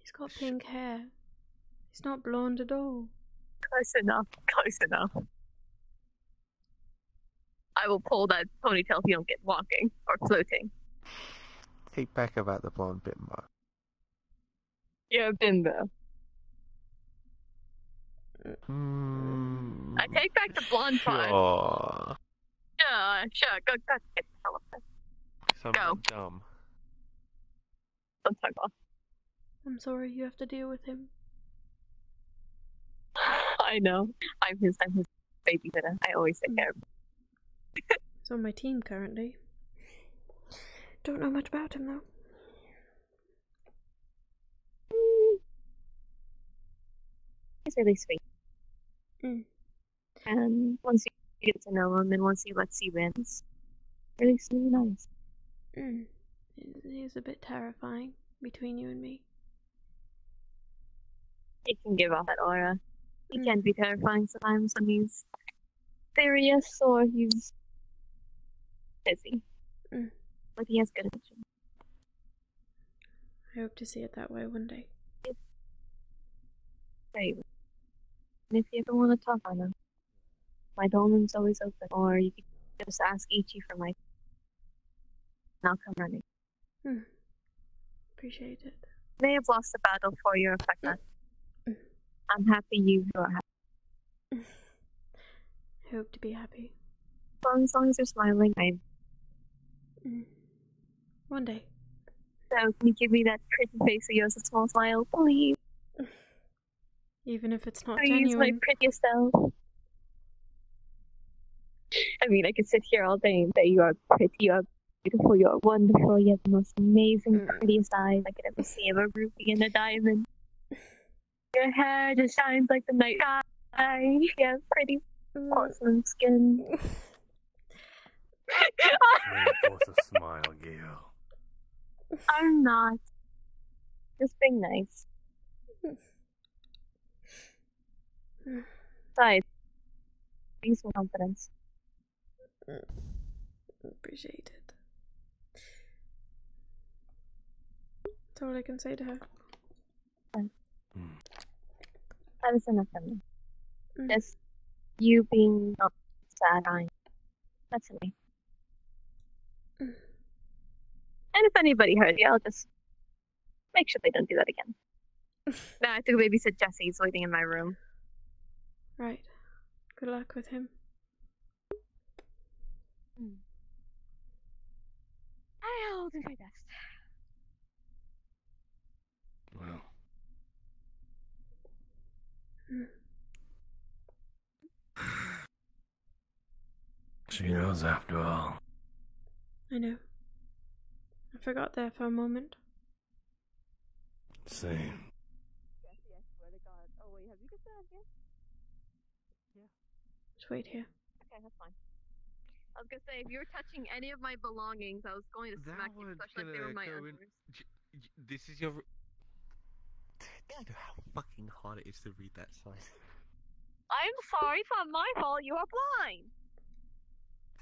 He's got pink hair. He's not blonde at all. Close enough. Close enough. I will pull that ponytail if you don't get walking or floating. Take back about the blonde bimbo. You're a bimbo. I take back the blonde part. Sure. Sure. Go get the hell up there. So Go. dumb. Don't talk off. I'm sorry you have to deal with him. I know. I'm his babysitter. I always take care of him. He's on my team currently. Don't know much about him though. He's really sweet. And once you get to know him and once he lets you in, it's really nice. He's a bit terrifying between you and me. He can give off that aura. He can be terrifying sometimes when he's serious or he's busy. But he has good intentions. I hope to see it that way one day. Right. And if you ever want to talk on him, my domain's always open. Or you can just ask Ichi for my... And I'll come running. Appreciate it. May have lost the battle for your effect. I'm happy you are happy. I hope to be happy. As long as you're smiling, I'm... One day. So, can you give me that pretty face of yours, a small smile, please? Even if it's not Please, genuine. my prettiest self. I mean, I could sit here all day and say you are pretty, you are beautiful, you are wonderful, you have the most amazing, prettiest eyes I could ever see of a ruby and a diamond. Your hair just shines like the night sky. You have pretty porcelain skin. Force a smile, Gail. I'm not. Just being nice. Besides, use some confidence. Appreciate it. That's all I can say to her. That is enough for me. Just you being not sad, that's me. And if anybody hurt you, I'll just make sure they don't do that again. Now I have to go babysit Jesse. He's waiting in my room. Right. Good luck with him. I'll do my best. Well. She knows after all. I know. I forgot there for a moment. Same. Jesse, I swear to God. Oh wait, have you got that here? Yeah. Just wait here. Okay, that's fine. I was gonna say, if you were touching any of my belongings, I was going to smack you, especially if they were my underwear. This is your... Do you know how fucking hard it is to read that sign? I'm sorry, it's not my fault. You are blind.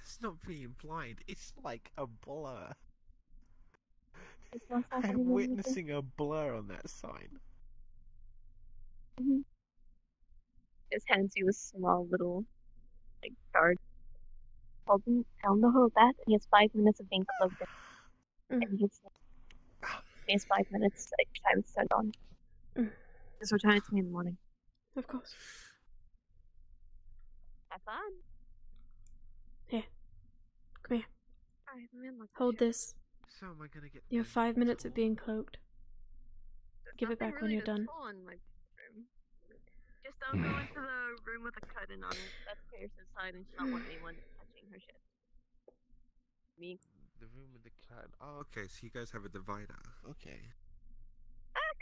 It's not being blind. It's like a blur. It's not I'm witnessing a blur on that sign. Just hands you a small little, like, card. Tell him to hold that, and he has 5 minutes of being cloaked. And he has 5 minutes, like, time to start on. Just return it to me in the morning. Of course. Have fun. Here. Come here. Alright, man, look. Hold this. So am I gonna get... You have 5 minutes of being cloaked. Give it back when you're done. In my room. Just don't go into the room with a curtain on it. That's Pierce's side, and she don't want anyone touching her shit. Me. The room with the clan. Oh, okay, so you guys have a divider. Okay.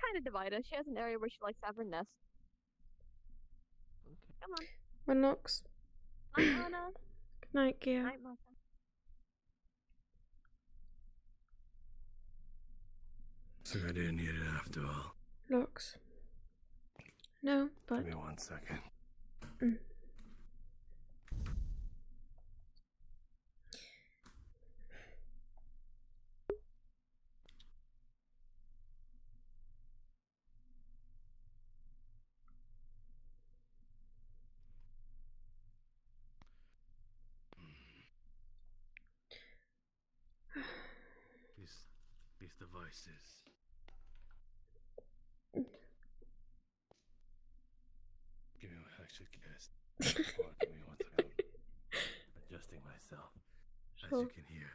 Kind of divider. She has an area where she likes to have her nest. Okay. Come on. One knocks. Night, Anna. Good night, Gia. Night, Martha. So I didn't need it after all. Looks. No, but... Give me 1 second. Mm. These devices. Give me I should guess. Give me 1 second. Adjusting myself, as Sure. you can hear.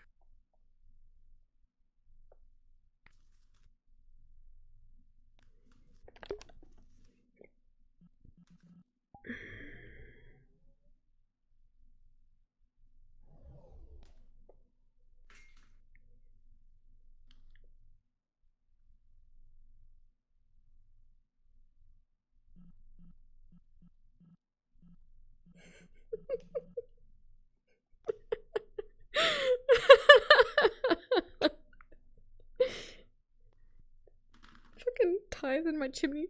Fucking ties in my chimney.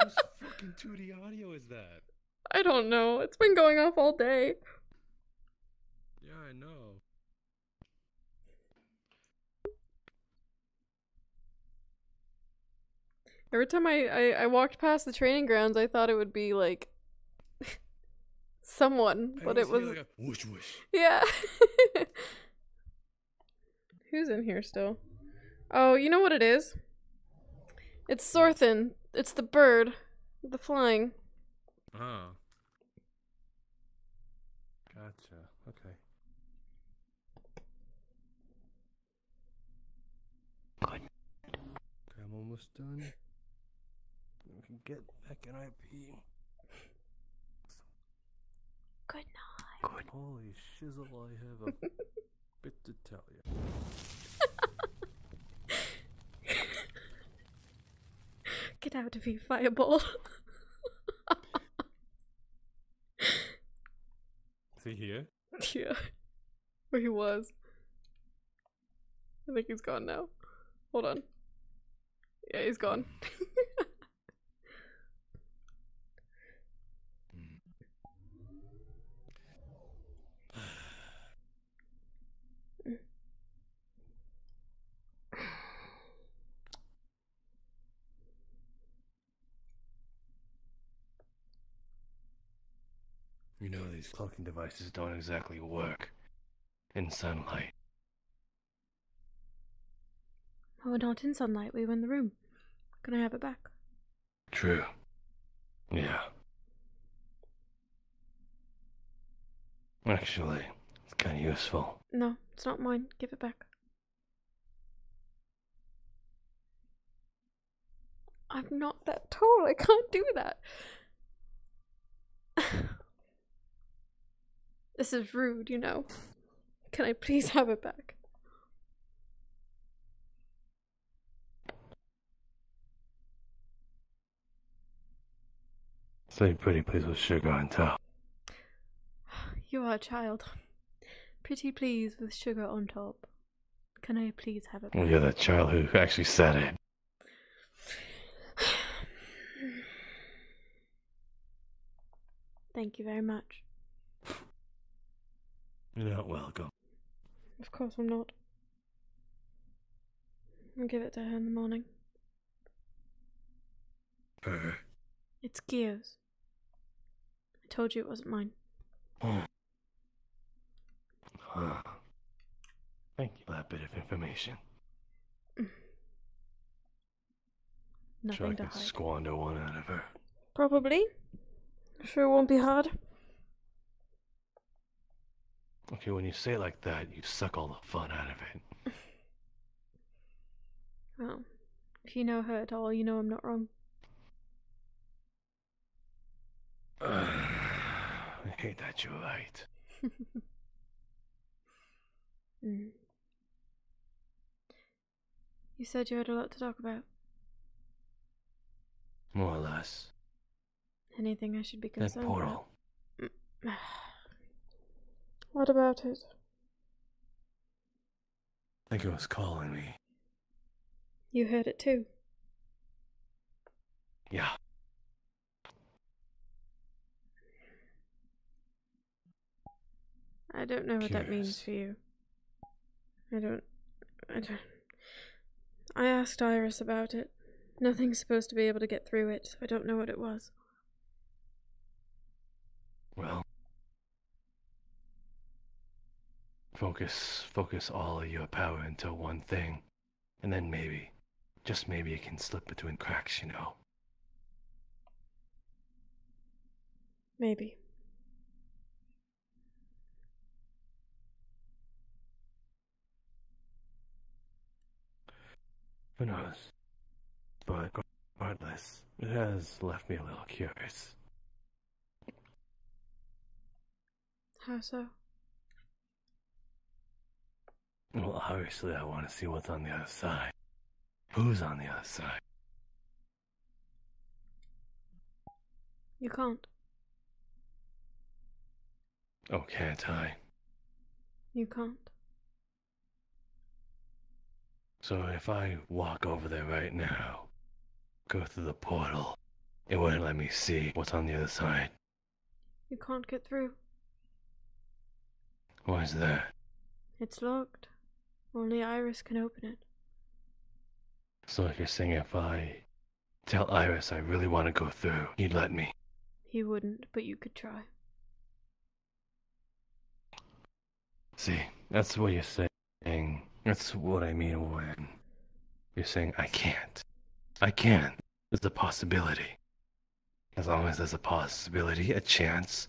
Whose fucking 2D audio is that? I don't know. It's been going off all day. Yeah, I know. Every time I walked past the training grounds, I thought it would be like someone, but it was like a whoosh whoosh. yeah. Who's in here still? Oh, you know what it is? It's Sorthin. It's the bird, the flying. Oh. Gotcha. Okay. Good. Okay, I'm almost done. We can get back in IP. Good night. Good. Holy shizzle, I have a bit to tell you. Get out of here, fireball. Is he here? Yeah. Where he was. I think he's gone now. Hold on. Yeah, he's gone. You know these cloaking devices don't exactly work in sunlight. Oh, we're not in sunlight. We were in the room. Can I have it back? True. Yeah. Actually, it's kind of useful. No, it's not mine. Give it back. I'm not that tall. I can't do that. This is rude, you know. Can I please have it back? Say pretty please with sugar on top. You are a child. Pretty please with sugar on top. Can I please have it back? Well, you're the child who actually said it. Thank you very much. You're not welcome. Of course I'm not. I'll give it to her in the morning. Her? It's Gio's. I told you it wasn't mine. Huh. Thank you for that bit of information. Nothing Sure I to can hide. squander one out of her. Probably. I'm sure it won't be hard. Okay, when you say it like that, you suck all the fun out of it. Well, if you know her at all, you know I'm not wrong. I hate that you're right. Mm. You said you had a lot to talk about. More or less. Anything I should be That concerned portal. about? What about it? I think it was calling me. You heard it too. Yeah. I don't know what that means Curious. for you. I don't. I asked Iris about it. Nothing's supposed to be able to get through it, so I don't know what it was. Well, focus all of your power into one thing, and then maybe, just maybe it can slip between cracks, you know. Maybe. Who knows? But regardless, it has left me a little curious. How so? Well, obviously I want to see what's on the other side. Who's on the other side? You can't. Oh, can't I? You can't. So if I walk over there right now, go through the portal, it wouldn't let me see what's on the other side. You can't get through. Why is that? It's locked. Only Iris can open it. So like you're saying if I tell Iris I really want to go through, he'd let me. He wouldn't, but you could try. See, that's what you're saying. That's what I mean when you're saying I can't. I can. There's a possibility. As long as there's a possibility, a chance,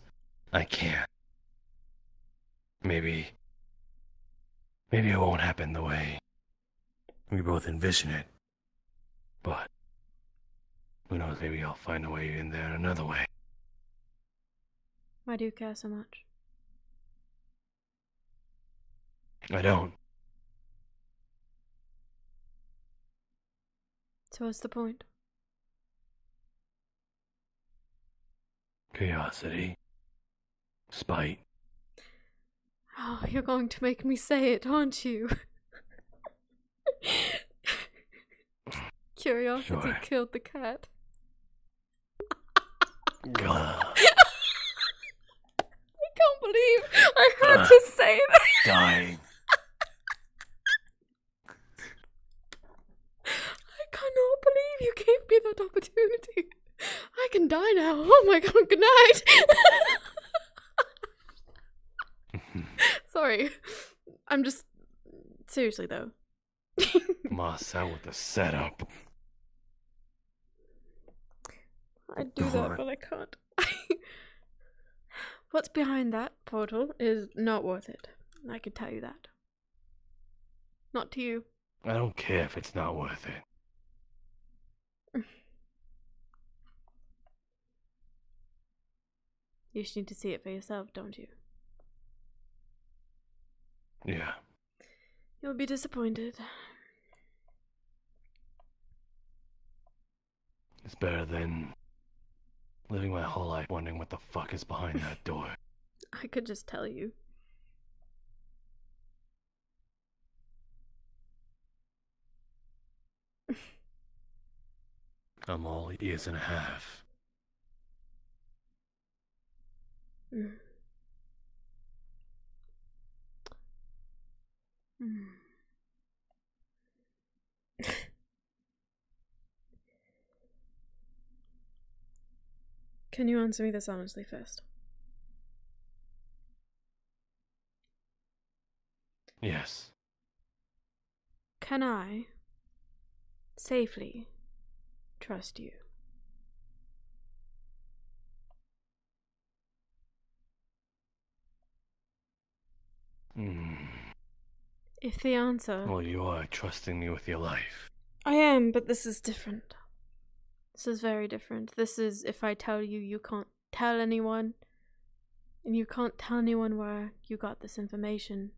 I can. Maybe it won't happen the way we both envision it. But who knows, maybe I'll find a way in there another way. Why do you care so much? I don't. So what's the point? Curiosity. Spite. Oh, you're going to make me say it, aren't you? Curiosity Sure. killed the cat. Gah. I can't believe I had to say that. Dying. I cannot believe you gave me that opportunity. I can die now. Oh my god, good night. Sorry. I'm just... Seriously, though. Moss out with the setup. I'd do that, but I can't. What's behind that portal is not worth it. I can tell you that. Not to you. I don't care if it's not worth it. You just need to see it for yourself, don't you? Yeah. You'll be disappointed. It's better than living my whole life wondering what the fuck is behind that door. I could just tell you. I'm all ears and a half. Mm. Mm. Can you answer me this honestly first? Yes. Can I safely trust you? If the answer... Well, you are trusting me with your life. I am, but this is different. This is very different. This is if I tell you, you can't tell anyone. And you can't tell anyone where you got this information.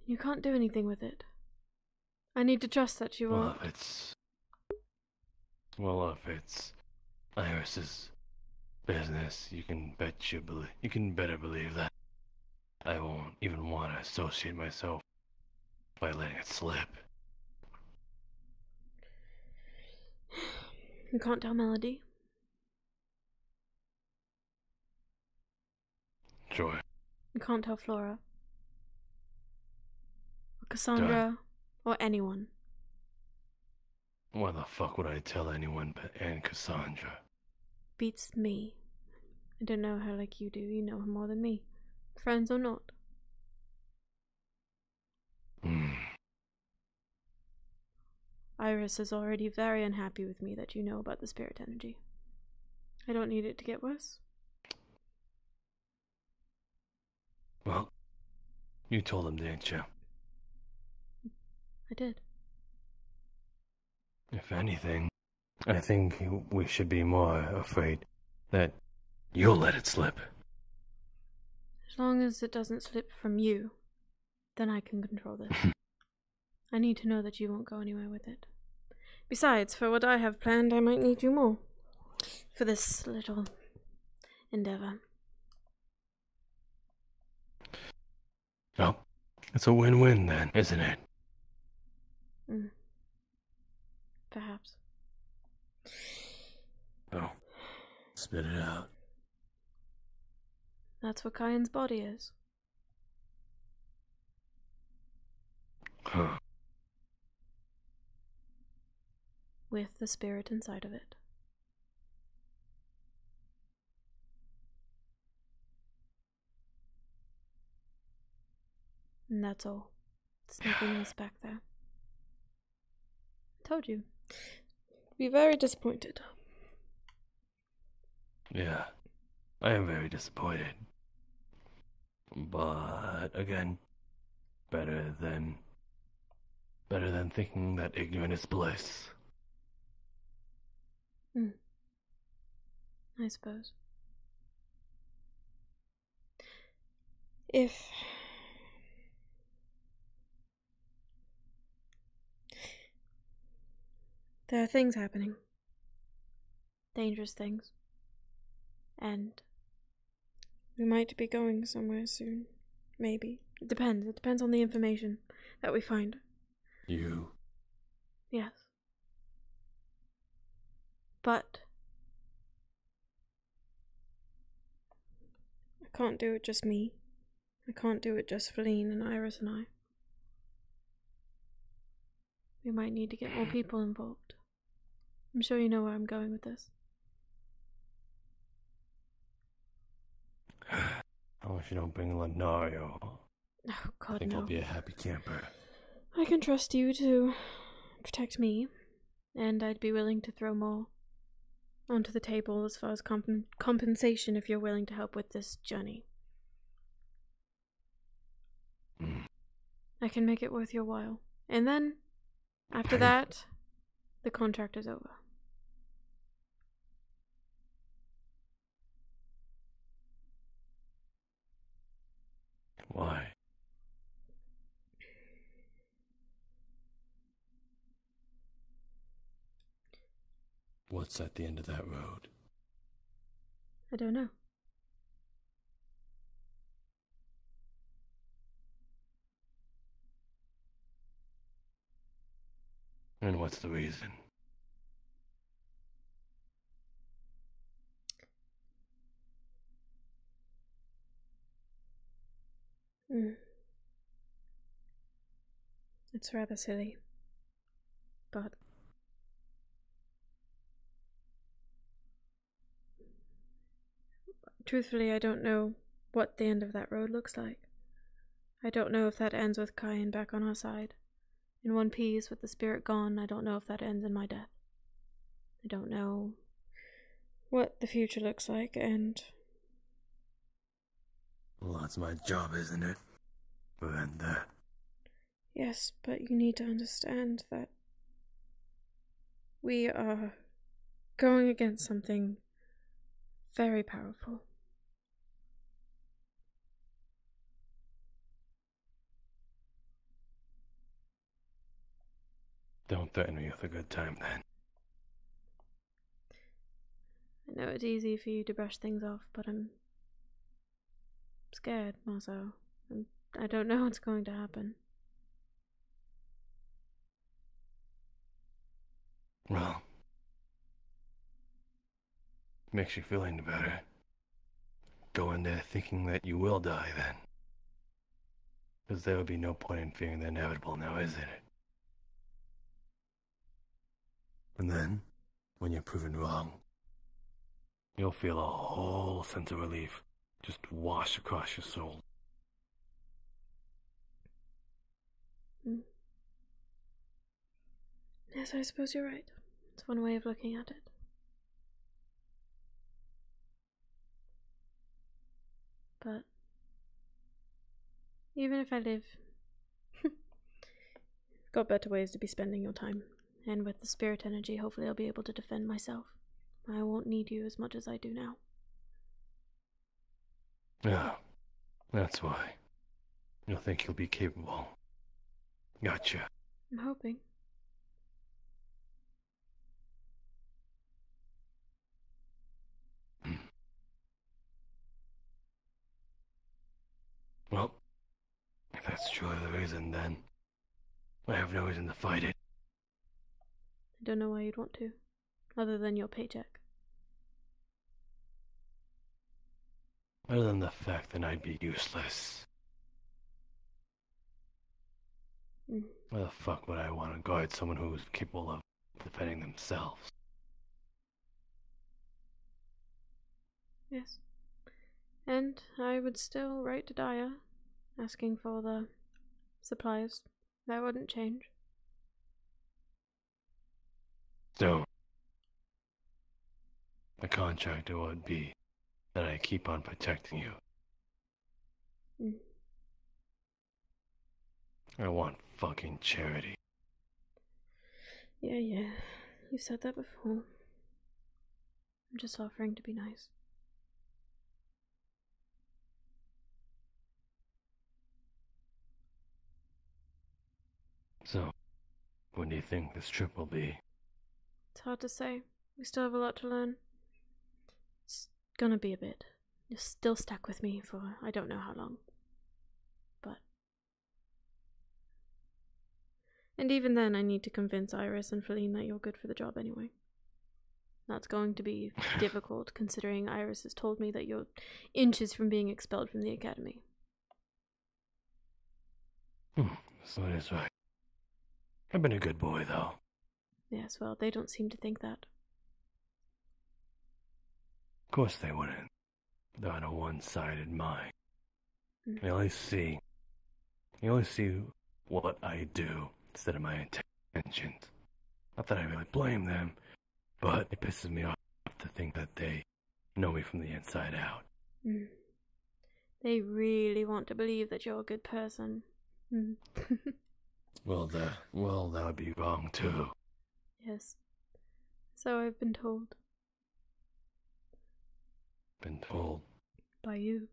You can't do anything with it. I need to trust that you won't. Well, if it's Iris's business, you can better believe that I won't even want to associate myself by letting it slip. You can't tell Melody. Sure. You can't tell Flora. or Cassandra, or anyone. Why the fuck would I tell anyone but Aunt Cassandra? Beats me. I don't know her like you do. You know her more than me. Friends or not. Iris is already very unhappy with me that you know about the spirit energy. I don't need it to get worse. Well, you told him, didn't you? I did. If anything, I think we should be more afraid that you'll let it slip. As long as it doesn't slip from you, then I can control this. I need to know that you won't go anywhere with it. Besides, for what I have planned, I might need you more. For this little endeavor. Well, it's a win-win then, isn't it? Perhaps. Oh, spit it out. That's what Kyan's body is. Huh. With the spirit inside of it. And that's all. There's nothing else back there. I told you. Be very disappointed. Yeah, I am very disappointed. But again, better than thinking that ignorant is bliss. I suppose. If there are things happening, dangerous things, and we might be going somewhere soon. Maybe. It depends. It depends on the information that we find. You? Yes. But I can't do it just me. I can't do it just Feline and Iris and I. We might need to get more people involved. I'm sure you know where I'm going with this. I wish you don't bring Lenario. Oh, God, I think no. I'll be a happy camper. I can trust you to protect me, and I'd be willing to throw more onto the table as far as compensation if you're willing to help with this journey. I can make it worth your while. And then, after that, the contract is over. Why? What's at the end of that road? I don't know. And what's the reason? It's rather silly. But truthfully, I don't know what the end of that road looks like. I don't know if that ends with Kyan back on our side. In one piece, with the spirit gone, I don't know if that ends in my death. I don't know what the future looks like, and Well, that's my job, isn't it? Prevent that. yes, but you need to understand that we are going against something very powerful. Don't threaten me with a good time, then. I know it's easy for you to brush things off, but I'm scared, Marzo. I don't know what's going to happen. Well, makes you feel any better. Go in there thinking that you will die, then. Because there would be no point in fearing the inevitable now, isn't it? And then, when you're proven wrong, you'll feel a whole sense of relief just wash across your soul. Yes, I suppose you're right. It's one way of looking at it. But even if I live, you've got better ways to be spending your time. And with the spirit energy, hopefully I'll be able to defend myself. I won't need you as much as I do now. Yeah, that's why. You'll think you'll be capable. Gotcha. I'm hoping. Well, if that's truly the reason, then I have no reason to fight it. I don't know why you'd want to, other than your paycheck. Other than the fact that I'd be useless. Why the fuck would I want to guard someone who's capable of defending themselves? Yes. And I would still write to Daya, asking for the supplies. That wouldn't change. So, the contract would be that I keep on protecting you. I want fucking charity. Yeah. You said that before. I'm just offering to be nice. So, when do you think this trip will be? It's hard to say. We still have a lot to learn. It's gonna be a bit. You're still stuck with me for I don't know how long. But... And even then I need to convince Iris and Feline that you're good for the job anyway. That's going to be difficult, considering Iris has told me that you're inches from being expelled from the academy. So it is right. I've been a good boy, though. Yes, well, they don't seem to think that. Of course they wouldn't. They're on a one-sided mind. They only see what I do instead of my intentions. Not that I really blame them, but it pisses me off to think that they know me from the inside out. They really want to believe that you're a good person. Well, that would be wrong too. Yes. So I've been told. Been told? By you.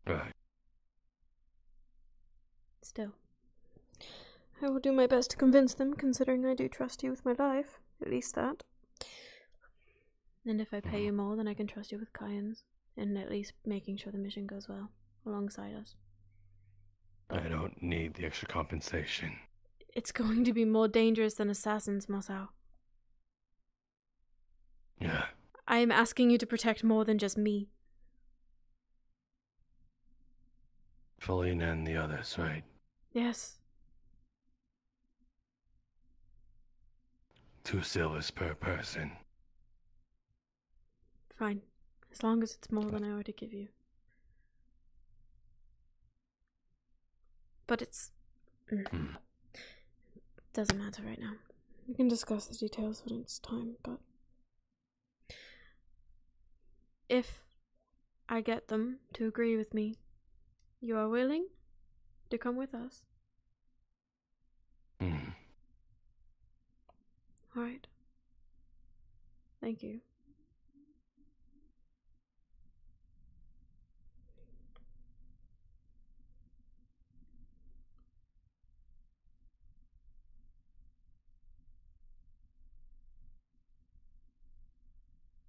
Right. Still. I will do my best to convince them, considering I do trust you with my life. At least that. And if I pay you more, then I can trust you with Kyan's. And at least making sure the mission goes well, alongside us. I don't need the extra compensation. It's going to be more dangerous than assassins, Mosau. Yeah. I am asking you to protect more than just me. Feline and the others, right? Yes. 2 silvers per person. Fine. As long as it's more than I already give you. But it's... doesn't matter right now. We can discuss the details when it's time, but... If I get them to agree with me, you are willing to come with us? Alright. Thank you.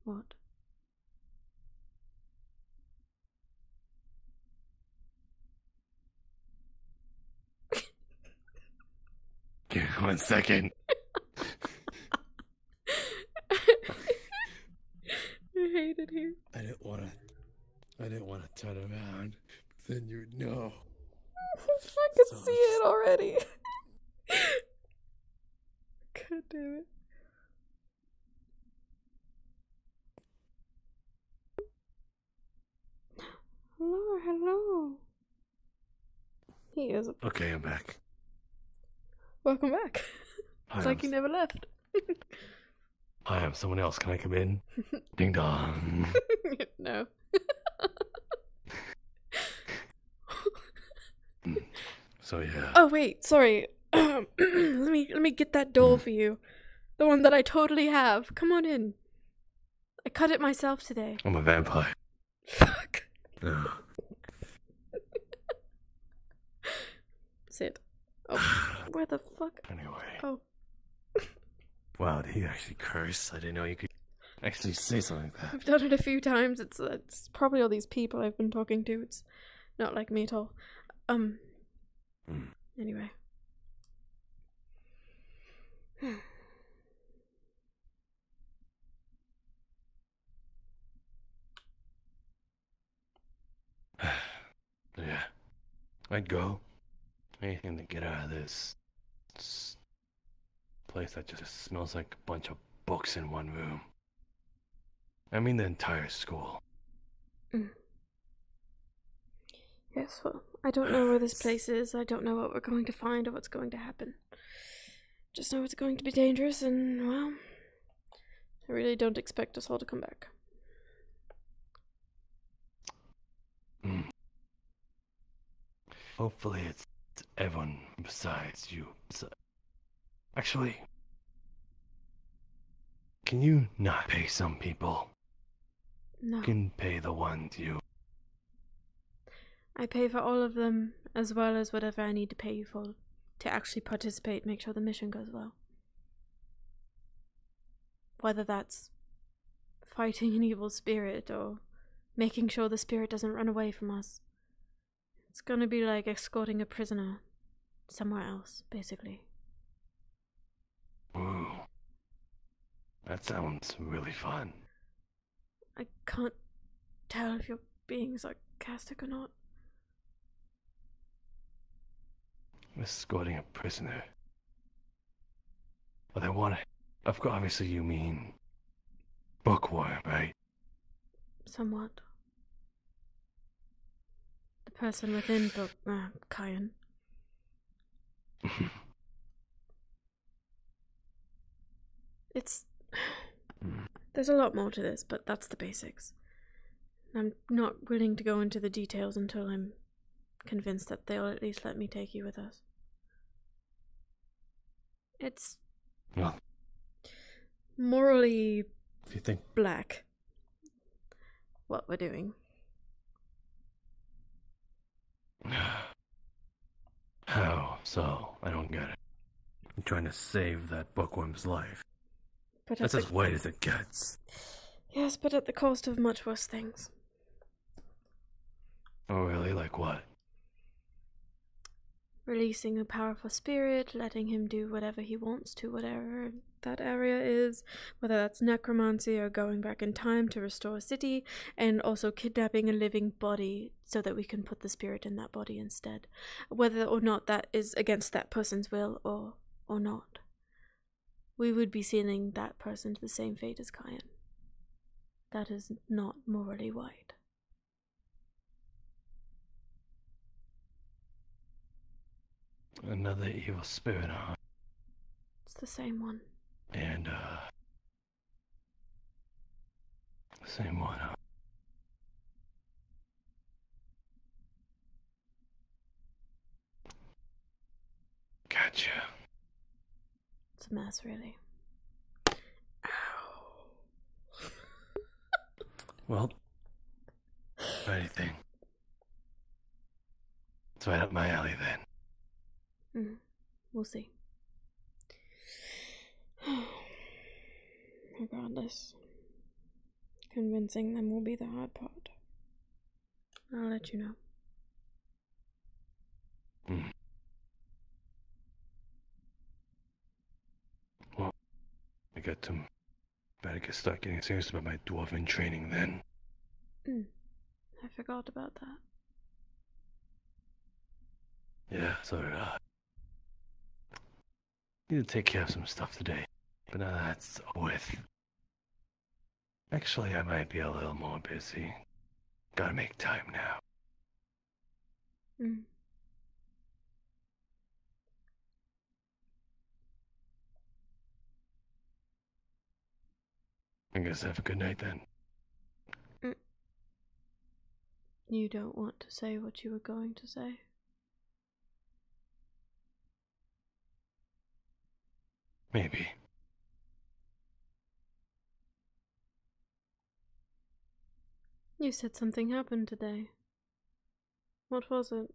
What? Give me 1 second. I hate it here. I don't wanna I didn't want to turn around, but then you'd know. I can see it already. God damn it. Hello, hello. He is. Okay, I'm back. Welcome back. Hi, It's like you never left. Hi, I'm someone else. Can I come in? Ding dong. No. So yeah. Oh wait, sorry. let me get that doll for you. The one that I totally have. Come on in. I cut it myself today. I'm a vampire. Fuck. No. Sit. Oh, where the fuck? Anyway. Oh. Wow, did he actually curse? I didn't know you could actually say something like that. I've done it a few times. It's probably all these people I've been talking to. It's not like me at all. Anyway. Yeah. I'd go. Anything to get out of this place that just smells like a bunch of books in one room. I mean the entire school. Yes, well, I don't know where this place is. I don't know what we're going to find or what's going to happen. Just know it's going to be dangerous and, well, I really don't expect us all to come back. Hopefully it's everyone besides you. Actually, can you not pay some people? No. You can pay the ones you... I pay for all of them, as well as whatever I need to pay you for to actually participate, make sure the mission goes well. Whether that's fighting an evil spirit or making sure the spirit doesn't run away from us. It's gonna be like escorting a prisoner somewhere else, basically. Ooh. That sounds really fun. I can't tell if you're being sarcastic or not. Escorting a prisoner. Well, they want it. Of course, obviously you mean bookworm, right? Somewhat. The person within Kyan. It's... There's a lot more to this, but that's the basics. I'm not willing to go into the details until I'm convinced that they'll at least let me take you with us. It's... Well, morally... if you think... black. What we're doing. How so? I don't get it. I'm trying to save that bookworm's life. But That's as white as it gets. Yes, but at the cost of much worse things. Oh, really? Like what? Releasing a powerful spirit, letting him do whatever he wants to whatever that area is, whether that's necromancy or going back in time to restore a city, and also kidnapping a living body so that we can put the spirit in that body instead. Whether or not that is against that person's will or not. We would be sealing that person to the same fate as Kyan. That is not morally right. Another evil spirit, huh? It's the same one. And, same one, huh? Gotcha. It's a mess, really. Well, if anything, it's right up my alley then. We'll see. Regardless, convincing them will be the hard part. I'll let you know. Well, better start getting serious about my dwarven training then. I forgot about that. Yeah, so did I. Need to take care of some stuff today, but now that's with. Actually, I might be a little more busy. Gotta make time now. Mm. I guess have a good night then. You don't want to say what you were going to say? Maybe. You said something happened today. What was it?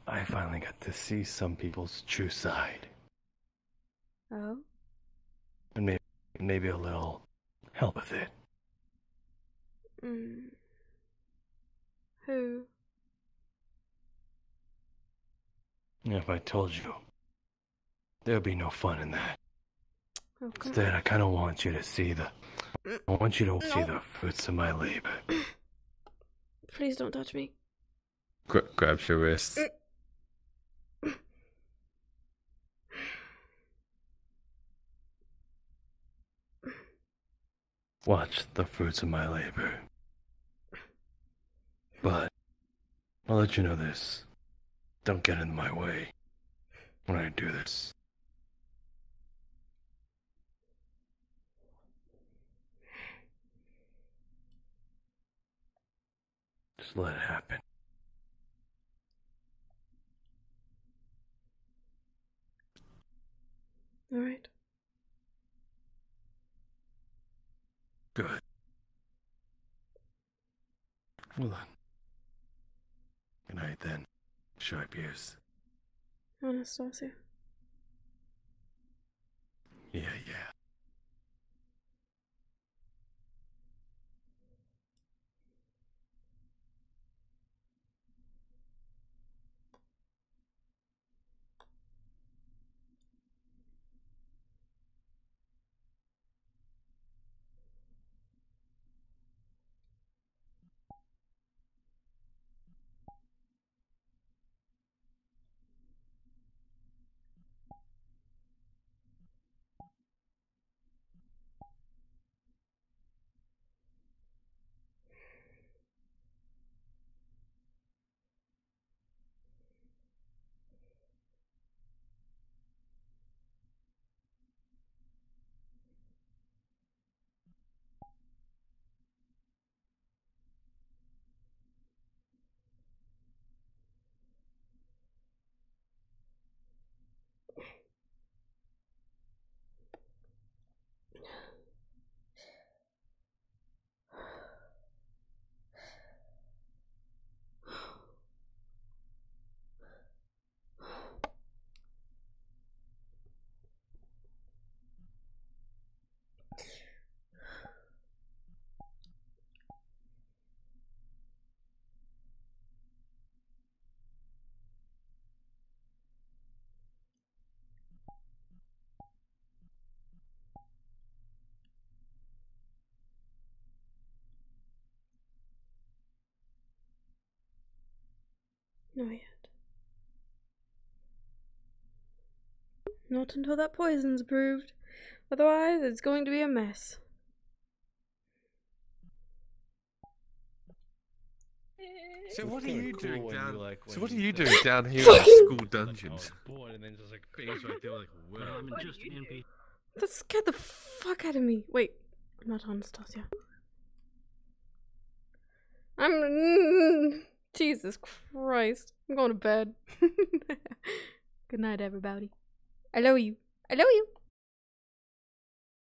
I finally got to see some people's true side. Oh? And maybe a little help with it. Who? If I told you, there'd be no fun in that. Oh, come Instead, on. I kind of want you to see the fruits of my labor. Please don't touch me. Grabs your wrist. Watch the fruits of my labor. But I'll let you know this. Don't get in my way when I do this. Just let it happen. All right. Good. Well then. Good night then, sharp ears. Anastasia. Yeah. Not yet. Not until that poison's approved. Otherwise, it's going to be a mess. So what are you doing down? So what are you doing down here in the school dungeons? And then just like face right there, like, well, I'm just NPC. That scared the fuck out of me. Wait, I'm not Anastasia. Jesus Christ. I'm going to bed. Good night, everybody. I love you. I love you.